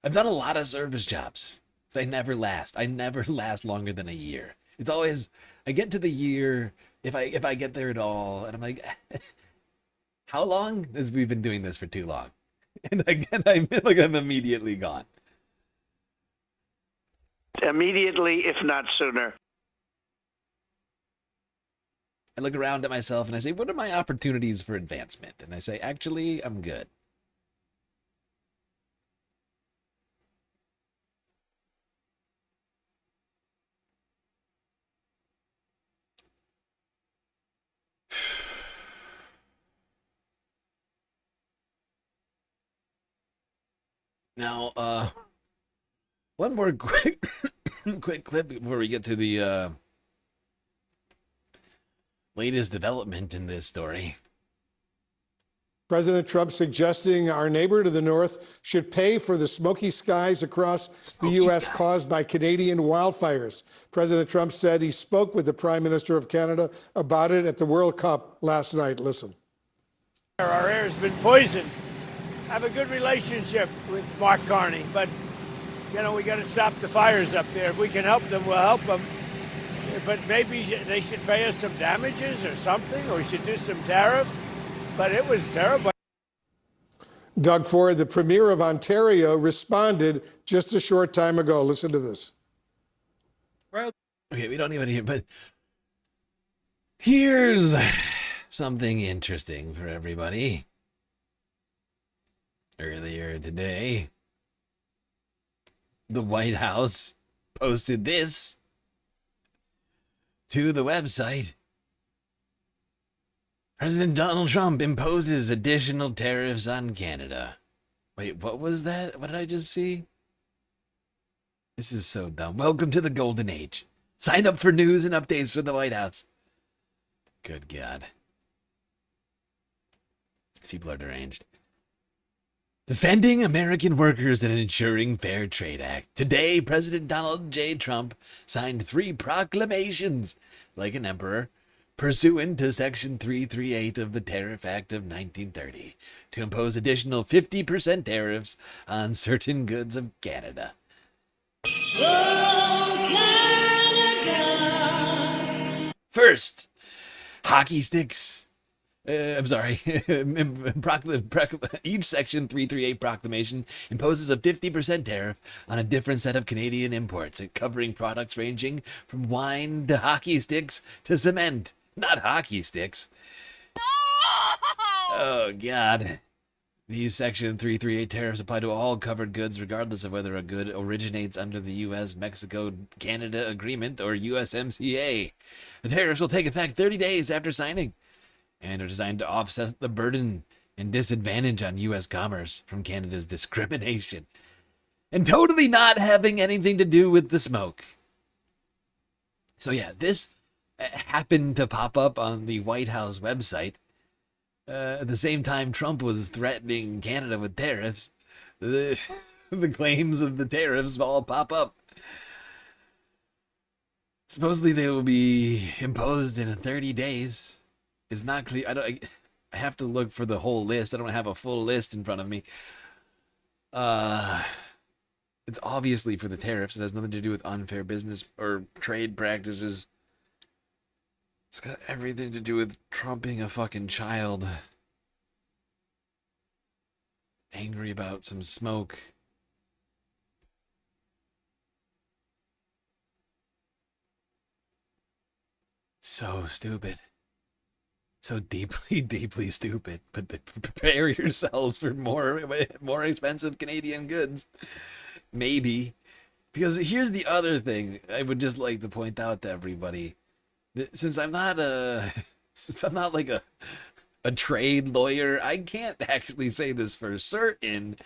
I've done a lot of service jobs. They never last. I never last longer than a year. It's always, I get to the year, if I get there at all, and I'm like, how long? As we've been doing this for too long. And again, I'm immediately gone. Immediately, if not sooner. I look around at myself and I say, what are my opportunities for advancement? And I say, actually, I'm good. Now, one more quick clip before we get to the latest development in this story. President Trump suggesting our neighbor to the north should pay for the smoky skies across the U.S. caused by Canadian wildfires. President Trump said he spoke with the Prime Minister of Canada about it at the World Cup last night. Listen. Our air has been poisoned. I have a good relationship with Mark Carney, but, you know, we got to stop the fires up there. If we can help them, we'll help them. But maybe they should pay us some damages or something, or we should do some tariffs. But it was terrible. Doug Ford, the Premier of Ontario, responded just a short time ago. Listen to this. Okay, we don't even hear, but here's something interesting for everybody. Earlier today, the White House posted this to the website. President Donald Trump imposes additional tariffs on Canada. Wait, what was that? What did I just see? This is so dumb. Welcome to the Golden Age. Sign up for news and updates from the White House. Good God. People are deranged. Defending American workers and ensuring Fair Trade Act. Today, President Donald J. Trump signed 3 proclamations, like an emperor, pursuant to Section 338 of the Tariff Act of 1930, to impose additional 50% tariffs on certain goods of Canada. First, hockey sticks. I'm sorry. Each Section 338 proclamation imposes a 50% tariff on a different set of Canadian imports, covering products ranging from wine to hockey sticks to cement. Not hockey sticks. Oh, God. These Section 338 tariffs apply to all covered goods, regardless of whether a good originates under the U.S., Mexico, Canada Agreement or USMCA. The tariffs will take effect 30 days after signing and are designed to offset the burden and disadvantage on U.S. commerce from Canada's discrimination and totally not having anything to do with the smoke. So yeah, this happened to pop up on the White House website at the same time Trump was threatening Canada with tariffs. The claims of the tariffs all pop up. Supposedly they will be imposed in 30 days. It's not clear. I have to look for the whole list. I don't have a full list in front of me. It's obviously for the tariffs. It has nothing to do with unfair business or trade practices. It's got everything to do with Trump being a fucking child. Angry about some smoke. So stupid. So deeply, deeply stupid. But prepare yourselves for more expensive Canadian goods. Maybe. Because here's the other thing I would just like to point out to everybody. Since I'm not like a trade lawyer, I can't actually say this for certain,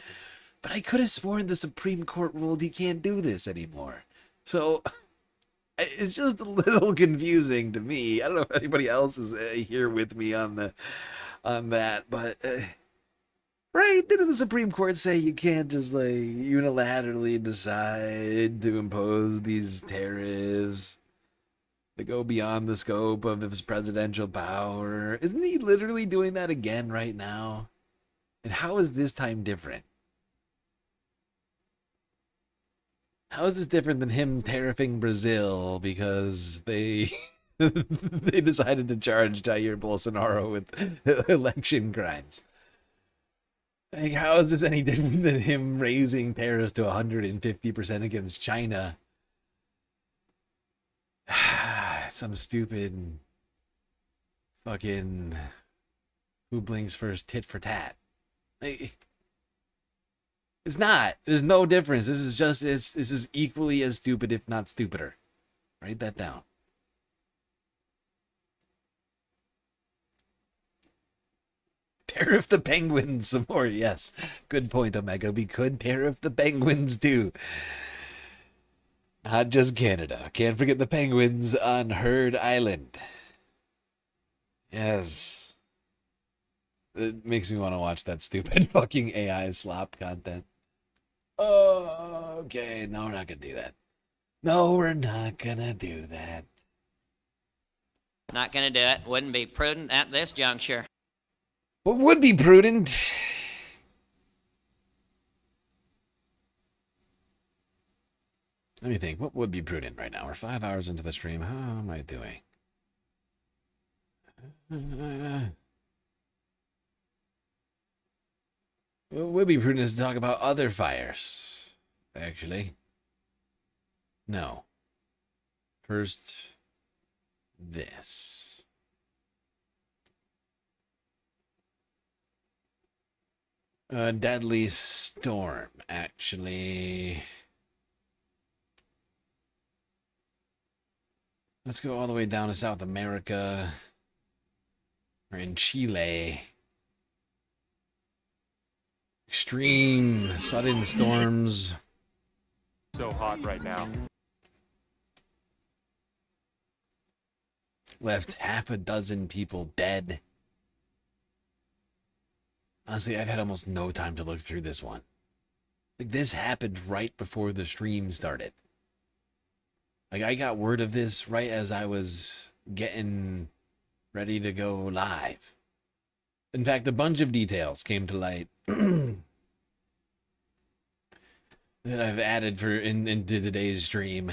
but I could have sworn the Supreme Court ruled he can't do this anymore. So it's just a little confusing to me. I don't know if anybody else is here with me on that, but right? Didn't the Supreme Court say you can't just like unilaterally decide to impose these tariffs that go beyond the scope of his presidential power? Isn't he literally doing that again right now? And how is this time different? How is this different than him tariffing Brazil because they they decided to charge Jair Bolsonaro with election crimes? Like, how is this any different than him raising tariffs to 150% against China? Some stupid fucking who blinks first tit for tat. Like, it's not. There's no difference. This is equally as stupid, if not stupider. Write that down. Tariff the penguins some more. Yes. Good point, Omega. We could tariff the penguins too. Not just Canada. Can't forget the penguins on Heard Island. Yes. It makes me want to watch that stupid fucking AI slop content. Oh, okay. No, we're not going to do that. No, we're not going to do that. Not going to do it. Wouldn't be prudent at this juncture. What would be prudent? Let me think. What would be prudent right now? We're 5 hours into the stream. How am I doing? What would be prudent is to talk about other fires, actually. No. First, this. A deadly storm, actually. Let's go all the way down to South America. We're in Chile. Extreme sudden storms. So hot right now. Left half a dozen people dead. Honestly, I've had almost no time to look through this one. Like, this happened right before the stream started. Like, I got word of this right as I was getting ready to go live. In fact, a bunch of details came to light that I've added into today's stream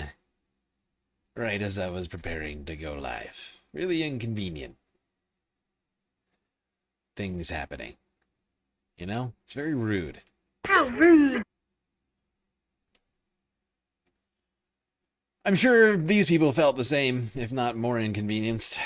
right as I was preparing to go live. Really inconvenient things happening. You know? It's very rude. How rude. I'm sure these people felt the same, if not more inconvenienced.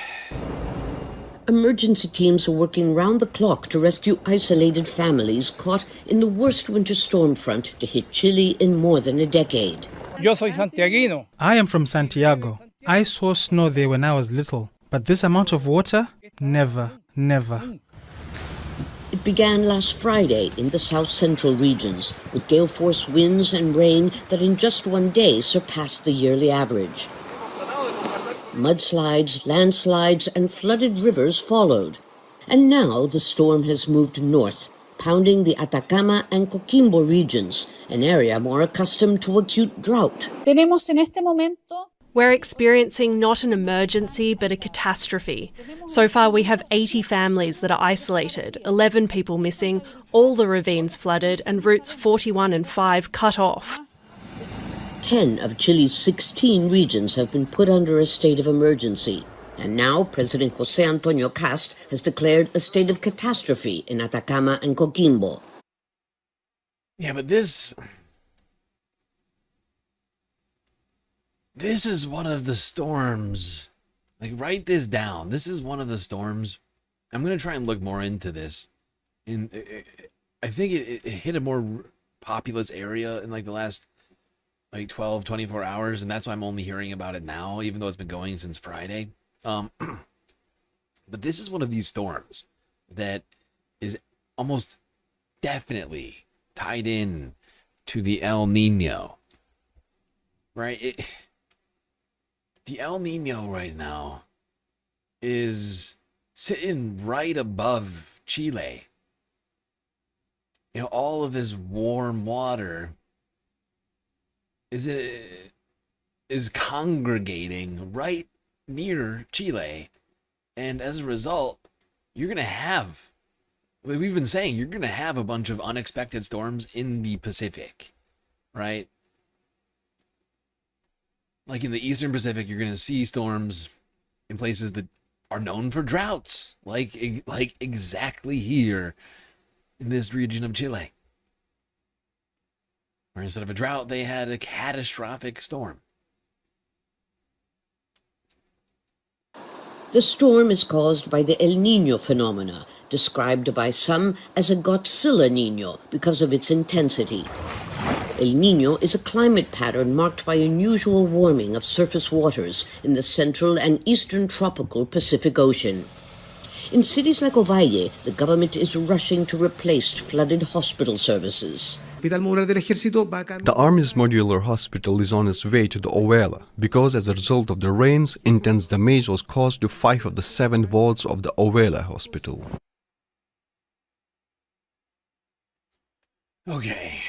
emergency teams are working round the clock to rescue isolated families caught in the worst winter storm front to hit Chile in more than a decade. Yo soy santiaguino. I am from Santiago. I saw snow there when I was little, but this amount of water? Never, never. It began last Friday in the south-central regions, with gale force winds and rain that in just one day surpassed the yearly average. Mudslides, landslides, and flooded rivers followed. And now the storm has moved north, pounding the Atacama and Coquimbo regions, an area more accustomed to acute drought. We're experiencing not an emergency, but a catastrophe. So far, we have 80 families that are isolated, 11 people missing, all the ravines flooded, and routes 41 and 5 cut off. 10 of Chile's 16 regions have been put under a state of emergency. And now President José Antonio Cast has declared a state of catastrophe in Atacama and Coquimbo. Yeah, but this is one of the storms. Like, write this down. This is one of the storms. I'm going to try and look more into this. And I think it hit a more populous area in like the last 12, 24 hours. And that's why I'm only hearing about it now, even though it's been going since Friday. But this is one of these storms that is almost definitely tied in to the El Nino. Right? The El Nino right now is sitting right above Chile. You know, all of this warm water is congregating right near Chile. And as a result, you're going to have, we've been saying, you're going to have a bunch of unexpected storms in the Pacific, right? Like in the Eastern Pacific, you're going to see storms in places that are known for droughts, like exactly here in this region of Chile. Where instead of a drought, they had a catastrophic storm. The storm is caused by the El Niño phenomena, described by some as a Godzilla Niño because of its intensity. El Niño is a climate pattern marked by unusual warming of surface waters in the central and eastern tropical Pacific Ocean. In cities like Ovalle, the government is rushing to replace flooded hospital services. The Army's modular hospital is on its way to the Ovela because as a result of the rains, intense damage was caused to 5 of the 7 wards of the Ovela hospital. Okay.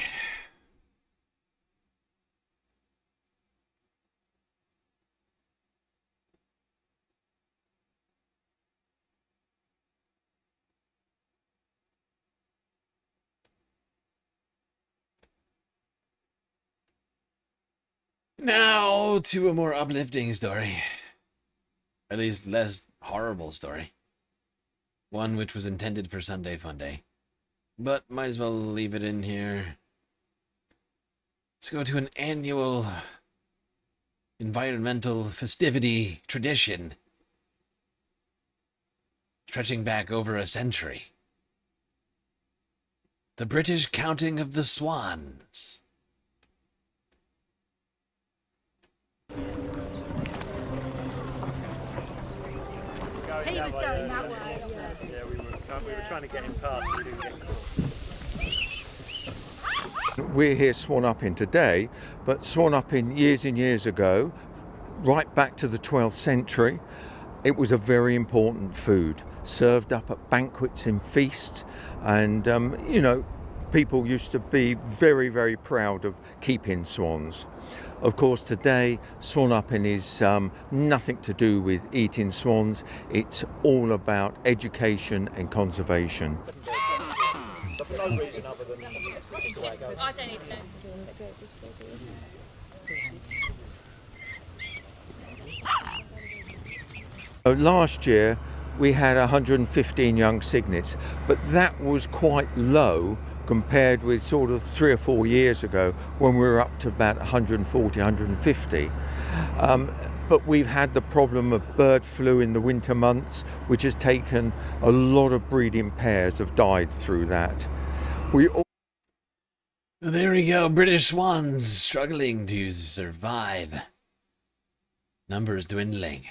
Now to a more uplifting story. At least less horrible story. One which was intended for Sunday Funday. But might as well leave it in here. Let's go to an annual environmental festivity tradition. Stretching back over a century. The British counting of the swans. He was going that way. Yeah, we were trying to get him past. We didn't get caught. We're here Swan Upping today, but Swan Upping years and years ago, right back to the 12th century, it was a very important food, served up at banquets and feasts, and you know, people used to be very, very proud of keeping swans. Of course, today, swan upping is nothing to do with eating swans. It's all about education and conservation. I don't even know. Last year, we had 115 young cygnets, but that was quite low compared with sort of 3 or 4 years ago when we were up to about 140, 150. But we've had the problem of bird flu in the winter months, which has taken a lot of breeding pairs have died through that. There we go, British swans struggling to survive. Numbers dwindling.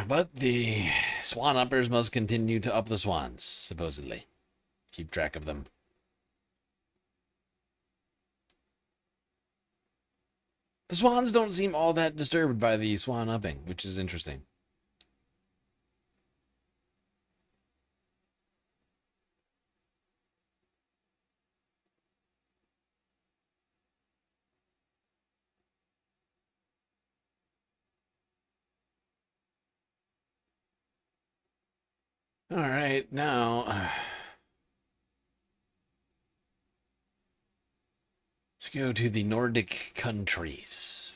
But the swan uppers must continue to up the swans, supposedly. Keep track of them. The swans don't seem all that disturbed by the swan upping, which is interesting. All right, now let's go to the Nordic countries.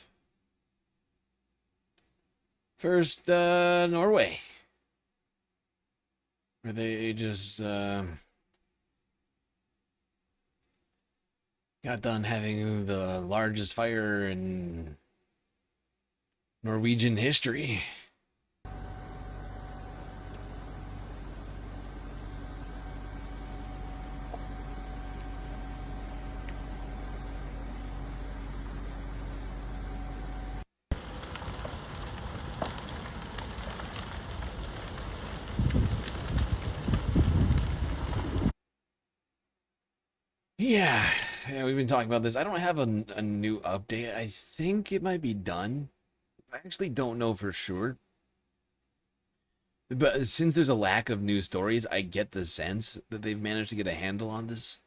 First, Norway, where they just got done having the largest fire in Norwegian history. Yeah, we've been talking about this. I don't have a new update. I think it might be done. I actually don't know for sure. But since there's a lack of news stories, I get the sense that they've managed to get a handle on this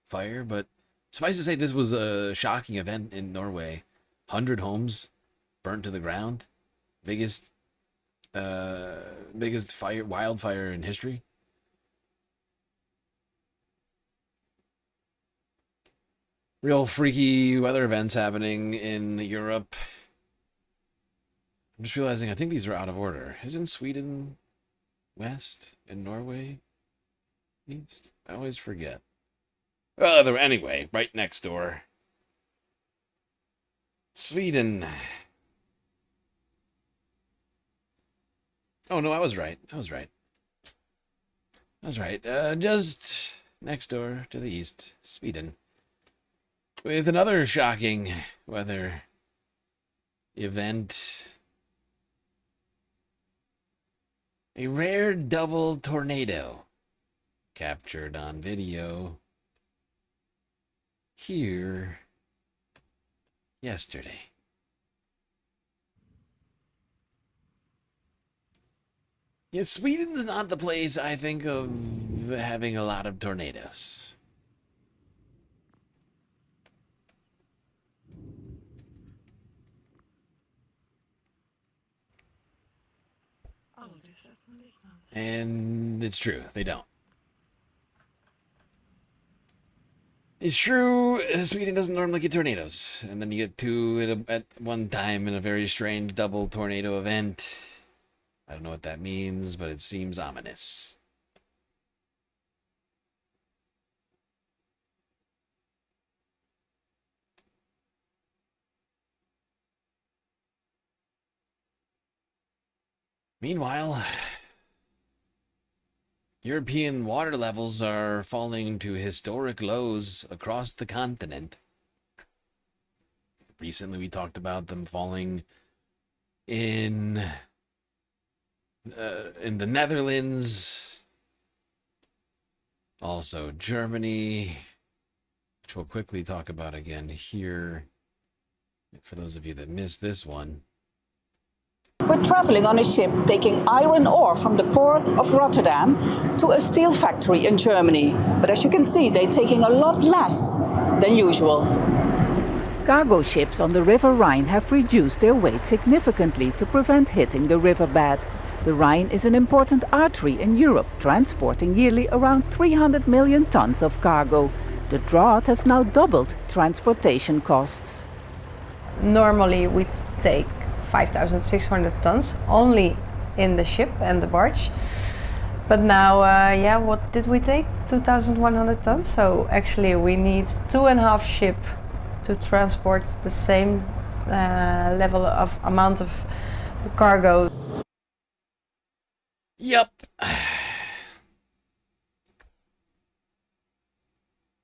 fire. But suffice to say, this was a shocking event in Norway. 100 homes burnt to the ground. Biggest wildfire in history. Real freaky weather events happening in Europe. I'm just realizing I think these are out of order. Isn't Sweden west and Norway east? I always forget. Well, anyway, right next door. Sweden. Oh, no, I was right. I was right. Just next door to the east, Sweden. With another shocking weather event. A rare double tornado captured on video here yesterday. Yeah, Sweden's not the place I think of having a lot of tornadoes. And it's true, they don't. It's true, Sweden doesn't normally get tornadoes. And then you get two at one time in a very strange double tornado event. I don't know what that means, but it seems ominous. Meanwhile, European water levels are falling to historic lows across the continent. Recently, we talked about them falling in the Netherlands, also Germany, which we'll quickly talk about again here, for those of you that missed this one. We're traveling on a ship taking iron ore from the port of Rotterdam to a steel factory in Germany. But as you can see, they're taking a lot less than usual. Cargo ships on the River Rhine have reduced their weight significantly to prevent hitting the riverbed. The Rhine is an important artery in Europe, transporting yearly around 300 million tons of cargo. The drought has now doubled transportation costs. Normally we take 5,600 tons only in the ship and the barge. But now, what did we take? 2,100 tons. So actually we need 2.5 ship to transport the same level of amount of cargo. Yep.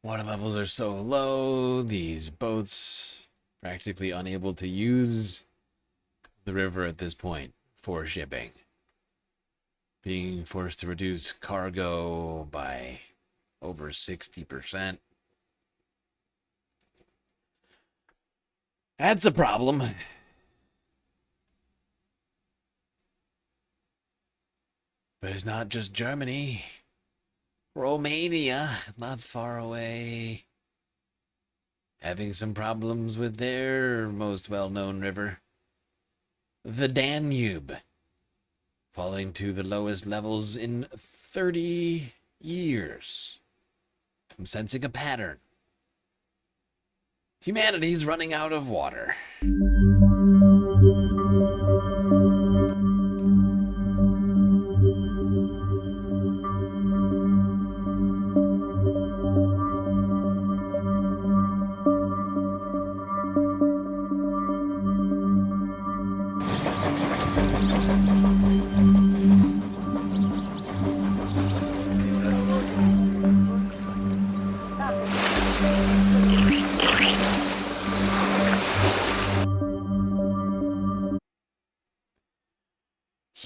Water levels are so low, these boats practically unable to use the river at this point for shipping. Being forced to reduce cargo by over 60%. That's a problem. But it's not just Germany. Romania, not far away, having some problems with their most well-known river, the Danube, falling to the lowest levels in 30 years. I'm sensing a pattern. Humanity's running out of water.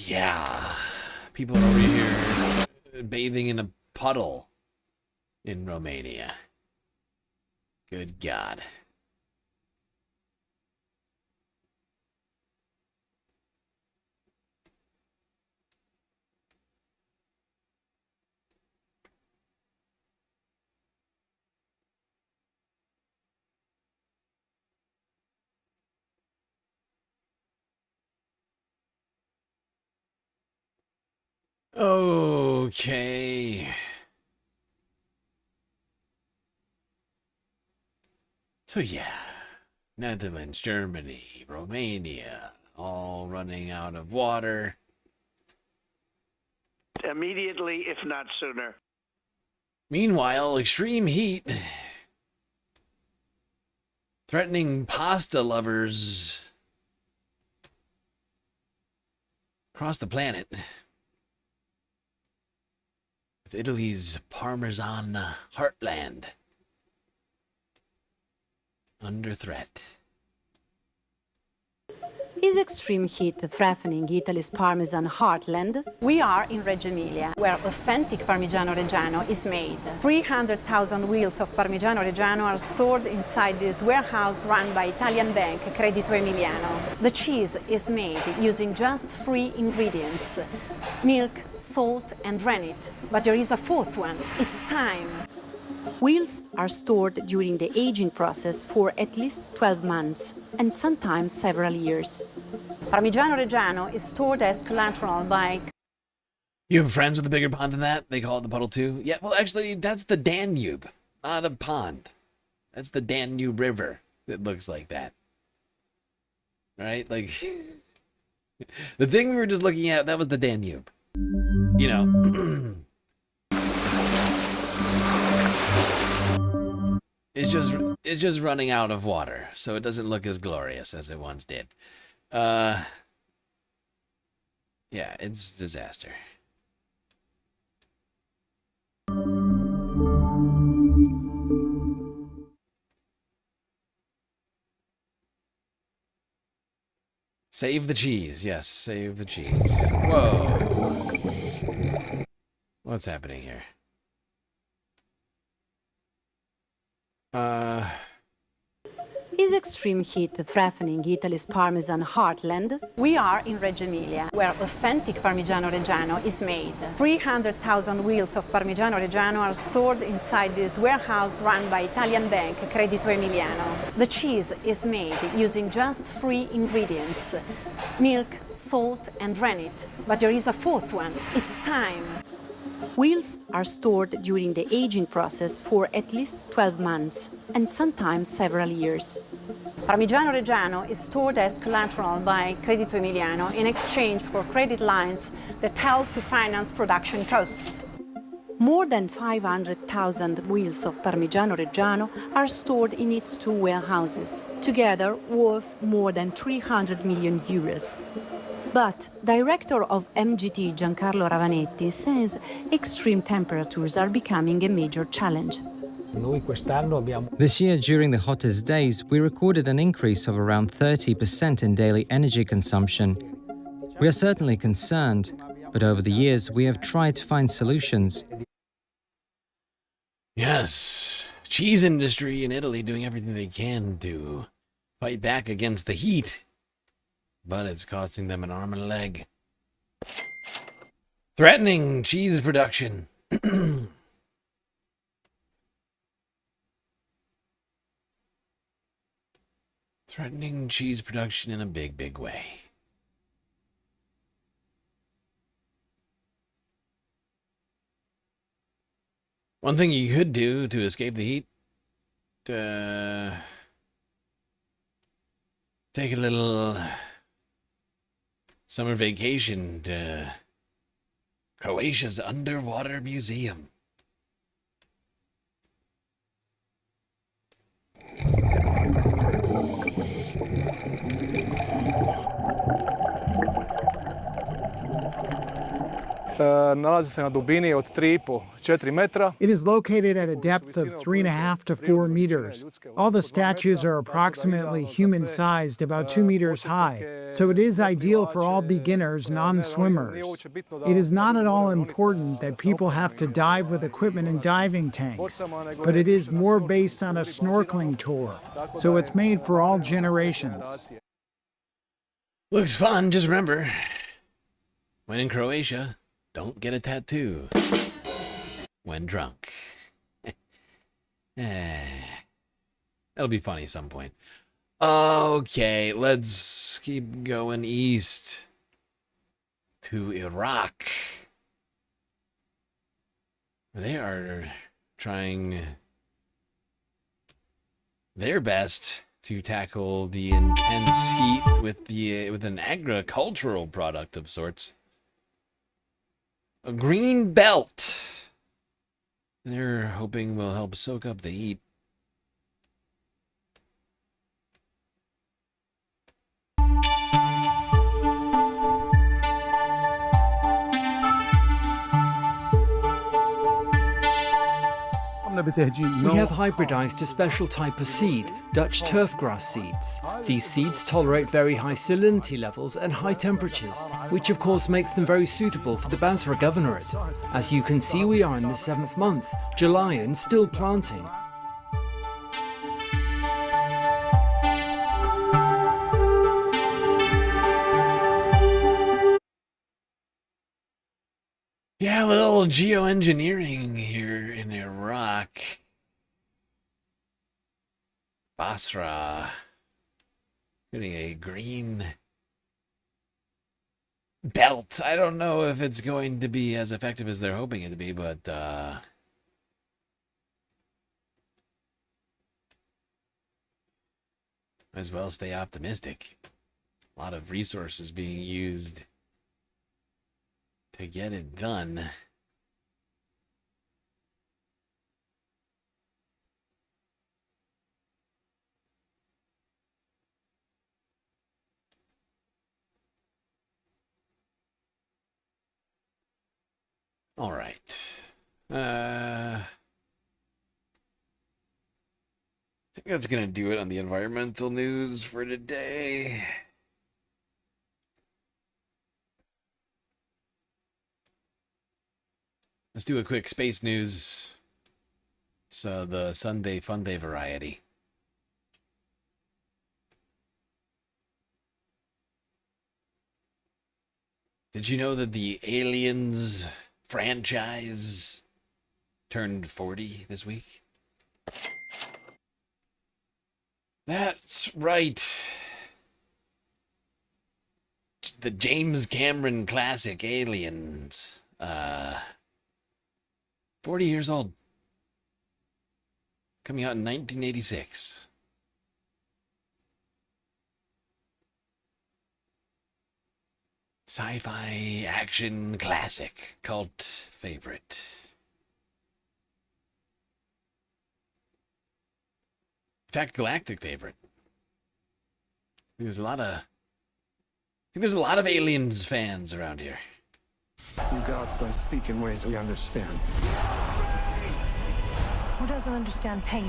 Yeah, people are over here bathing in a puddle in Romania. Good God. Okay. So yeah, Netherlands, Germany, Romania, all running out of water. Immediately, if not sooner. Meanwhile, extreme heat threatening pasta lovers across the planet. With Italy's Parmesan heartland under threat. Is extreme heat threatening Italy's Parmesan heartland? We are in Reggio Emilia, where authentic Parmigiano Reggiano is made. 300,000 wheels of Parmigiano Reggiano are stored inside this warehouse run by Italian bank Credito Emiliano. The cheese is made using just 3 ingredients: milk, salt, and rennet. But there is a fourth one: it's time. Wheels are stored during the aging process for at least 12 months, and sometimes several years. Parmigiano Reggiano is stored as collateral by... You have friends with a bigger pond than that? They call it the puddle too? Yeah, well actually, that's the Danube, not a pond. That's the Danube River that looks like that. Right? Like, the thing we were just looking at, that was the Danube. You know... It's just running out of water, so it doesn't look as glorious as it once did. Yeah, it's a disaster. Save the cheese. Yes, save the cheese. Whoa. What's happening here? Is extreme heat threatening Italy's Parmesan heartland? We are in Reggio Emilia, where authentic Parmigiano Reggiano is made. 300,000 wheels of Parmigiano Reggiano are stored inside this warehouse run by Italian bank Credito Emiliano. The cheese is made using just 3 ingredients: milk, salt, and rennet. But there is a fourth one: it's time. Wheels are stored during the aging process for at least 12 months, and sometimes several years. Parmigiano Reggiano is stored as collateral by Credito Emiliano in exchange for credit lines that help to finance production costs. More than 500,000 wheels of Parmigiano Reggiano are stored in its 2 warehouses, together worth more than 300 million euros. But director of MGT Giancarlo Ravanetti says extreme temperatures are becoming a major challenge. This year, during the hottest days, we recorded an increase of around 30% in daily energy consumption. We are certainly concerned, but over the years we have tried to find solutions. Yes, cheese industry in Italy doing everything they can to fight back against the heat. But it's costing them an arm and a leg. Threatening cheese production. Threatening cheese production in a big, big way. One thing you could do to escape the heat, take a little summer vacation to Croatia's underwater museum. Nalazi se na dubini od 3,5-4 metra. It is located at a depth of 3.5 to 4 meters. All the statues are approximately human-sized, about 2 meters high, so it is ideal for all beginners, non-swimmers. It is not at all important that people have to dive with equipment and diving tanks, but it is more based on a snorkeling tour, so it's made for all generations. Looks fun, just remember, when in Croatia, don't get a tattoo when drunk. That'll be funny at some point. Okay, let's keep going east to Iraq. They are trying their best to tackle the intense heat with an agricultural product of sorts. A green belt. They're hoping will help soak up the heat. We have hybridized a special type of seed, Dutch turfgrass seeds. These seeds tolerate very high salinity levels and high temperatures, which of course makes them very suitable for the Basra Governorate. As you can see, we are in the 7th month, July, and still planting. Yeah, a little geoengineering here in Iraq. Basra. Getting a green belt. I don't know if it's going to be as effective as they're hoping it to be, but might as well stay optimistic. A lot of resources being used to get it done. All right. I think that's going to do it on the environmental news for today. Let's do a quick space news. So the Sunday Funday variety. Did you know that the Aliens franchise turned 40 this week? That's right. The James Cameron classic Aliens. 40 years old. Coming out in 1986. Sci-fi action classic. Cult favorite. In fact, galactic favorite. I think there's a lot of Aliens fans around here. You gods don't speak in ways we understand. Who doesn't understand pain?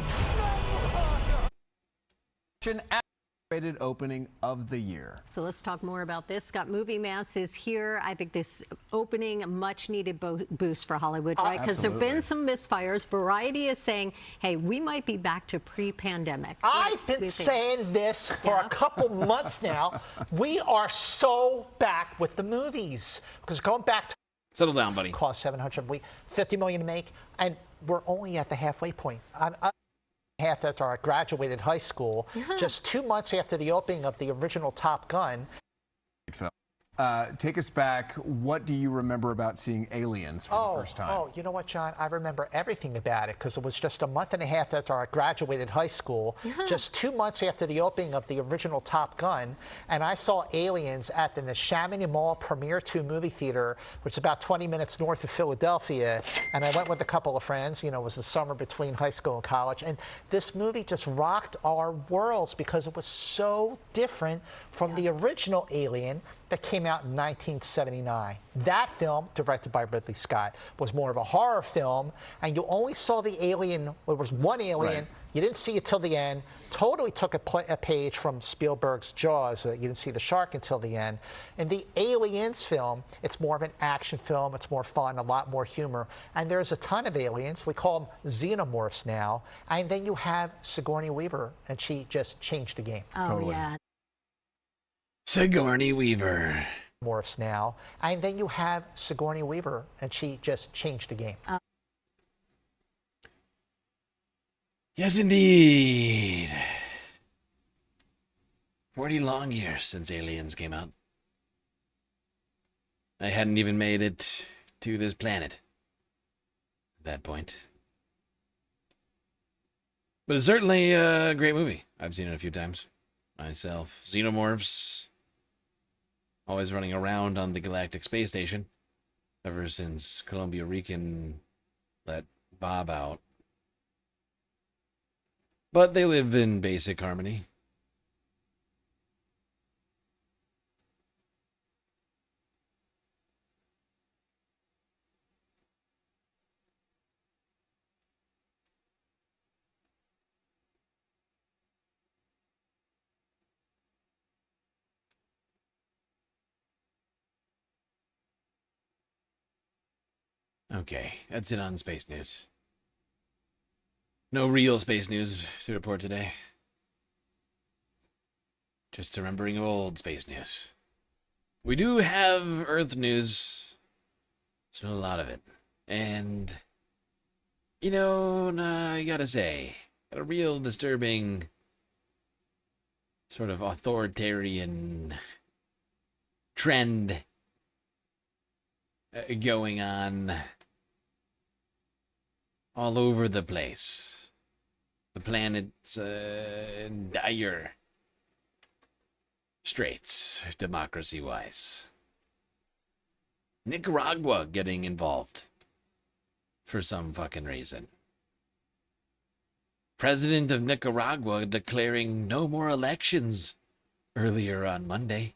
Rated opening of the year. So let's talk more about this. Scott, Movie Mass is here. I think this opening, a much needed boost for Hollywood, right? Because there have been some misfires. Variety is saying, hey, we might be back to pre-pandemic. I've been saying this for a couple months now. We are so back with the movies. Because going back to... Settle down, buddy. Cost $700 a week, $50 million to make, and we're only at the halfway point. Half after I graduated high school, just 2 months after the opening of the original Top Gun. Take us back. What do you remember about seeing Aliens for the first time? Oh, you know what, John? I remember everything about it because it was just a month and a half after I graduated high school, just 2 months after the opening of the original Top Gun, and I saw Aliens at the Neshaminy Mall Premiere 2 movie theater, which is about 20 minutes north of Philadelphia, and I went with a couple of friends. You know, it was the summer between high school and college, and this movie just rocked our worlds because it was so different from the original Alien that came out in 1979. That film, directed by Ridley Scott, was more of a horror film, and you only saw the alien, there was one alien, Right. You didn't see it till the end, totally took a page from Spielberg's Jaws, you didn't see the shark until the end. In the Aliens film, it's more of an action film, it's more fun, a lot more humor, and there's a ton of aliens, we call them xenomorphs now, and then you have Sigourney Weaver, and she just changed the game. Oh, yeah. Sigourney Weaver. Morphs now, and then you have Sigourney Weaver, and she just changed the game. Yes, indeed. 40 long years since Aliens came out. I hadn't even made it to this planet at that point. But it's certainly a great movie. I've seen it a few times myself. Xenomorphs, always running around on the Galactic Space Station ever since Columbia Rican let Bob out. But they live in basic harmony. Okay, that's it on space news. No real space news to report today. Just remembering old space news. We do have Earth news. There's a lot of it. And, you know, I gotta say, got a real disturbing sort of authoritarian trend going on all over the place. The planet's in dire straits, democracy-wise. Nicaragua getting involved for some fucking reason. President of Nicaragua declaring no more elections earlier on Monday.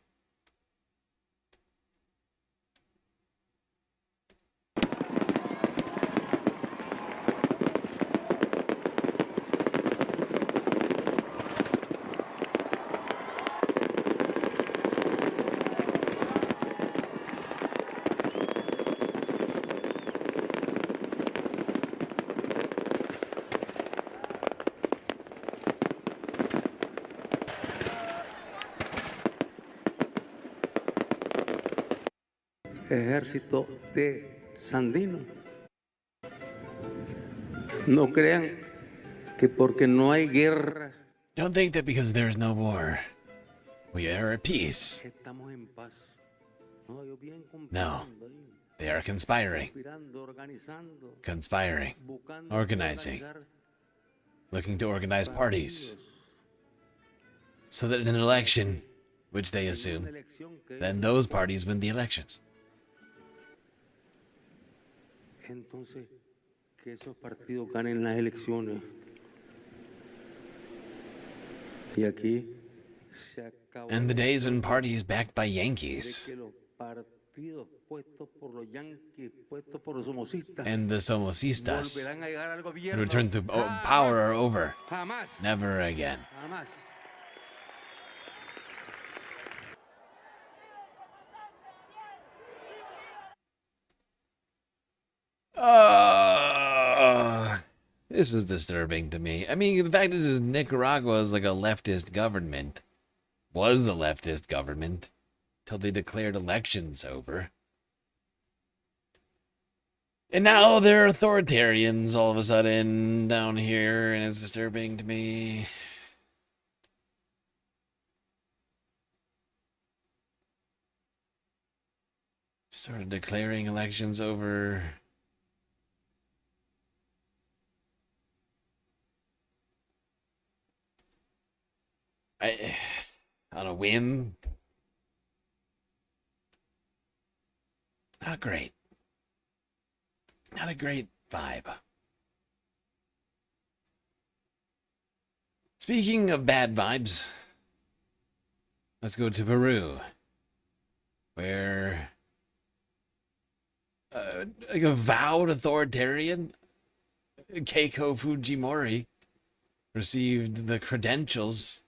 ejército de Sandino. No crean que porque no hay guerra. Don't think that because there is no war, we are at peace. No, they are conspiring, organizing, looking to organize parties, so that in an election, which they assume, then those parties win the elections. Entonces, que esos partidos ganen las elecciones. Y aquí se acabó. And the days when parties backed by Yankees and the Somocistas who return to power are over. Never again. This is disturbing to me. I mean, the fact is Nicaragua is like a leftist government. Was a leftist government. Till they declared elections over. And now they're authoritarians all of a sudden down here, and it's disturbing to me. Just sort of declaring elections over. On a whim. Not great. Not a great vibe. Speaking of bad vibes, let's go to Peru, where like a avowed authoritarian, Keiko Fujimori, received the credentials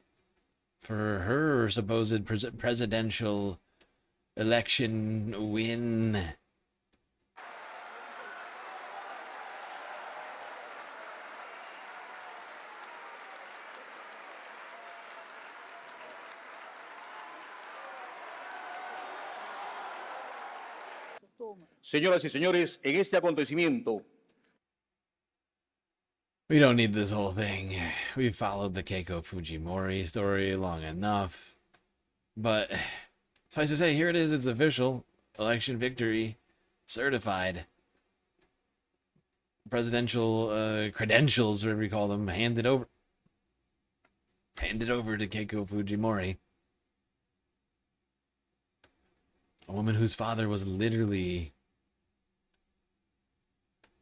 for her supposed presidential election win. Señoras y señores, en este acontecimiento. We don't need this whole thing. We've followed the Keiko Fujimori story long enough. But, suffice to say, here it is, it's official. Election victory. Certified. Presidential credentials, whatever you call them, handed over. Handed over to Keiko Fujimori. A woman whose father was literally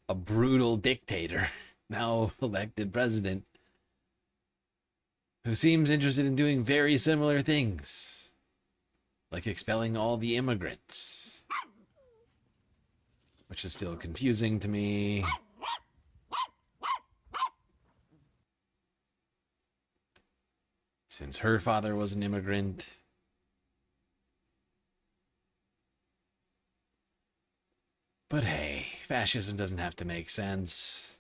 a brutal dictator. Now elected president, who seems interested in doing very similar things, like expelling all the immigrants, which is still confusing to me. Since her father was an immigrant. But hey, fascism doesn't have to make sense.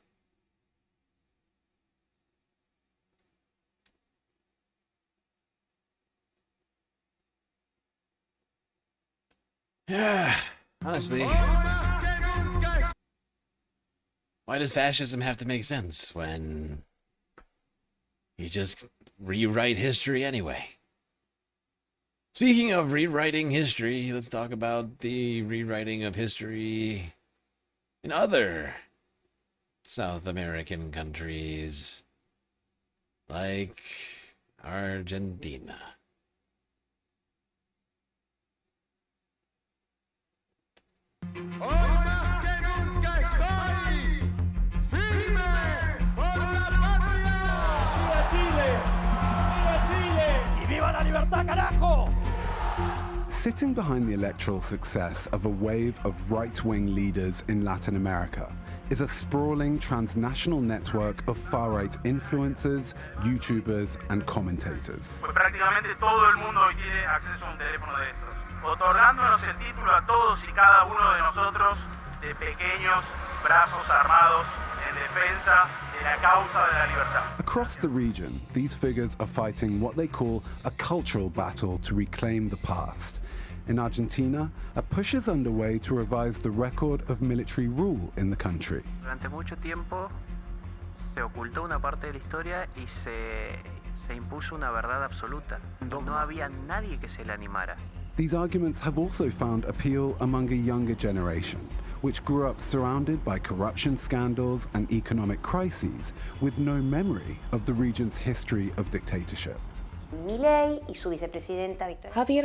Yeah, honestly, why does fascism have to make sense when you just rewrite history anyway? Speaking of rewriting history, let's talk about the rewriting of history in other South American countries, like Argentina. Hoy más que nunca estoy firme por la patria. ¡Viva Chile! ¡Viva Chile! ¡Y viva la libertad, carajo! Sitting behind the electoral success of a wave of right-wing leaders in Latin America is a sprawling transnational network of far-right influencers, YouTubers, and commentators. Pues prácticamente todo el mundo hoy tiene acceso a un teléfono de estos, otorgándonos el título a todos y cada uno de nosotros de pequeños brazos armados en defensa de la causa de la libertad. Across the region, these figures are fighting what they call a cultural battle to reclaim the past. In Argentina, a push is underway to revise the record of military rule in the country. Durante mucho tiempo se ocultó una parte de la historia y se impuso una verdad absoluta. No había nadie que se le animara. These arguments have also found appeal among a younger generation, which grew up surrounded by corruption scandals and economic crises, with no memory of the region's history of dictatorship. Javier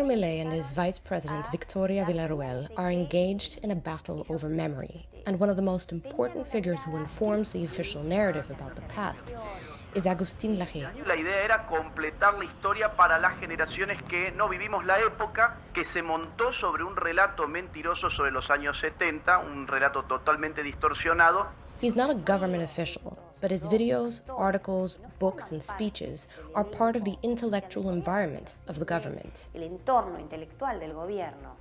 Milei and his vice president Victoria Villarruel are engaged in a battle over memory, and one of the most important figures who informs the official narrative about the past is Agustín Laje. La idea era completar la historia para las generaciones que no vivimos la época, que se montó sobre un relato mentiroso sobre los años 70, un relato totalmente distorsionado. He's not a government official, but his videos, articles, books, and speeches are part of the intellectual environment of the government. El entorno intelectual del gobierno.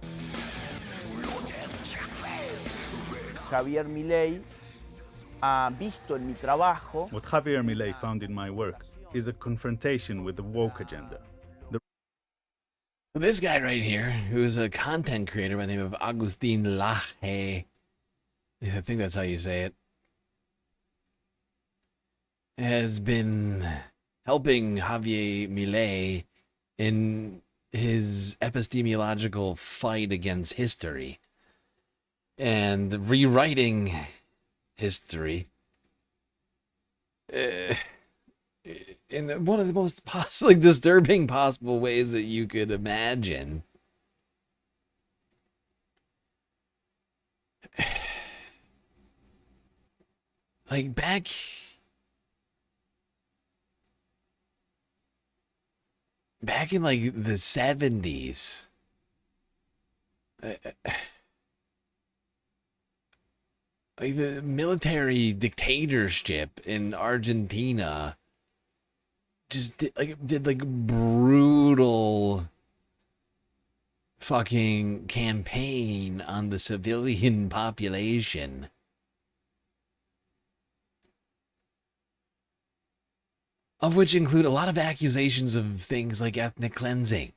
Javier Milei ha visto en mi trabajo. What Javier Milei found in my work is a confrontation with the woke agenda. This guy right here, who is a content creator by the name of Agustín Laje, I think that's how you say it, has been helping Javier Milei in his epistemological fight against history and rewriting history in one of the most possibly disturbing possible ways that you could imagine. Like back in like the 70s, like the military dictatorship in Argentina just did like brutal fucking campaign on the civilian population. Of which include a lot of accusations of things like ethnic cleansing.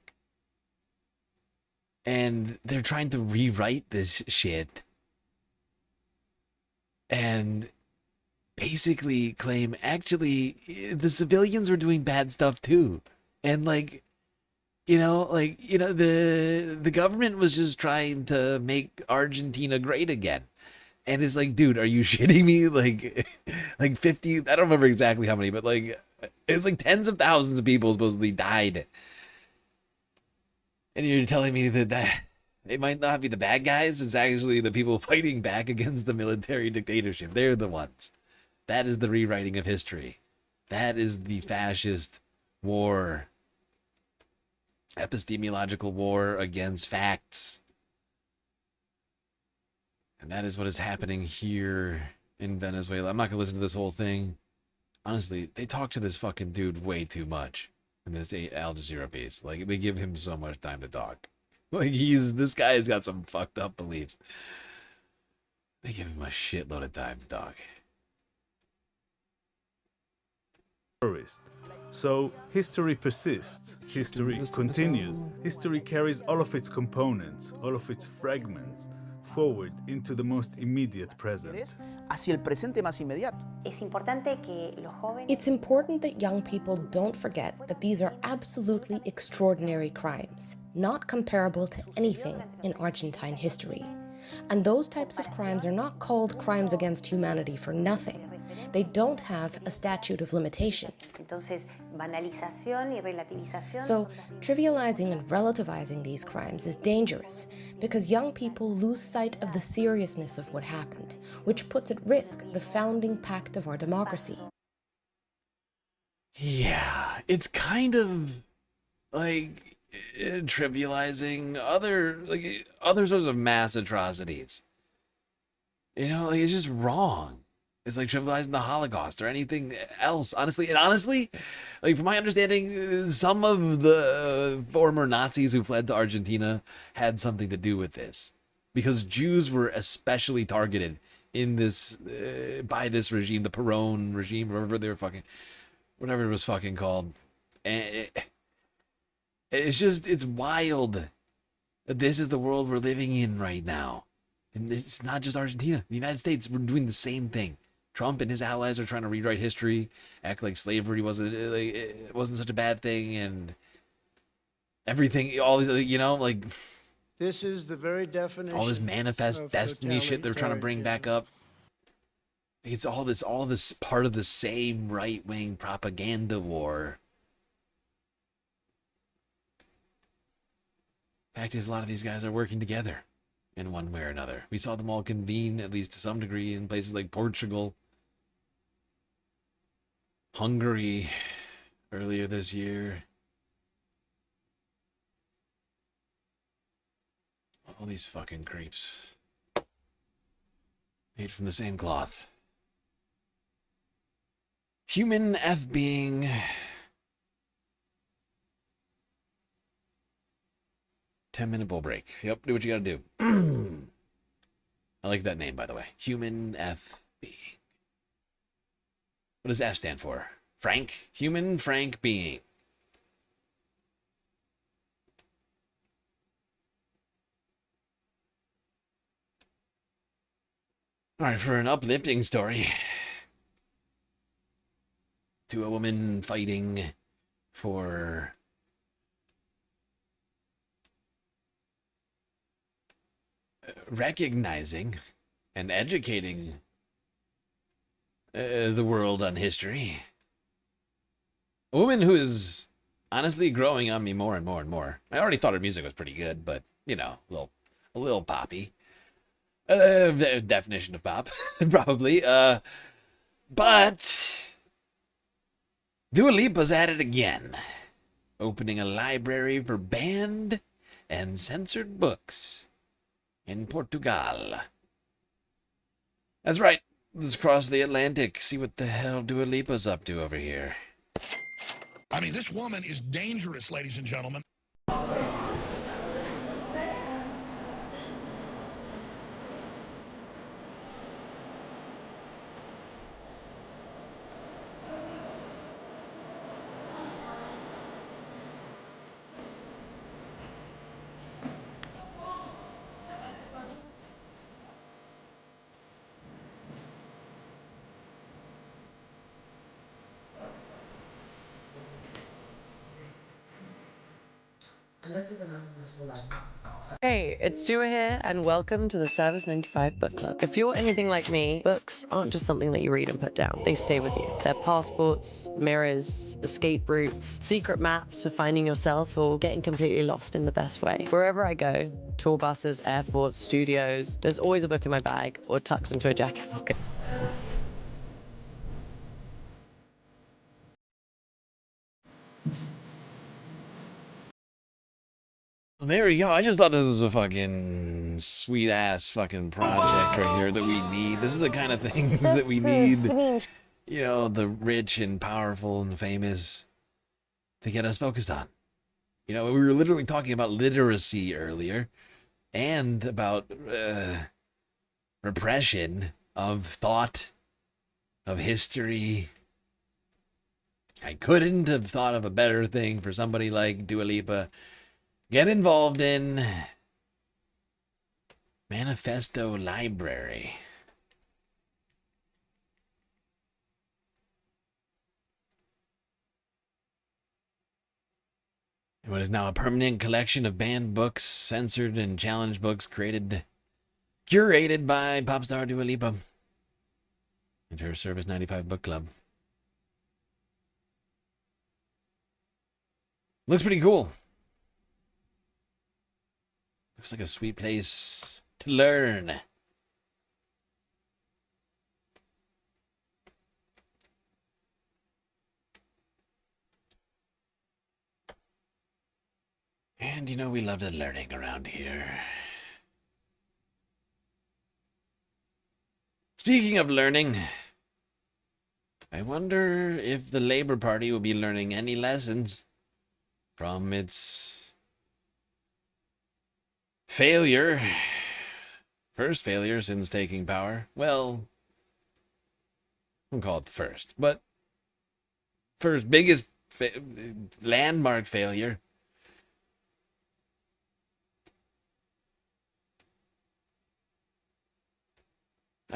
And they're trying to rewrite this shit. And basically claim, actually, the civilians were doing bad stuff too. And the government was just trying to make Argentina great again. And it's like, dude, are you shitting me? Like 50, I don't remember exactly how many, but it's like tens of thousands of people supposedly died. And you're telling me that it might not be the bad guys, it's actually the people fighting back against the military dictatorship. They're the ones. That is the rewriting of history. That is the fascist war. Epistemological war against facts. And that is what is happening here in Venezuela. I'm not going to listen to this whole thing. Honestly, they talk to this fucking dude way too much in this Al Jazeera piece. Like, they give him so much time to talk. Like, this guy has got some fucked up beliefs. They give him a shitload of time to talk. So, history persists, history continues, history carries all of its components, all of its fragments, forward into the most immediate present. Hacia el presente más inmediato. It's important that young people don't forget that these are absolutely extraordinary crimes, not comparable to anything in Argentine history. And those types of crimes are not called crimes against humanity for nothing. They don't have a statute of limitation. So, trivializing and relativizing these crimes is dangerous because young people lose sight of the seriousness of what happened, which puts at risk the founding pact of our democracy. Yeah, it's kind of like trivializing other sorts of mass atrocities. It's just wrong. It's like trivializing the Holocaust or anything else, honestly. And honestly, from my understanding, some of the former Nazis who fled to Argentina had something to do with this. Because Jews were especially targeted in this by this regime, the Perón regime, whatever it was fucking called. And it's wild that this is the world we're living in right now. And it's not just Argentina. The United States, we're doing the same thing. Trump and his allies are trying to rewrite history, act like slavery it wasn't such a bad thing, and everything, all these, like This is the very definition. all this manifest destiny shit they're trying to bring back up. It's all this part of the same right-wing propaganda war. Fact is, a lot of these guys are working together in one way or another. We saw them all convene, at least to some degree, in places like Portugal, Hungary, earlier this year. All these fucking creeps. Made from the same cloth. Human F being. 10-minute bull break. Yep, do what you gotta do. I like that name, by the way. Human F being. What does F stand for? Frank? Human Frank being. Alright, for an uplifting story. To a woman fighting for recognizing and educating the world on history. A woman who is honestly growing on me more and more and more. I already thought her music was pretty good, but, you know, a little poppy. Definition of pop, probably. But Dua Lipa's at it again, opening a library for banned and censored books in Portugal. That's right. Let's cross the Atlantic, see what the hell Dua Lipa's up to over here. I mean, this woman is dangerous, ladies and gentlemen. Hey, it's Dua here, and welcome to the Service 95 Book Club. If you're anything like me, books aren't just something that you read and put down. They stay with you. They're passports, mirrors, escape routes, secret maps for finding yourself or getting completely lost in the best way. Wherever I go, tour buses, airports, studios, there's always a book in my bag or tucked into a jacket pocket. There we go. I just thought this was a fucking sweet ass fucking project right here that we need. This is the kind of things that we need. You know, the rich and powerful and famous to get us focused on. You know, we were literally talking about literacy earlier and about repression of thought, of history. I couldn't have thought of a better thing for somebody like Dua Lipa. Get involved in Manifesto Library. What is now a permanent collection of banned books, censored and challenged books curated by pop star Dua Lipa and her Service 95 Book Club. Looks pretty cool. Looks like a sweet place to learn. And you know we love the learning around here. Speaking of learning, I wonder if the Labour Party will be learning any lessons from its failure first failure since taking power. Well, I won't call it the first, but first biggest landmark failure.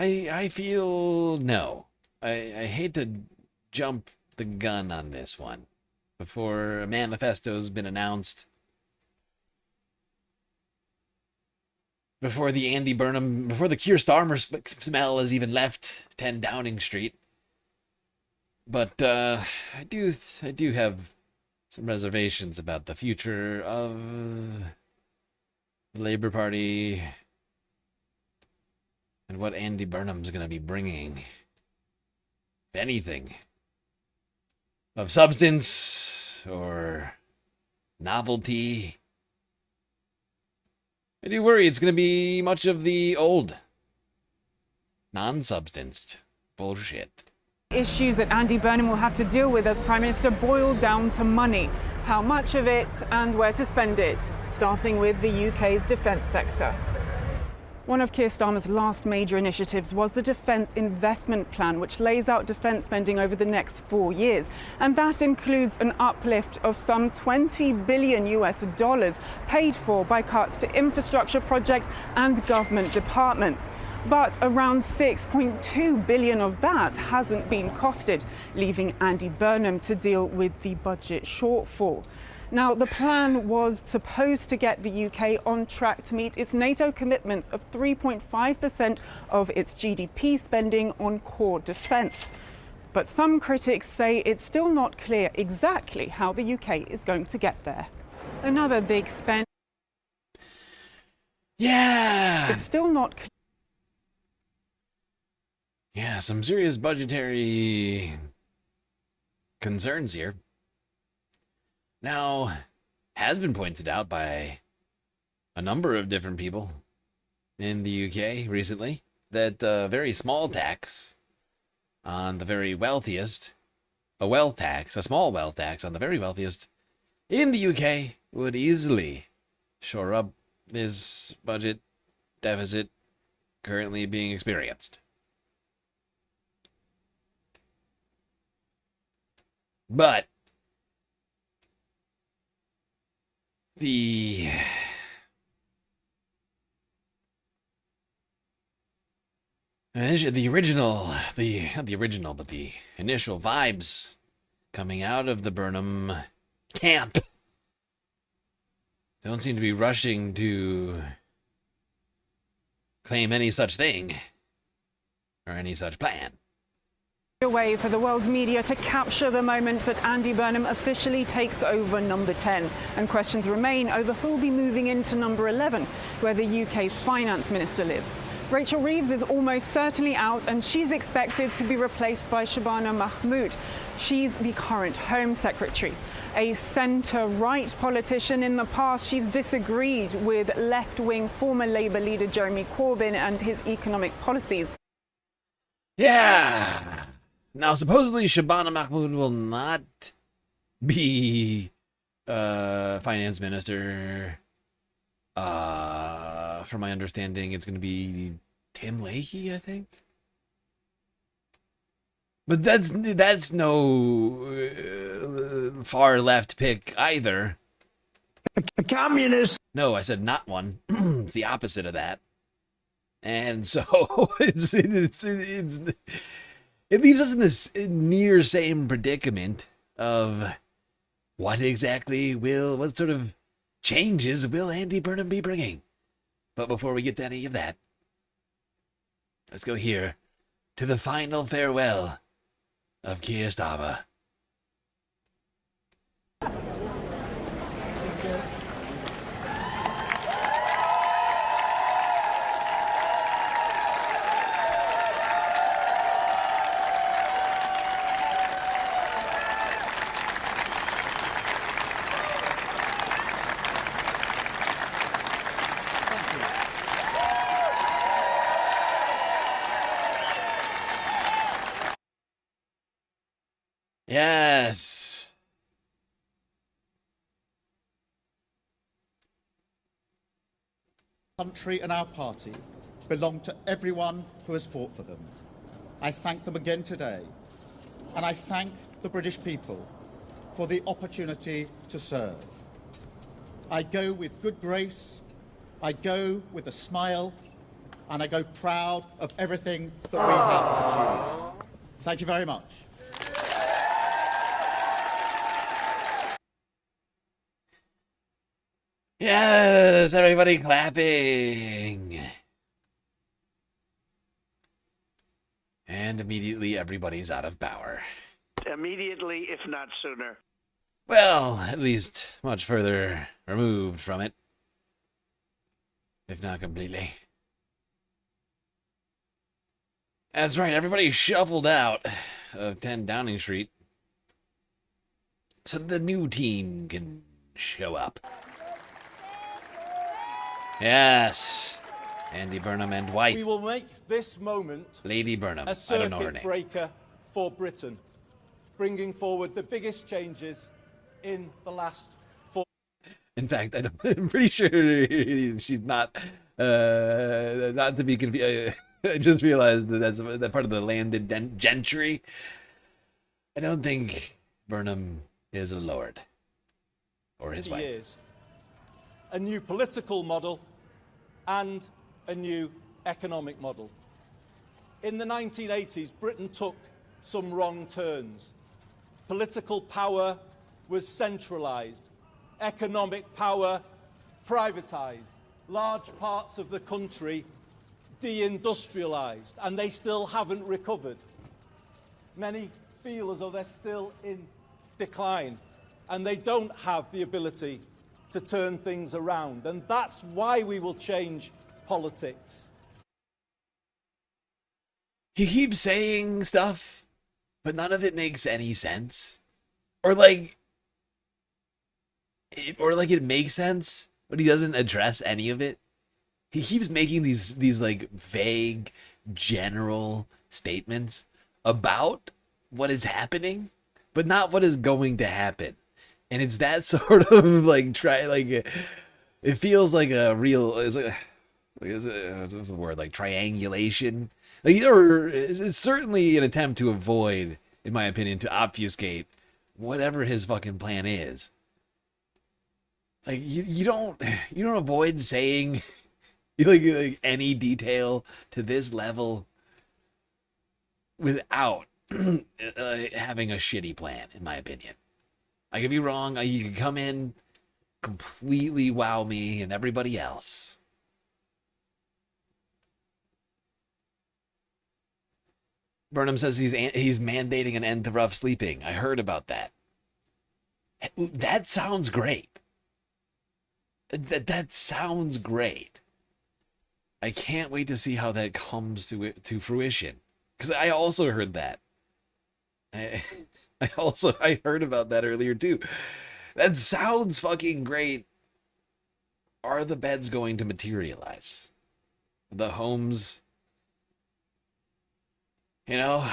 I feel no. I hate to jump the gun on this one before a manifesto's been announced. Before the Andy Burnham, before the Keir Starmer smell has even left 10 Downing Street. But I do have some reservations about the future of the Labour Party and what Andy Burnham's going to be bringing, if anything, of substance or novelty. I do worry it's going to be much of the old, non-substanced bullshit. Issues that Andy Burnham will have to deal with as Prime Minister boil down to money. How much of it and where to spend it, starting with the UK's defence sector. One of Keir Starmer's last major initiatives was the Defence Investment Plan, which lays out defence spending over the next 4 years. And that includes an uplift of some $20 billion paid for by cuts to infrastructure projects and government departments. But around $6.2 billion of that hasn't been costed, leaving Andy Burnham to deal with the budget shortfall. Now, the plan was supposed to get the UK on track to meet its NATO commitments of 3.5% of its GDP spending on core defence. But some critics say it's still not clear exactly how the UK is going to get there. Another big spend. Yeah! It's still not clear. Yeah, some serious budgetary concerns here. Now, has been pointed out by a number of different people in the UK recently that a very small tax on the very wealthiest, a small wealth tax on the very wealthiest in the UK would easily shore up this budget deficit currently being experienced. But the initial vibes coming out of the Burnham camp don't seem to be rushing to claim any such thing or any such plan. A way for the world's media to capture the moment that Andy Burnham officially takes over number 10. And questions remain over who'll be moving into number 11, where the UK's finance minister lives. Rachel Reeves is almost certainly out, and she's expected to be replaced by Shabana Mahmood. She's the current Home Secretary. A centre-right politician. In the past, she's disagreed with left-wing former Labour leader Jeremy Corbyn and his economic policies. Yeah! Now, supposedly, Shabana Mahmood will not be finance minister. From my understanding, it's going to be Tim Leahy, I think. But that's no far left pick either. A communist. No, I said not one. It's the opposite of that. And so it leaves us in this near same predicament of what sort of changes will Andy Burnham be bringing? But before we get to any of that, let's go here to the final farewell of Keir Starmer. Yes. Country and our party belong to everyone who has fought for them. I thank them again today, and I thank the British people for the opportunity to serve. I go with good grace, I go with a smile, and I go proud of everything that we have achieved. Thank you very much. Yes, everybody clapping. And immediately everybody's out of power. Immediately, if not sooner. Well, at least much further removed from it. If not completely. That's right, everybody shuffled out of 10 Downing Street. So the new team can show up. Yes. Andy Burnham and wife. We will make this moment Lady Burnham. a I don't know her circuit name. breaker for Britain, bringing forward the biggest changes in the last 4. In fact, I'm pretty sure she's not to be confused. I just realized that part of the landed gentry. I don't think Burnham is a lord or his wife. Years. A new political model and a new economic model. In the 1980s, Britain took some wrong turns. Political power was centralised, economic power privatised, large parts of the country deindustrialised, and they still haven't recovered. Many feel as though they're still in decline, and they don't have the ability to turn things around, and that's why we will change politics. He keeps saying stuff, but none of it makes any sense. Or like it makes sense, but he doesn't address any of it. He keeps making these like vague, general statements about what is happening, but not what is going to happen. And it's that sort of like it feels like a real what's the word, like triangulation. Like, or it's certainly an attempt to avoid, in my opinion, to obfuscate whatever his fucking plan is. Like you don't avoid saying like any detail to this level without having a shitty plan, in my opinion. I could be wrong. You could come in, completely wow me and everybody else. Burnham says he's mandating an end to rough sleeping. I heard about that. That sounds great. That sounds great. I can't wait to see how that comes to fruition. Because I also heard that. I heard about that earlier too. That sounds fucking great. Are the beds going to materialize? The homes, how?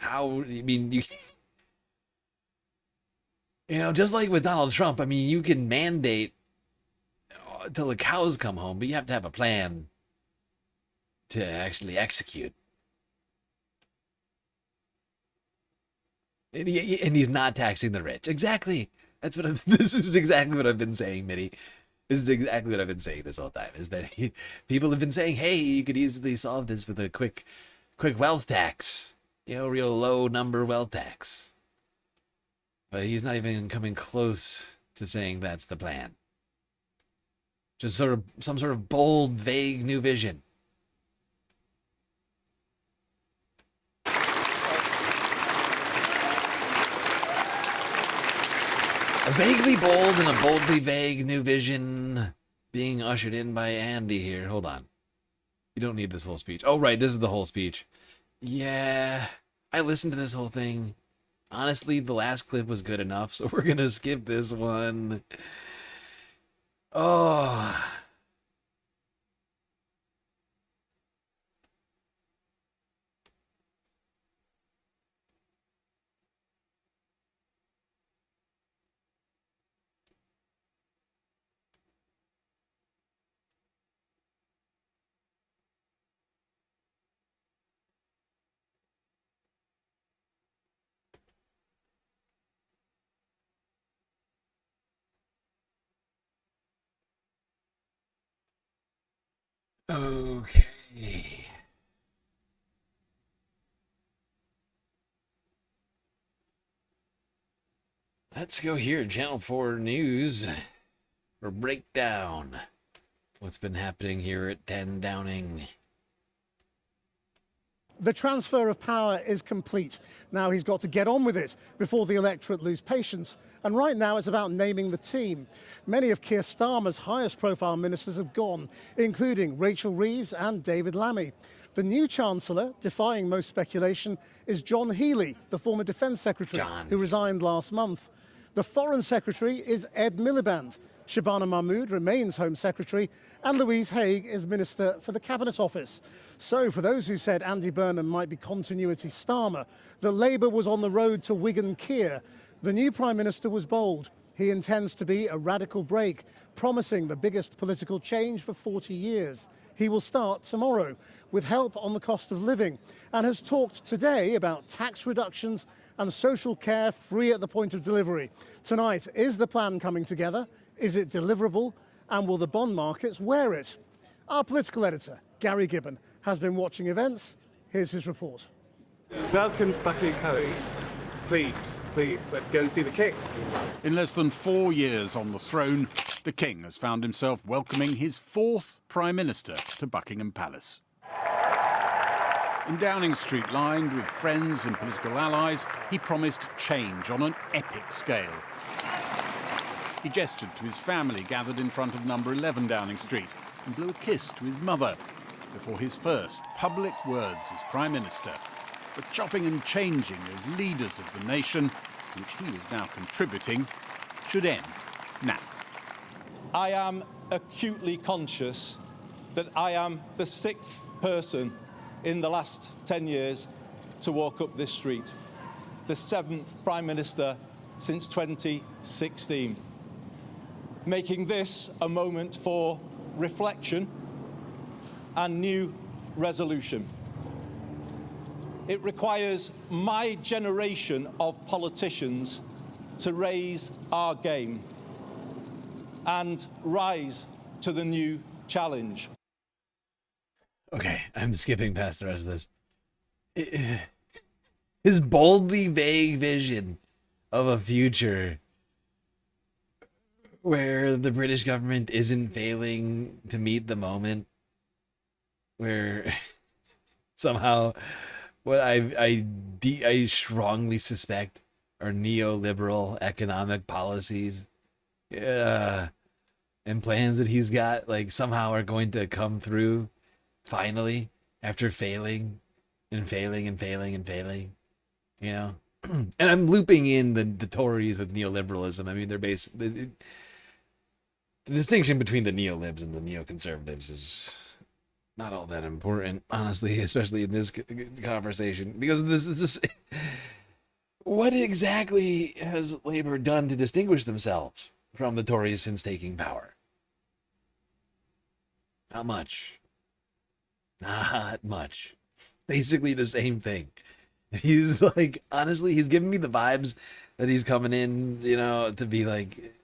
I mean, just like with Donald Trump, I mean, you can mandate till the cows come home, but you have to have a plan to actually execute. And he's not taxing the rich. Exactly. This is exactly what I've been saying, Mitty. This is exactly what I've been saying this whole time, is that people have been saying, hey, you could easily solve this with a quick wealth tax. Real low number wealth tax. But he's not even coming close to saying that's the plan. Just some sort of bold, vague new vision. A vaguely bold and a boldly vague new vision being ushered in by Andy here. Hold on. You don't need this whole speech. Oh, right. This is the whole speech. Yeah. I listened to this whole thing. Honestly, the last clip was good enough, so we're going to skip this one. Oh. Okay. Let's go here, Channel 4 News, for breakdown. What's been happening here at 10 Downing? The transfer of power is complete. Now he's got to get on with it before the electorate lose patience. And right now it's about naming the team. Many of Keir Starmer's highest profile ministers have gone, including Rachel Reeves and David Lammy. The new Chancellor, defying most speculation, is John Healey, the former Defence Secretary, who resigned last month. The Foreign Secretary is Ed Miliband. Shabana Mahmood remains Home Secretary, and Louise Haigh is Minister for the Cabinet Office. So, for those who said Andy Burnham might be continuity Starmer, that Labour was on the road to Wigan-Keir, the new Prime Minister was bold. He intends to be a radical break, promising the biggest political change for 40 years. He will start tomorrow, with help on the cost of living, and has talked today about tax reductions and social care free at the point of delivery. Tonight, is the plan coming together? Is it deliverable? And will the bond markets wear it? Our political editor, Gary Gibbon, has been watching events. Here's his report. Welcome to Buckingham Palace. Please, let's go and see the King. In less than 4 years on the throne, the King has found himself welcoming his fourth Prime Minister to Buckingham Palace. In Downing Street, lined with friends and political allies, he promised change on an epic scale. He gestured to his family gathered in front of number 11 Downing Street and blew a kiss to his mother before his first public words as Prime Minister. The chopping and changing of leaders of the nation, to which he was now contributing, should end now. I am acutely conscious that I am the 6th person in the last 10 years to walk up this street, the 7th Prime Minister since 2016, making this a moment for reflection and new resolution. It requires my generation of politicians to raise our game and rise to the new challenge. Okay, I'm skipping past the rest of this. His boldly vague vision of a future where the British government isn't failing to meet the moment, where somehow what I strongly suspect are neoliberal economic policies and plans that he's got, like, somehow are going to come through finally after failing and failing and failing and failing, you know. And I'm looping in the Tories with neoliberalism. I mean, they're basically the distinction between the neolibs and the neoconservatives is not all that important, honestly, especially in this conversation, because this is what exactly has Labour done to distinguish themselves from the Tories since taking power? Not much. Not much. Basically the same thing. He's like, honestly, he's giving me the vibes that he's coming in, you know, to be like,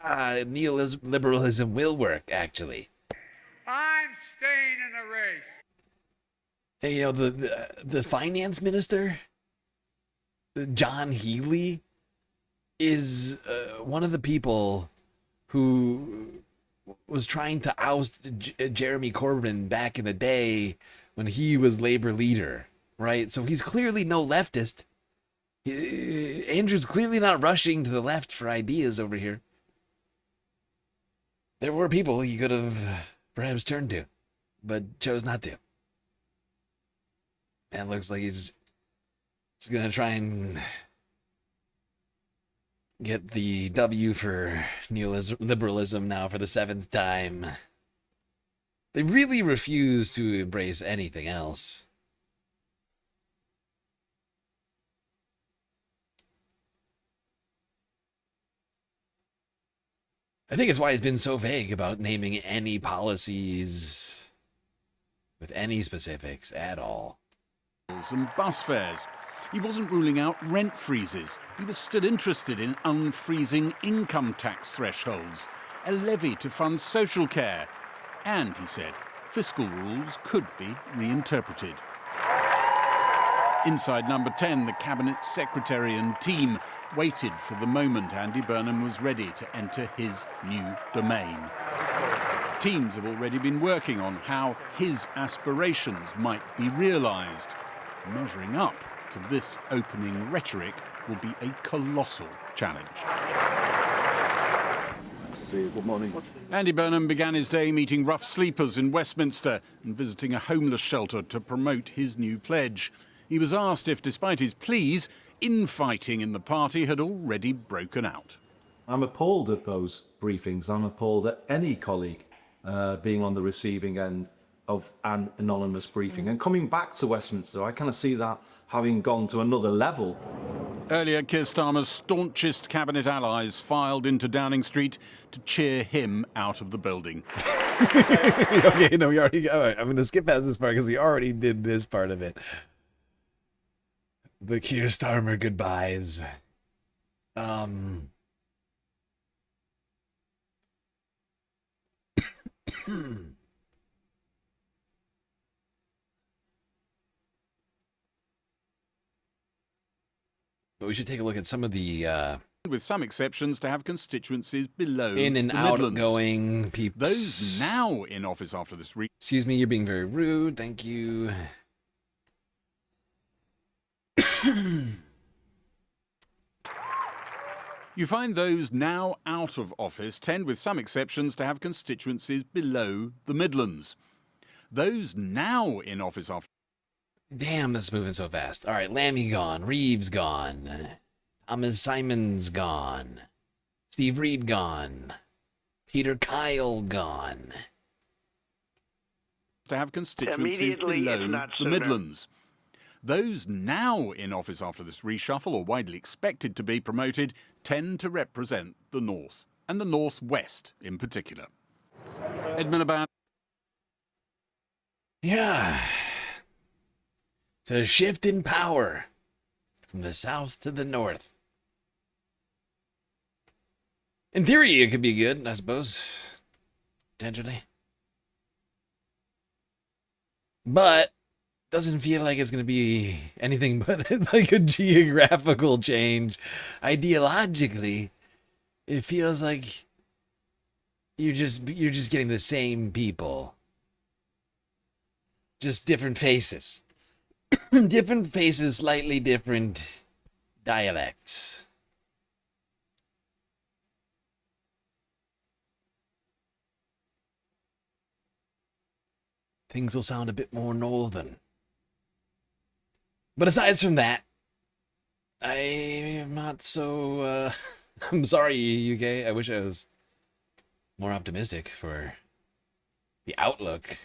neoliberalism will work, actually. I'm staying in the race. Hey, you know, the finance minister, John Healey, is one of the people who was trying to oust Jeremy Corbyn back in the day when he was Labour leader, right? So he's clearly no leftist. Andrew's clearly not rushing to the left for ideas over here. There were people he could have perhaps turned to, but chose not to. And it looks like he's going to try and get the W for neoliberalism now for the 7th time. They really refuse to embrace anything else. I think it's why he's been so vague about naming any policies with any specifics at all. And bus fares. He wasn't ruling out rent freezes. He was still interested in unfreezing income tax thresholds, a levy to fund social care, and, he said, fiscal rules could be reinterpreted. Inside number 10, the cabinet secretary and team waited for the moment Andy Burnham was ready to enter his new domain. Teams have already been working on how his aspirations might be realised. Measuring up to this opening rhetoric will be a colossal challenge. Good morning. Andy Burnham began his day meeting rough sleepers in Westminster and visiting a homeless shelter to promote his new pledge. He was asked if, despite his pleas, infighting in the party had already broken out. I'm appalled at those briefings. I'm appalled at any colleague being on the receiving end of an anonymous briefing. And coming back to Westminster, I kind of see that having gone to another level. Earlier, Keir Starmer's staunchest cabinet allies filed into Downing Street to cheer him out of the building. Okay, no, we already got it. I'm going to skip past this part because we already did this part of it. The Keir Starmer goodbyes. But we should take a look at some of the with some exceptions to have constituencies below in and the outgoing people. Those now in office after this Excuse me, you're being very rude. Thank you. You find those now out of office tend, with some exceptions, to have constituencies below the Midlands. Those now in office after... Damn, that's moving so fast. All right, Lammy gone. Reeves gone. Thomas Simons gone. Steve Reed gone. Peter Kyle gone. To have constituencies below the Midlands. Those now in office after this reshuffle, or widely expected to be promoted, tend to represent the North, and the North West in particular. Edmund about... Yeah. It's a shift in power from the South to the North. In theory, it could be good, I suppose. Potentially. But doesn't feel like it's going to be anything but like a geographical change. Ideologically, it feels like you're just getting the same people. Just different faces. Different faces, slightly different dialects. Things will sound a bit more northern. But aside from that, I'm not so, I'm sorry, UK. I wish I was more optimistic for the outlook.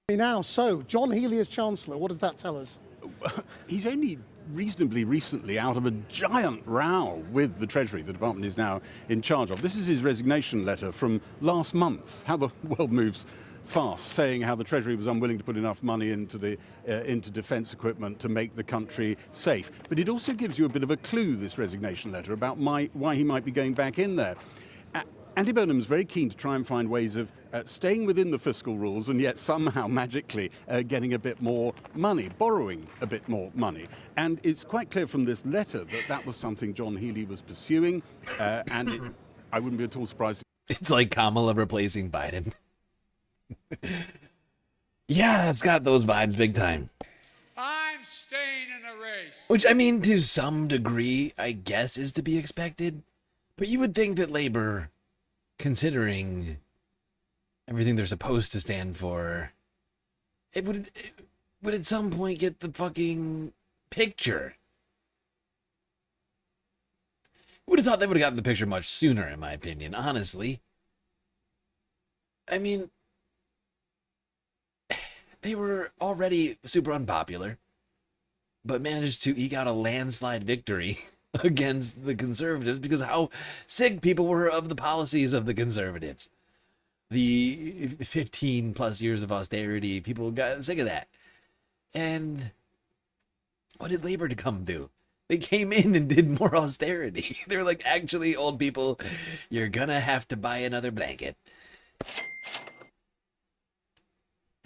Now, so, John Healey as Chancellor, what does that tell us? He's only reasonably recently out of a giant row with the Treasury, the department is now in charge of. This is his resignation letter from last month. How the world moves fast, saying how the Treasury was unwilling to put enough money into defence equipment to make the country safe. But it also gives you a bit of a clue, this resignation letter, about why he might be going back in there. Andy Burnham is very keen to try and find ways of staying within the fiscal rules and yet somehow magically getting a bit more money, borrowing a bit more money. And it's quite clear from this letter that that was something John Healey was pursuing, and I wouldn't be at all surprised. It's like Kamala replacing Biden. Yeah, it's got those vibes big time. I'm staying in the race. Which, I mean, to some degree, I guess is to be expected. But you would think that Labour, considering everything they're supposed to stand for, it would at some point get the fucking picture. Would have thought they would have gotten the picture much sooner, in my opinion, honestly. I mean, they were already super unpopular, but managed to eke out a landslide victory against the Conservatives because of how sick people were of the policies of the Conservatives. The 15 plus years of austerity, people got sick of that. And what did Labour to come do? They came in and did more austerity. They were like, actually, old people, you're gonna have to buy another blanket.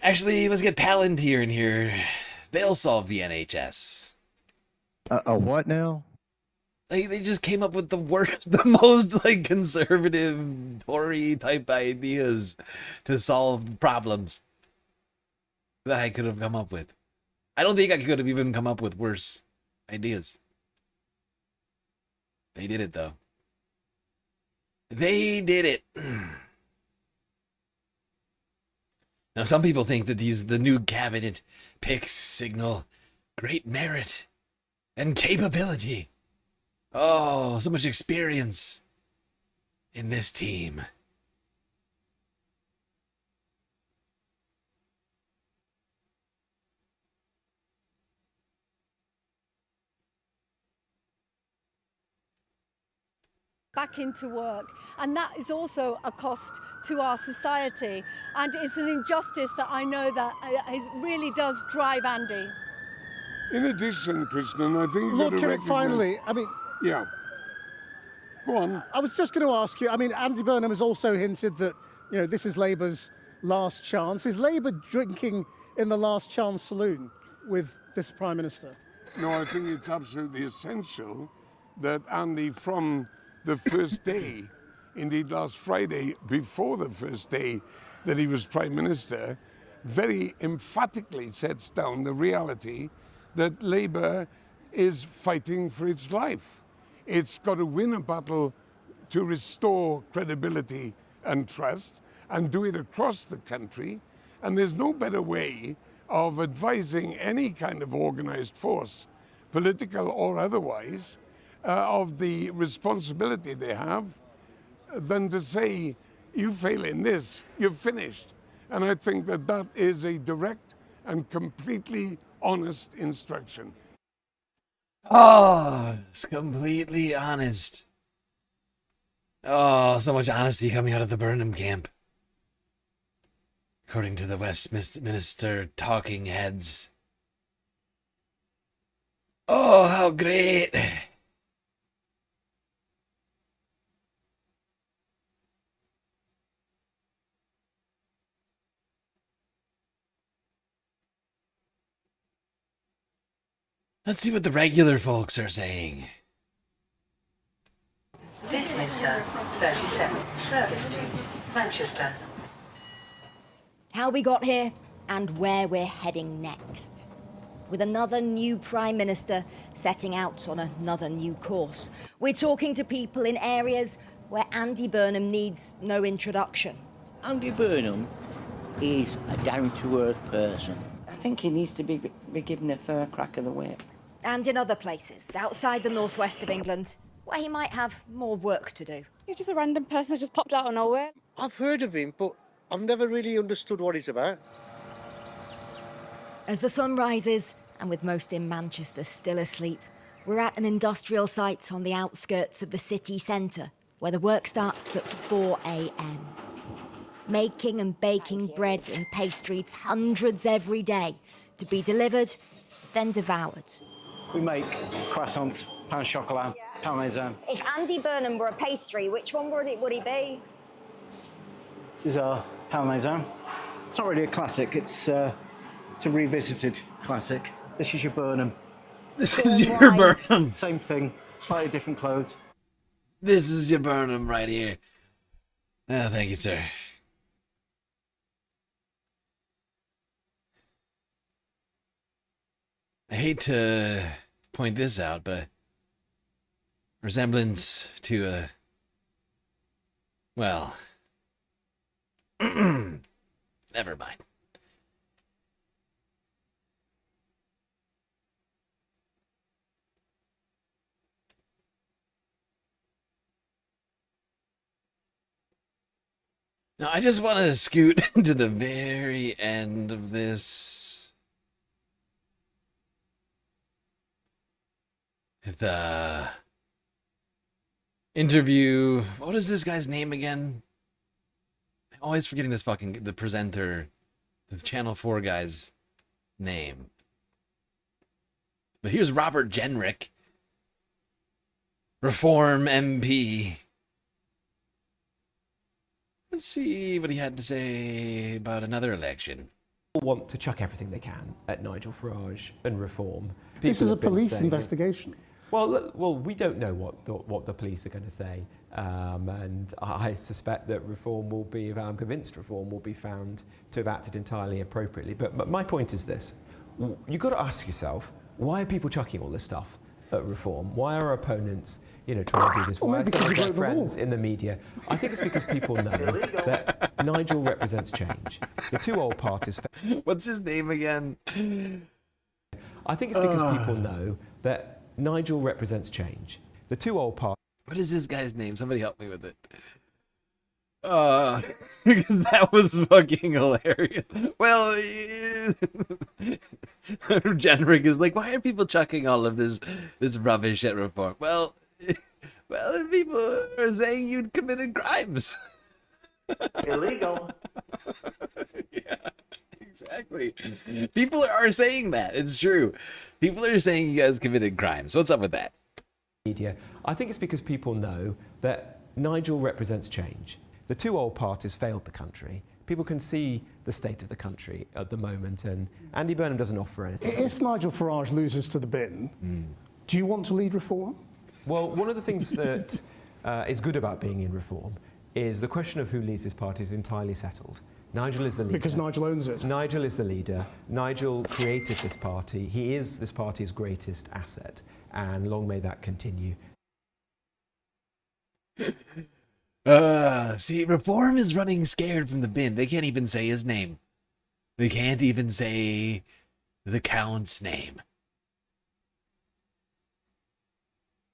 Actually, let's get Palantir in here. They'll solve the NHS. A what now? Like, they just came up with the worst, the most like conservative Tory type ideas to solve problems that I could have come up with. I don't think I could have even come up with worse ideas. They did it though. They did it. Now some people think that the new cabinet picks signal great merit and capability. Oh, so much experience in this team. Back into work, and that is also a cost to our society, and it's an injustice that I know that really does drive Andy. In addition, Krishnan, I think Lord Kinnock, finally, I mean... Yeah. Go on. I was just going to ask you, I mean, Andy Burnham has also hinted that, you know, this is Labour's last chance. Is Labour drinking in the last chance saloon with this Prime Minister? No, I think it's absolutely essential that Andy, from the first day, indeed last Friday, before the first day that he was Prime Minister, very emphatically sets down the reality that Labour is fighting for its life. It's got to win a battle to restore credibility and trust and do it across the country. And there's no better way of advising any kind of organized force, political or otherwise, of the responsibility they have than to say, you fail in this, you're finished. And I think that that is a direct and completely honest instruction. Oh, it's completely honest. Oh, so much honesty coming out of the Burnham camp. According to the Westminster talking heads. Oh, how great. Let's see what the regular folks are saying. This is the 37 service to Manchester. How we got here and where we're heading next. With another new Prime Minister setting out on another new course. We're talking to people in areas where Andy Burnham needs no introduction. Andy Burnham is a down-to-earth person. I think he needs to be given a fair crack of the whip. And in other places, outside the northwest of England, where he might have more work to do. He's just a random person that just popped out of nowhere. I've heard of him, but I've never really understood what he's about. As the sun rises, and with most in Manchester still asleep, we're at an industrial site on the outskirts of the city centre, where the work starts at 4 a.m. Making and baking bread and pastries, hundreds every day, to be delivered, then devoured. We make croissants, pain au chocolat, parmesan. If Andy Burnham were a pastry, which one would he be? This is our parmesan. It's not really a classic, it's a revisited classic. This is your Burnham. This is your Burnham. Same thing, slightly different clothes. This is your Burnham right here. Oh, thank you, sir. I hate to point this out, but resemblance to a, well, never mind. Now, I just want to scoot to the very end of this. The interview. What is this guy's name again? I'm always forgetting this the presenter, the Channel 4 guy's name. But here's Robert Jenrick, Reform MP. Let's see what he had to say about another election. Want to chuck everything they can at Nigel Farage and reform. This People is a have been police saying- investigation. Well, we don't know what the police are going to say, and I suspect that reform will be, if I'm convinced reform will be found to have acted entirely appropriately. But my point is this: you've got to ask yourself, why are people chucking all this stuff at reform? Why are our opponents, trying to do this? Why are some of their friends in the media? I think it's because people know that Nigel represents change. The two old parties. What's his name again? I think it's because people know that Nigel represents change. The two old parties. What is this guy's name? Somebody help me with it. Because that was fucking hilarious. Well, Jenrick is like, why are people chucking all of this rubbish at reform? Well, people are saying you'd committed crimes. Illegal. Yeah, exactly. People are saying that. It's true. People are saying you guys committed crimes. What's up with that? Media. I think it's because people know that Nigel represents change. The two old parties failed the country. People can see the state of the country at the moment, and Andy Burnham doesn't offer anything. If Nigel Farage loses to the bin, do you want to lead reform? Well, one of the things that is good about being in reform is the question of who leads this party is entirely settled. Nigel is the leader. Because Nigel owns it. Nigel is the leader. Nigel created this party. He is this party's greatest asset, and long may that continue. See, reform is running scared from the bin. They can't even say his name. They can't even say the Count's name.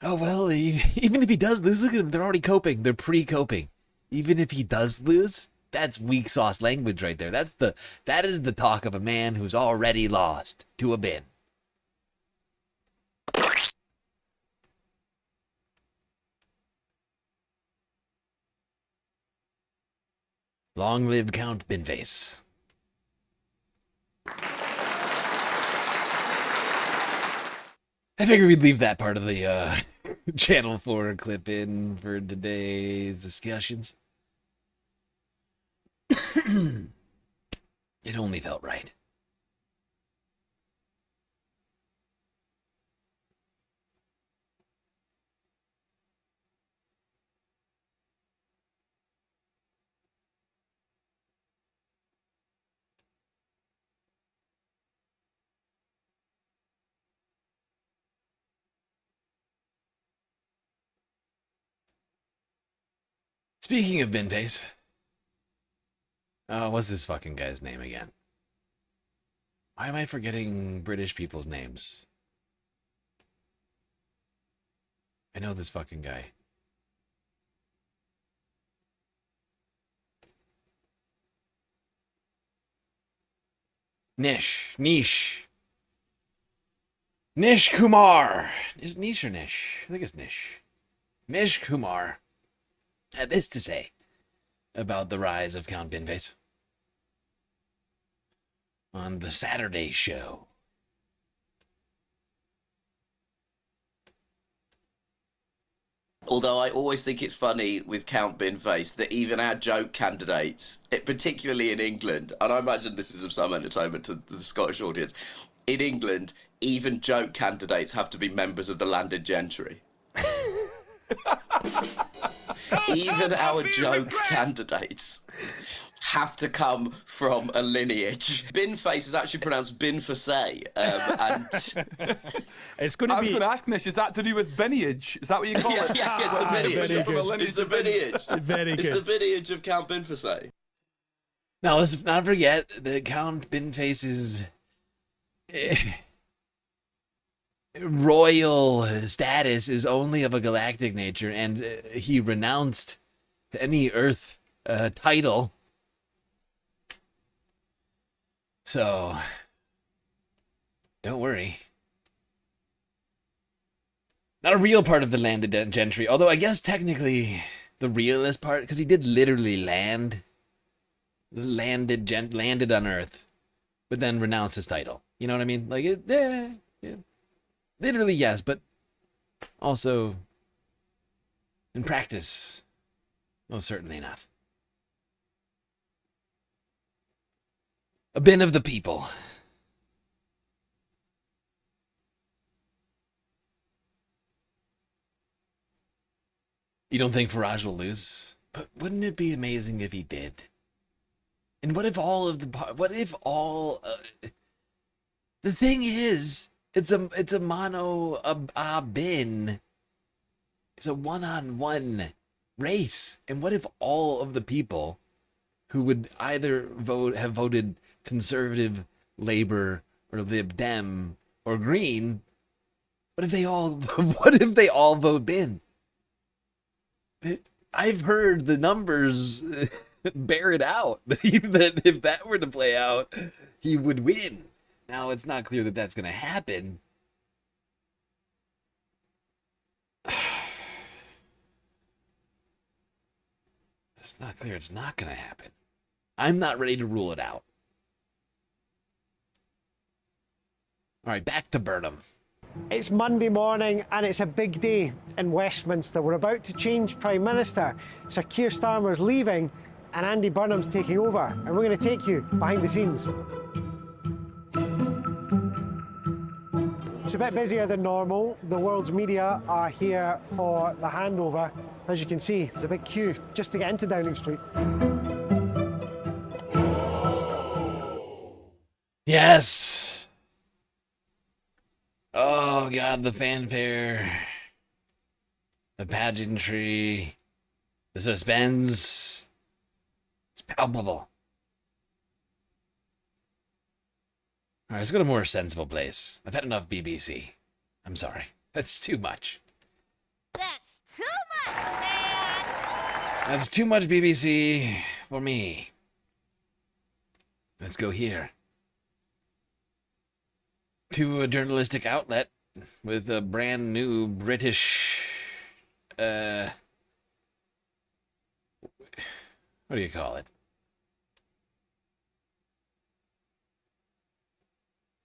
Oh, well, even if he does lose, look at them. They're already coping. They're pre-coping. Even if he does lose, that's weak sauce language right there. That is the talk of a man who's already lost to a bin. Long live Count Binface. I figured we'd leave that part of the Channel 4 clip in for today's discussions. It only felt right. Speaking of Binface, what's this fucking guy's name again? Why am I forgetting British people's names? I know this fucking guy. Nish Kumar. Is Nish or Nish? I think it's Nish. Nish Kumar had this to say about the rise of Count Binface on the Saturday show. Although I always think it's funny with Count Binface that even our joke candidates, particularly in England, and I imagine this is of some entertainment to the Scottish audience, in England, even joke candidates have to be members of the landed gentry. Even our joke candidates have to come from a lineage. Binface is actually pronounced Binface, and it's going to be. I was going to ask Nish, is that to do with lineage? Is that what you call it? Yeah, it's the lineage. It's the lineage. Very good. It's the lineage of Count Binface. Now let's not forget that Count Binface's royal status is only of a galactic nature, and he renounced any Earth title. So, don't worry. Not a real part of the landed gentry, although I guess technically the realest part, because he did literally landed on Earth, but then renounced his title. You know what I mean? Like, yeah. Literally, yes, but also in practice, most certainly not. A bin of the people. You don't think Farage will lose? But wouldn't it be amazing if he did? And what if all of the... What if all... the thing is, it's a mono... bin. It's a one-on-one race. And what if all of the people who would either have voted Conservative, Labour, or Lib Dem, or Green, what if they all vote bin? I've heard the numbers bear it out that if that were to play out, he would win. Now, it's not clear that that's going to happen. It's not clear it's not going to happen. I'm not ready to rule it out. All right, back to Burnham. It's Monday morning and it's a big day in Westminster. We're about to change Prime Minister. Sir Keir Starmer's leaving and Andy Burnham's taking over. And we're going to take you behind the scenes. It's a bit busier than normal. The world's media are here for the handover. As you can see, there's a big queue just to get into Downing Street. Yes! Oh, God, the fanfare. The pageantry. The suspense. It's palpable. All right, let's go to a more sensible place. I've had enough BBC. I'm sorry. That's too much. That's too much BBC for me. Let's go here. To a journalistic outlet with a brand new British, what do you call it?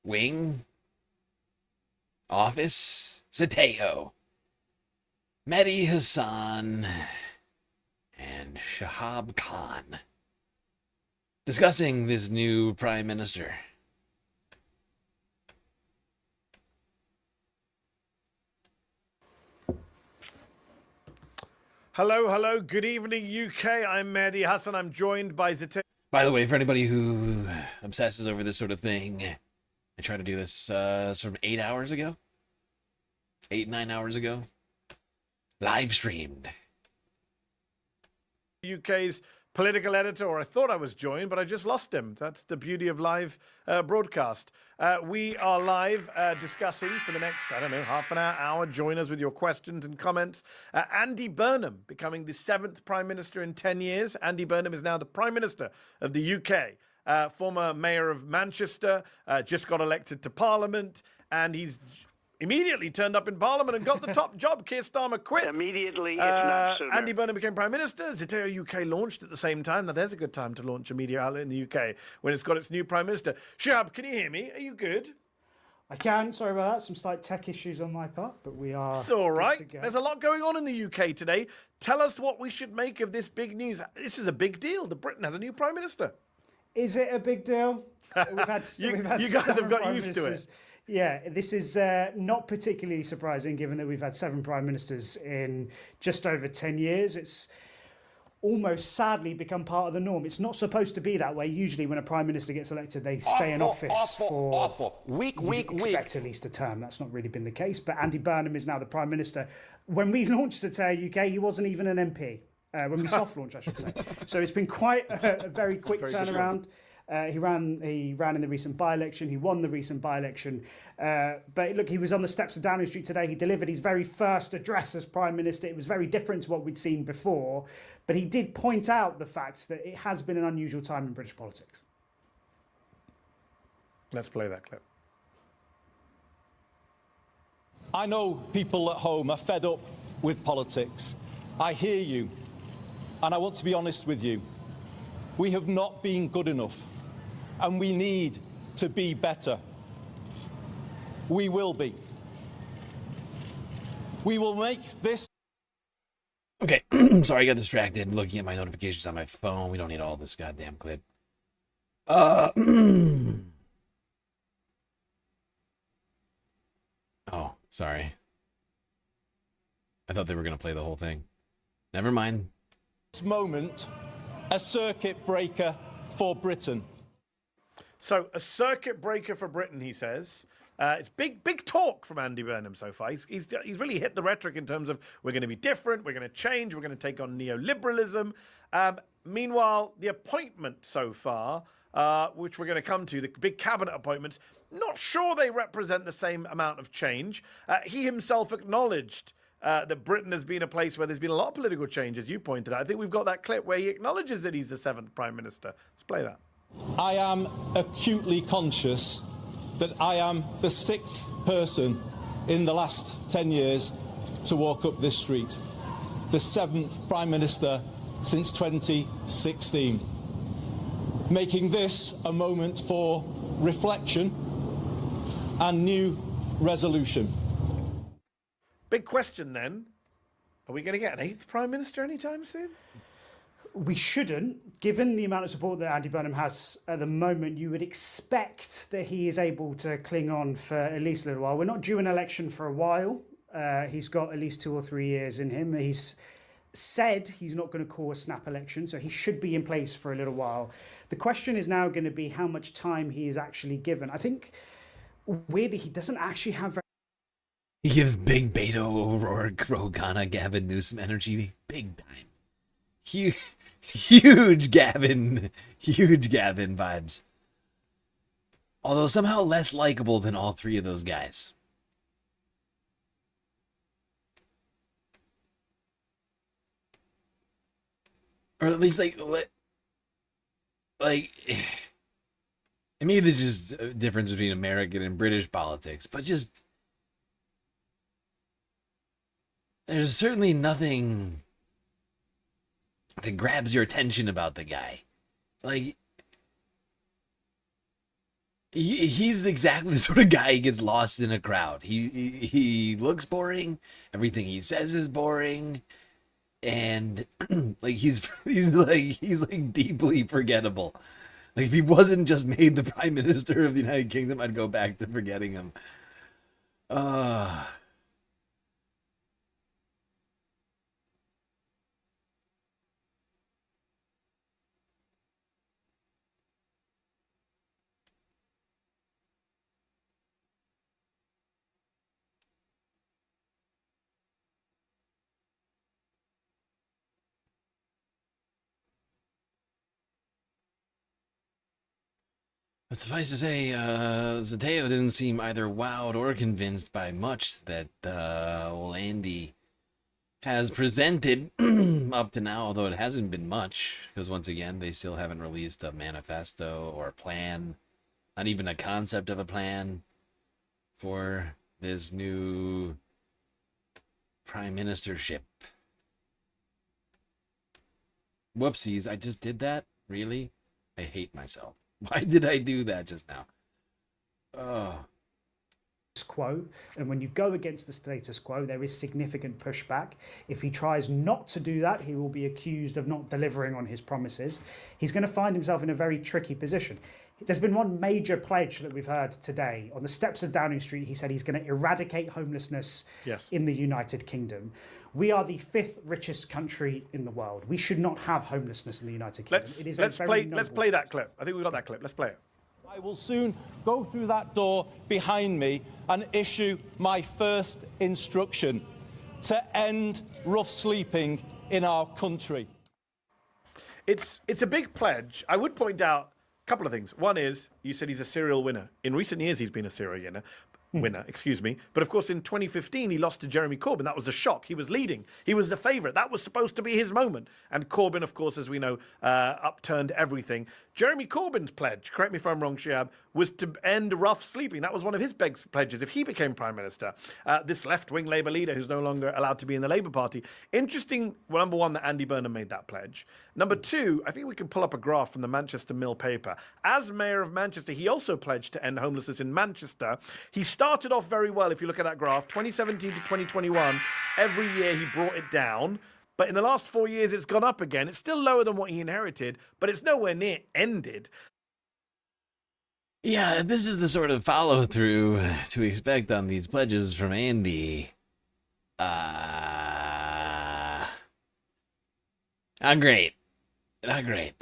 Wing? Office? Zateo. Mehdi Hassan and Shahab Khan discussing this new prime minister. Hello, good evening, UK. I'm Mehdi Hassan. I'm joined by Zateo. By the way, for anybody who obsesses over this sort of thing, I tried to do this sort of 8 hours ago. 9 hours ago. Live streamed. UK's political editor, or I thought I was joined, but I just lost him. That's the beauty of live broadcast. We are live discussing for the next, I don't know, half an hour. Join us with your questions and comments. Andy Burnham becoming the 7th Prime Minister in 10 years. Andy Burnham is now the Prime Minister of the UK. Former Mayor of Manchester, just got elected to Parliament, and he's immediately turned up in Parliament and got the top job. Keir Starmer quit. Immediately, if not sooner. Andy Burnham became Prime Minister. Zateo UK launched at the same time. Now, there's a good time to launch a media outlet in the UK when it's got its new Prime Minister. Shab, can you hear me? Are you good? I can. Sorry about that. Some slight tech issues on my part, but we are... It's all right. There's a lot going on in the UK today. Tell us what we should make of this big news. This is a big deal. Britain has a new Prime Minister. Is it a big deal? You guys have got used to it. Yeah, this is not particularly surprising given that we've had 7 prime ministers in just over 10 years. It's almost sadly become part of the norm. It's not supposed to be that way. Usually when a prime minister gets elected, they stay in office for expect at least a term. That's not really been the case. But Andy Burnham is now the prime minister. When we launched Zateo UK, he wasn't even an MP. When we soft launched, I should say. So it's been quite a very quick turnaround. He ran in the recent by-election. He won the recent by-election. But look, he was on the steps of Downing Street today. He delivered his very first address as Prime Minister. It was very different to what we'd seen before. But he did point out the fact that it has been an unusual time in British politics. Let's play that clip. I know people at home are fed up with politics. I hear you. And I want to be honest with you. We have not been good enough. And we need to be better. We will be. We will make this... Okay, sorry, I got distracted looking at my notifications on my phone. We don't need all this goddamn clip. Oh, sorry. I thought they were going to play the whole thing. Never mind. This moment, a circuit breaker for Britain. So, a circuit breaker for Britain, he says. It's big talk from Andy Burnham so far. He's really hit the rhetoric in terms of we're going to be different, we're going to change, we're going to take on neoliberalism. Meanwhile, the appointment so far, which we're going to come to, the big cabinet appointments, not sure they represent the same amount of change. He himself acknowledged that Britain has been a place where there's been a lot of political change, as you pointed out. I think we've got that clip where he acknowledges that he's the 7th Prime Minister. Let's play that. I am acutely conscious that I am the 6th person in the last 10 years to walk up this street, the 7th Prime Minister since 2016, making this a moment for reflection and new resolution. Big question then. Are we going to get an 8th Prime Minister anytime soon? We shouldn't. Given the amount of support that Andy Burnham has at the moment, you would expect that he is able to cling on for at least a little while. We're not due an election for a while. He's got at least 2 or 3 years in him. He's said he's not going to call a snap election, so he should be in place for a little while. The question is now going to be how much time he is actually given. I think, weirdly, he doesn't actually have very... He gives Big Beto O'Rourke, Rogana, Gavin Newsom energy. Big time. Huge Gavin vibes. Although somehow less likable than all 3 of those guys. Or at least like maybe this is just a difference between American and British politics, but just there's certainly nothing that grabs your attention about the guy. Like, he's exactly the sort of guy who gets lost in a crowd. He looks boring. Everything he says is boring, and like he's deeply forgettable. Like, if he wasn't just made the Prime Minister of the United Kingdom, I'd go back to forgetting him. But suffice to say, Zateo didn't seem either wowed or convinced by much that old Andy has presented up to now, although it hasn't been much, because once again, they still haven't released a manifesto or a plan, not even a concept of a plan for this new prime ministership. Whoopsies, I just did that? Really? I hate myself. Why did I do that just now? Oh. Quo, and when you go against the status quo, there is significant pushback. If he tries not to do that, he will be accused of not delivering on his promises. He's going to find himself in a very tricky position. There's been one major pledge that we've heard today. On the steps of Downing Street, he said he's going to eradicate homelessness in the United Kingdom. We are the 5th richest country in the world. We should not have homelessness in the United Kingdom. Let's play that clip. I think we've got that clip. Let's play it. I will soon go through that door behind me and issue my first instruction to end rough sleeping in our country. It's a big pledge. I would point out a couple of things. One is, you said he's a serial winner. In recent years, he's been a serial winner. But of course, in 2015, he lost to Jeremy Corbyn. That was a shock. He was leading. He was the favourite. That was supposed to be his moment. And Corbyn, of course, as we know, upturned everything. Jeremy Corbyn's pledge, correct me if I'm wrong, Shiab, was to end rough sleeping. That was one of his big pledges if he became Prime Minister. This left-wing Labour leader who's no longer allowed to be in the Labour Party. Interesting, well, number one, that Andy Burnham made that pledge. Number two, I think we can pull up a graph from the Manchester Mill paper. As Mayor of Manchester, he also pledged to end homelessness in Manchester. He started off very well, if you look at that graph, 2017 to 2021, every year he brought it down. But in the last 4 years, it's gone up again. It's still lower than what he inherited, but it's nowhere near ended. Yeah, this is the sort of follow-through to expect on these pledges from Andy. Not great. Not great.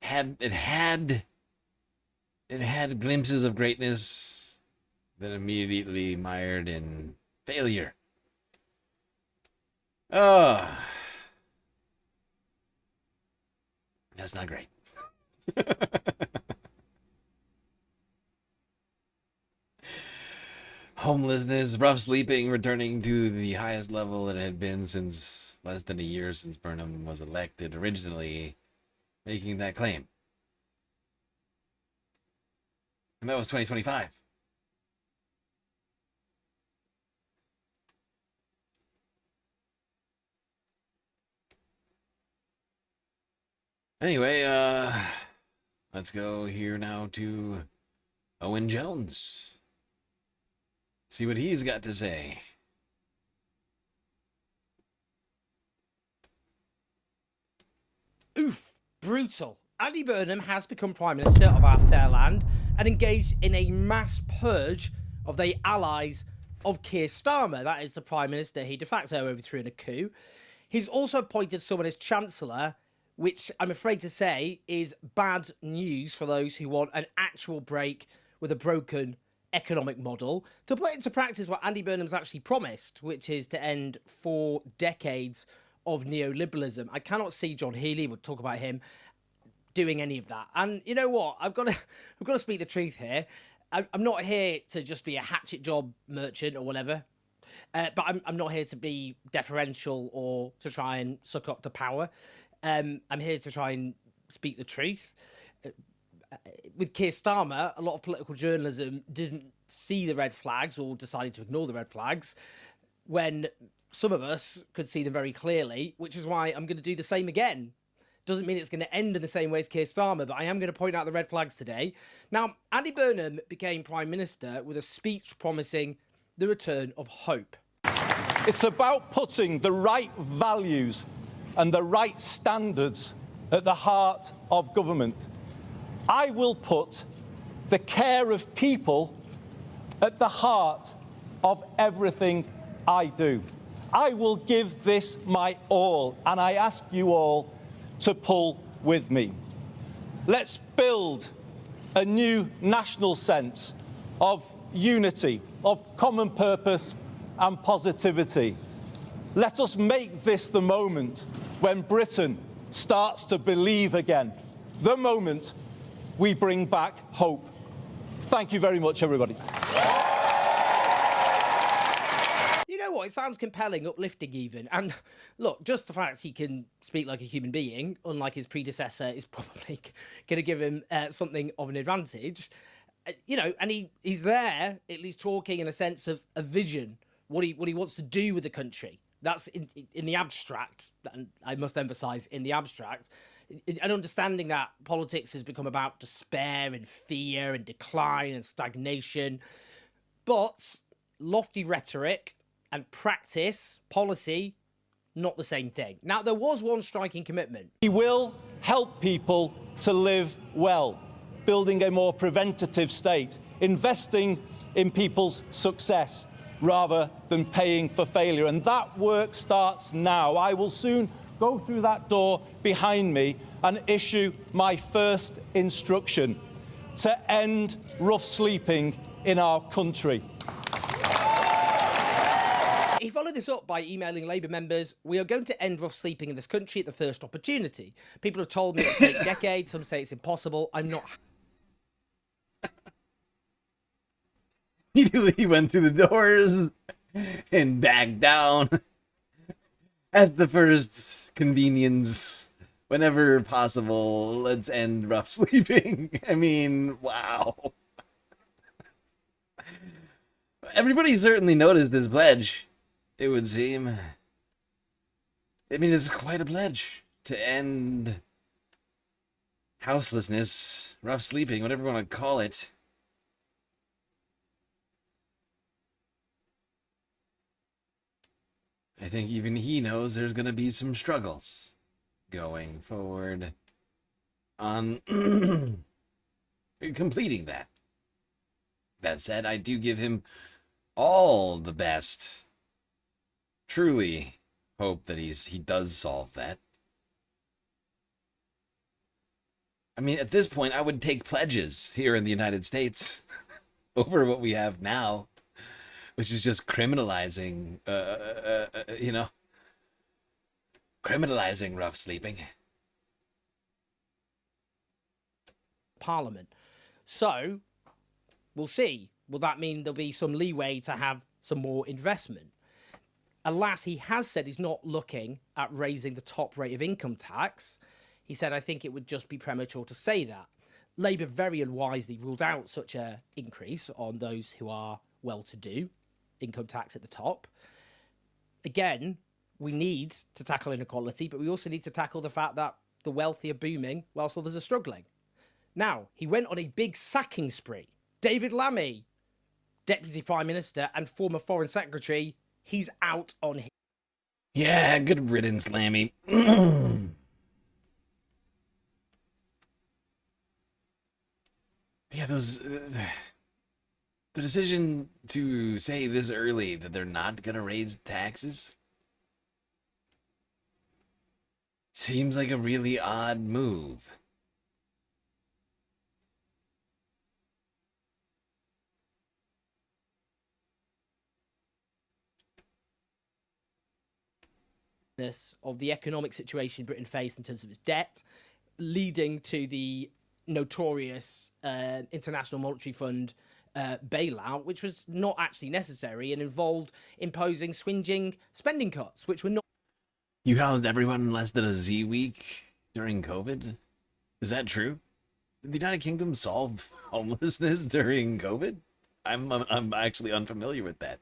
It had glimpses of greatness, then immediately mired in failure. Oh, that's not great. Homelessness, rough sleeping, returning to the highest level it had been since less than a year since Burnham was elected, originally making that claim. And that was 2025. Anyway, let's go here now to Owen Jones. See what he's got to say. Oof, brutal. Andy Burnham has become Prime Minister of our fair land and engaged in a mass purge of the allies of Keir Starmer. That is the Prime Minister he de facto overthrew in a coup. He's also appointed someone as Chancellor, which I'm afraid to say is bad news for those who want an actual break with a broken economic model, to put into practice what Andy Burnham's actually promised, which is to end 4 decades of neoliberalism. I cannot see John Healey, we'll talk about him, doing any of that. And you know what? I've got to speak the truth here. I'm not here to just be a hatchet job merchant or whatever. But I'm not here to be deferential or to try and suck up to power. I'm here to try and speak the truth. With Keir Starmer, a lot of political journalism didn't see the red flags or decided to ignore the red flags when some of us could see them very clearly, which is why I'm going to do the same again. Doesn't mean it's going to end in the same way as Keir Starmer, but I am going to point out the red flags today. Now, Andy Burnham became Prime Minister with a speech promising the return of hope. It's about putting the right values and the right standards at the heart of government. I will put the care of people at the heart of everything I do. I will give this my all, and I ask you all to pull with me. Let's build a new national sense of unity, of common purpose and positivity. Let us make this the moment when Britain starts to believe again, the moment we bring back hope. Thank you very much, everybody. You know what? It sounds compelling, uplifting even. And look, just the fact he can speak like a human being, unlike his predecessor, is probably going to give him something of an advantage. You know, and he's there, at least talking in a sense of a vision, what he wants to do with the country. That's in the abstract, and I must emphasise in the abstract, and understanding that politics has become about despair and fear and decline and stagnation. But lofty rhetoric and practice, policy, not the same thing. Now, there was one striking commitment. We will help people to live well, building a more preventative state, investing in people's success rather than paying for failure. And that work starts now. I will soon go through that door behind me and issue my first instruction to end rough sleeping in our country. He followed this up by emailing Labour members, "We are going to end rough sleeping in this country at the first opportunity. People have told me it'll take decades, some say it's impossible. I'm not..." He went through the doors and backed down at the first convenience. Whenever possible, let's end rough sleeping. I mean, wow. Everybody certainly noticed this pledge, it would seem. I mean, it's quite a pledge to end houselessness, rough sleeping, whatever you want to call it. I think even he knows there's going to be some struggles going forward on completing that. That said, I do give him all the best. Truly hope that he does solve that. I mean, at this point, I would take pledges here in the United States over what we have now, which is just criminalizing, criminalizing rough sleeping. Parliament. So, we'll see. Will that mean there'll be some leeway to have some more investment? Alas, he has said he's not looking at raising the top rate of income tax. He said, I think it would just be premature to say that. Labour very unwisely ruled out such an increase on those who are well-to-do, income tax at the top. Again, we need to tackle inequality, but we also need to tackle the fact that the wealthy are booming whilst others are struggling. Now, he went on a big sacking spree. David Lammy, Deputy Prime Minister and former Foreign Secretary, he's out on him. Yeah, good riddance, Lammy. Yeah, the decision to say this early that they're not going to raise taxes seems like a really odd move. Of the economic situation Britain faced in terms of its debt, leading to the notorious International Monetary Fund bailout, which was not actually necessary and involved imposing swinging spending cuts, which were not. You housed everyone in less than a Z week during COVID? Is that true? Did the United Kingdom solve homelessness during COVID? I'm actually unfamiliar with that.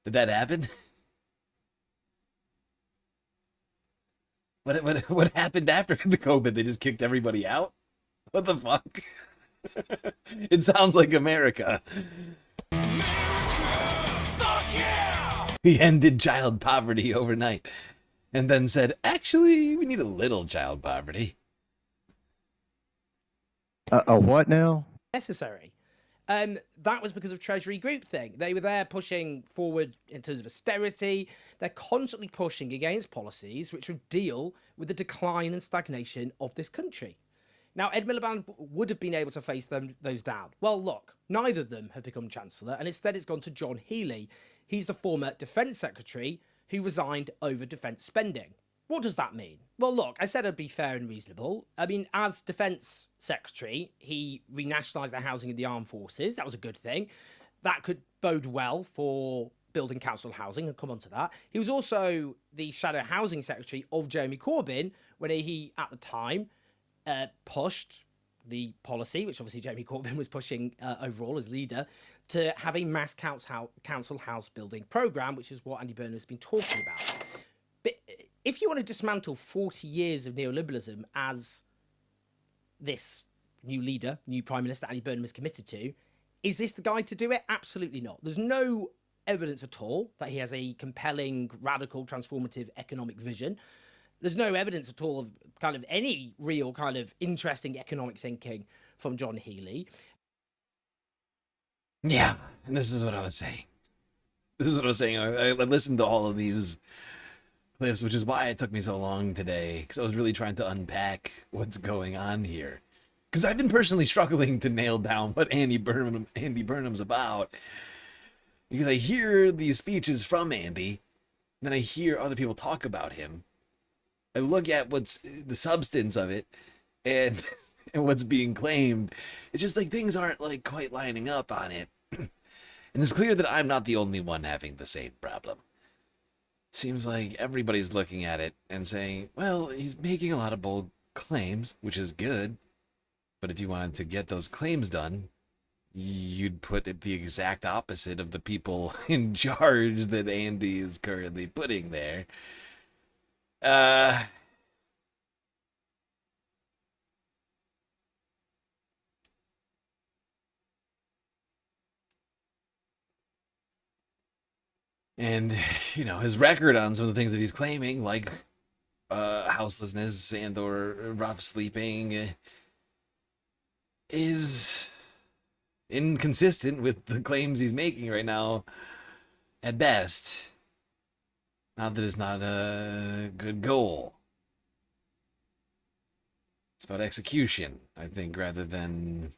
Did that happen? What happened after the COVID? They just kicked everybody out? What the fuck? It sounds like America. Fuck yeah! He ended child poverty overnight and then said, actually, we need a little child poverty. A what now? Necessary. That was because of Treasury groupthink. They were there pushing forward in terms of austerity. They're constantly pushing against policies which would deal with the decline and stagnation of this country. Now, Ed Miliband would have been able to face those down. Well, look, neither of them have become Chancellor, and instead it's gone to John Healey. He's the former Defence Secretary who resigned over defence spending. What does that mean? Well, look, I said it'd be fair and reasonable. I mean, as Defence Secretary, he renationalised the housing of the armed forces. That was a good thing. That could bode well for building council housing. I'll come on to that. He was also the Shadow Housing Secretary of Jeremy Corbyn when he, at the time, pushed the policy, which obviously Jeremy Corbyn was pushing overall as leader, to have a mass council house building programme, which is what Andy Burnham has been talking about. But if you want to dismantle 40 years of neoliberalism as this new leader, new Prime Minister Andy Burnham is committed to, is this the guy to do it? Absolutely not. There's no evidence at all that he has a compelling, radical, transformative economic vision. There's no evidence at all of kind of any real kind of interesting economic thinking from John Healey. Yeah, and this is what I was saying. I listened to all of these clips, which is why it took me so long today, because I was really trying to unpack what's going on here. Because I've been personally struggling to nail down what Andy Burnham's about. Because I hear these speeches from Andy, then I hear other people talk about him. I look at what's the substance of it, and and what's being claimed. It's just like things aren't like quite lining up on it. And it's clear that I'm not the only one having the same problem. Seems like everybody's looking at it and saying, well, he's making a lot of bold claims, which is good. But if you wanted to get those claims done, you'd put it the exact opposite of the people in charge that Andy is currently putting there. And, you know, his record on some of the things that he's claiming, like houselessness and or rough sleeping, is inconsistent with the claims he's making right now, at best. Not that it's not a good goal. It's about execution, I think, rather than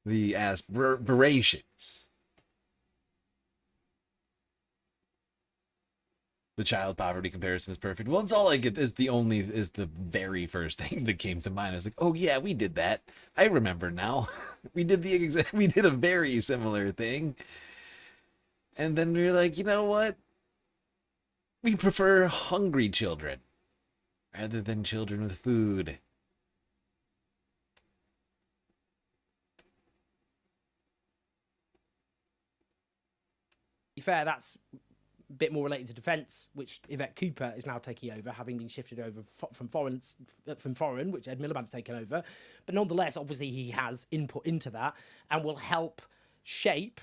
the aspirations. The child poverty comparison is perfect. Well, it's all I get is the very first thing that came to mind. I was like, oh yeah, we did that. I remember now. we did a very similar thing. And then we were like, you know what? We prefer hungry children rather than children with food. To be fair, that's a bit more related to defence, which Yvette Cooper is now taking over, having been shifted over from foreign, which Ed Miliband's taken over. But nonetheless, obviously, he has input into that and will help shape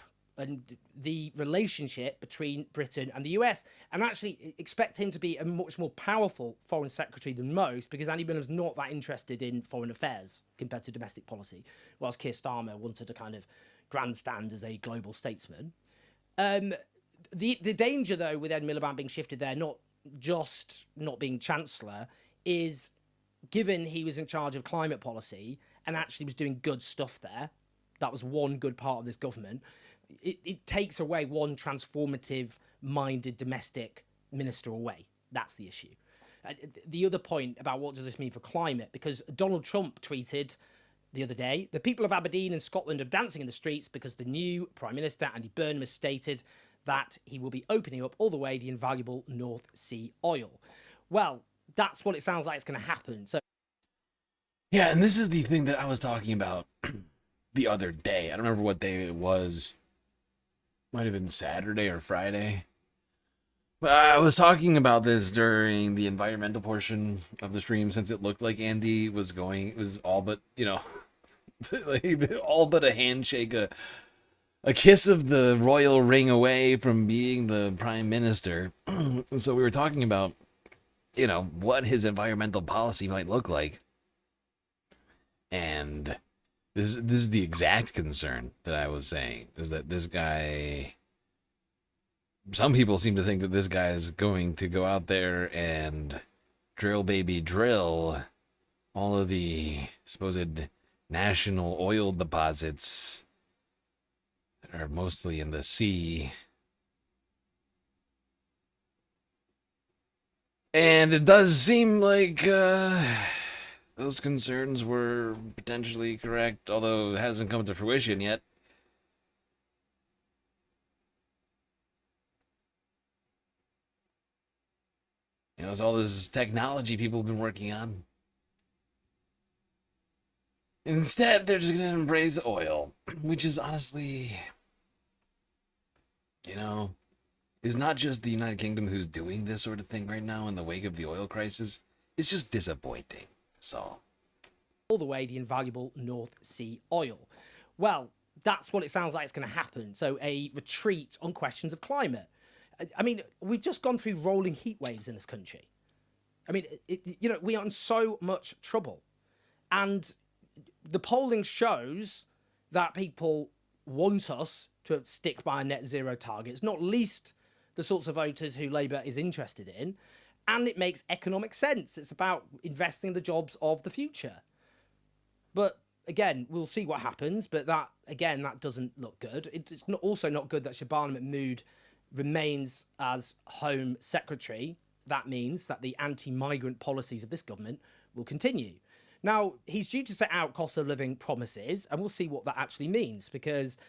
the relationship between Britain and the US, and actually expect him to be a much more powerful foreign secretary than most, because Andy Burnham's not that interested in foreign affairs compared to domestic policy, whilst Keir Starmer wanted to kind of grandstand as a global statesman. The danger, though, with Ed Miliband being shifted there, not just not being Chancellor, is given he was in charge of climate policy and actually was doing good stuff there, that was one good part of this government, it takes away one transformative-minded domestic minister away. That's the issue. The other point about what does this mean for climate, because Donald Trump tweeted the other day, the people of Aberdeen and Scotland are dancing in the streets because the new Prime Minister, Andy Burnham, has stated that he will be opening up all the way the invaluable North Sea oil. Well, that's what it sounds like it's going to happen. So, yeah, and this is the thing that I was talking about the other day. I don't remember what day it was. Might have been Saturday or Friday. But I was talking about this during the environmental portion of the stream, since it looked like Andy was going, it was all but, all but a handshake, a kiss of the royal ring away from being the prime minister. So we were talking about, what his environmental policy might look like. And this is the exact concern that I was saying, is that this guy, some people seem to think that this guy is going to go out there and drill baby drill all of the supposed national oil deposits that are mostly in the sea. And it does seem like those concerns were potentially correct, although it hasn't come to fruition yet. It's all this technology people have been working on. Instead, they're just going to embrace oil, which is honestly, is not just the United Kingdom who's doing this sort of thing right now in the wake of the oil crisis. It's just disappointing. That's all. All the way the invaluable North Sea oil. Well, that's what it sounds like it's going to happen. So a retreat on questions of climate. I mean, we've just gone through rolling heat waves in this country. I mean, we are in so much trouble. And the polling shows that people want us to stick by net zero targets, not least the sorts of voters who Labour is interested in. And it makes economic sense. It's about investing in the jobs of the future. But again, we'll see what happens. But that doesn't look good. It's also not good that Shabana Mahmood remains as Home Secretary. That means that the anti-migrant policies of this government will continue. Now, he's due to set out cost of living promises, and we'll see what that actually means, because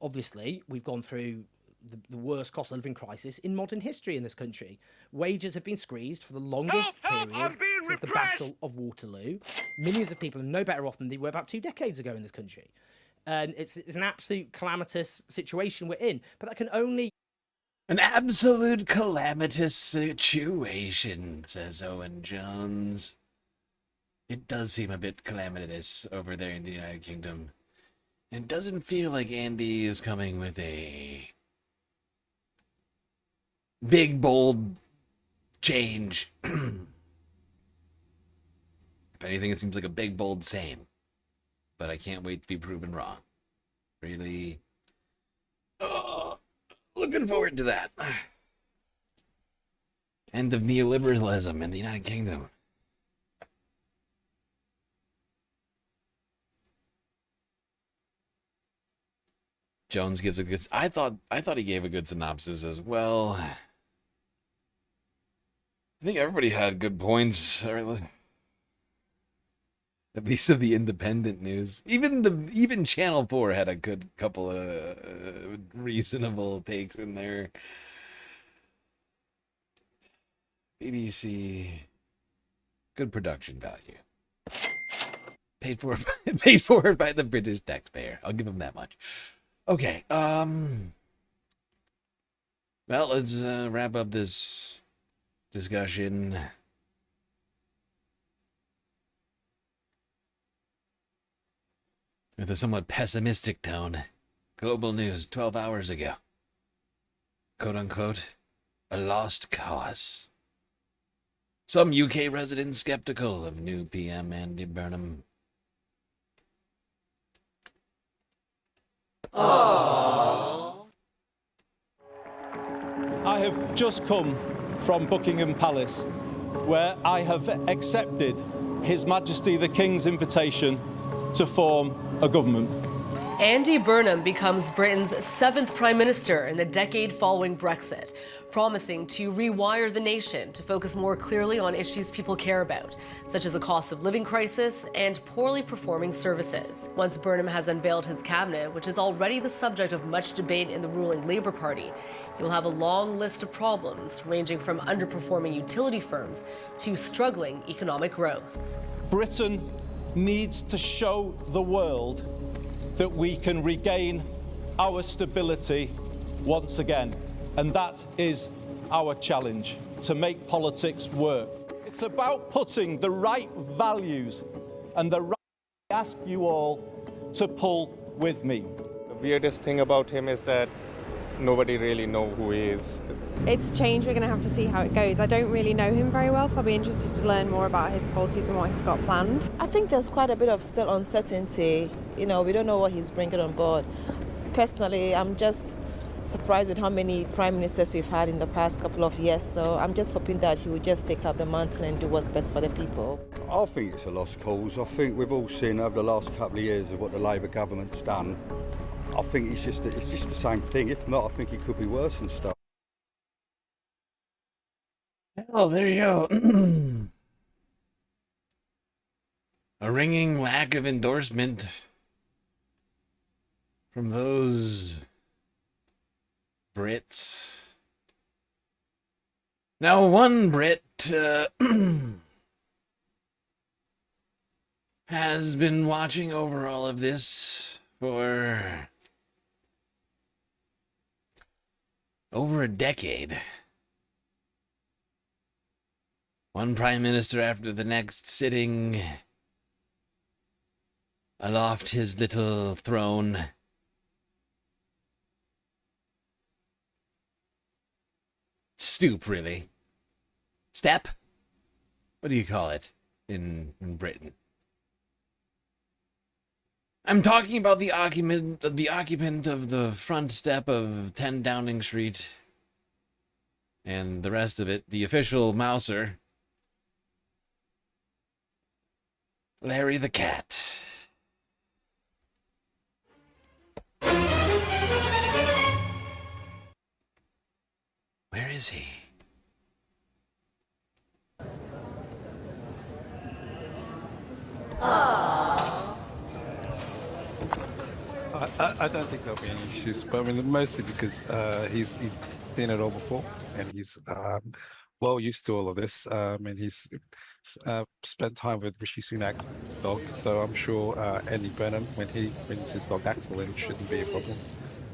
obviously we've gone through the worst cost of living crisis in modern history in this country. Wages have been squeezed for the longest period since the Battle of Waterloo. Millions of people are no better off than they were about 2 decades ago in this country. And it's an absolute calamitous situation we're in. But that can only... An absolute calamitous situation, says Owen Jones. It does seem a bit calamitous over there in the United Kingdom. It doesn't feel like Andy is coming with a big, bold change. If anything, it seems like a big, bold same. but I can't wait to be proven wrong. Really looking forward to that. End of neoliberalism in the United Kingdom. Jones gives a good. I thought he gave a good synopsis as well. I think everybody had good points, at least of the independent news. Even Channel 4 had a good couple of reasonable takes in there. BBC, good production value. Paid for by the British taxpayer. I'll give them that much. Okay. Well, let's wrap up this discussion. With a somewhat pessimistic tone. Global news 12 hours ago. Quote unquote, a lost cause. Some UK residents skeptical of new PM Andy Burnham. Aww. I have just come from Buckingham Palace, where I have accepted His Majesty the King's invitation to form a government. Andy Burnham becomes Britain's 7th Prime Minister in the decade following Brexit, promising to rewire the nation to focus more clearly on issues people care about, such as a cost of living crisis and poorly performing services. Once Burnham has unveiled his cabinet, which is already the subject of much debate in the ruling Labour Party, he will have a long list of problems, ranging from underperforming utility firms to struggling economic growth. Britain needs to show the world that we can regain our stability once again. And that is our challenge, to make politics work. It's about putting the right values and the right. I ask you all to pull with me. The weirdest thing about him is that nobody really knows who he is. It's change. We're going to have to see how it goes. I don't really know him very well, so I'll be interested to learn more about his policies and what he's got planned. I think there's quite a bit of still uncertainty. You know, we don't know what he's bringing on board. Personally, I'm just surprised with how many prime ministers we've had in the past couple of years, so I'm just hoping that he will just take up the mantle and do what's best for the people. I think it's a lost cause. I think we've all seen over the last couple of years of what the Labour government's done. I think it's just the same thing. If not, I think it could be worse and stuff. Oh, there you go. A ringing lack of endorsement from those Brits. Now, one Brit has been watching over all of this for over a decade. One prime minister after the next sitting aloft his little throne. Stoop, really. Step? What do you call it in Britain? I'm talking about the occupant of the front step of 10 Downing Street and the rest of it, the official mouser, Larry the Cat. Where is he? I don't think there'll be any issues, but I mean, mostly because he's seen it all before, and he's well used to all of this, and he's spent time with Rishi Sunak's dog, so I'm sure Andy Burnham, when he brings his dog Axel in, shouldn't be a problem.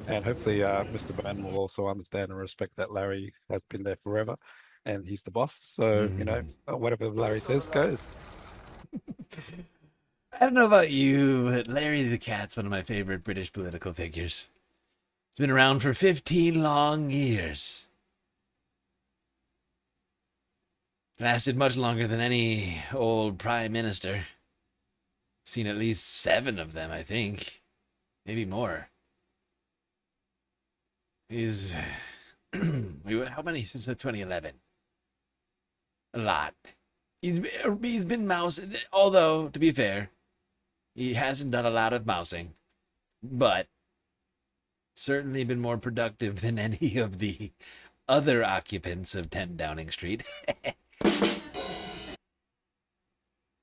And hopefully Mr. Burnham will also understand and respect that Larry has been there forever, and he's the boss, so, you know, whatever Larry says goes. I don't know about you, but Larry the Cat's one of my favorite British political figures. He's been around for 15 long years. Lasted much longer than any old prime minister. Seen at least 7 of them, I think. Maybe more. He's... How many since 2011? A lot. He's been mousing, although, to be fair, he hasn't done a lot of mousing. But certainly been more productive than any of the other occupants of 10 Downing Street.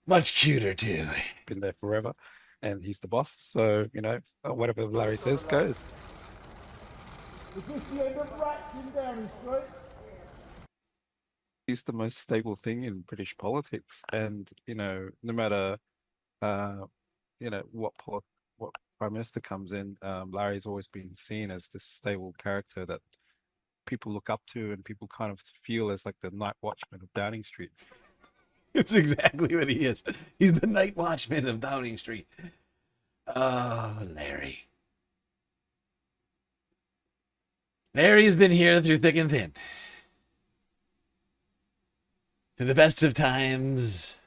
Much cuter, too. Been there forever, and he's the boss. So, you know, whatever Larry says goes. Is this the end of rats in Downing Street? He's the most stable thing in British politics, and you know, no matter you know what prime minister comes in, Larry's always been seen as this stable character that people look up to, and people kind of feel as like the night watchman of Downing Street. It's exactly what he is. He's the night watchman of Downing Street. Oh, Larry. Larry's been here through thick and thin. Through the best of times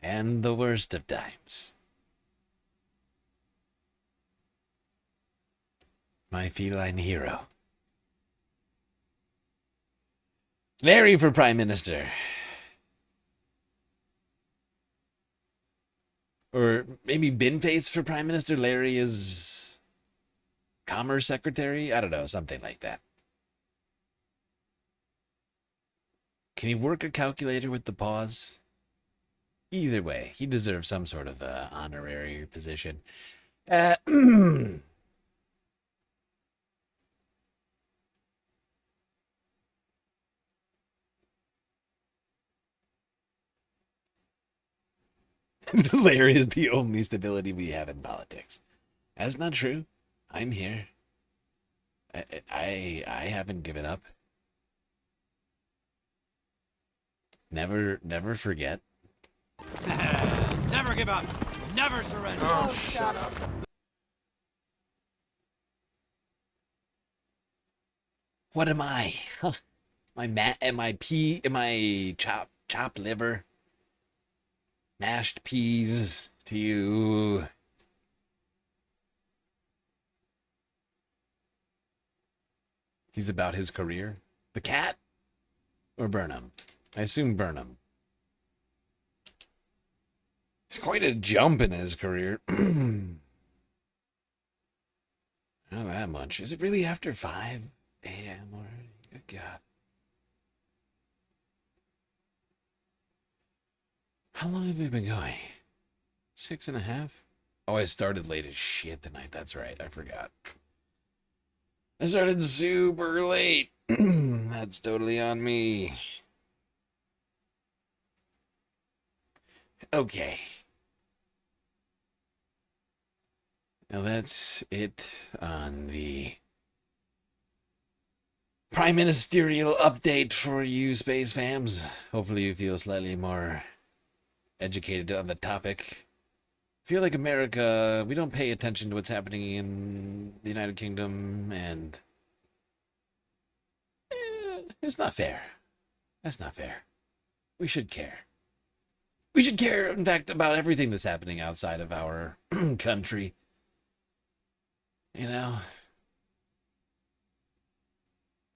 and the worst of times. My feline hero. Larry for Prime Minister. Or maybe Binface for Prime Minister. Larry is Commerce Secretary? I don't know, something like that. Can he work a calculator with the pause? Either way, he deserves some sort of honorary position. Larry is the only stability we have in politics. That's not true. I'm here. I haven't given up. Never forget. Never give up. Never surrender. Oh, shut up. What am I? Am I chopped liver? Mashed peas to you. He's about his career. The cat? Or Burnham? I assume Burnham. It's quite a jump in his career. Not that much. Is it really after 5 a.m. already? Good God. How long have we been going? 6.5? Oh, I started late as shit tonight. That's right. I forgot. I started super late. That's totally on me. Okay. Now that's it on the Prime Ministerial update for you, Space Fams. Hopefully you feel slightly more educated on the topic. I feel like America, we don't pay attention to what's happening in the United Kingdom, and it's not fair. That's not fair. We should care. We should care, in fact, about everything that's happening outside of our country. You know?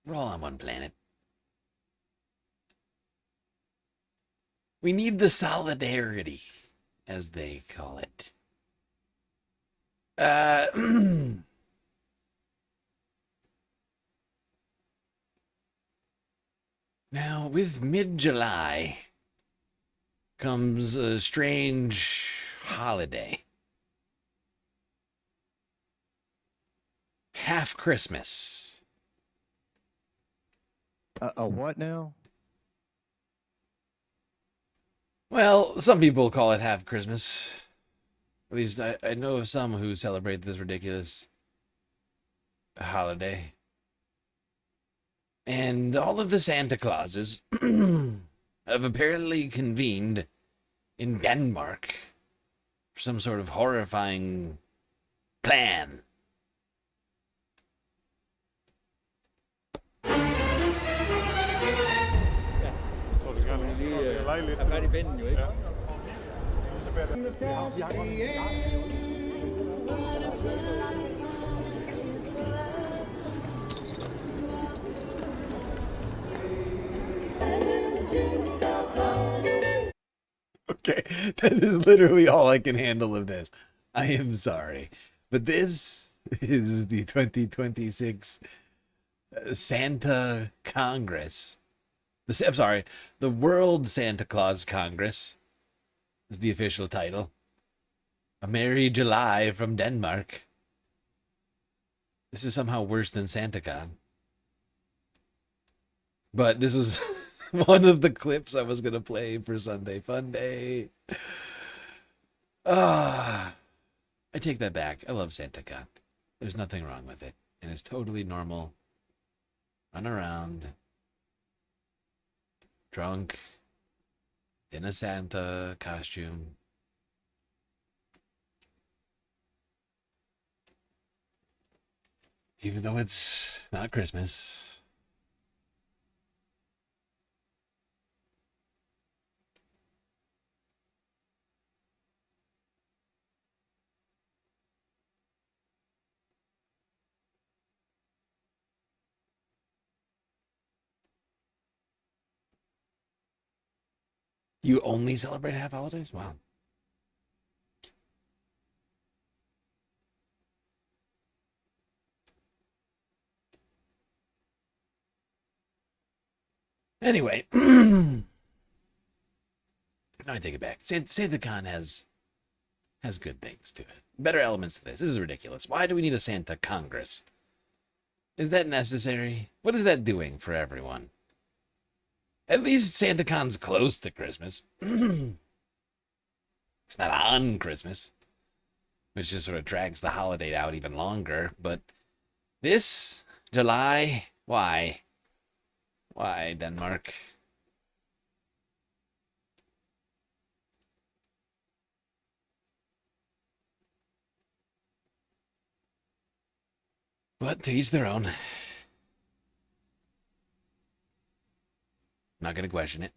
We're all on one planet. We need the solidarity, as they call it. Now, with mid-July comes a strange holiday. Half Christmas. A what now? Well, some people call it half Christmas. At least I know of some who celebrate this ridiculous holiday. And all of the Santa Clauses have apparently convened in Denmark for some sort of horrifying plan. Er færdig binden jo ikke. Okay, that is literally all I can handle of this. I am sorry. But this is the 2026 Santa Congress. I'm sorry, the World Santa Claus Congress is the official title. A Merry July from Denmark. This is somehow worse than SantaCon. But this was one of the clips I was going to play for Sunday Fun Day. I take that back. I love SantaCon. There's nothing wrong with it. And it's totally normal. Run around. Drunk. In a Santa costume. Even though it's not Christmas. You only celebrate half holidays? Wow. Anyway, I take it back. SantaCon has good things to it. Better elements to this. This is ridiculous. Why do we need a Santa Congress? Is that necessary? What is that doing for everyone? At least SantaCon's close to Christmas. It's not on Christmas, which just sort of drags the holiday out even longer. But this July, why? Why, Denmark? But to each their own. Not going to question it.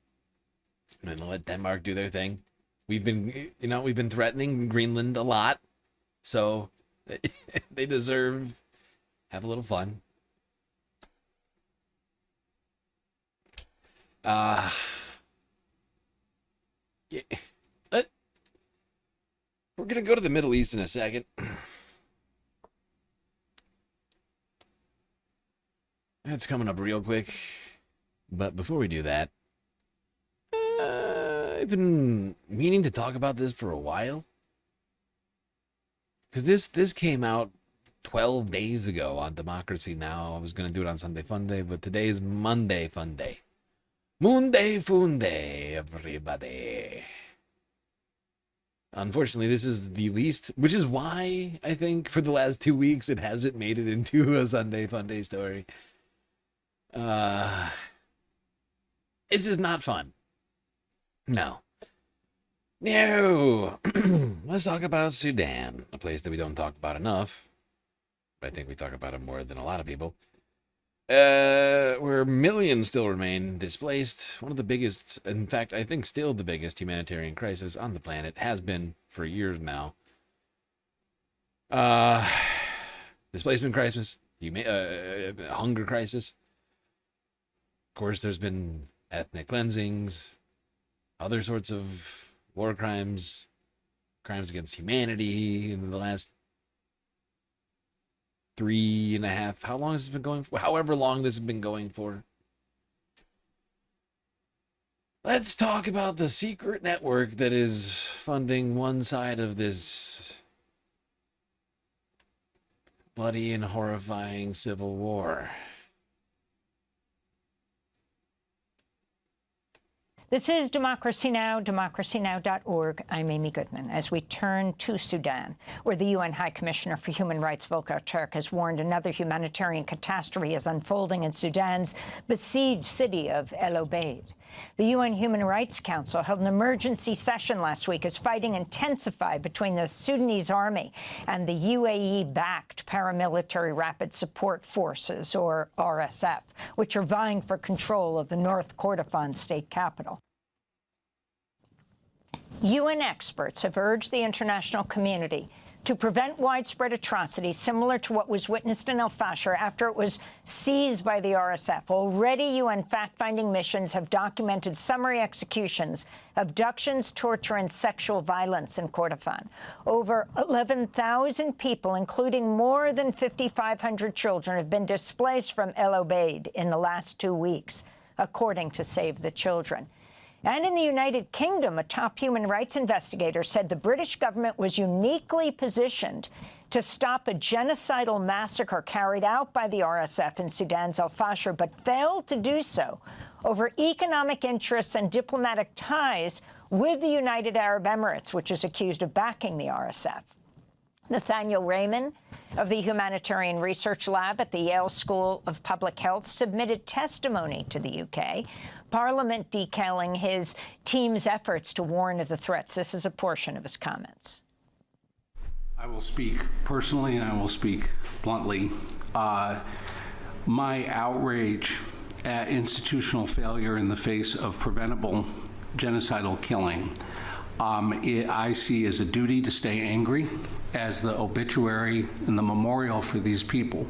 I'm going to let Denmark do their thing. We've been threatening Greenland a lot. So they deserve have a little fun. Yeah. We're going to go to the Middle East in a second. That's coming up real quick. But before we do that, I've been meaning to talk about this for a while. Because this came out 12 days ago on Democracy Now! I was going to do it on Sunday Fun Day, but today is Monday Fun Day. Monday Fun Day, everybody. Unfortunately, this is the least, which is why I think for the last 2 weeks it hasn't made it into a Sunday Fun Day story. It's just not fun. No. No. Let's talk about Sudan, a place that we don't talk about enough. But I think we talk about it more than a lot of people. Where millions still remain displaced. One of the biggest, in fact, I think still the biggest humanitarian crisis on the planet. Has been for years now. Displacement crisis. Hunger crisis. Of course, there's been ethnic cleansings, other sorts of war crimes, crimes against humanity in the last 3.5. How long has this been going for? However long this has been going for. Let's talk about the secret network that is funding one side of this bloody and horrifying civil war. This is Democracy Now!, democracynow.org. I'm Amy Goodman. As we turn to Sudan, where the UN High Commissioner for Human Rights, Volker Turk, has warned another humanitarian catastrophe is unfolding in Sudan's besieged city of El Obeid. The UN Human Rights Council held an emergency session last week as fighting intensified between the Sudanese army and the UAE-backed paramilitary Rapid Support Forces, or RSF, which are vying for control of the North Kordofan state capital. UN experts have urged the international community to prevent widespread atrocities similar to what was witnessed in Al-Fashir after it was seized by the RSF. Already, UN fact-finding missions have documented summary executions, abductions, torture, and sexual violence in Kordofan. Over 11,000 people, including more than 5,500 children, have been displaced from El Obeid in the last 2 weeks, according to Save the Children. And in the United Kingdom, a top human rights investigator said the British government was uniquely positioned to stop a genocidal massacre carried out by the RSF in Sudan's Al-Fashir, but failed to do so over economic interests and diplomatic ties with the United Arab Emirates, which is accused of backing the RSF. Nathaniel Raymond of the Humanitarian Research Lab at the Yale School of Public Health submitted testimony to the UK, Parliament detailing his team's efforts to warn of the threats. This is a portion of his comments. I will speak personally and I will speak bluntly. My outrage at institutional failure in the face of preventable genocidal killing, I see as a duty to stay angry, as the obituary and the memorial for these people.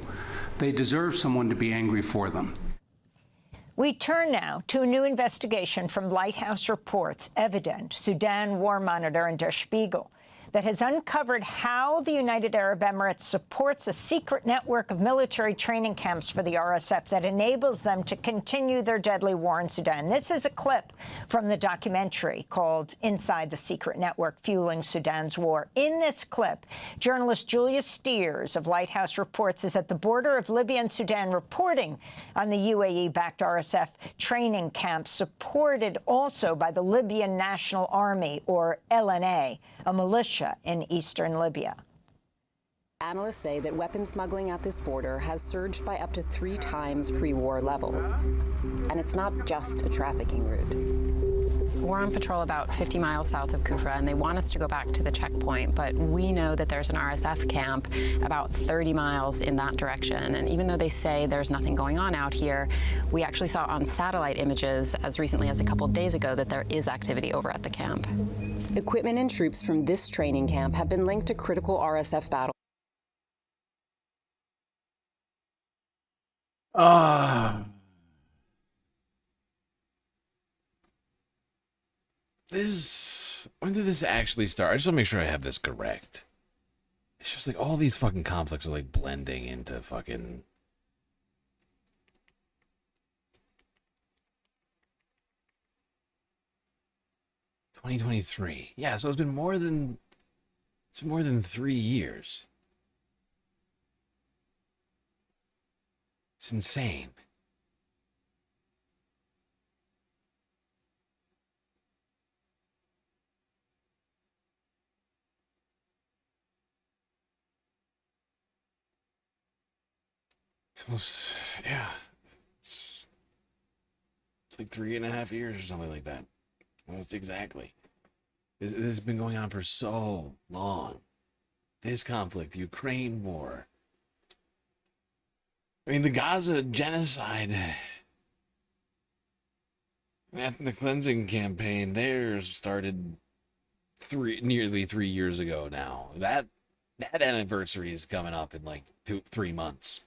They deserve someone to be angry for them. We turn now to a new investigation from Lighthouse Reports, Evident, Sudan War Monitor, and Der Spiegel that has uncovered how the United Arab Emirates supports a secret network of military training camps for the RSF that enables them to continue their deadly war in Sudan. This is a clip from the documentary called Inside the Secret Network Fueling Sudan's War. In this clip, journalist Julia Steers of Lighthouse Reports is at the border of Libya and Sudan reporting on the UAE-backed RSF training camps supported also by the Libyan National Army, or LNA, a militia in eastern Libya. Analysts say that weapons smuggling at this border has surged by up to 3 times pre-war levels. And it's not just a trafficking route. We're on patrol about 50 miles south of Kufra, and they want us to go back to the checkpoint, but we know that there's an RSF camp about 30 miles in that direction. And even though they say there's nothing going on out here, we actually saw on satellite images as recently as a couple days ago that there is activity over at the camp. Equipment and troops from this training camp have been linked to critical RSF battles. When did this actually start? I just want to make sure I have this correct. It's just like all these fucking conflicts are like blending into fucking... ...2023. Yeah, so it's been more than 3 years. It's insane. Yeah. It's like 3.5 years or something like that. Almost exactly. This has been going on for so long. This conflict, the Ukraine war. I mean, the Gaza genocide. The cleansing campaign there started nearly 3 years ago now. That anniversary is coming up in like 2-3 months.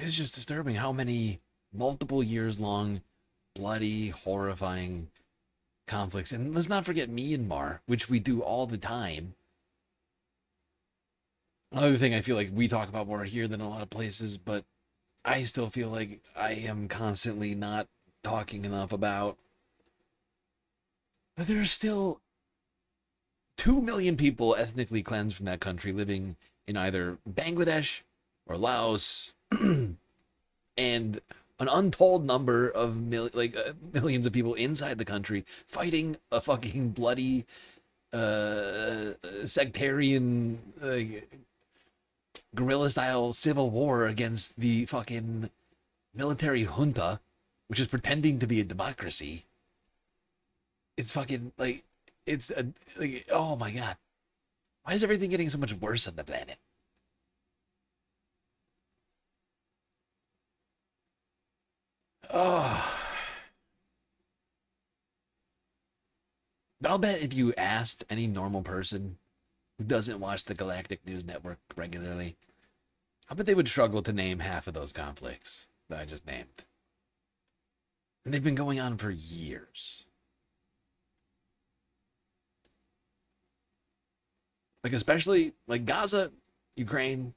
It's just disturbing how many multiple years long, bloody, horrifying conflicts. And let's not forget Myanmar, which we do all the time. Another thing I feel like we talk about more here than a lot of places, but I still feel like I am constantly not talking enough about. But there are still 2 million people ethnically cleansed from that country living in either Bangladesh or Laos, and an untold number of millions of people inside the country fighting a fucking bloody sectarian guerrilla-style civil war against the fucking military junta, which is pretending to be a democracy. It's fucking, like, it's oh my god. Why is everything getting so much worse on the planet? Oh. But I'll bet if you asked any normal person who doesn't watch the Galactic News Network regularly, I bet they would struggle to name half of those conflicts that I just named. And they've been going on for years. Like, especially, like, Gaza, Ukraine,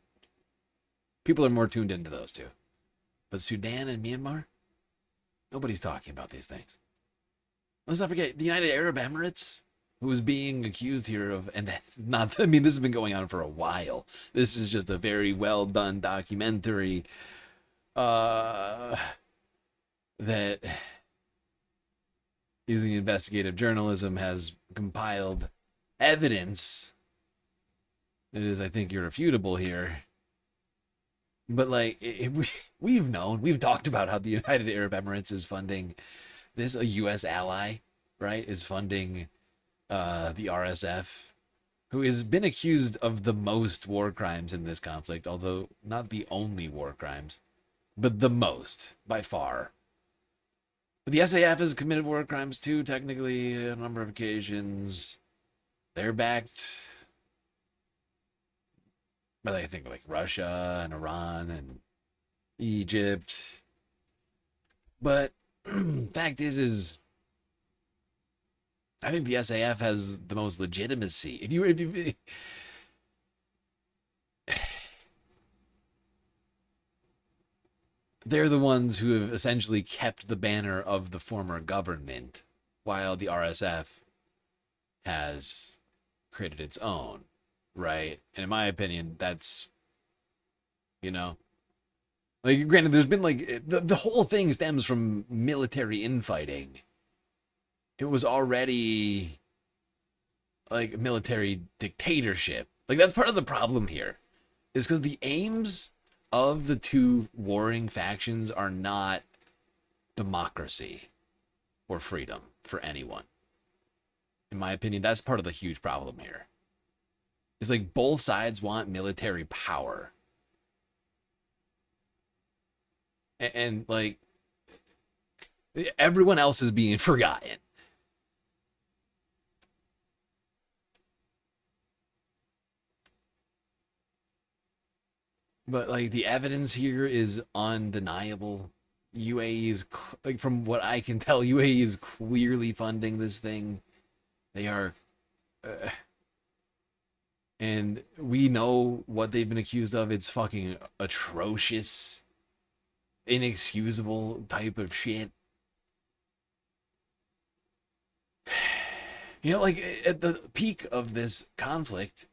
people are more tuned into those two. But Sudan and Myanmar, nobody's talking about these things. Let's not forget the United Arab Emirates, who is being accused here of, and that's not, I mean, this has been going on for a while. This is just a very well done documentary that, using investigative journalism, has compiled evidence that is, I think, irrefutable here. But, like, we've talked about how the United Arab Emirates is funding this, a U.S. ally, right, is funding the RSF, who has been accused of the most war crimes in this conflict, although not the only war crimes, but the most, by far. But the SAF has committed war crimes too, technically, a number of occasions. They're backed by, I think, like Russia and Iran and Egypt. But fact is I think the SAF has the most legitimacy. If you they're the ones who have essentially kept the banner of the former government, while the RSF has created its own, right? And in my opinion, that's, like, granted, there's been, like, the whole thing stems from military infighting. It was already, like, military dictatorship. Like, that's part of the problem here, is because the aims of the two warring factions are not democracy or freedom for anyone. In my opinion, that's part of the huge problem here. It's like both sides want military power. And like, everyone else is being forgotten. But, like, the evidence here is undeniable. UAE is, like, from what I can tell, UAE is clearly funding this thing. They are, and we know what they've been accused of. It's fucking atrocious, inexcusable type of shit. Like, at the peak of this conflict,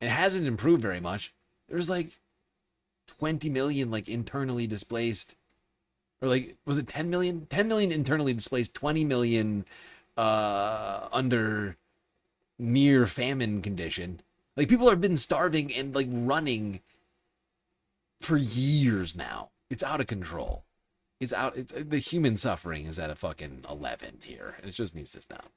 it hasn't improved very much. There's, like, 20 million, like, internally displaced, or, like, was it 10 million? 10 million internally displaced, 20 million under near famine condition. Like, people have been starving and, like, running for years now. It's out of control. The human suffering is at a fucking 11 here. It just needs to stop.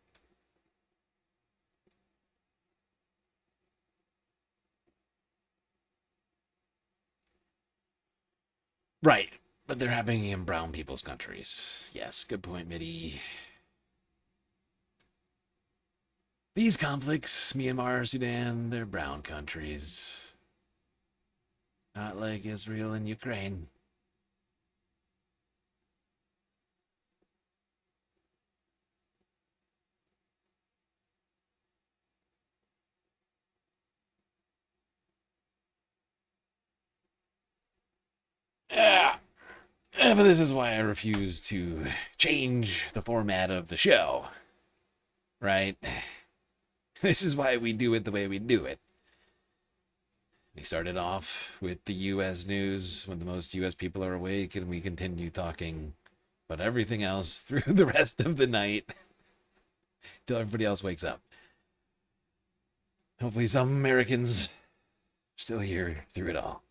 Right. But they're happening in brown people's countries. Yes, good point, Mitty. These conflicts, Myanmar, Sudan, they're brown countries. Not like Israel and Ukraine. Yeah. But this is why I refuse to change the format of the show. Right? This is why we do it the way we do it. We started off with the U.S. news when the most U.S. people are awake, and we continue talking about everything else through the rest of the night till everybody else wakes up. Hopefully some Americans still here through it all.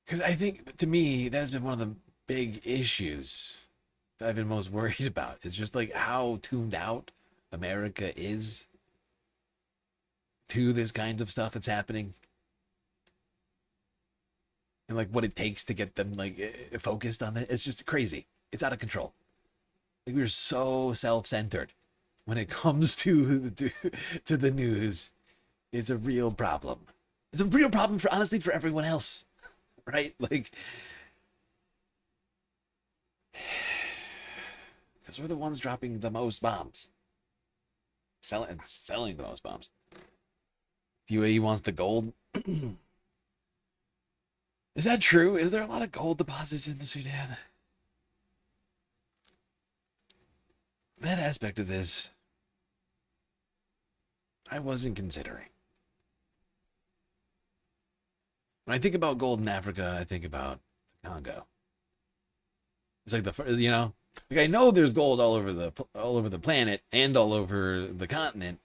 Because I think, to me, that's been one of the big issues that I've been most worried about. It's just, like, how tuned out America is to this kind of stuff that's happening. and like what it takes to get them like focused on it. It's just crazy. It's out of control. Like we're so self-centered when it comes to the news. It's a real problem. It's a real problem for honestly for everyone else, right? Like, because we're the ones dropping the most bombs, selling the most bombs. The UAE wants the gold. Is that true? Is there a lot of gold deposits in the Sudan? That aspect of this, I wasn't considering. When I think about gold in Africa, I think about the Congo. It's like like I know there's gold all over the planet and all over the continent.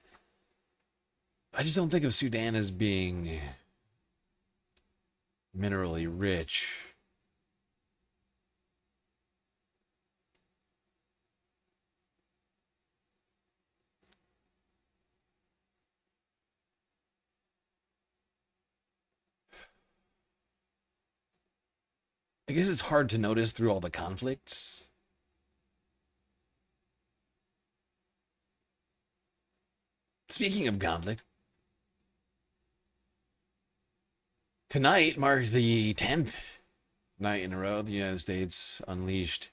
I just don't think of Sudan as being minerally rich. I guess it's hard to notice through all the conflicts. Speaking of conflict, tonight marked the 10th night in a row the United States unleashed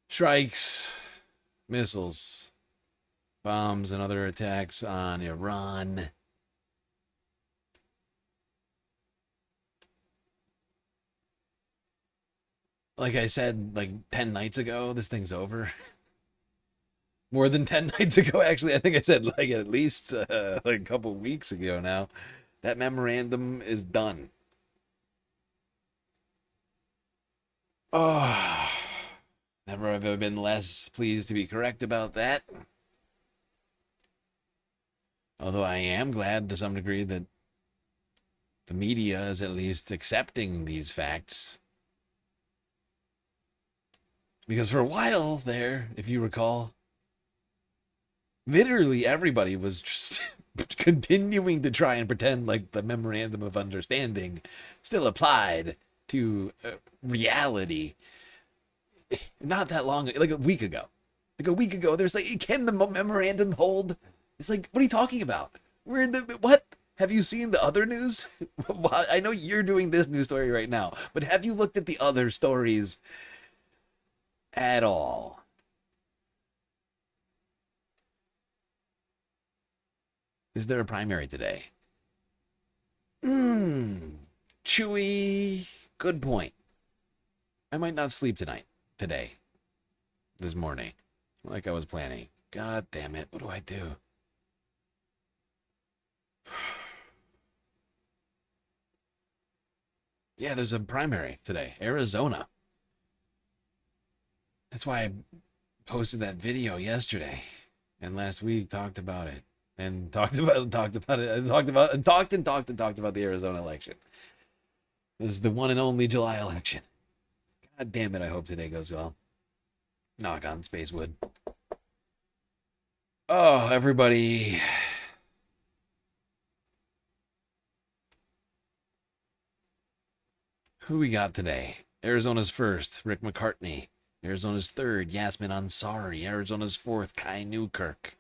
strikes, missiles, bombs, and other attacks on Iran. Like I said, like 10 nights ago, this thing's over. More than 10 nights ago, actually. I think I said like at least like a couple weeks ago now. That memorandum is done. Oh, never have I been less pleased to be correct about that. Although I am glad to some degree that the media is at least accepting these facts. Because for a while there, if you recall, literally everybody was just continuing to try and pretend like the memorandum of understanding still applied to reality. Not that long, like a week ago. There's like, can the memorandum hold? It's like, what are you talking about? We're in the, what? Have you seen the other news? I know you're doing this news story right now, but have you looked at the other stories at all? Is there a primary today? Chewy, good point. I might not sleep today, this morning, like I was planning. God damn it, what do I do? Yeah, there's a primary today, Arizona. That's why I posted that video yesterday and last week talked about it. And talked about the Arizona election. This is the one and only July election. God damn it, I hope today goes well. Knock on space wood. Oh, everybody. Who we got today? Arizona's first, Rick McCartney. Arizona's third, Yasmin Ansari. Arizona's fourth, Kai Newkirk.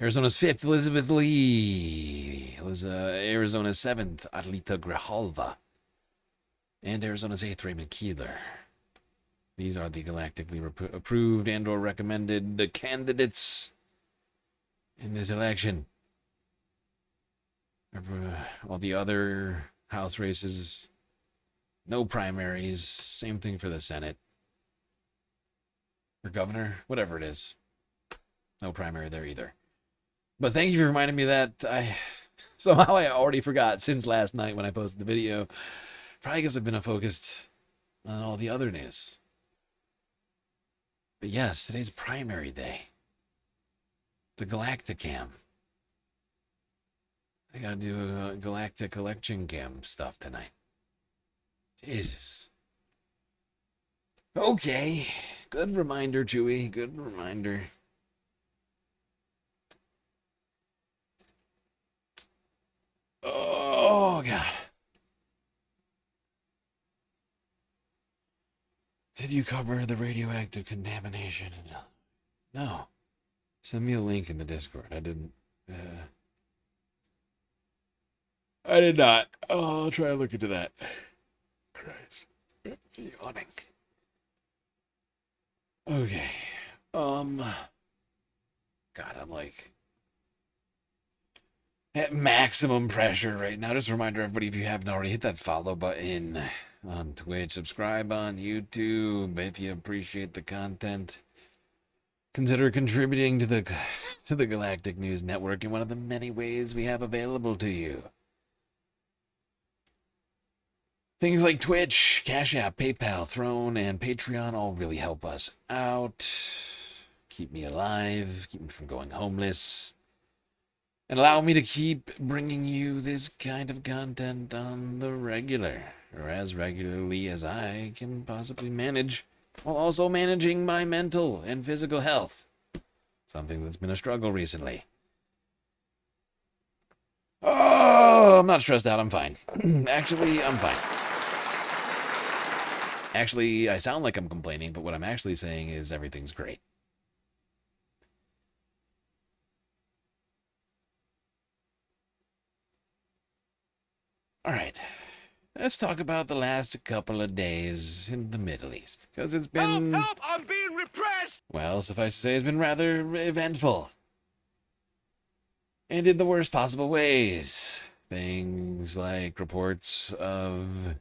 Arizona's fifth, Elizabeth Lee. Arizona's seventh, Arlita Grijalva. And Arizona's eighth, Raymond Keeler. These are the galactically approved and or recommended candidates in this election. All the other House races, no primaries. Same thing for the Senate. Or governor, whatever it is. No primary there either. But thank you for reminding me that. Somehow I already forgot since last night when I posted the video. Probably because I've been focused on all the other news. But yes, today's primary day. The Galacticam. I gotta do a Galactic Election Cam stuff tonight. Jesus. Okay. Good reminder, Chewy. Good reminder. Oh, God. you cover the radioactive contamination? No. Send me a link in the Discord. I didn't. I did not. Oh, I'll try to look into that. Christ. Yawning. Okay. God, I'm like at maximum pressure right now. Just a reminder, everybody, if you haven't already, hit that follow button on Twitch, subscribe on YouTube if you appreciate the content. Consider contributing to the Galactic News Network in one of the many ways we have available to you. Things like Twitch, Cash App, PayPal, Throne, and Patreon all really help us out. Keep me alive, keep me from going homeless, and allow me to keep bringing you this kind of content on the regular, or as regularly as I can possibly manage, while also managing my mental and physical health. Something that's been a struggle recently. Oh, I'm not stressed out, I'm fine. Actually, I'm fine. Actually, I sound like I'm complaining, but what I'm actually saying is everything's great. All right, let's talk about the last couple of days in the Middle East, because it's been... Help! I'm being repressed! Well, suffice to say, it's been rather eventful. And in the worst possible ways. Things like reports of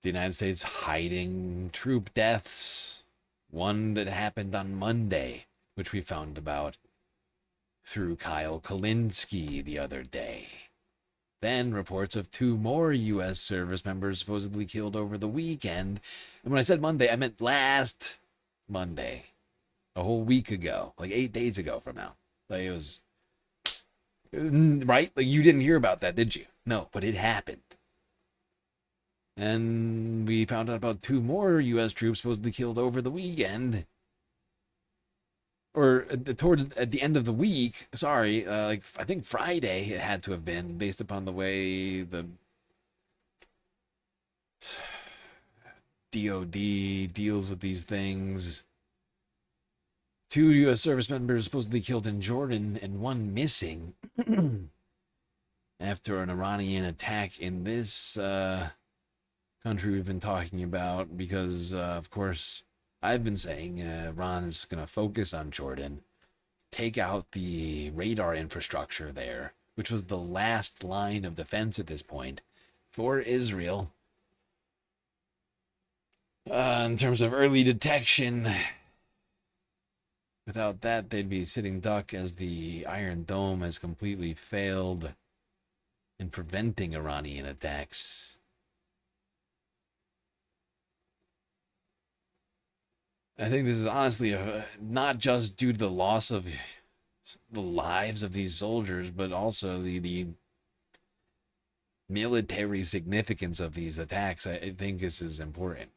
the United States hiding troop deaths. One that happened on Monday, which we found about through Kyle Kalinske the other day. Then reports of 2 more U.S. service members supposedly killed over the weekend. And when I said Monday, I meant last Monday. A whole week ago. Like 8 days ago from now. Like it was... Right? Like you didn't hear about that, did you? No, but it happened. And we found out about 2 more U.S. troops supposedly killed over the weekend. Or at the end of the week, sorry, like I think Friday it had to have been, based upon the way the DOD deals with these things. 2 U.S. service members supposedly killed in Jordan and 1 missing after an Iranian attack in this country we've been talking about, because, of course, I've been saying Iran is going to focus on Jordan, take out the radar infrastructure there, which was the last line of defense at this point for Israel. In terms of early detection, without that, they'd be sitting duck, as the Iron Dome has completely failed in preventing Iranian attacks. I think this is honestly not just due to the loss of the lives of these soldiers, but also the military significance of these attacks. I think this is important.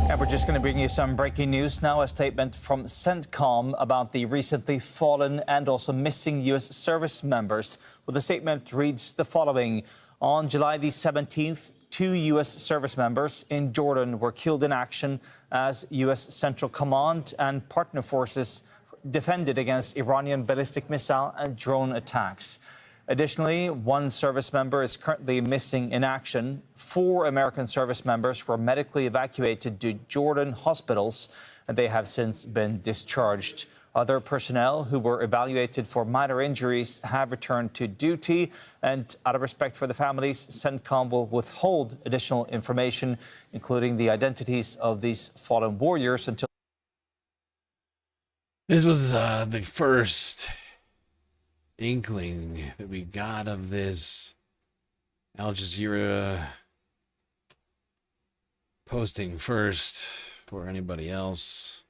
And we're just going to bring you some breaking news now. A statement from CENTCOM about the recently fallen and also missing U.S. service members. Well, the statement reads the following. On July the 17th, 2 U.S. service members in Jordan were killed in action as U.S. Central Command and partner forces defended against Iranian ballistic missile and drone attacks. Additionally, 1 service member is currently missing in action. 4 American service members were medically evacuated to Jordan hospitals, and they have since been discharged. Other personnel who were evaluated for minor injuries have returned to duty, and out of respect for the families, CENTCOM will withhold additional information, including the identities of these fallen warriors, until... This was the first inkling that we got of this. Al Jazeera posting first for anybody else.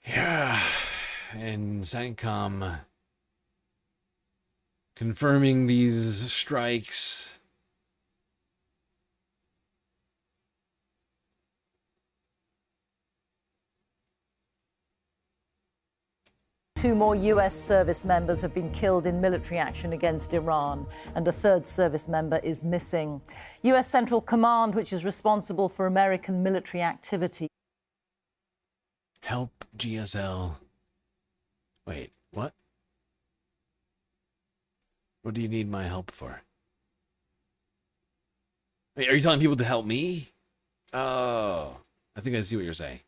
Yeah, and CENTCOM confirming these strikes. 2 more U.S. service members have been killed in military action against Iran, and a 3rd service member is missing. U.S. Central Command, which is responsible for American military activity. Help GSL. Wait, what? What do you need my help for? Wait, are you telling people to help me? Oh, I think I see what you're saying.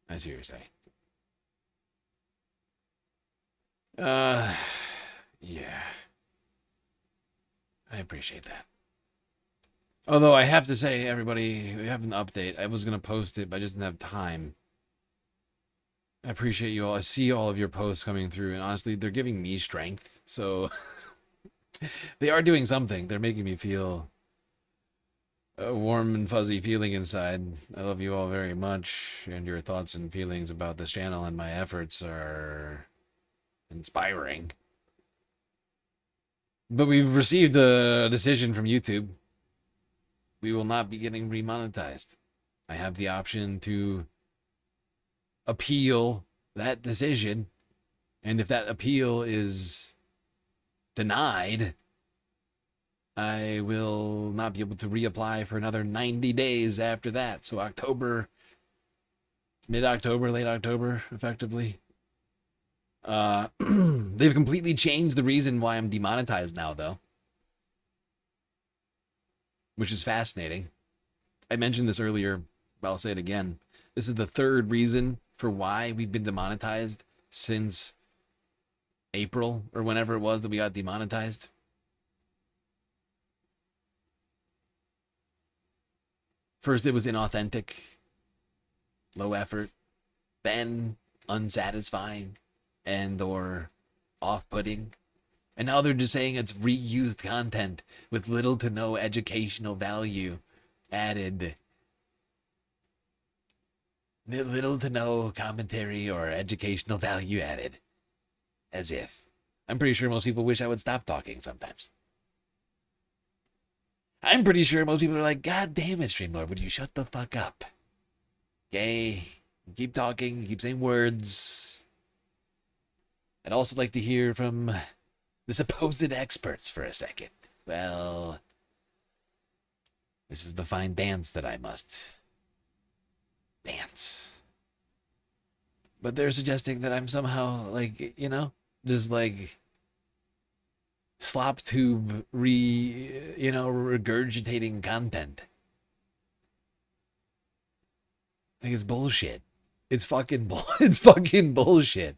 I see what you're saying. Yeah. I appreciate that. Although I have to say, everybody, we have an update. I was going to post it, but I just didn't have time. I appreciate you all. I see all of your posts coming through, and honestly, they're giving me strength. So they are doing something. They're making me feel a warm and fuzzy feeling inside. I love you all very much, and your thoughts and feelings about this channel and my efforts are inspiring. But we've received a decision from YouTube. We will not be getting remonetized. I have the option to appeal that decision, and if that appeal is denied, I will not be able to reapply for another 90 days after that. So October, mid-October, late October, effectively. They've completely changed the reason why I'm demonetized now, though, which is fascinating. I mentioned this earlier, but I'll say it again. This is the 3rd reason for why we've been demonetized since April, or whenever it was that we got demonetized. First, it was inauthentic, low effort, then unsatisfying and or off-putting. And now they're just saying it's reused content with little to no educational value added. Little to no commentary or educational value added. As if. I'm pretty sure most people wish I would stop talking sometimes. I'm pretty sure most people are like, God damn it, StreamLord, would you shut the fuck up? Okay, you keep talking, you keep saying words. I'd also like to hear from the supposed experts for a second. Well, this is the fine dance that I must dance. But they're suggesting that I'm somehow, like, you know, just like slop tube regurgitating content. Like, it's bullshit. It's fucking it's fucking bullshit.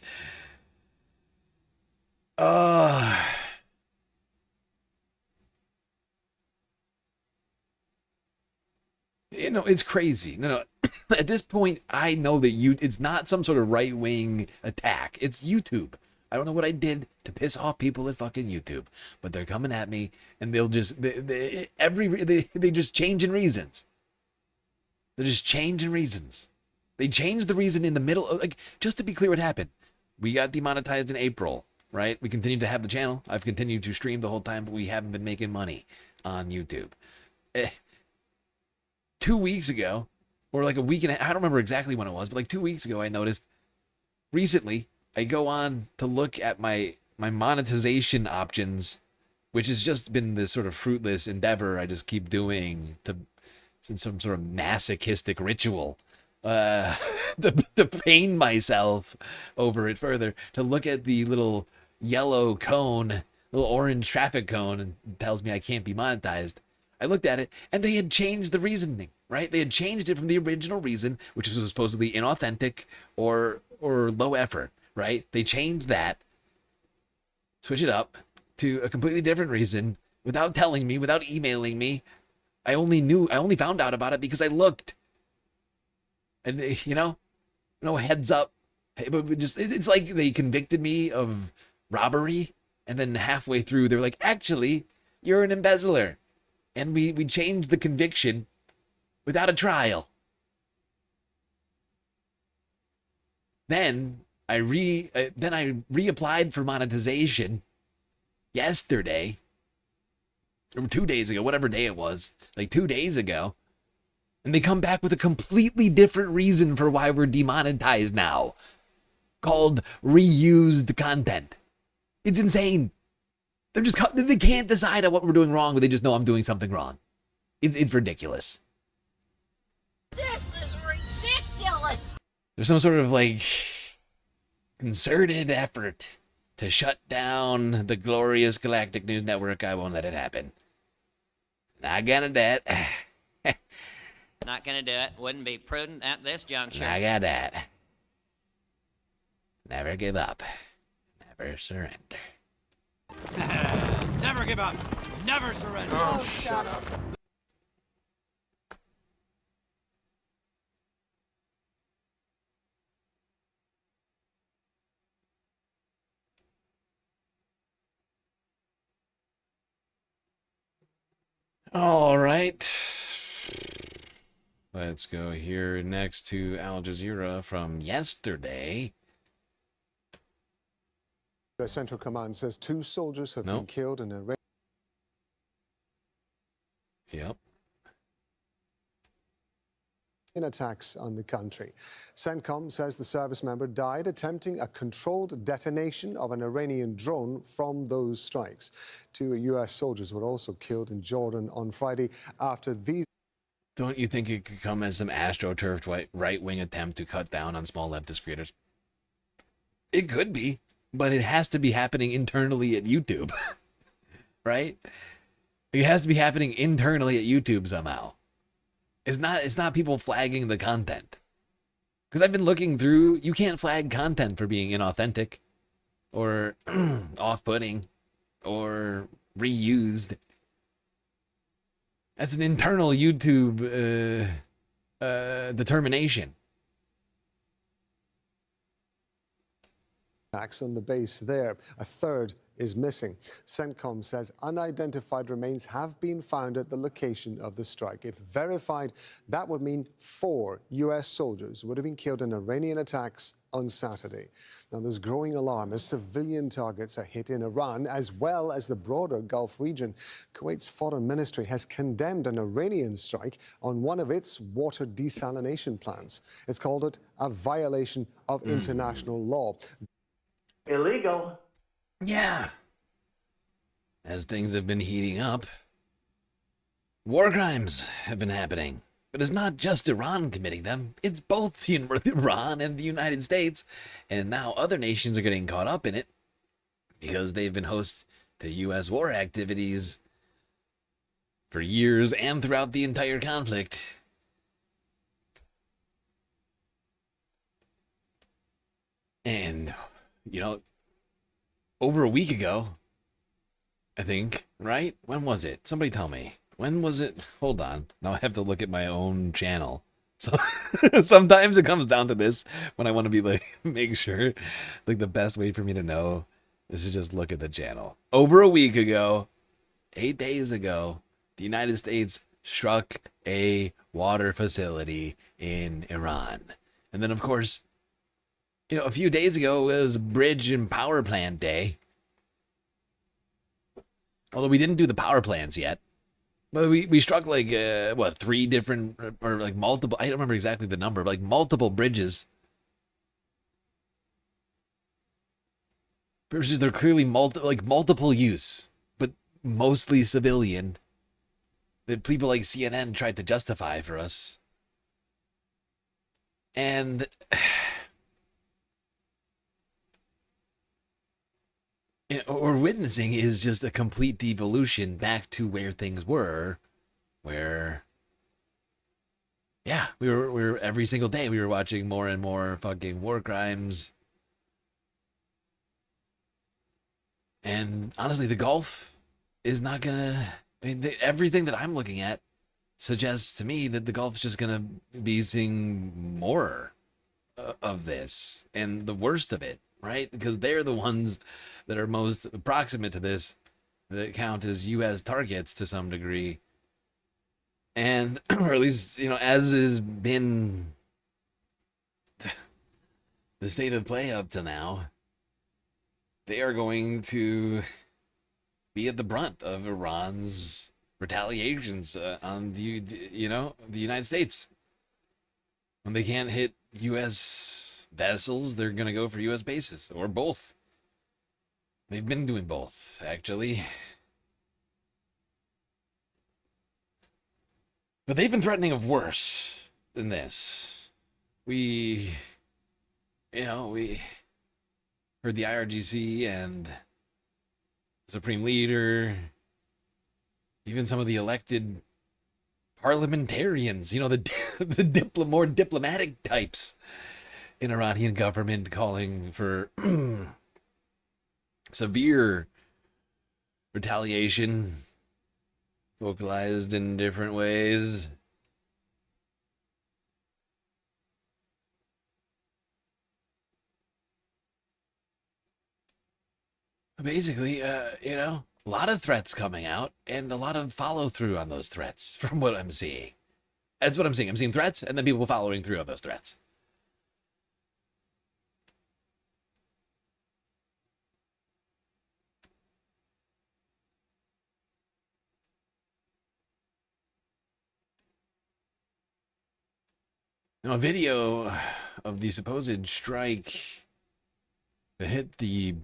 You know, it's crazy. No. At this point, I know that it's not some sort of right-wing attack. It's YouTube. I don't know what I did to piss off people at fucking YouTube, but they're coming at me, and they'll just they just changing reasons. They're just changing reasons. They changed the reason in the middle. Like, just to be clear, what happened? We got demonetized in April, right? We continued to have the channel. I've continued to stream the whole time, but we haven't been making money on YouTube. 2 weeks ago, or like a week and I don't remember exactly when it was, but like 2 weeks ago, I noticed recently I go on to look at my monetization options, which has just been this sort of fruitless endeavor I just keep doing in some sort of masochistic ritual to pain myself over it further, to look at the little yellow cone, little orange traffic cone, and it tells me I can't be monetized. I looked at it, and they had changed the reasoning, right? They had changed it from the original reason, which was supposedly inauthentic or low effort, right? They changed that, switch it up to a completely different reason without telling me, without emailing me. I only found out about it because I looked. And, you know, no heads up. But just, it's like they convicted me of robbery, and then halfway through, they're like, actually, you're an embezzler. And we changed the conviction without a trial. Then I reapplied for monetization yesterday, or 2 days ago, whatever day it was, like 2 days ago, and they come back with a completely different reason for why we're demonetized now. called reused content. It's insane. They can't decide on what we're doing wrong, but they just know I'm doing something wrong. It's ridiculous. This is ridiculous. There's some sort of like concerted effort to shut down the glorious Galactic News Network. I won't let it happen. Not gonna do it. Not gonna do it. Wouldn't be prudent at this juncture. I got that. Never give up. Never surrender. Never give up. Never surrender. Oh, shut up. All right. Let's go here next to Al Jazeera from yesterday. The Central Command says 2 soldiers have been killed in a... Yep. in attacks on the country. CENTCOM says the service member died attempting a controlled detonation of an Iranian drone from those strikes. 2 U.S. soldiers were also killed in Jordan on Friday after these... Don't you think it could come as some astroturfed right-wing attempt to cut down on small leftist creators? It could be, but it has to be happening internally at YouTube, right? It has to be happening internally at YouTube somehow. It's not people flagging the content. Because I've been looking through, you can't flag content for being inauthentic or off-putting or reused. That's an internal YouTube determination. attacks on the base there. A third is missing. CENTCOM says unidentified remains have been found at the location of the strike. If verified, that would mean 4 U.S. soldiers would have been killed in Iranian attacks on Saturday. Now, there's growing alarm as civilian targets are hit in Iran as well as the broader Gulf region. Kuwait's foreign ministry has condemned an Iranian strike on one of its water desalination plants. It's called it a violation of international law. Illegal. Yeah. As things have been heating up, war crimes have been happening. But it's not just Iran committing them. It's both Iran and the United States. And now other nations are getting caught up in it because they've been host to U.S. war activities for years and throughout the entire conflict. And, you know, over a week ago, I think, right? When was it? Somebody tell me. When was it? Hold on. Now I have to look at my own channel. So sometimes it comes down to this when I want to be like, make sure. Like the best way for me to know is to just look at the channel. Over a week ago, 8 days ago, the United States struck a water facility in Iran. And then, of course, you know, a few days ago was Bridge and Power Plant Day. Although we didn't do the power plants yet. But we struck like, 3 different, or like multiple, I don't remember exactly the number, but like multiple bridges. Bridges, they're clearly multiple use, but mostly civilian. That people like CNN tried to justify for us. And what we're witnessing is just a complete devolution back to where things were, where, yeah, we were every single day we were watching more and more fucking war crimes. And honestly, the Gulf is not gonna, I mean, everything that I'm looking at suggests to me that the Gulf's just gonna be seeing more of this and the worst of it, right? Because they're the ones that are most proximate to this, that count as U.S. targets to some degree. And, or at least, you know, as has been the state of play up to now, they are going to be at the brunt of Iran's retaliations on the United States. When they can't hit U.S. vessels, they're going to go for U.S. bases, or both. They've been doing both, actually. But they've been threatening of worse than this. We heard the IRGC and the Supreme Leader, even some of the elected parliamentarians, the more diplomatic types in Iranian government calling for severe retaliation, vocalized in different ways. Basically, a lot of threats coming out and a lot of follow through on those threats from what I'm seeing. That's what I'm seeing. I'm seeing threats and then people following through on those threats. Now, a video of the supposed strike that hit the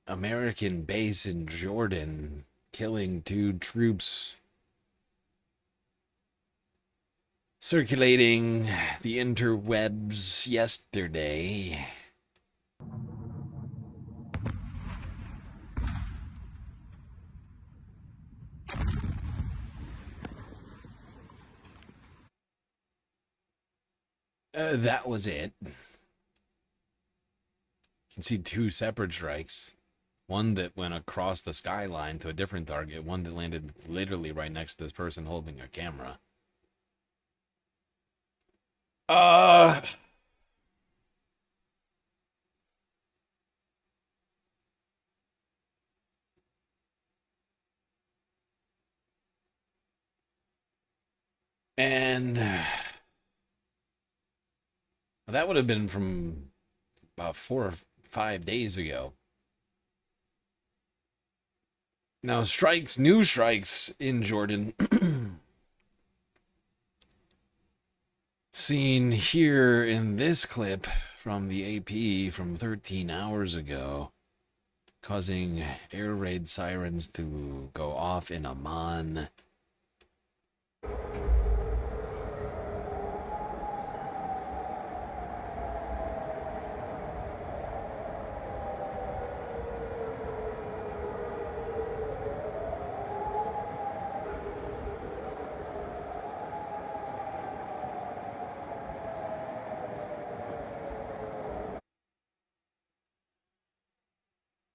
American base in Jordan, killing 2 troops, circulating the interwebs yesterday. That was it. You can see 2 separate strikes. One that went across the skyline to a different target. One that landed literally right next to this person holding a camera. And that would have been from about 4 or 5 days ago. Now, new strikes in Jordan, seen here in this clip from the AP from 13 hours ago, causing air raid sirens to go off in Amman.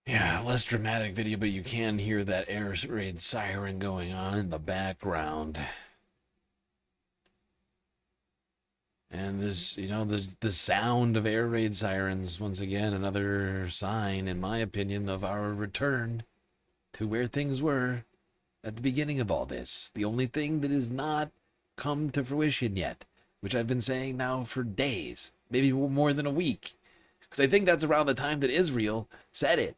Yeah, less dramatic video, but you can hear that air raid siren going on in the background. And this, the sound of air raid sirens, once again, another sign, in my opinion, of our return to where things were at the beginning of all this. The only thing that has not come to fruition yet, which I've been saying now for days, maybe more than a week, because I think that's around the time that Israel said it.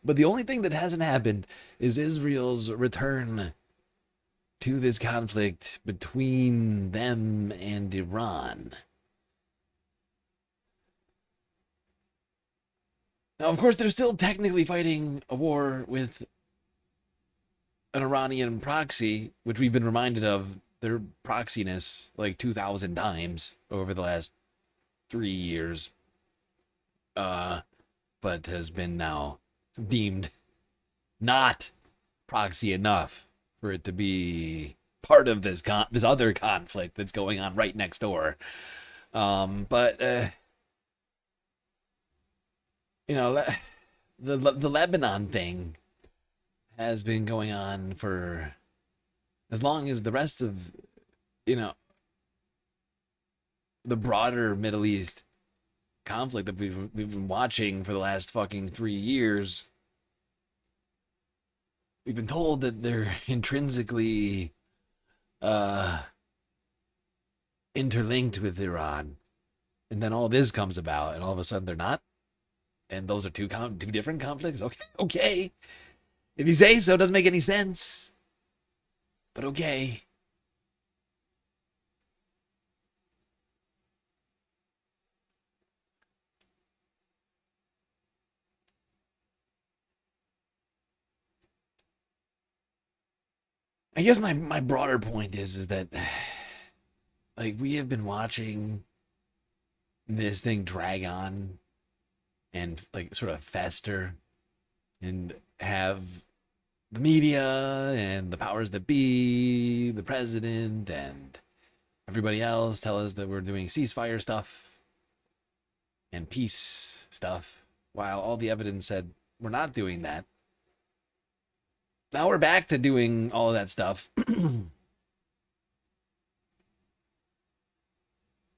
But the only thing that hasn't happened is Israel's return to this conflict between them and Iran. Now, of course, they're still technically fighting a war with an Iranian proxy, which we've been reminded of their proxiness like 2,000 times over the last 3 years, but has been now deemed not proxy enough for it to be part of this other conflict that's going on right next door. The Lebanon thing has been going on for as long as the rest of, the broader Middle East conflict that we've been watching for the last fucking 3 years. We've been told that they're intrinsically interlinked with Iran, and then all this comes about, and all of a sudden they're not, and those are two different conflicts. Okay, if you say so, it doesn't make any sense, but okay. I guess my broader point is that, like, we have been watching this thing drag on and, like, sort of fester and have the media and the powers that be, the president and everybody else tell us that we're doing ceasefire stuff and peace stuff, while all the evidence said we're not doing that. Now we're back to doing all of that stuff. And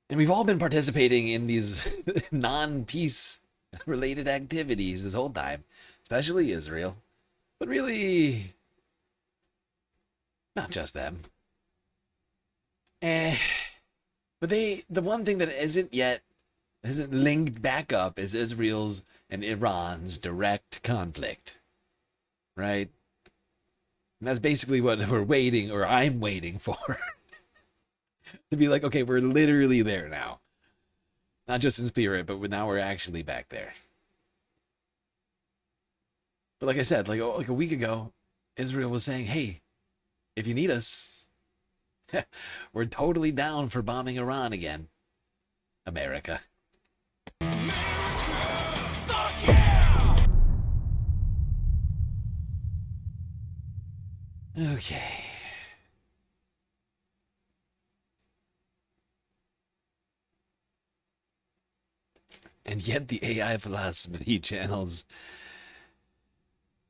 we've all been participating in these non-peace related activities this whole time, especially Israel. But really, not just them. But the one thing that isn't linked back up is Israel's and Iran's direct conflict. Right? And that's basically what we're waiting, or I'm waiting for. To be like, okay, we're literally there now. Not just in spirit, but now we're actually back there. But like I said, like a week ago, Israel was saying, hey, if you need us, we're totally down for bombing Iran again. America. Okay. And yet the AI philosophy channels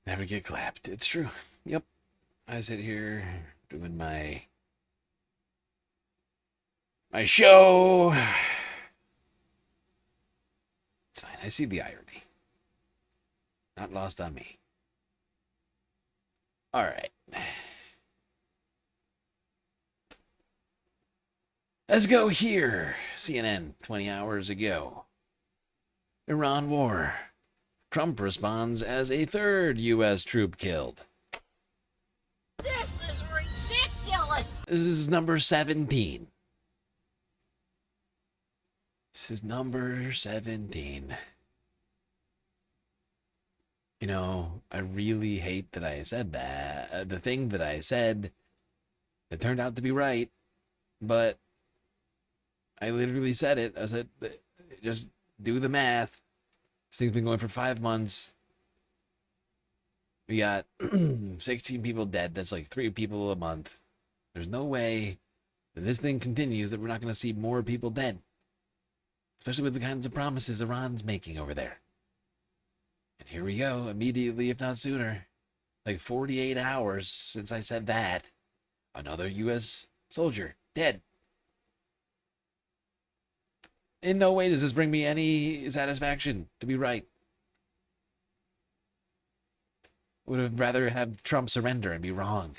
never get clapped. It's true. Yep. I sit here doing my show. It's fine. I see the irony. Not lost on me. All right. Let's go here. CNN, 20 hours ago. Iran war. Trump responds as a third U.S. troop killed. This is ridiculous. This is number 17. This is number 17. You know, I really hate that I said that. The thing that I said, it turned out to be right. But I literally said it. I said, just do the math. This thing's been going for 5 months. We got 16 people dead. That's like 3 people a month. There's no way that this thing continues that we're not going to see more people dead. Especially with the kinds of promises Iran's making over there. And here we go, immediately, if not sooner. Like 48 hours since I said that. Another U.S. soldier dead. In no way does this bring me any satisfaction to be right. Would have rather have Trump surrender and be wrong.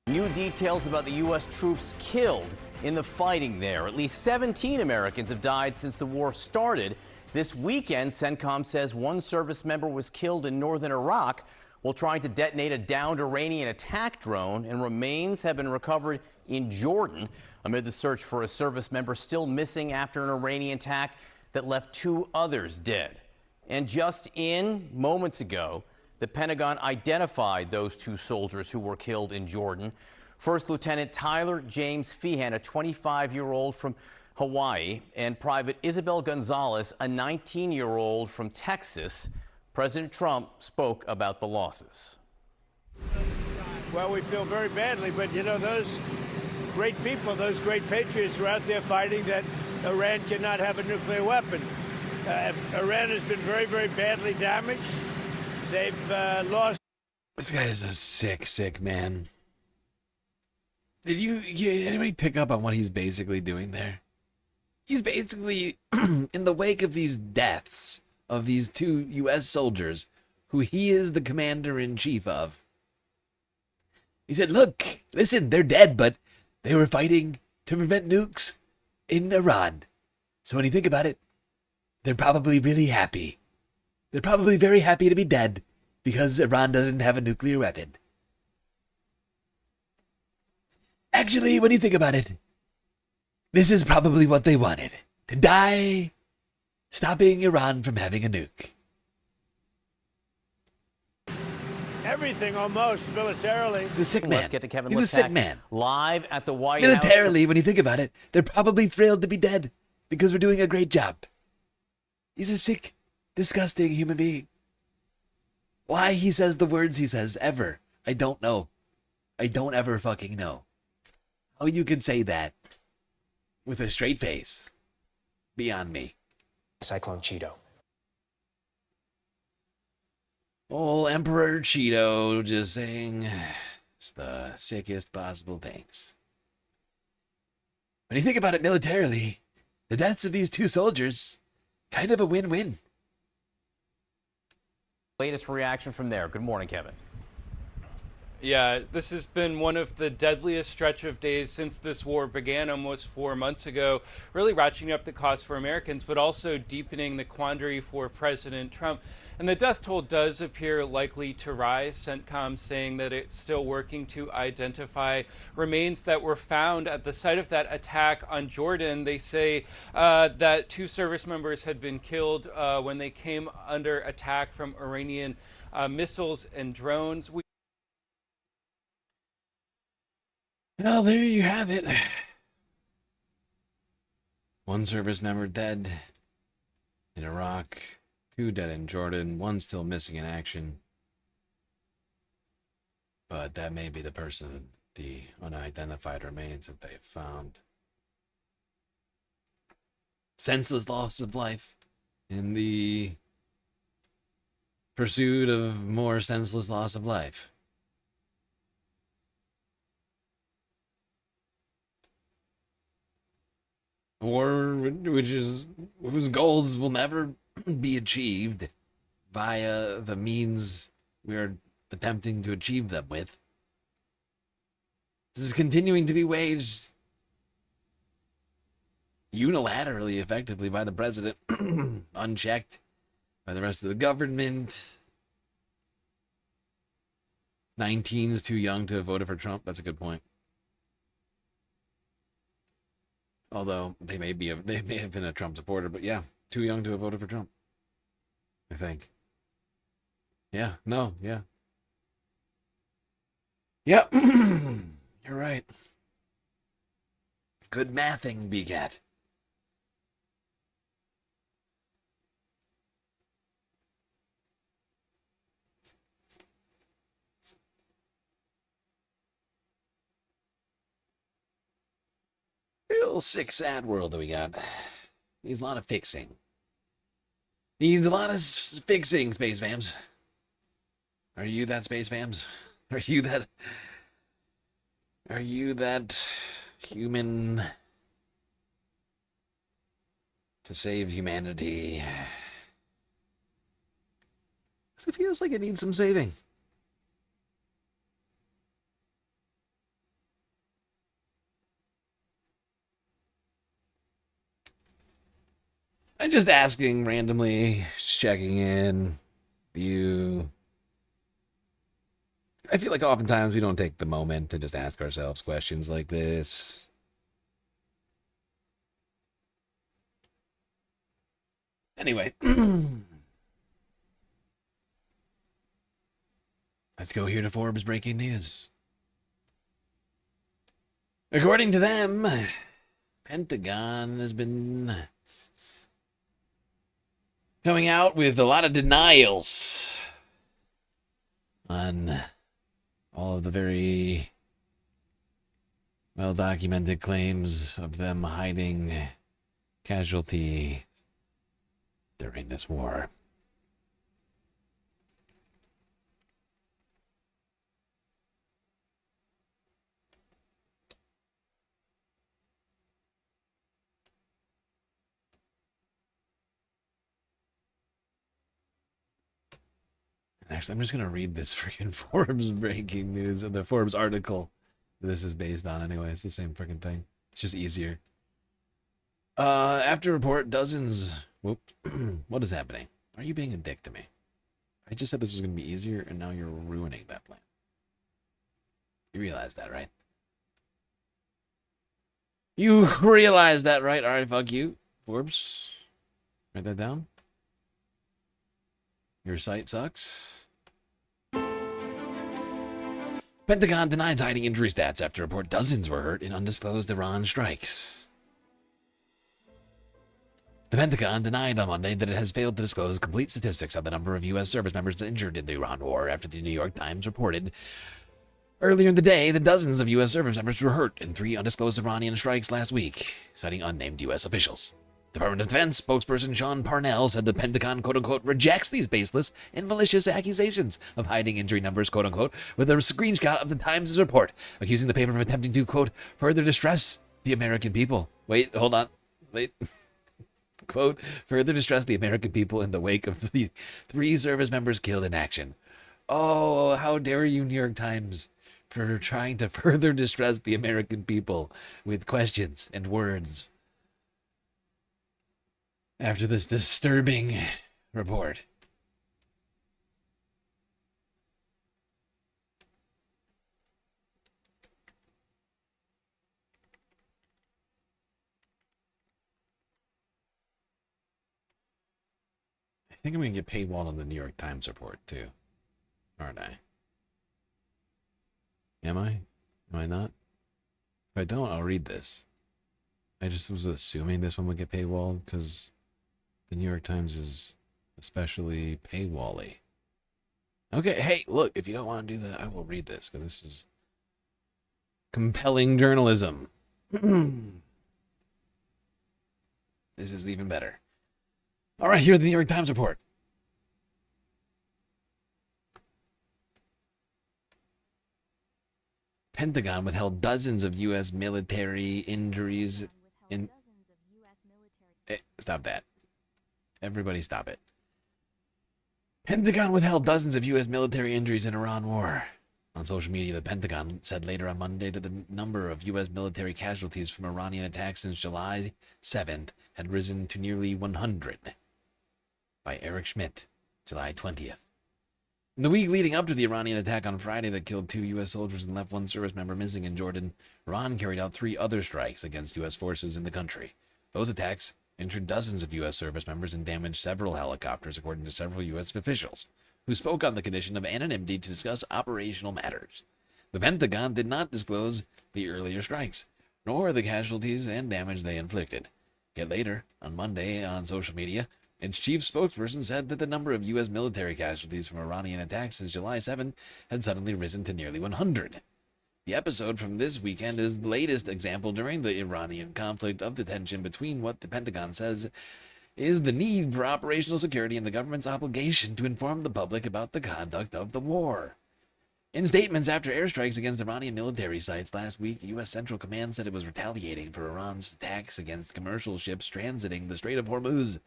New details about the U.S. troops killed in the fighting there. At least 17 Americans have died since the war started. This weekend, CENTCOM says one service member was killed in northern Iraq while trying to detonate a downed Iranian attack drone, and remains have been recovered in Jordan amid the search for a service member still missing after an Iranian attack that left 2 others dead. And just moments ago, the Pentagon identified those 2 soldiers who were killed in Jordan. First Lieutenant Tyler James Feehan, a 25-year-old from Hawaii, and Private Isabel Gonzalez, a 19-year-old from Texas. President Trump spoke about the losses. Well, we feel very badly, but you know, those great people, those great patriots are out there fighting that Iran cannot have a nuclear weapon. Iran has been very, very badly damaged. They've lost. This guy is a sick, sick man. Did anybody pick up on what he's basically doing there? He's basically, in the wake of these deaths of these 2 U.S. soldiers, who he is the commander-in-chief of, he said, look, listen, they're dead, but they were fighting to prevent nukes in Iran. So when you think about it, they're probably really happy. They're probably very happy to be dead because Iran doesn't have a nuclear weapon. Actually, when you think about it, this is probably what they wanted. To die, stopping Iran from having a nuke. everything almost militarily. He's a sick man. Let's get to Kevin He's a sick Litvak man. live at the White House. Militarily, when you think about it, they're probably thrilled to be dead because we're doing a great job. He's a sick, disgusting human being. Why he says the words he says, ever, I don't know. I don't ever fucking know. How you can say that with a straight face, beyond me. Cyclone Cheeto. Old Emperor Cheeto just saying it's the sickest possible things. When you think about it militarily, the deaths of these two soldiers, kind of a win-win. Latest reaction from there. Good morning, Kevin. Yeah, this has been one of the deadliest stretch of days since this war began almost 4 months ago, really ratcheting up the cost for Americans, but also deepening the quandary for President Trump. And the death toll does appear likely to rise. CENTCOM saying that it's still working to identify remains that were found at the site of that attack on Jordan. They say that 2 service members had been killed when they came under attack from Iranian missiles and drones. Well, there you have it. 1 service member dead in Iraq, 2 dead in Jordan, 1 still missing in action. But that may be the person, the unidentified remains that they have found. Senseless loss of life in the pursuit of more senseless loss of life. War whose goals will never be achieved via the means we are attempting to achieve them with. This is continuing to be waged unilaterally, effectively, by the president, unchecked by the rest of the government. 19 is too young to have voted for Trump. That's a good point. Although they may have been a Trump supporter, but yeah, too young to have voted for Trump, I think. Yeah, no, yeah. Yeah, you're right. Good mathing, BCAT. Real sick, sad world that we got. Needs a lot of fixing. Needs a lot of fixing, Space Fams. Are you that, Space Fams? Are you that human to save humanity? Because it feels like it needs some saving. I'm just asking randomly, just checking in. I feel like oftentimes we don't take the moment to just ask ourselves questions like this. Anyway. Let's go here to Forbes breaking news. According to them, Pentagon has been coming out with a lot of denials on all of the very well-documented claims of them hiding casualties during this war. Actually, I'm just going to read this freaking Forbes breaking news, the Forbes article this is based on anyway. It's the same freaking thing. It's just easier. After report, dozens... Whoop. What is happening? Are you being a dick to me? I just said this was going to be easier, and now you're ruining that plan. You realize that, right? You realize that, right? All right, fuck you, Forbes. Write that down. Your site sucks. Pentagon denies hiding injury stats after report dozens were hurt in undisclosed Iran strikes. The Pentagon denied on Monday that it has failed to disclose complete statistics on the number of U.S. service members injured in the Iran war after the New York Times reported earlier in the day that dozens of U.S. service members were hurt in 3 undisclosed Iranian strikes last week, citing unnamed U.S. officials. Department of Defense spokesperson Sean Parnell said the Pentagon, quote-unquote, rejects these baseless and malicious accusations of hiding injury numbers, quote-unquote, with a screenshot of the Times' report, accusing the paper of attempting to, quote, further distress the American people. Wait, hold on. Wait. Quote, further distress the American people in the wake of the 3 service members killed in action. Oh, how dare you, New York Times, for trying to further distress the American people with questions and words. After this disturbing report. I think I'm going to get paywalled on the New York Times report, too. Aren't I? Am I? Am I not? If I don't, I'll read this. I just was assuming this one would get paywalled because the New York Times is especially paywall-y. Okay, hey, look, if you don't want to do that, I will read this because this is compelling journalism. This is even better. All right, here's the New York Times report. Pentagon withheld dozens of U.S. military injuries in... Hey, stop that. Everybody stop it. Pentagon withheld dozens of U.S. military injuries in Iran war. On social media, the Pentagon said later on Monday that the number of U.S. military casualties from Iranian attacks since July 7th had risen to nearly 100. By Eric Schmidt, July 20th. In the week leading up to the Iranian attack on Friday that killed 2 U.S. soldiers and left 1 service member missing in Jordan, Iran carried out 3 other strikes against U.S. forces in the country. Those attacks injured dozens of U.S. service members and damaged several helicopters, according to several U.S. officials, who spoke on the condition of anonymity to discuss operational matters. The Pentagon did not disclose the earlier strikes, nor the casualties and damage they inflicted. Yet later, on Monday, on social media, its chief spokesperson said that the number of U.S. military casualties from Iranian attacks since July 7 had suddenly risen to nearly 100. The episode from this weekend is the latest example during the Iranian conflict of the tension between what the Pentagon says is the need for operational security and the government's obligation to inform the public about the conduct of the war. In statements after airstrikes against Iranian military sites last week, U.S. Central Command said it was retaliating for Iran's attacks against commercial ships transiting the Strait of Hormuz,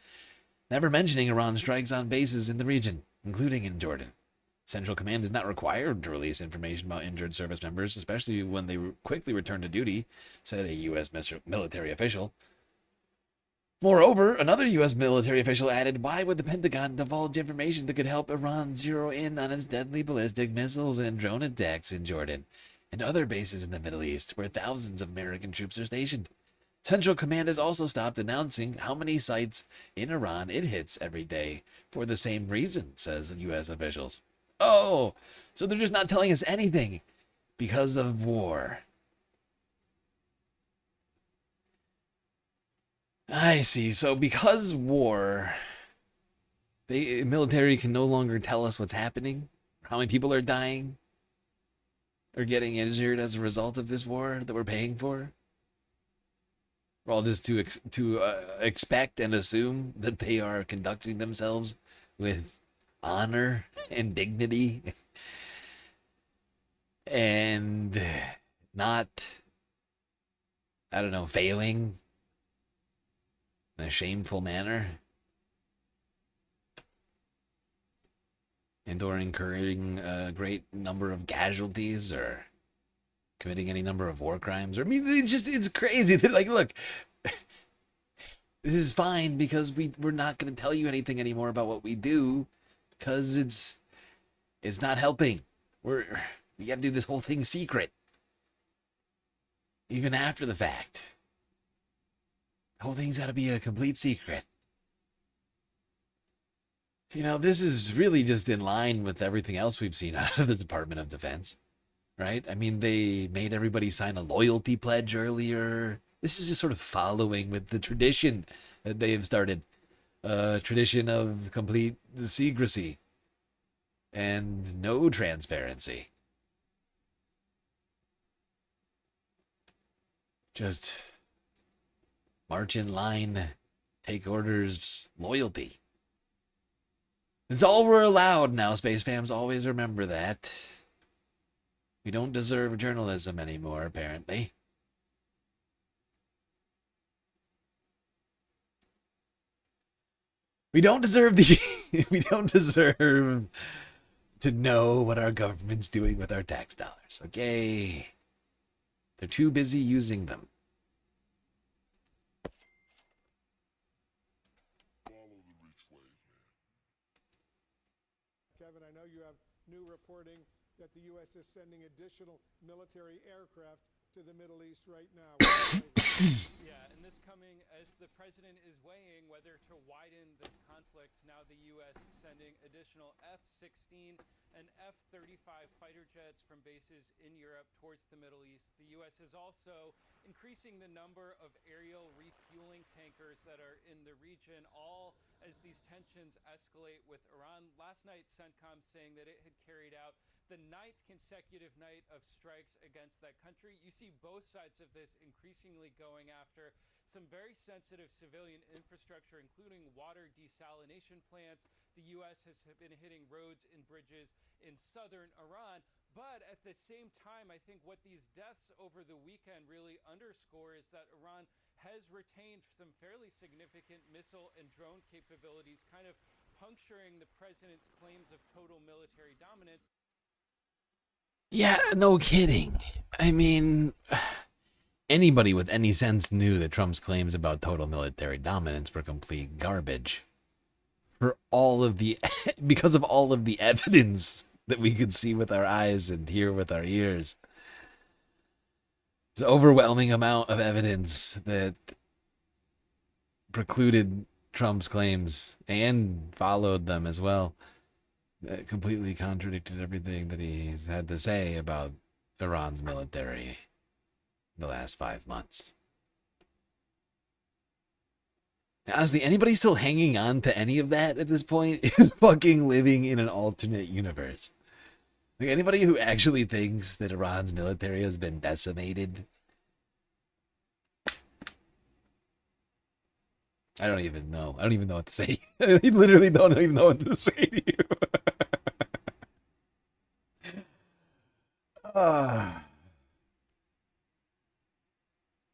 never mentioning Iran's strikes on bases in the region, including in Jordan. Central Command is not required to release information about injured service members, especially when they quickly return to duty, said a U.S. military official. Moreover, another U.S. military official added, why would the Pentagon divulge information that could help Iran zero in on its deadly ballistic missiles and drone attacks in Jordan and other bases in the Middle East, where thousands of American troops are stationed? Central Command has also stopped announcing how many sites in Iran it hits every day for the same reason, says U.S. officials. Oh, so they're just not telling us anything because of war. I see. So because war, the military can no longer tell us what's happening, how many people are dying or getting injured as a result of this war that we're paying for. We're all just to expect and assume that they are conducting themselves with honor and dignity and not, I don't know, failing in a shameful manner and or incurring a great number of casualties or committing any number of war crimes. Or I mean, it's crazy that, like, look, this is fine because we're not going to tell you anything anymore about what we do because it's not helping. We got to do this whole thing secret, even after the fact. The whole thing's got to be a complete secret. You know, this is really just in line with everything else we've seen out of the Department of Defense. right? I mean, they made everybody sign a loyalty pledge earlier. This is just sort of following with the tradition that they have started. A tradition of complete secrecy and no transparency. Just march in line, take orders, loyalty. It's all we're allowed now, Space Fams. Always remember that. We don't deserve journalism anymore, apparently. We don't deserve we don't deserve to know what our government's doing with our tax dollars, okay? They're too busy using them. Kevin, I know you have new reporting that the U.S. is sending additional military aircraft to the Middle East right now. Yeah, and this coming as the president is weighing whether to widen this conflict. Now the U.S. sending additional F-16 and F-35 fighter jets from bases in Europe towards the Middle East. The U.S. is also increasing the number of aerial refueling tankers that are in the region, all as these tensions escalate with Iran. Last night, CENTCOM saying that it had carried out the 9th consecutive night of strikes against that country. You see both sides of this increasingly going after some very sensitive civilian infrastructure, including water desalination plants. The U.S. has been hitting roads and bridges in southern Iran. But at the same time, I think what these deaths over the weekend really underscore is that Iran has retained some fairly significant missile and drone capabilities, kind of puncturing the president's claims of total military dominance. Yeah, no kidding. I mean, anybody with any sense knew that Trump's claims about total military dominance were complete garbage. For all of the, because of all of the evidence that we could see with our eyes and hear with our ears. There's an overwhelming amount of evidence that precluded Trump's claims and followed them as well. That completely contradicted everything that he's had to say about Iran's military the last 5 months. Honestly, anybody still hanging on to any of that at this point is fucking living in an alternate universe. Like, anybody who actually thinks that Iran's military has been decimated, I don't even know. I don't even know what to say. I literally don't even know what to say to you.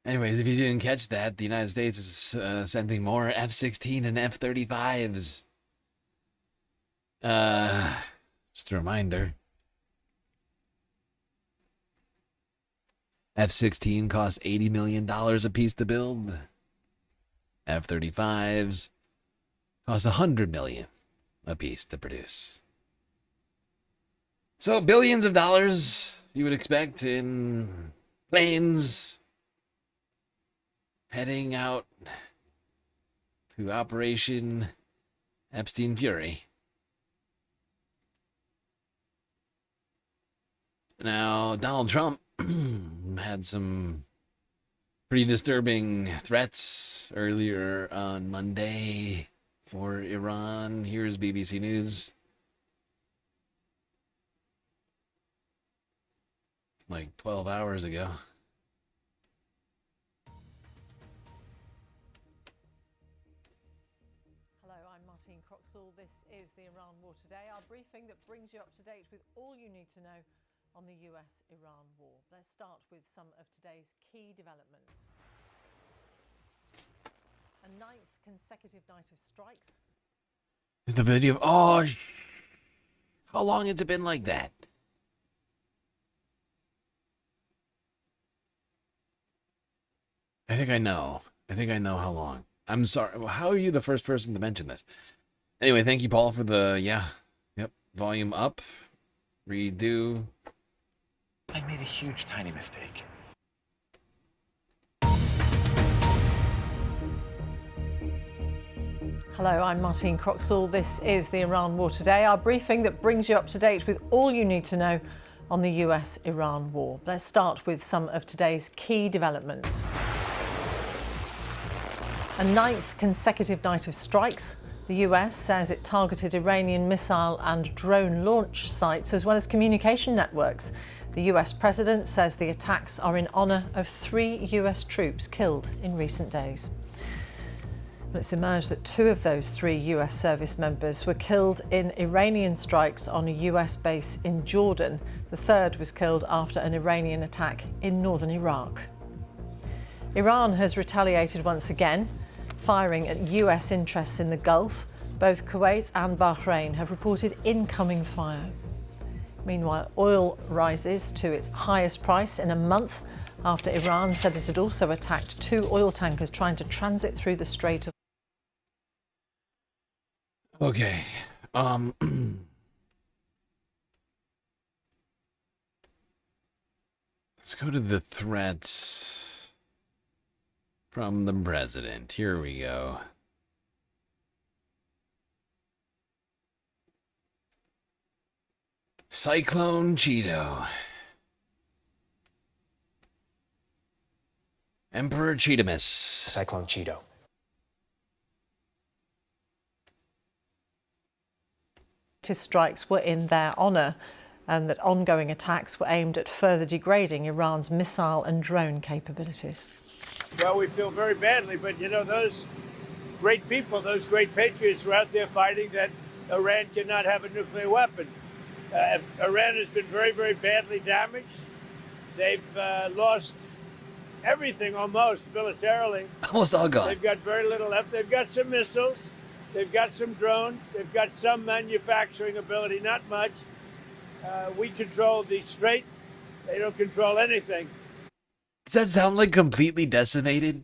Anyways, if you didn't catch that, the United States is sending more F-16 and F-35s. Just a reminder. F-16 costs $80 million a piece to build. F-35s cost $100 million a piece to produce. So billions of dollars you would expect in planes heading out to Operation Epstein Fury. Now, Donald Trump had some pretty disturbing threats earlier on Monday for Iran. Here's BBC News. Like 12 hours ago. Hello, I'm Martine Croxall. This is the Iran War Today, our briefing that brings you up to date with all you need to know on the US-Iran war. Let's start with some of today's key developments. A 9th consecutive night of strikes. Is the video? Oh, how long has it been like that? I think I know. I think I know how long. I'm sorry. How are you the first person to mention this? Anyway, thank you, Paul, for the, volume up. Redo. I made a huge, tiny mistake. Hello, I'm Martine Croxall. This is the Iran War Today, our briefing that brings you up to date with all you need to know on the US-Iran war. Let's start with some of today's key developments. A ninth consecutive night of strikes. The US says it targeted Iranian missile and drone launch sites as well as communication networks. The US president says the attacks are in honour of 3 US troops killed in recent days. It's emerged that 2 of those 3 US service members were killed in Iranian strikes on a US base in Jordan. The third was killed after an Iranian attack in northern Iraq. Iran has retaliated once again, firing at US interests in the Gulf. Both Kuwait and Bahrain have reported incoming fire. Meanwhile, oil rises to its highest price in a month after Iran said it had also attacked 2 oil tankers trying to transit through the Strait of... Okay. Let's go to the threats from the president. Here we go. Cyclone Cheeto. Emperor Cheetamus. Cyclone Cheeto. Strikes were in their honour, and that ongoing attacks were aimed at further degrading Iran's missile and drone capabilities. Well, we feel very badly, but you know, those great people, those great patriots were out there fighting that Iran cannot have a nuclear weapon. Iran has been very, very badly damaged. They've lost everything almost militarily. Almost all gone. They've got very little left. They've got some missiles. They've got some drones. They've got some manufacturing ability, not much. We control the strait. They don't control anything. Does that sound like completely decimated?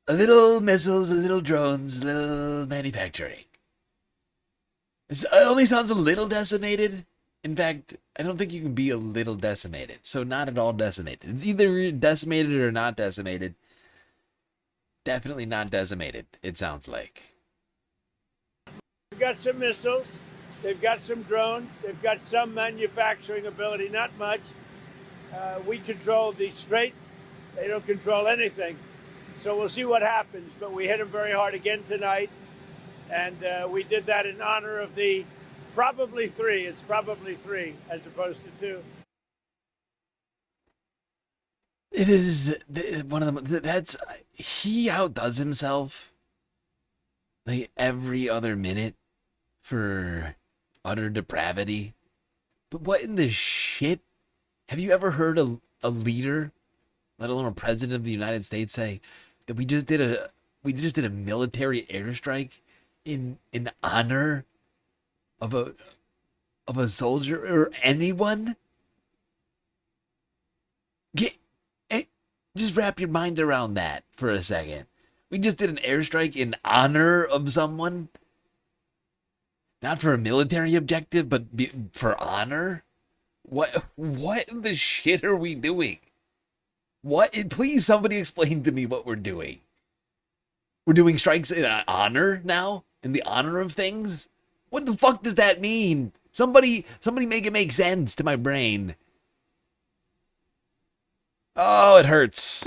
A little missiles, a little drones, a little manufacturing. It only sounds a little decimated. In fact, I don't think you can be a little decimated. So not at all decimated. It's either decimated or not decimated. Definitely not decimated, it sounds like. They've got some missiles. They've got some drones. They've got some manufacturing ability, not much. We control the strait. They don't control anything. So we'll see what happens. But we hit them very hard again tonight. And we did that in honor of the probably 3. It's probably 3 as opposed to 2. It is one of them. He outdoes himself like every other minute for utter depravity. But what in the shit? Have you ever heard a leader, let alone a president of the United States, say that we just did a military airstrike in honor of a soldier or anyone? Just wrap your mind around that for a second. We just did an airstrike in honor of someone. Not for a military objective, but for honor? What in the shit are we doing? Please somebody explain to me what we're doing. We're doing strikes in honor now? In the honor of things? What the fuck does that mean? Somebody make it make sense to my brain. Oh, it hurts.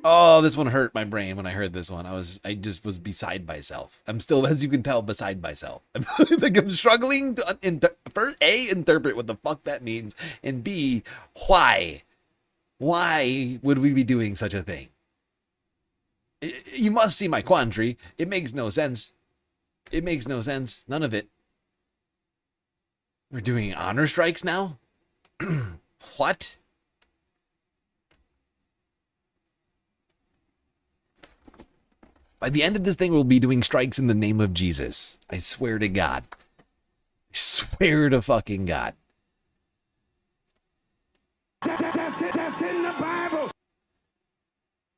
Oh, this one hurt my brain when I heard this one. I just was beside myself. I'm still, as you can tell, beside myself. I'm struggling to first A, interpret what the fuck that means, and B, why? Why would we be doing such a thing? You must see my quandary. It makes no sense. It makes no sense. None of it. We're doing honor strikes now? What? By the end of this thing, we'll be doing strikes in the name of Jesus. I swear to God. I swear to fucking God. That's in the Bible.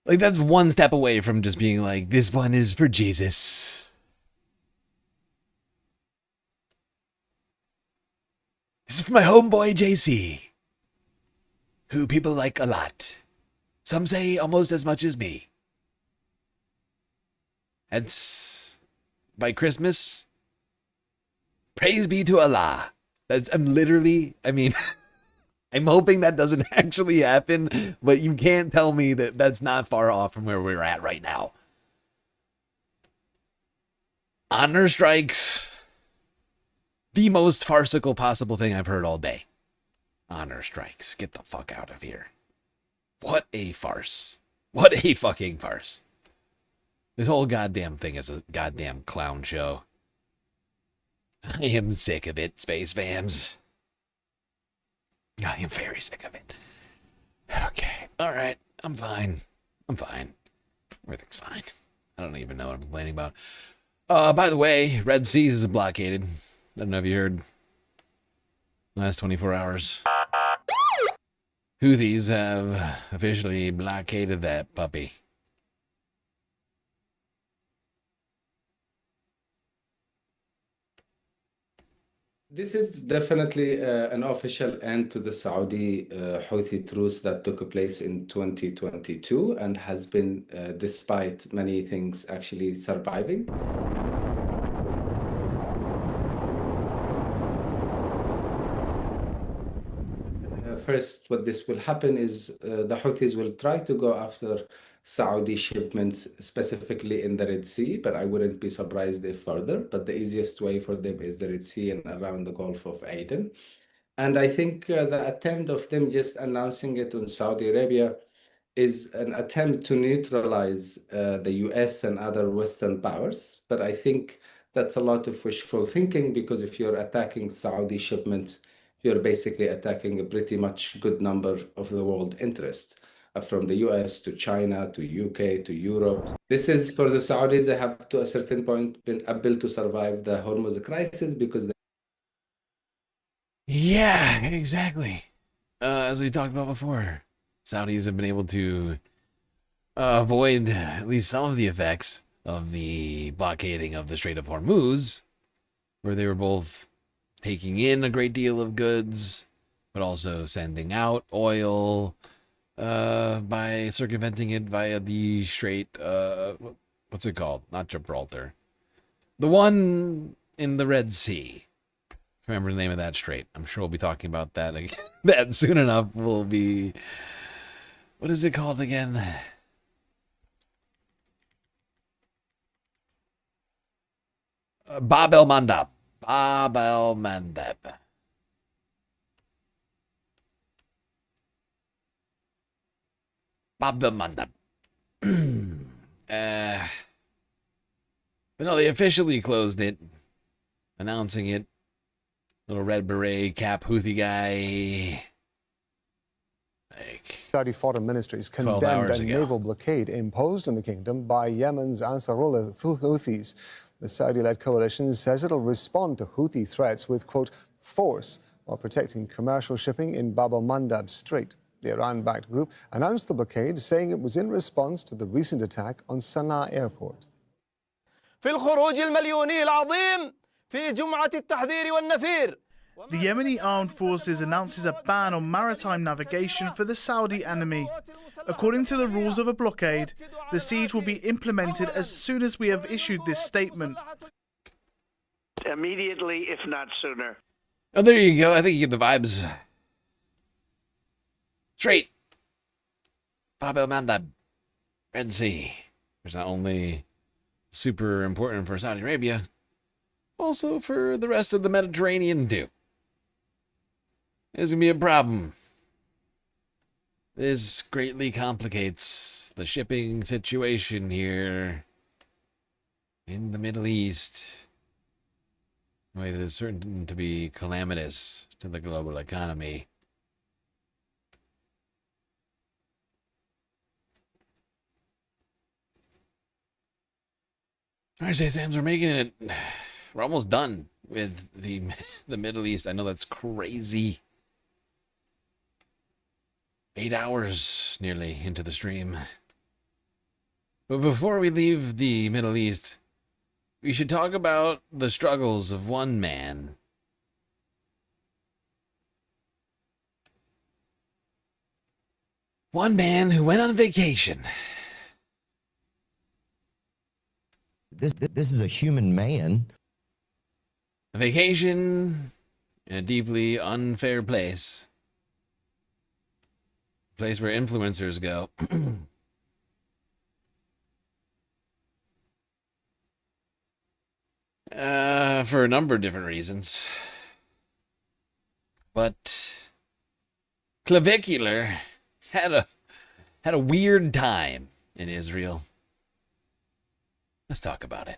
Like, that's one step away from just being like, this one is for Jesus. This is for my homeboy JC, who people like a lot. Some say almost as much as me. That's by Christmas. Praise be to Allah. I'm literally, I'm hoping that doesn't actually happen, but you can't tell me that that's not far off from where we're at right now. Honor strikes. The most farcical possible thing I've heard all day. Honor strikes. Get the fuck out of here. What a farce. What a fucking farce. This whole goddamn thing is a goddamn clown show. I am sick of it, Space Fams. I am very sick of it. Okay. Alright. I'm fine. I'm fine. Everything's fine. I don't even know what I'm complaining about. By the way, Red Seas is blockaded. I don't know if you heard. Last 24 hours. Houthis have officially blockaded that puppy. This is definitely an official end to the Saudi Houthi truce that took place in 2022 and has been, despite many things, actually surviving. First, what this will happen is the Houthis will try to go after Saudi shipments, specifically in the Red Sea, but I wouldn't be surprised if further. But the easiest way for them is the Red Sea and around the Gulf of Aden. And I think the attempt of them just announcing it on Saudi Arabia is an attempt to neutralize the US and other Western powers. But I think that's a lot of wishful thinking, because if you're attacking Saudi shipments, you're basically attacking a pretty much good number of the world interests, from the US to China to UK to Europe. This is for the Saudis. They have to a certain point been able to survive the Hormuz crisis because Yeah, exactly. As we talked about before, Saudis have been able to avoid at least some of the effects of the blockading of the Strait of Hormuz, where they were both taking in a great deal of goods, but also sending out oil by circumventing it via the Strait, what's it called? Not Gibraltar. The one in the Red Sea. I can't remember the name of that strait. I'm sure we'll be talking about that again. That soon enough will be... What is it called again? Bab el-Mandab. Bab el-Mandab. Bab el-Mandab. But no, they officially closed it, announcing it. Little red beret cap Houthi guy. Saudi Foreign Ministries condemned a naval blockade imposed on the kingdom by Yemen's Ansarullah Houthis. The Saudi-led coalition says it'll respond to Houthi threats with, quote, force while protecting commercial shipping in Bab el-Mandab Strait. The Iran-backed group announced the blockade, saying it was in response to the recent attack on Sana'a airport. في الخروج المليوني العظيم في جمعة التحذير والنفير. The Yemeni Armed Forces announces a ban on maritime navigation for the Saudi enemy. According to the rules of a blockade, the siege will be implemented as soon as we have issued this statement. Immediately, if not sooner. Oh, there you go. I think you get the vibes. Straight. Bab el-Mandab. Red Sea. There's not only super important for Saudi Arabia, also for the rest of the Mediterranean too. There's going to be a problem. This greatly complicates the shipping situation here in the Middle East, in a way that is certain to be calamitous to the global economy. All right, Sams, we're making it. We're almost done with the Middle East. I know that's crazy. 8 hours nearly into the stream. But before we leave the Middle East, we should talk about the struggles of one man. One man who went on vacation. This is a human man. A vacation in a deeply unfair place. Place where influencers go. For a number of different reasons. But Clavicular had a weird time in Israel. Let's talk about it.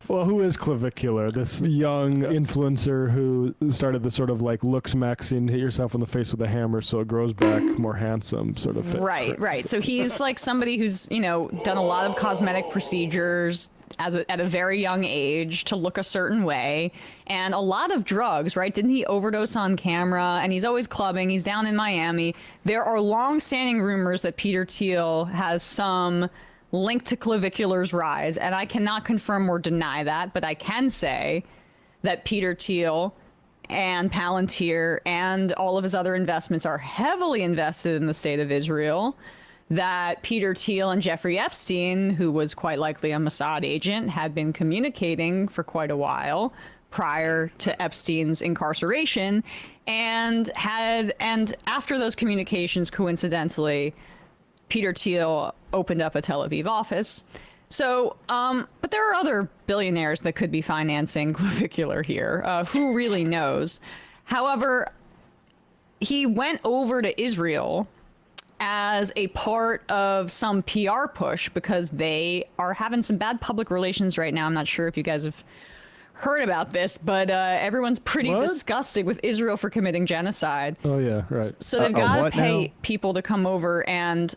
Well, who is Clavicular? This young influencer who started the sort of like looks maxing, hit yourself in the face with a hammer so it grows back more handsome sort of thing. Right. So he's like somebody who's, you know, done a lot of cosmetic procedures at a very young age to look a certain way, and a lot of drugs, right? Didn't he overdose on camera? And he's always clubbing. He's down in Miami. There are long-standing rumors that Peter Thiel has some link to Clavicular's rise, and I cannot confirm or deny that, but I can say that Peter Thiel and Palantir and all of his other investments are heavily invested in the state of Israel, that Peter Thiel and Jeffrey Epstein, who was quite likely a Mossad agent, had been communicating for quite a while prior to Epstein's incarceration, and after those communications, coincidentally, Peter Thiel opened up a Tel Aviv office. So, but there are other billionaires that could be financing Clavicular here. Who really knows? However, he went over to Israel as a part of some PR push because they are having some bad public relations right now. I'm not sure if you guys have heard about this, but everyone's pretty disgusted with Israel for committing genocide. Oh, yeah, right. So they've got to pay people to come over and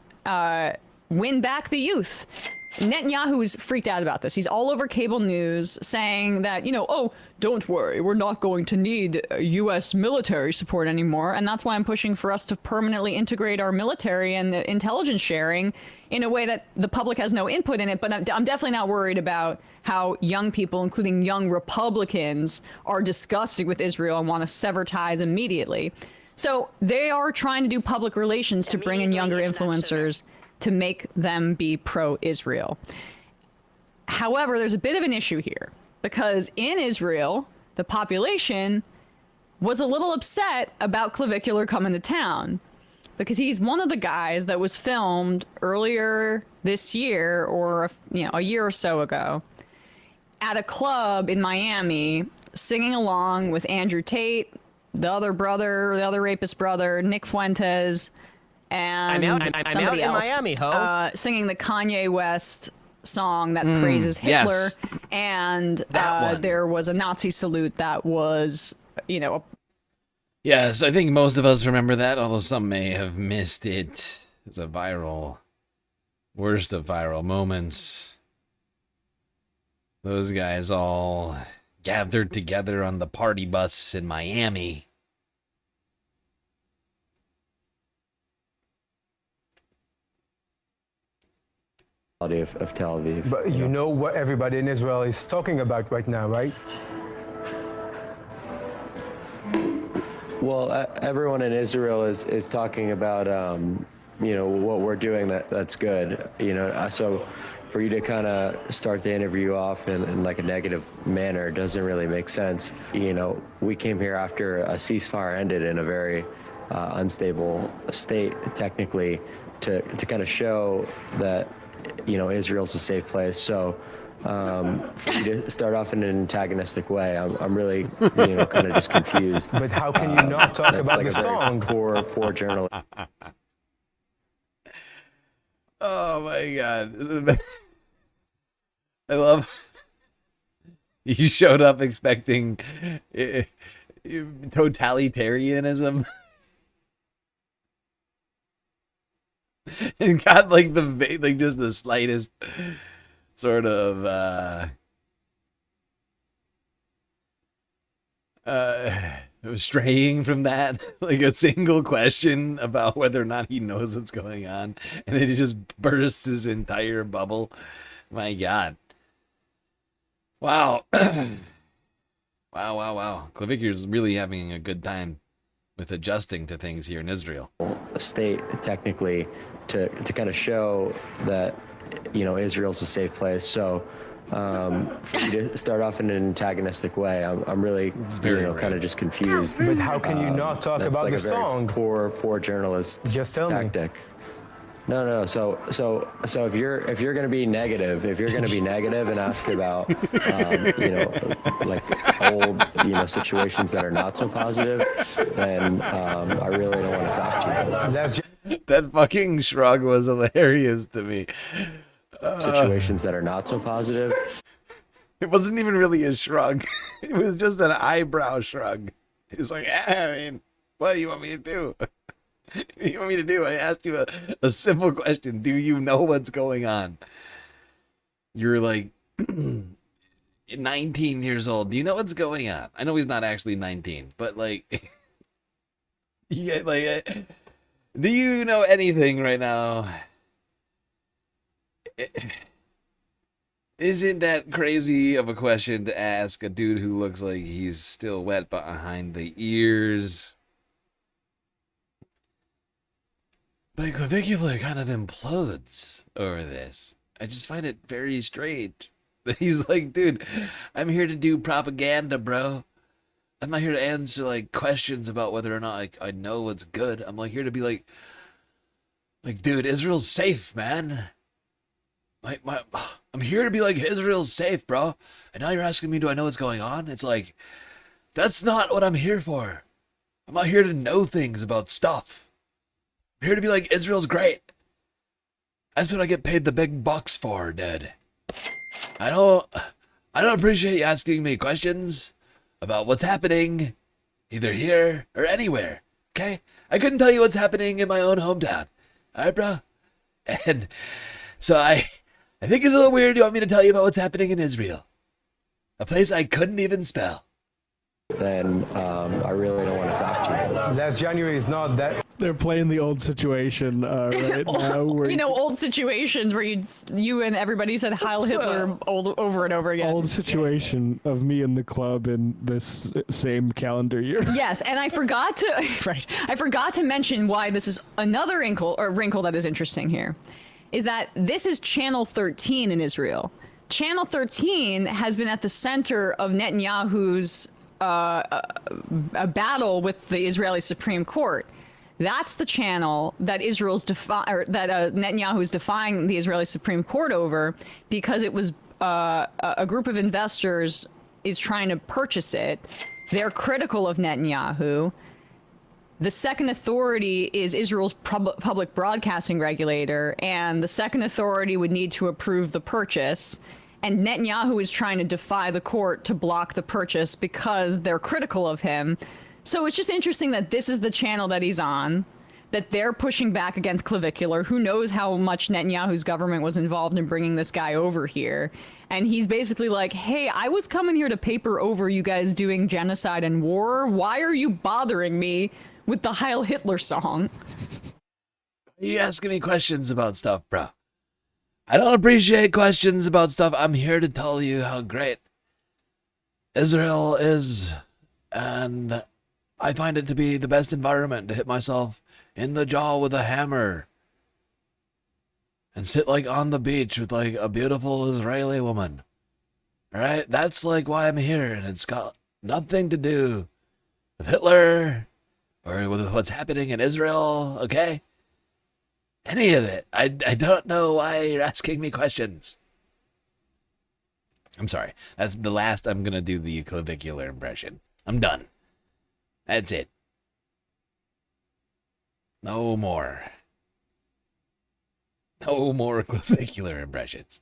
win back the youth. Netanyahu is freaked out about this. He's all over cable news saying that, you know, oh, don't worry, we're not going to need U.S. military support anymore. And that's why I'm pushing for us to permanently integrate our military and the intelligence sharing in a way that the public has no input in it. But I'm definitely not worried about how young people, including young Republicans, are disgusted with Israel and want to sever ties immediately. So they are trying to do public relations to bring in younger influencers to make them be pro-Israel. However, there's a bit of an issue here because in Israel, the population was a little upset about Clavicular coming to town because he's one of the guys that was filmed earlier this year or a year or so ago at a club in Miami singing along with Andrew Tate, the other rapist brother, Nick Fuentes, and somebody else, Miami, ho. Singing the Kanye West song that praises Hitler, yes. And there was a Nazi salute that was, Yes, I think most of us remember that, although some may have missed it. It's a worst of viral moments. Those guys all gathered together on the party bus in Miami. Of Tel Aviv. But you know what everybody in Israel is talking about right now, right? Well, everyone in Israel is talking about, what we're doing that's good. So for you to kind of start the interview off in like a negative manner doesn't really make sense. We came here after a ceasefire ended in a very unstable state, technically, to kind of show that Israel's a safe place. So for you to start off in an antagonistic way, I'm really, kind of just confused. But how can you not talk about like the song? Poor journalist. Oh my God. I love you showed up expecting totalitarianism. And got like just the slightest sort of straying from that, like a single question about whether or not he knows what's going on, and it just bursts his entire bubble. My God. Wow. Wow. Clavicular's really having a good time with adjusting to things here in Israel. A state, technically, to kind of show that, Israel's a safe place. So for you to start off in an antagonistic way. I'm really, kind of just confused. But how can you not talk That's about like the a very song? Poor journalist Just tell tactic. No. So if you're gonna be negative, and ask about like old situations that are not so positive, then I really don't want to talk to you. That fucking shrug was hilarious to me. Situations that are not so positive. It wasn't even really a shrug. It was just an eyebrow shrug. He's like, I mean, what do you want me to do? What do you want me to do? I asked you a simple question. Do you know what's going on? You're like 19 years old. Do you know what's going on? I know he's not actually 19, but like, yeah, like, do you know anything right now? Isn't that crazy of a question to ask a dude who looks like he's still wet behind the ears? My clavicular kind of implodes over this. I just find it very strange. He's like, dude, I'm here to do propaganda, bro. I'm not here to answer like questions about whether or not I know what's good. I'm like here to be like, dude, Israel's safe, man. I'm here to be like, Israel's safe, bro. And now you're asking me, do I know what's going on? It's like, that's not what I'm here for. I'm not here to know things about stuff. I'm here to be like, Israel's great. That's what I get paid the big bucks for, dude. I don't appreciate you asking me questions about what's happening either here or anywhere, okay? I couldn't tell you what's happening in my own hometown. All right, bro? And so I think it's a little weird you want me to tell you about what's happening in Israel. A place I couldn't even spell. Then I really don't want to talk to you. Last January is not that. They're playing the old situation right now. Where old situations where you and everybody said Heil Hitler over and over again. Old situation of me in the club in this same calendar year. Yes, and I forgot to mention why this is another wrinkle that is interesting here, is that this is Channel 13 in Israel. Channel 13 has been at the center of Netanyahu's a battle with the Israeli Supreme Court. That's the channel that Netanyahu is defying the Israeli Supreme Court over, because it was a group of investors is trying to purchase it. They're critical of Netanyahu. The second authority is Israel's public broadcasting regulator, and the second authority would need to approve the purchase. And Netanyahu is trying to defy the court to block the purchase because they're critical of him. So it's just interesting that this is the channel that he's on, that they're pushing back against Clavicular. Who knows how much Netanyahu's government was involved in bringing this guy over here. And he's basically like, hey, I was coming here to paper over you guys doing genocide and war. Why are you bothering me with the Heil Hitler song? Are you asking me questions about stuff, bro? I don't appreciate questions about stuff. I'm here to tell you how great Israel is, and I find it to be the best environment to hit myself in the jaw with a hammer and sit like on the beach with like a beautiful Israeli woman. All right, that's like why I'm here, and it's got nothing to do with Hitler or with what's happening in Israel, okay? Any of it. I don't know why you're asking me questions. I'm sorry. That's the last I'm going to do the clavicular impression. I'm done. That's it. No more. No more clavicular impressions.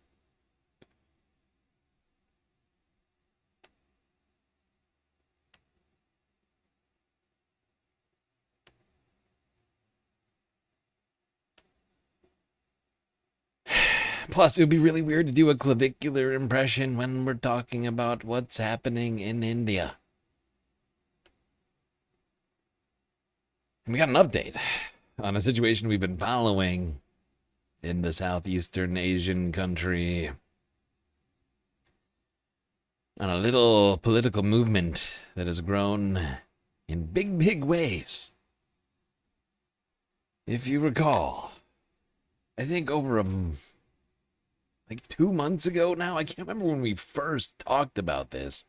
Plus, it would be really weird to do a clavicular impression when we're talking about what's happening in India. And we got an update on a situation we've been following in the Southeastern Asian country. On a little political movement that has grown in big, big ways. If you recall, I think over like 2 months ago now. I can't remember when we first talked about this.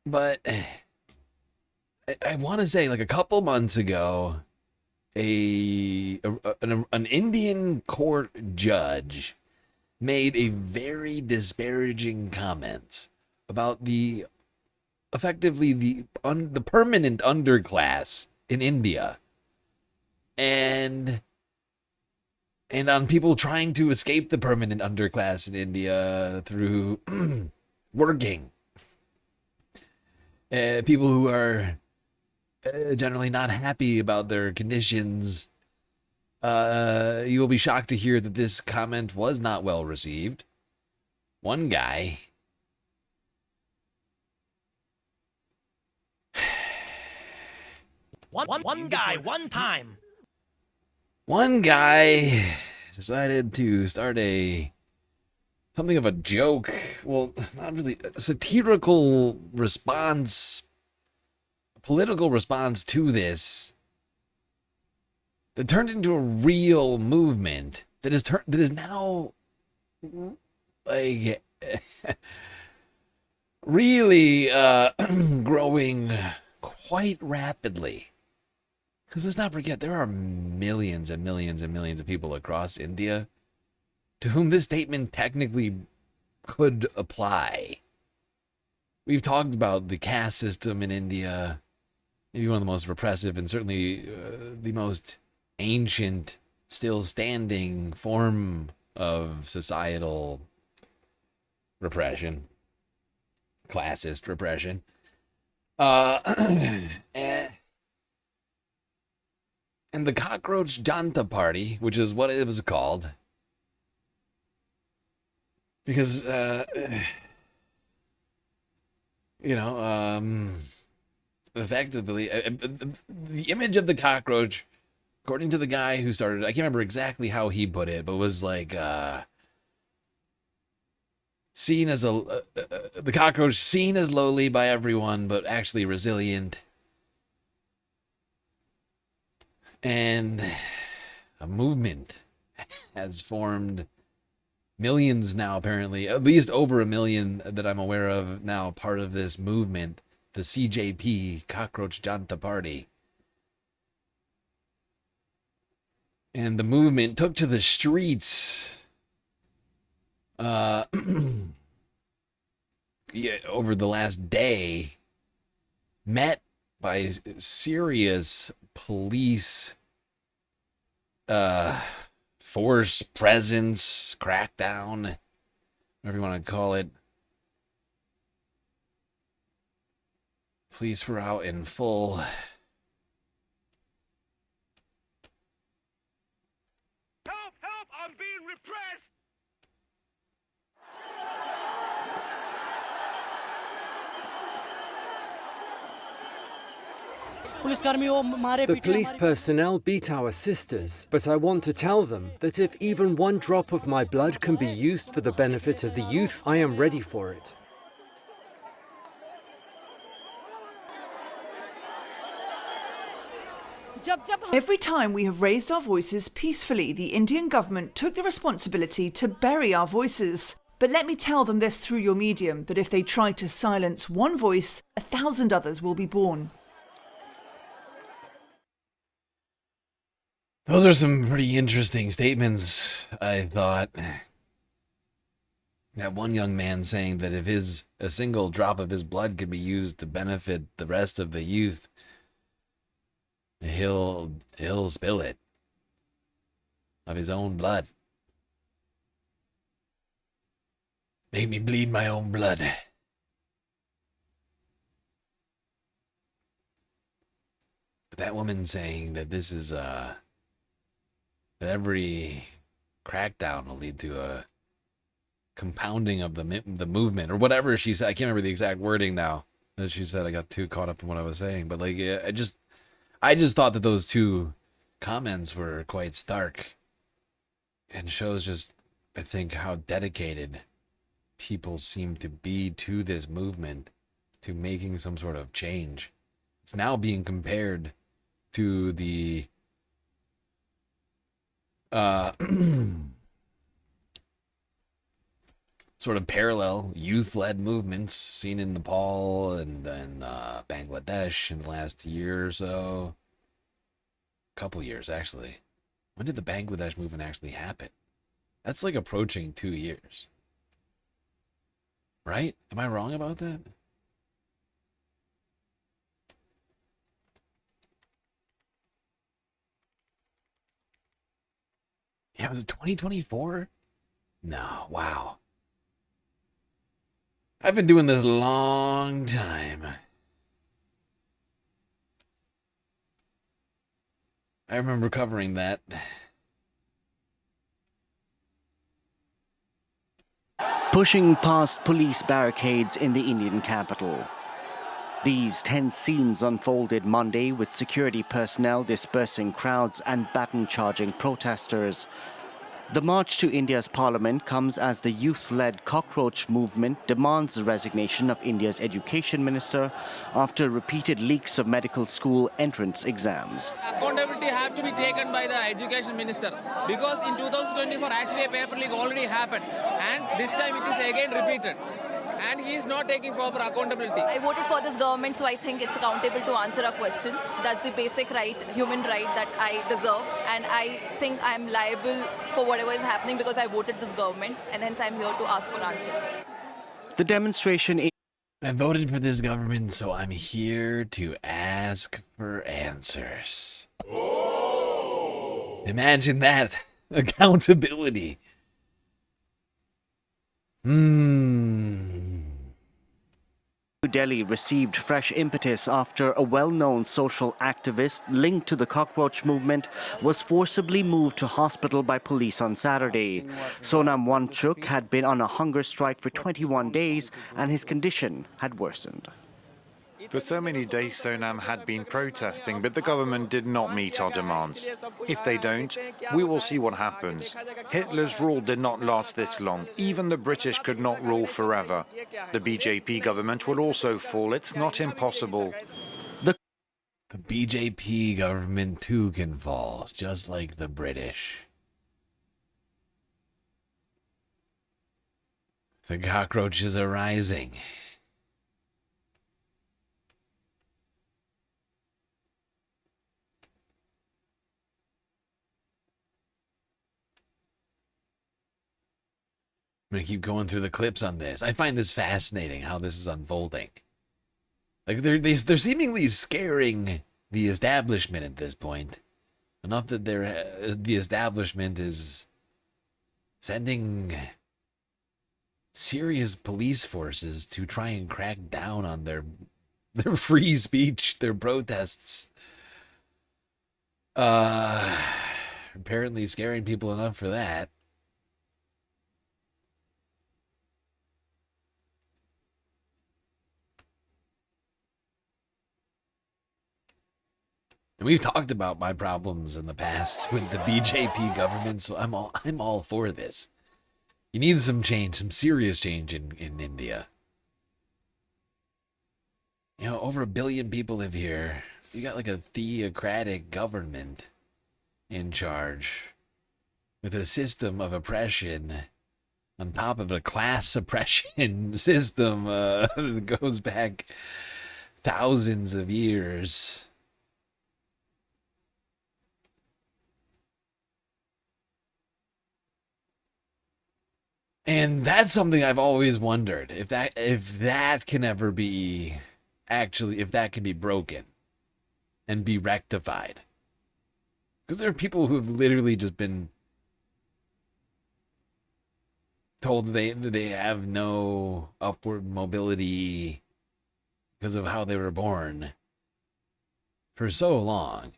But I want to say like a couple months ago, an Indian court judge made a very disparaging comment about effectively the permanent underclass in India, and on people trying to escape the permanent underclass in India through working. People who are generally not happy about their conditions. You will be shocked to hear that this comment was not well received. One guy One guy, one time. One guy decided to start something of a joke. Well, not really a satirical response, a political response to this that turned into a real movement that is now like really growing quite rapidly. Because let's not forget, there are millions and millions and millions of people across India to whom this statement technically could apply. We've talked about the caste system in India, maybe one of the most repressive and certainly the most ancient, still standing form of societal repression, classist repression. And the Cockroach Janta Party, which is what it was called, because, effectively, the image of the cockroach, according to the guy who started it, I can't remember exactly how he put it, but was like, seen as the cockroach seen as lowly by everyone, but actually resilient. And a movement has formed. Millions now, apparently, at least over 1 million that I'm aware of now, part of this movement, the CJP, Cockroach Janta Party. And the movement took to the streets over the last day, met by serious police force, presence, crackdown, whatever you want to call it. Police were out in full. Help! I'm being repressed! The police personnel beat our sisters, but I want to tell them that if even one drop of my blood can be used for the benefit of the youth, I am ready for it. Every time we have raised our voices peacefully, the Indian government took the responsibility to bury our voices. But let me tell them this through your medium, that if they try to silence one voice, 1,000 others will be born. Those are some pretty interesting statements, I thought. That one young man saying that if a single drop of his blood could be used to benefit the rest of the youth, he'll spill it. Of his own blood. Make me bleed my own blood. But that woman saying that this is that every crackdown will lead to a compounding of the movement, or whatever she said. I can't remember the exact wording now that she said. I got too caught up in what I was saying, but like, I just thought that those two comments were quite stark, and shows just, I think, how dedicated people seem to be to this movement, to making some sort of change. It's now being compared to the sort of parallel youth-led movements seen in Nepal and then Bangladesh in the last year or so. Couple years, actually. When did the Bangladesh movement actually happen? That's like approaching 2 years. Right? Am I wrong about that? Yeah, was it 2024? No, wow. I've been doing this a long time. I remember covering that. Pushing past police barricades in the Indian capital. These tense scenes unfolded Monday with security personnel dispersing crowds and baton-charging protesters. The march to India's parliament comes as the youth-led cockroach movement demands the resignation of India's education minister after repeated leaks of medical school entrance exams. Accountability have to be taken by the education minister because in 2024 actually a paper leak already happened and this time it is again repeated. And he is not taking proper accountability. I voted for this government, so I think it's accountable to answer our questions. That's the basic right, human right that I deserve. And I think I'm liable for whatever is happening because I voted this government. And hence I'm here to ask for answers. The demonstration... I voted for this government, so I'm here to ask for answers. Imagine that. Accountability. New Delhi received fresh impetus after a well-known social activist linked to the cockroach movement was forcibly moved to hospital by police on Saturday. Sonam Wanchuk had been on a hunger strike for 21 days and his condition had worsened. For so many days, Sonam had been protesting, but the government did not meet our demands. If they don't, we will see what happens. Hitler's rule did not last this long. Even the British could not rule forever. The BJP government will also fall. It's not impossible. The BJP government too can fall, just like the British. The cockroaches are rising. I'm going to keep going through the clips on this. I find this fascinating, how this is unfolding. Like, they're seemingly scaring the establishment at this point. Enough that the establishment is sending serious police forces to try and crack down on their free speech, their protests. Apparently scaring people enough for that. And we've talked about my problems in the past with the BJP government, so I'm all for this. You need some change, some serious change in India. You know, over 1 billion people live here. You got like a theocratic government in charge with a system of oppression on top of a class oppression system that goes back thousands of years. And that's something I've always wondered, if that can ever be, actually, if that can be broken and be rectified. Because there are people who have literally just been told they have no upward mobility because of how they were born for so long.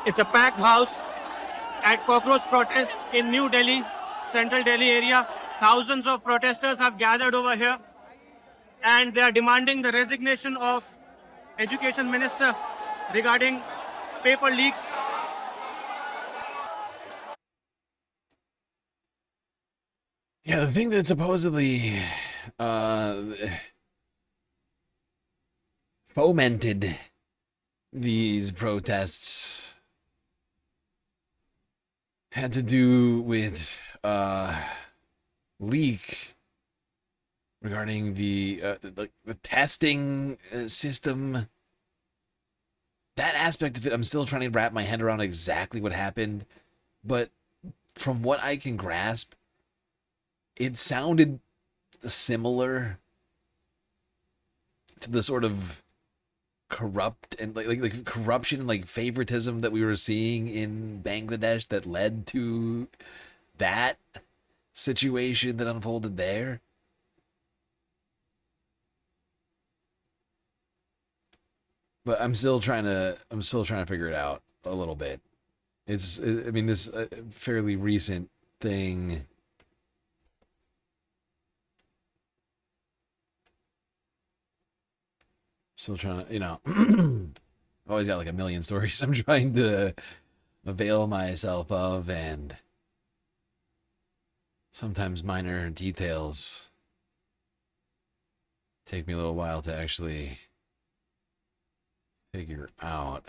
It's a packed house at cockroach protest in New Delhi, Central Delhi area. Thousands of protesters have gathered over here and they are demanding the resignation of Education Minister regarding paper leaks. Yeah, the thing that supposedly fomented these protests had to do with leak regarding the testing system. That aspect of it, I'm still trying to wrap my head around exactly what happened, but from what I can grasp, it sounded similar to the sort of corrupt and like corruption and like favoritism that we were seeing in Bangladesh that led to that situation that unfolded there. But I'm still trying to figure it out a little bit. I mean, this fairly recent thing. Still trying to, always got like a million stories I'm trying to avail myself of, and sometimes minor details take me a little while to actually figure out.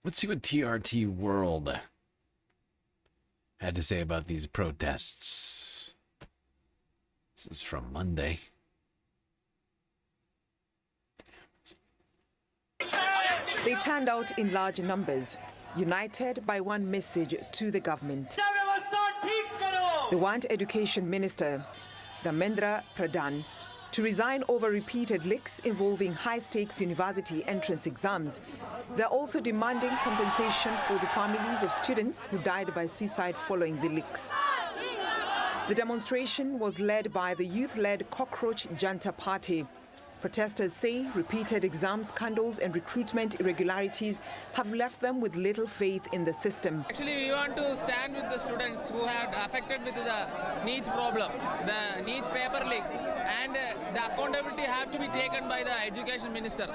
Let's see what TRT World had to say about these protests. This is from Monday. They turned out in large numbers, united by one message to the government. They want Education Minister Dharmendra Pradhan to resign over repeated leaks involving high-stakes university entrance exams. They're also demanding compensation for the families of students who died by suicide following the leaks. The demonstration was led by the youth-led Cockroach Janta Party. Protesters say repeated exam scandals and recruitment irregularities have left them with little faith in the system. Actually, we want to stand with the students who had affected with the NEET problem, the NEET paper leak, and the accountability have to be taken by the Education Minister.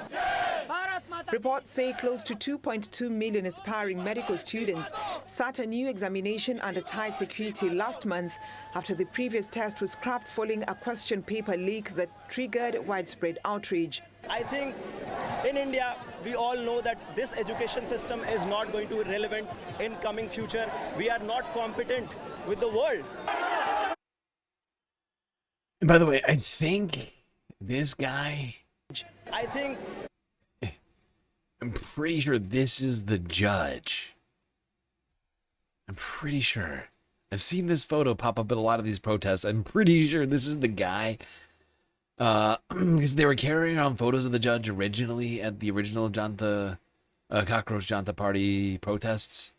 Reports say close to 2.2 million aspiring medical students sat a new examination under tight security last month after the previous test was scrapped following a question paper leak that triggered widespread outrage. I think in India, we all know that this education system is not going to be relevant in coming future. We are not competent with the world. And by the way, I think this guy, I'm pretty sure this is the judge. I'm pretty sure. I've seen this photo pop up at a lot of these protests. I'm pretty sure this is the guy. Because they were carrying around photos of the judge originally at the original Cockroach Janta Party protests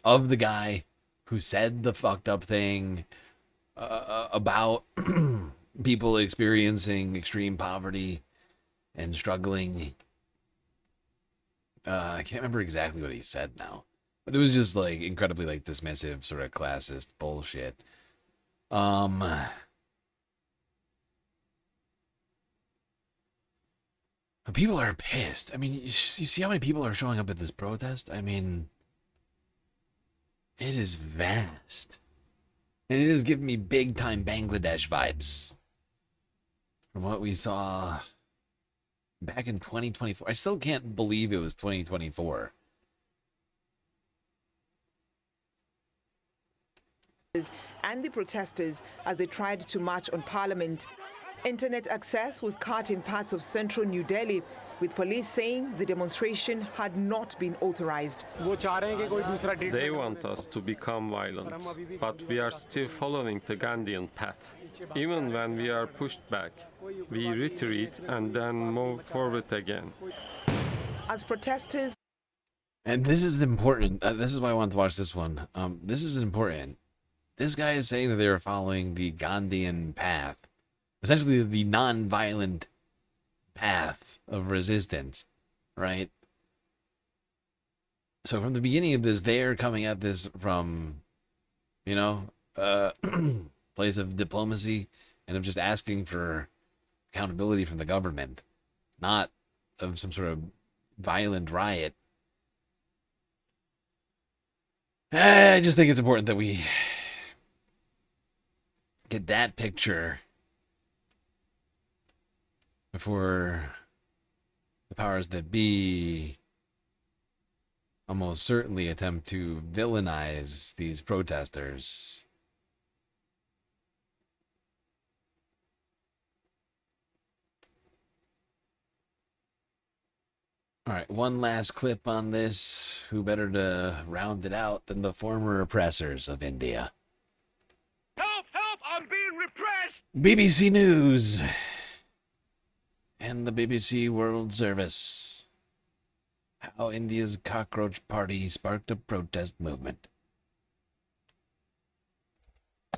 of the guy who said the fucked up thing about people experiencing extreme poverty and struggling. I can't remember exactly what he said now, but it was just like incredibly like dismissive, sort of classist bullshit. But people are pissed. I mean, you see how many people are showing up at this protest? I mean, it is vast. And it is giving me big time Bangladesh vibes from what we saw back in 2024. I still can't believe it was 2024. And the protesters as they tried to march on Parliament. Internet access was cut in parts of central New Delhi, with police saying the demonstration had not been authorized. They want us to become violent, but we are still following the Gandhian path. Even when we are pushed back, we retreat and then move forward again. As protesters... And this is important. This is why I want to watch this one. This is important. This guy is saying that they are following the Gandhian path. Essentially the non-violent path of resistance, right? So from the beginning of this, they're coming at this from, place of diplomacy and of just asking for accountability from the government, not of some sort of violent riot. I just think it's important that we get that picture before the powers that be almost certainly attempt to villainize these protesters. All right, one last clip on this. Who better to round it out than the former oppressors of India? Help! Help! I'm being repressed! BBC News and the BBC World Service. How India's cockroach party sparked a protest movement.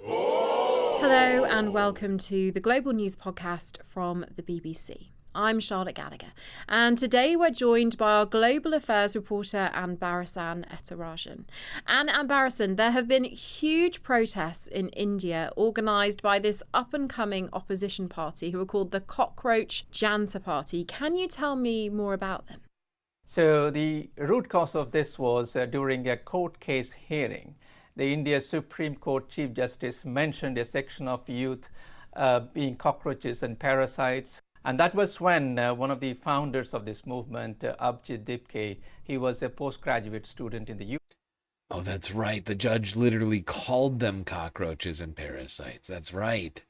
Hello and welcome to the Global News Podcast from the BBC. I'm Charlotte Gallagher, and today we're joined by our Global Affairs reporter Anbarasan Etarajan. And Anbarasan, there have been huge protests in India organised by this up-and-coming opposition party who are called the Cockroach Janta Party. Can you tell me more about them? So the root cause of this was during a court case hearing. The India Supreme Court Chief Justice mentioned a section of youth being cockroaches and parasites. And that was when one of the founders of this movement, Abhijit Dipke, he was a postgraduate student in the US. Oh, that's right. The judge literally called them cockroaches and parasites. That's right.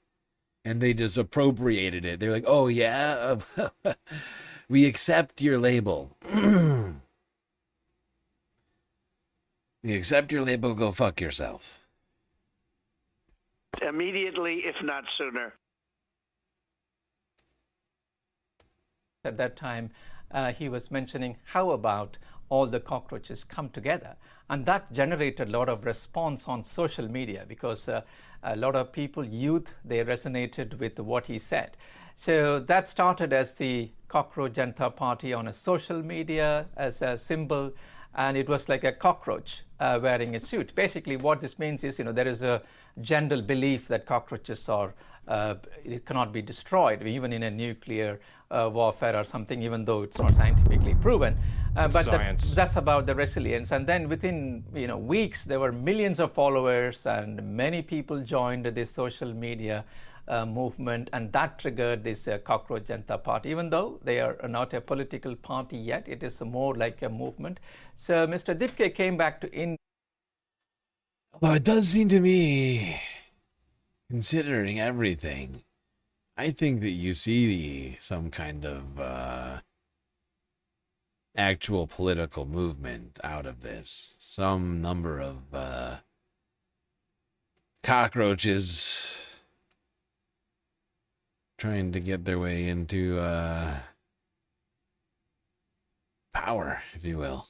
And they just appropriated it. They're like, oh, yeah, we accept your label. We accept your label, go fuck yourself. Immediately, if not sooner. At that time, he was mentioning how about all the cockroaches come together. And that generated a lot of response on social media because a lot of people, youth, they resonated with what he said. So that started as the Cockroach Janta Party on a social media as a symbol, and it was like a cockroach wearing a suit. Basically, what this means is, there is a general belief that cockroaches are it cannot be destroyed, even in a nuclear warfare or something, even though it's not scientifically proven. But that's about the resilience. And then within weeks, there were millions of followers, and many people joined this social media movement, and that triggered this Cockroach Janta Party. Even though they are not a political party yet, it is more like a movement. So Mr. Dipke came back to India. Although it does seem to me, considering everything, I think that you see some kind of actual political movement out of this. Some number of cockroaches trying to get their way into power, if you will.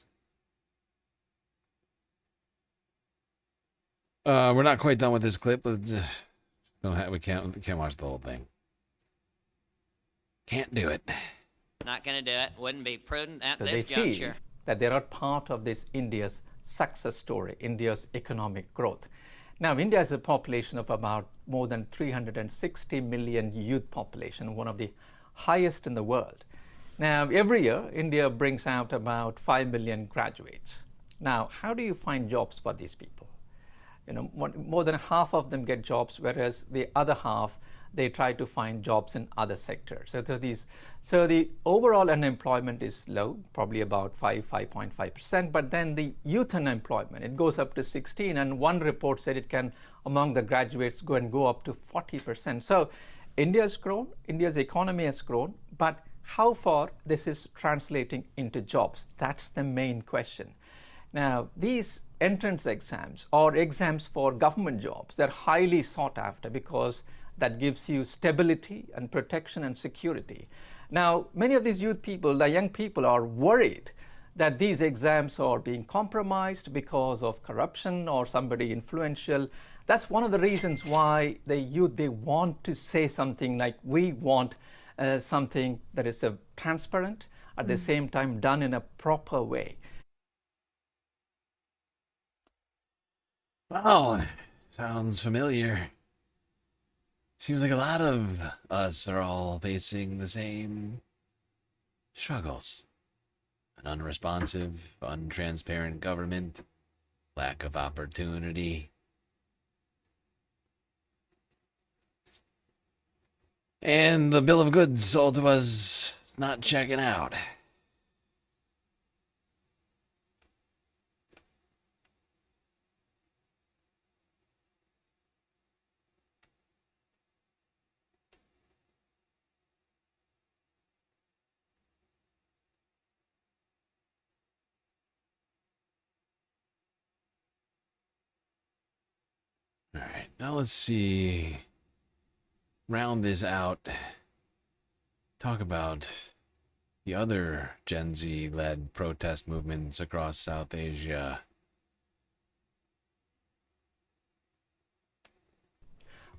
We're not quite done with this clip. We can't watch the whole thing. Can't do it. Not going to do it. Wouldn't be prudent at So this they feel juncture. that they are part of this India's success story, India's economic growth. Now, India has a population of about more than 360 million youth population, one of the highest in the world. Now, every year, India brings out about 5 million graduates. Now, how do you find jobs for these people? More than half of them get jobs, whereas the other half, they try to find jobs in other sectors. So the overall unemployment is low, probably about 5.5%, but then the youth unemployment, it goes up to 16, and one report said it can, among the graduates, go up to 40%. So India's grown, India's economy has grown, but how far this is translating into jobs? That's the main question. Now, these entrance exams or exams for government jobs, they're highly sought after because that gives you stability and protection and security. Now, many of these youth people, the young people, are worried that these exams are being compromised because of corruption or somebody influential. That's one of the reasons why the youth, they want to say something like, we want something that is transparent, at the same time done in a proper way. Wow, sounds familiar. Seems like a lot of us are all facing the same struggles. An unresponsive, untransparent government, lack of opportunity, and the bill of goods sold to us is not checking out. All right, now let's see. Round this out. Talk about the other Gen Z-led protest movements across South Asia.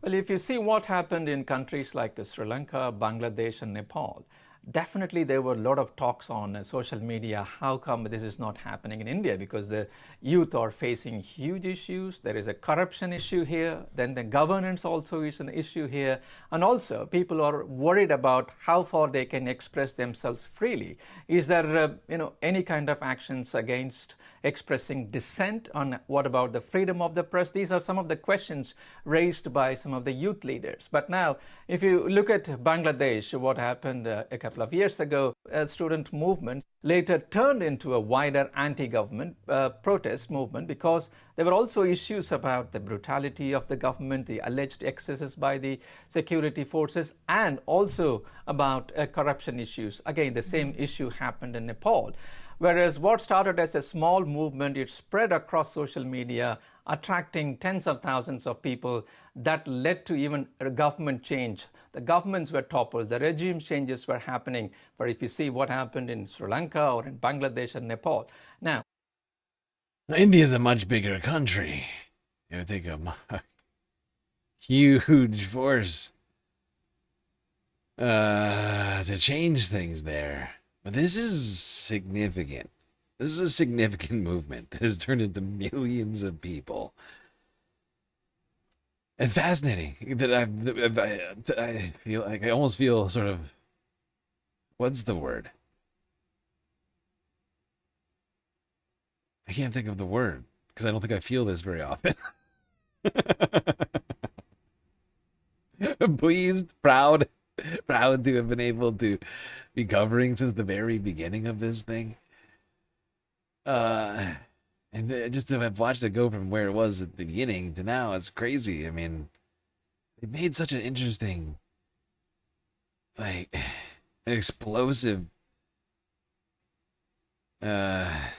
Well, if you see what happened in countries like Sri Lanka, Bangladesh, and Nepal, definitely there were a lot of talks on social media. How come this is not happening in India? Because the youth are facing huge issues. There is a corruption issue here. Then the governance also is an issue here. And also people are worried about how far they can express themselves freely. Is there any kind of actions against expressing dissent? On what about the freedom of the press? These are some of the questions raised by some of the youth leaders. But now, if you look at Bangladesh, what happened a couple of years ago, a student movement later turned into a wider anti-government protest movement, because there were also issues about the brutality of the government, the alleged excesses by the security forces, and also about corruption issues. Again, the same issue happened in Nepal. Whereas what started as a small movement, it spread across social media, attracting tens of thousands of people. That led to even a government change. The governments were toppled, the regime changes were happening. But if you see what happened in Sri Lanka or in Bangladesh and Nepal. Now, India is a much bigger country. It would take a huge force to change things there. But this is significant. This is a significant movement that has turned into millions of people. It's fascinating that I feel like I almost feel sort of, what's the word? I can't think of the word because I don't think I feel this very often. Pleased, proud to have been able to be covering since the very beginning of this thing. And just to have watched it go from where it was at the beginning to now, it's crazy. I mean, it made such an interesting, like, an explosive path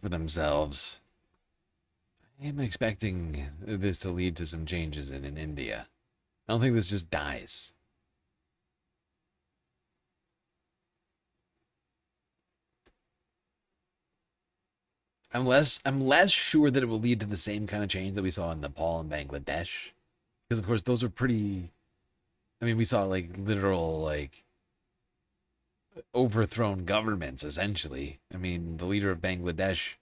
for themselves. I am expecting this to lead to some changes in India. I don't think this just dies. I'm less sure that it will lead to the same kind of change that we saw in Nepal and Bangladesh. Because of course those are pretty, I mean, we saw like literal like overthrown governments essentially. I mean, the leader of Bangladesh,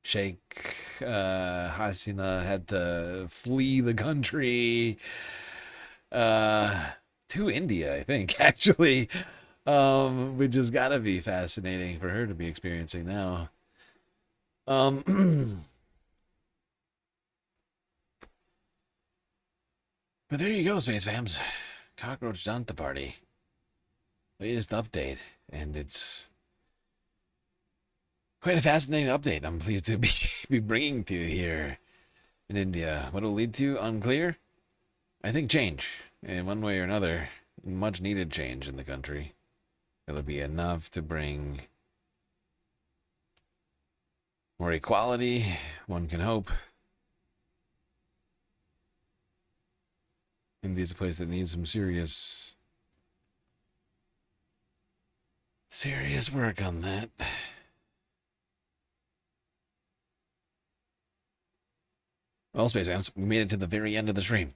Sheikh Hasina, had to flee the country to India, I think, actually. Which has gotta be fascinating for her to be experiencing now. But there you go, Space Fams. Cockroach Danta Party. Latest update, and it's quite a fascinating update. I'm pleased to be bringing to you here in India. What it'll lead to, unclear. I think change, in one way or another. Much needed change in the country. It'll be enough to bring more equality, one can hope. India's a place that needs some serious work on that. Well, Space Fans, we made it to the very end of the stream.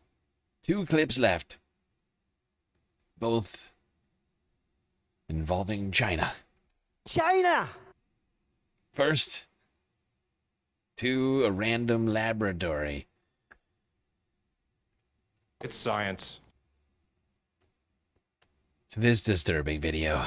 2 clips left. Both involving China. China! First, to a random laboratory. It's science. to this disturbing video.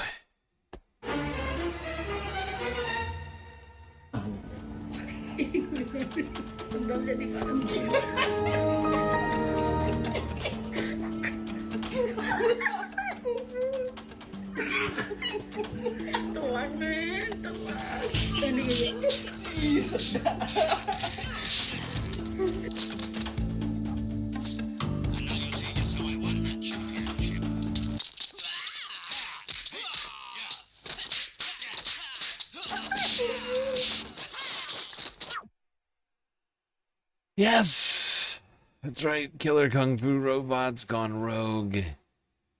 Yes! That's right, killer kung fu robots gone rogue,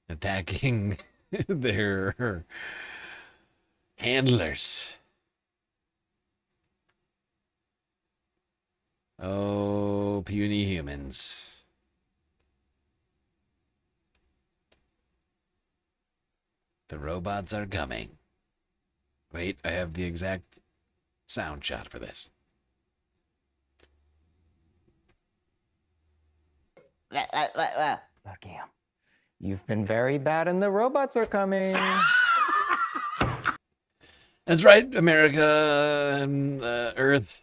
attacking their handlers. Oh, puny humans. The robots are coming. Wait, I have the exact sound shot for this. Lucky him. You've been very bad and the robots are coming. That's right, America and Earth.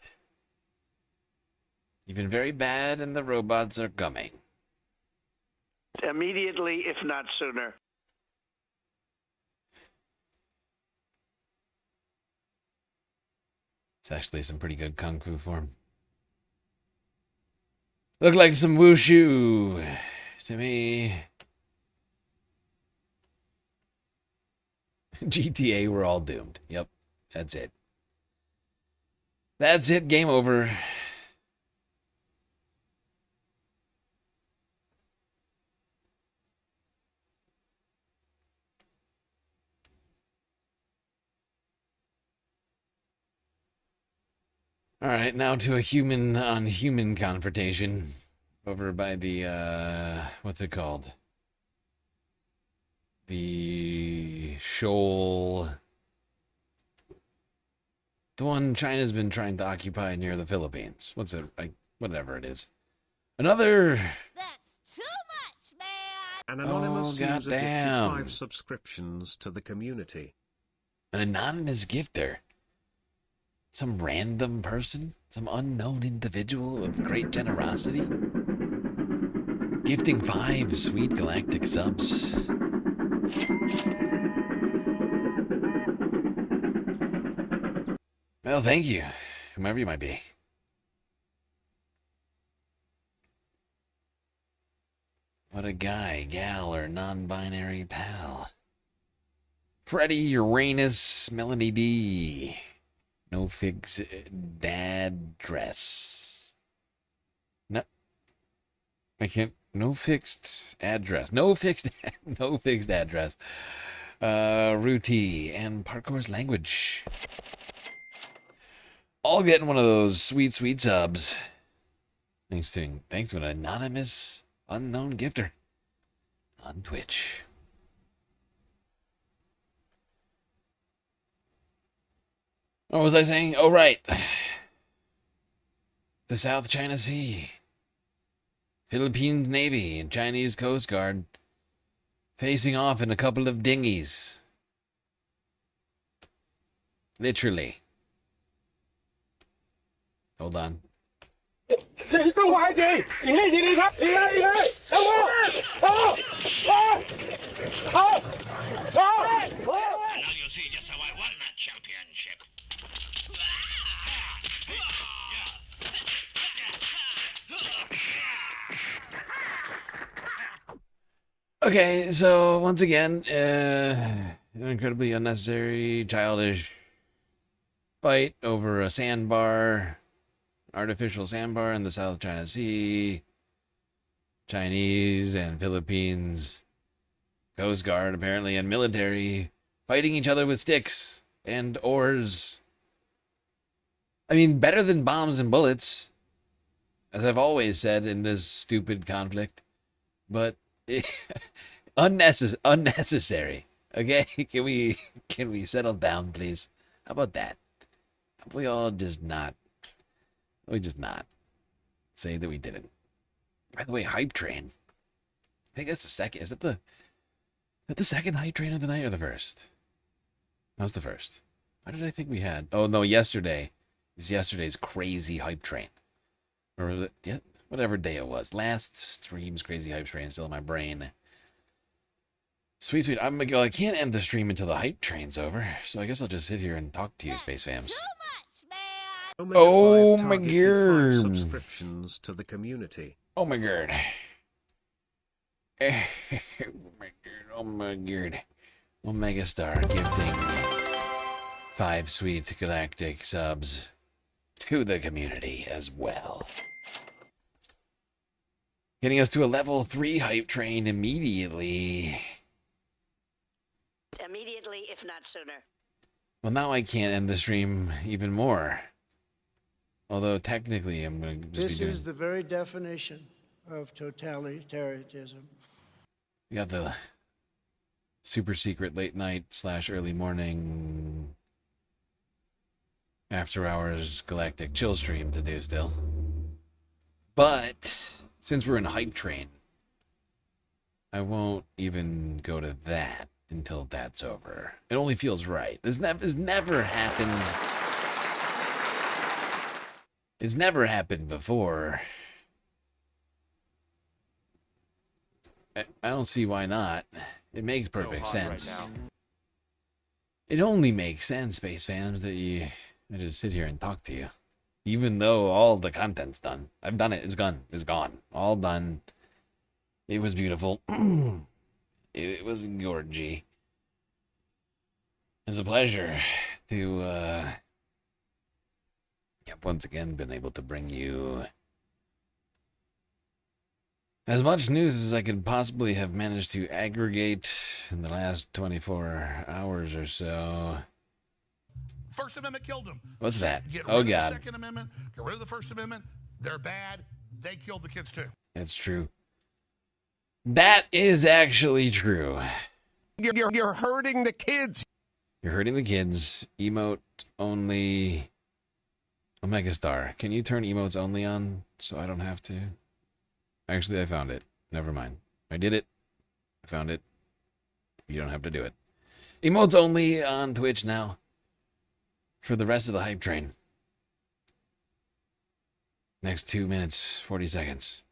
You've been very bad and the robots are coming. Immediately, if not sooner. It's actually some pretty good kung fu form. Look like some wushu to me. GTA, we're all doomed. Yep, that's it. That's it, game over. All right, now to a human-on-human confrontation over by the, what's it called? The shoal. The one China's been trying to occupy near the Philippines. What's it? Whatever it is. Another... That's too much, man! An anonymous user gifted goddamn. 5 subscriptions to the community. An anonymous gifter. Some random person? Some unknown individual of great generosity? Gifting 5 sweet galactic subs. Well, thank you, whomever you might be. What a guy, gal, or non-binary pal. Freddie, Uranus, Melanie D. No fix dad dress. No. I can't. No fixed address. No fixed address. Ruti and Parkour's language. All getting one of those sweet subs. Thanks to an anonymous unknown gifter on Twitch. What was I saying? Oh, right. The South China Sea. Philippine Navy and Chinese Coast Guard facing off in a couple of dinghies. Literally. Hold on. Okay, so once again, an incredibly unnecessary, childish fight over a sandbar, artificial sandbar in the South China Sea. Chinese and Philippines Coast Guard, apparently, and military fighting each other with sticks and oars. I mean, better than bombs and bullets, as I've always said in this stupid conflict, but unnecessary. Okay, can we settle down, please? How about that? Have we all just not say that we didn't? By the way, Hype Train. I think that's the second. Is that the that the second hype train of the night or the first? That was the first. What did I think we had? Oh, no, yesterday. It was yesterday's crazy hype train. Or was it? Yeah, whatever day it was. Last stream's crazy hype train is still in my brain. Sweet, sweet. I can't end the stream until the hype train's over. So I guess I'll just sit here and talk to you, Space Fams. Oh my god. Subscriptions to the community. Oh my god. Oh my god. Oh my god. Omega Star gifting 5 sweet galactic subs to the community as well. Getting us to a level 3 hype train immediately. Immediately, if not sooner. Well, now I can't end the stream even more. Although technically I'm going to just This be doing... is the very definition of totalitarianism. We got the super secret late night / early morning after hours galactic chill stream to do still. But since we're in hype train, I won't even go to that until that's over. It only feels right. This has never happened. It's never happened before. I don't see why not. It makes perfect sense. It only makes sense, Space Fams, that I just sit here and talk to you. Even though all the content's done. I've done it. It's gone. It's gone. All done. It was beautiful. It was gorgy. It's a pleasure to have once again been able to bring you as much news as I could possibly have managed to aggregate in the last 24 hours or so. First Amendment killed them. What's that? Get rid Oh, of God. The Second Amendment, get rid of the First Amendment. They're bad. They killed the kids, too. That's true. That is actually true. You're hurting the kids. You're hurting the kids. Emote only. Omega Star. Can you turn emotes only on so I don't have to? Actually, I found it. Never mind. I did it. I found it. You don't have to do it. Emotes only on Twitch now. For the rest of the hype train. Next 2 minutes, 40 seconds.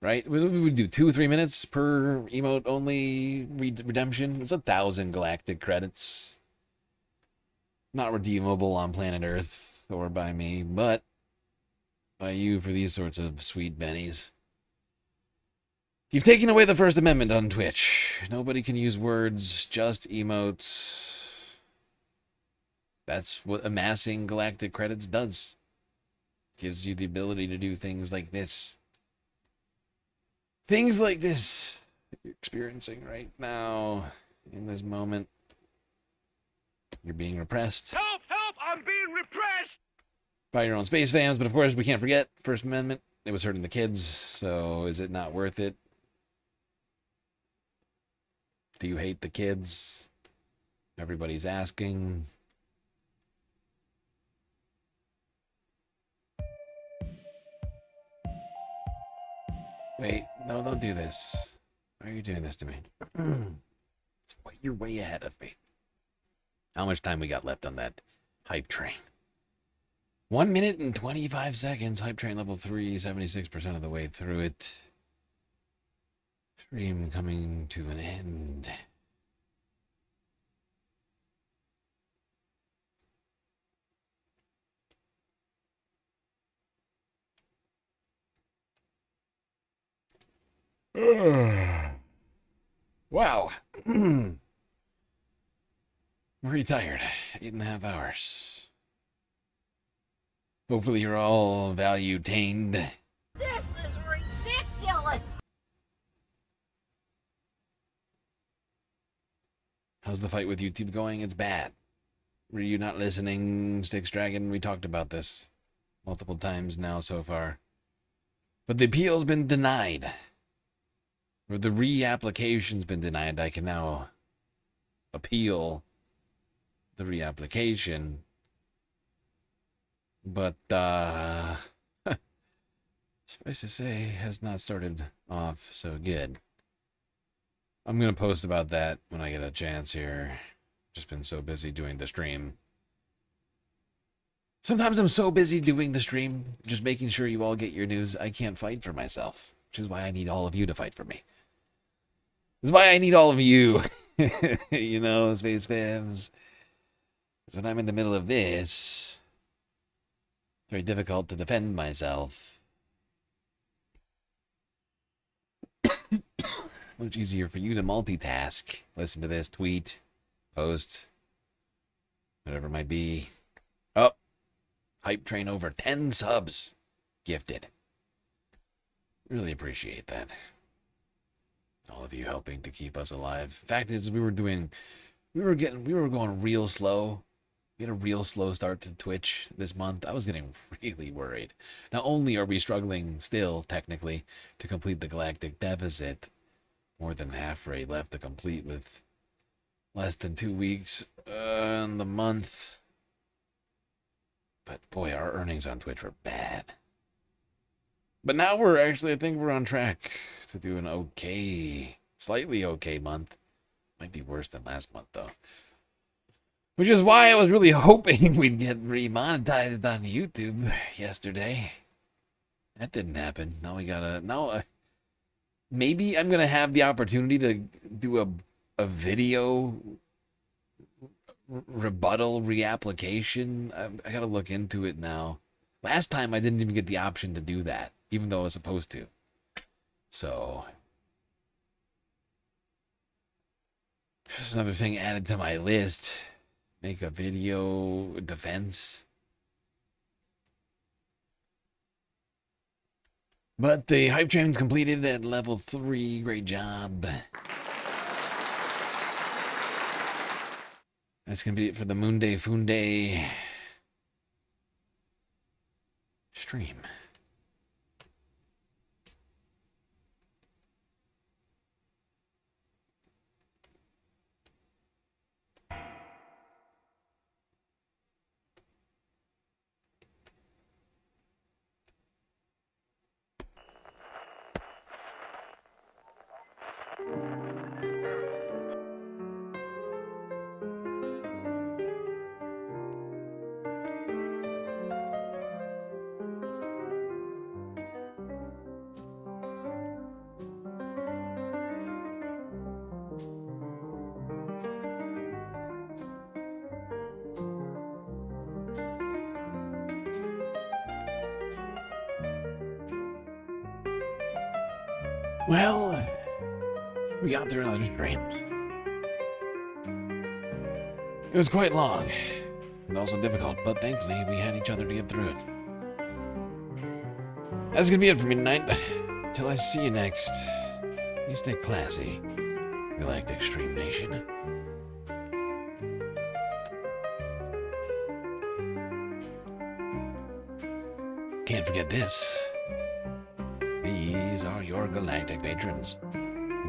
Right? We do 2 or 3 minutes per emote only redemption. It's 1,000 galactic credits. Not redeemable on planet Earth or by me, but by you for these sorts of sweet bennies. You've taken away the First Amendment on Twitch. Nobody can use words, just emotes. That's what amassing galactic credits does. Gives you the ability to do things like this. Things like this that you're experiencing right now, in this moment. You're being repressed. Help! Help! I'm being repressed! By your own Space Fams, but of course we can't forget First Amendment. It was hurting the kids, so is it not worth it? Do you hate the kids? Everybody's asking. Wait, no, don't do this. Why are you doing this to me? You're way ahead of me. How much time we got left on that hype train? 1 minute and 25 seconds. Hype train level 3, 76% of the way through it. Stream coming to an end. Wow. I'm pretty tired. 8.5 hours. Hopefully you're all value-tained. This is ridiculous! How's the fight with YouTube going? It's bad. Were you not listening, Styx Dragon? We talked about this multiple times now so far. But the appeal's been denied. Or the reapplication's been denied. I can now appeal the reapplication. But, as suffice to say, has not started off so good. I'm going to post about that when I get a chance here. Just been so busy doing the stream. Sometimes I'm so busy doing the stream, just making sure you all get your news, I can't fight for myself. Which is why I need all of you to fight for me. This is why I need all of you. You know, Space Fams. Because when I'm in the middle of this, it's very difficult to defend myself. Much easier for you to multitask. Listen to this, tweet, post, whatever it might be. Oh, hype train over 10 subs. Gifted. Really appreciate that. All of you helping to keep us alive. Fact is, we were going real slow. We had a real slow start to Twitch this month. I was getting really worried. Not only are we struggling still, technically, to complete the galactic deficit, more than halfway left to complete with less than 2 weeks in the month. But boy, our earnings on Twitch were bad. But now we're actually, I think we're on track to do an okay, slightly okay month. Might be worse than last month, though. Which is why I was really hoping we'd get remonetized on YouTube yesterday. That didn't happen. Now we gotta, maybe I'm gonna have the opportunity to do a video rebuttal reapplication. I gotta look into it now. Last time I didn't even get the option to do that, even though I was supposed to. So, just another thing added to my list. Make a video defense. But the hype train's completed at level 3. Great job. That's going to be it for the Moonday Foonday stream. Well, we got through another stream. It was quite long and also difficult, but thankfully we had each other to get through it. That's gonna be it for me tonight. Till I see you next, you stay classy, Galactic Stream Nation. Can't forget this. These are your galactic patrons.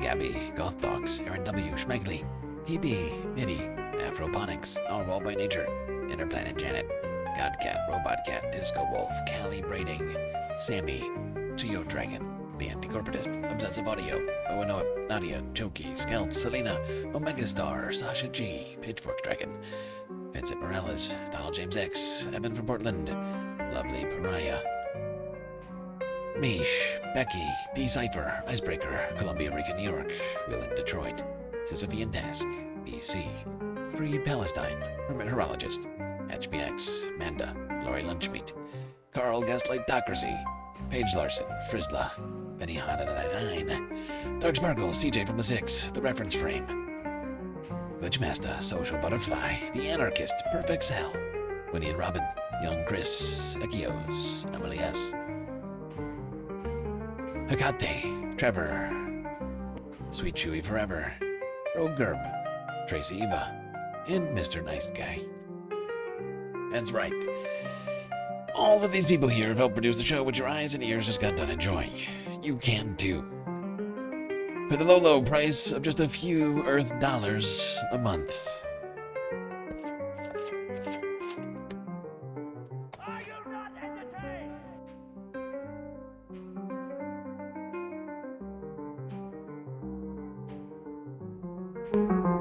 Gabby, Goth Dogs, Aaron W, Schmegley, PB, Biddy, Afroponics, Narwhal by Nature, Interplanet Janet, Godcat, Robot Cat, Disco Wolf, Calibrating, Sammy, Geo Dragon, The Anticorporatist, Obsessive Audio, Owen Nadia, Choki, Scout, Selena, Omega Star, Sasha G, Pitchfork Dragon, Vincent Morales, Donald James X, Evan from Portland, Lovely Pariah, Mish, Becky, D-Cypher, Icebreaker, Columbia, Rica, New York, Will in Detroit, Sisyphean Task, BC, Free Palestine, Hermit Horologist, HBX, Manda, Lori Lunchmeat, Carl Gaslightocracy, Paige Larson, Frizzla, Benny Hanna 99, Dark Sparkle, CJ from the 6, The Reference Frame, Glitchmaster, Social Butterfly, The Anarchist, Perfect Cell, Winnie and Robin, Young Chris, Echios, Emily S., Hecate, Trevor, Sweet Chewy Forever, Rogue Gerb, Tracy Eva, and Mr. Nice Guy. That's right. All of these people here have helped produce the show, which your eyes and ears just got done enjoying. You can too. For the low, low price of just a few Earth dollars a month. you.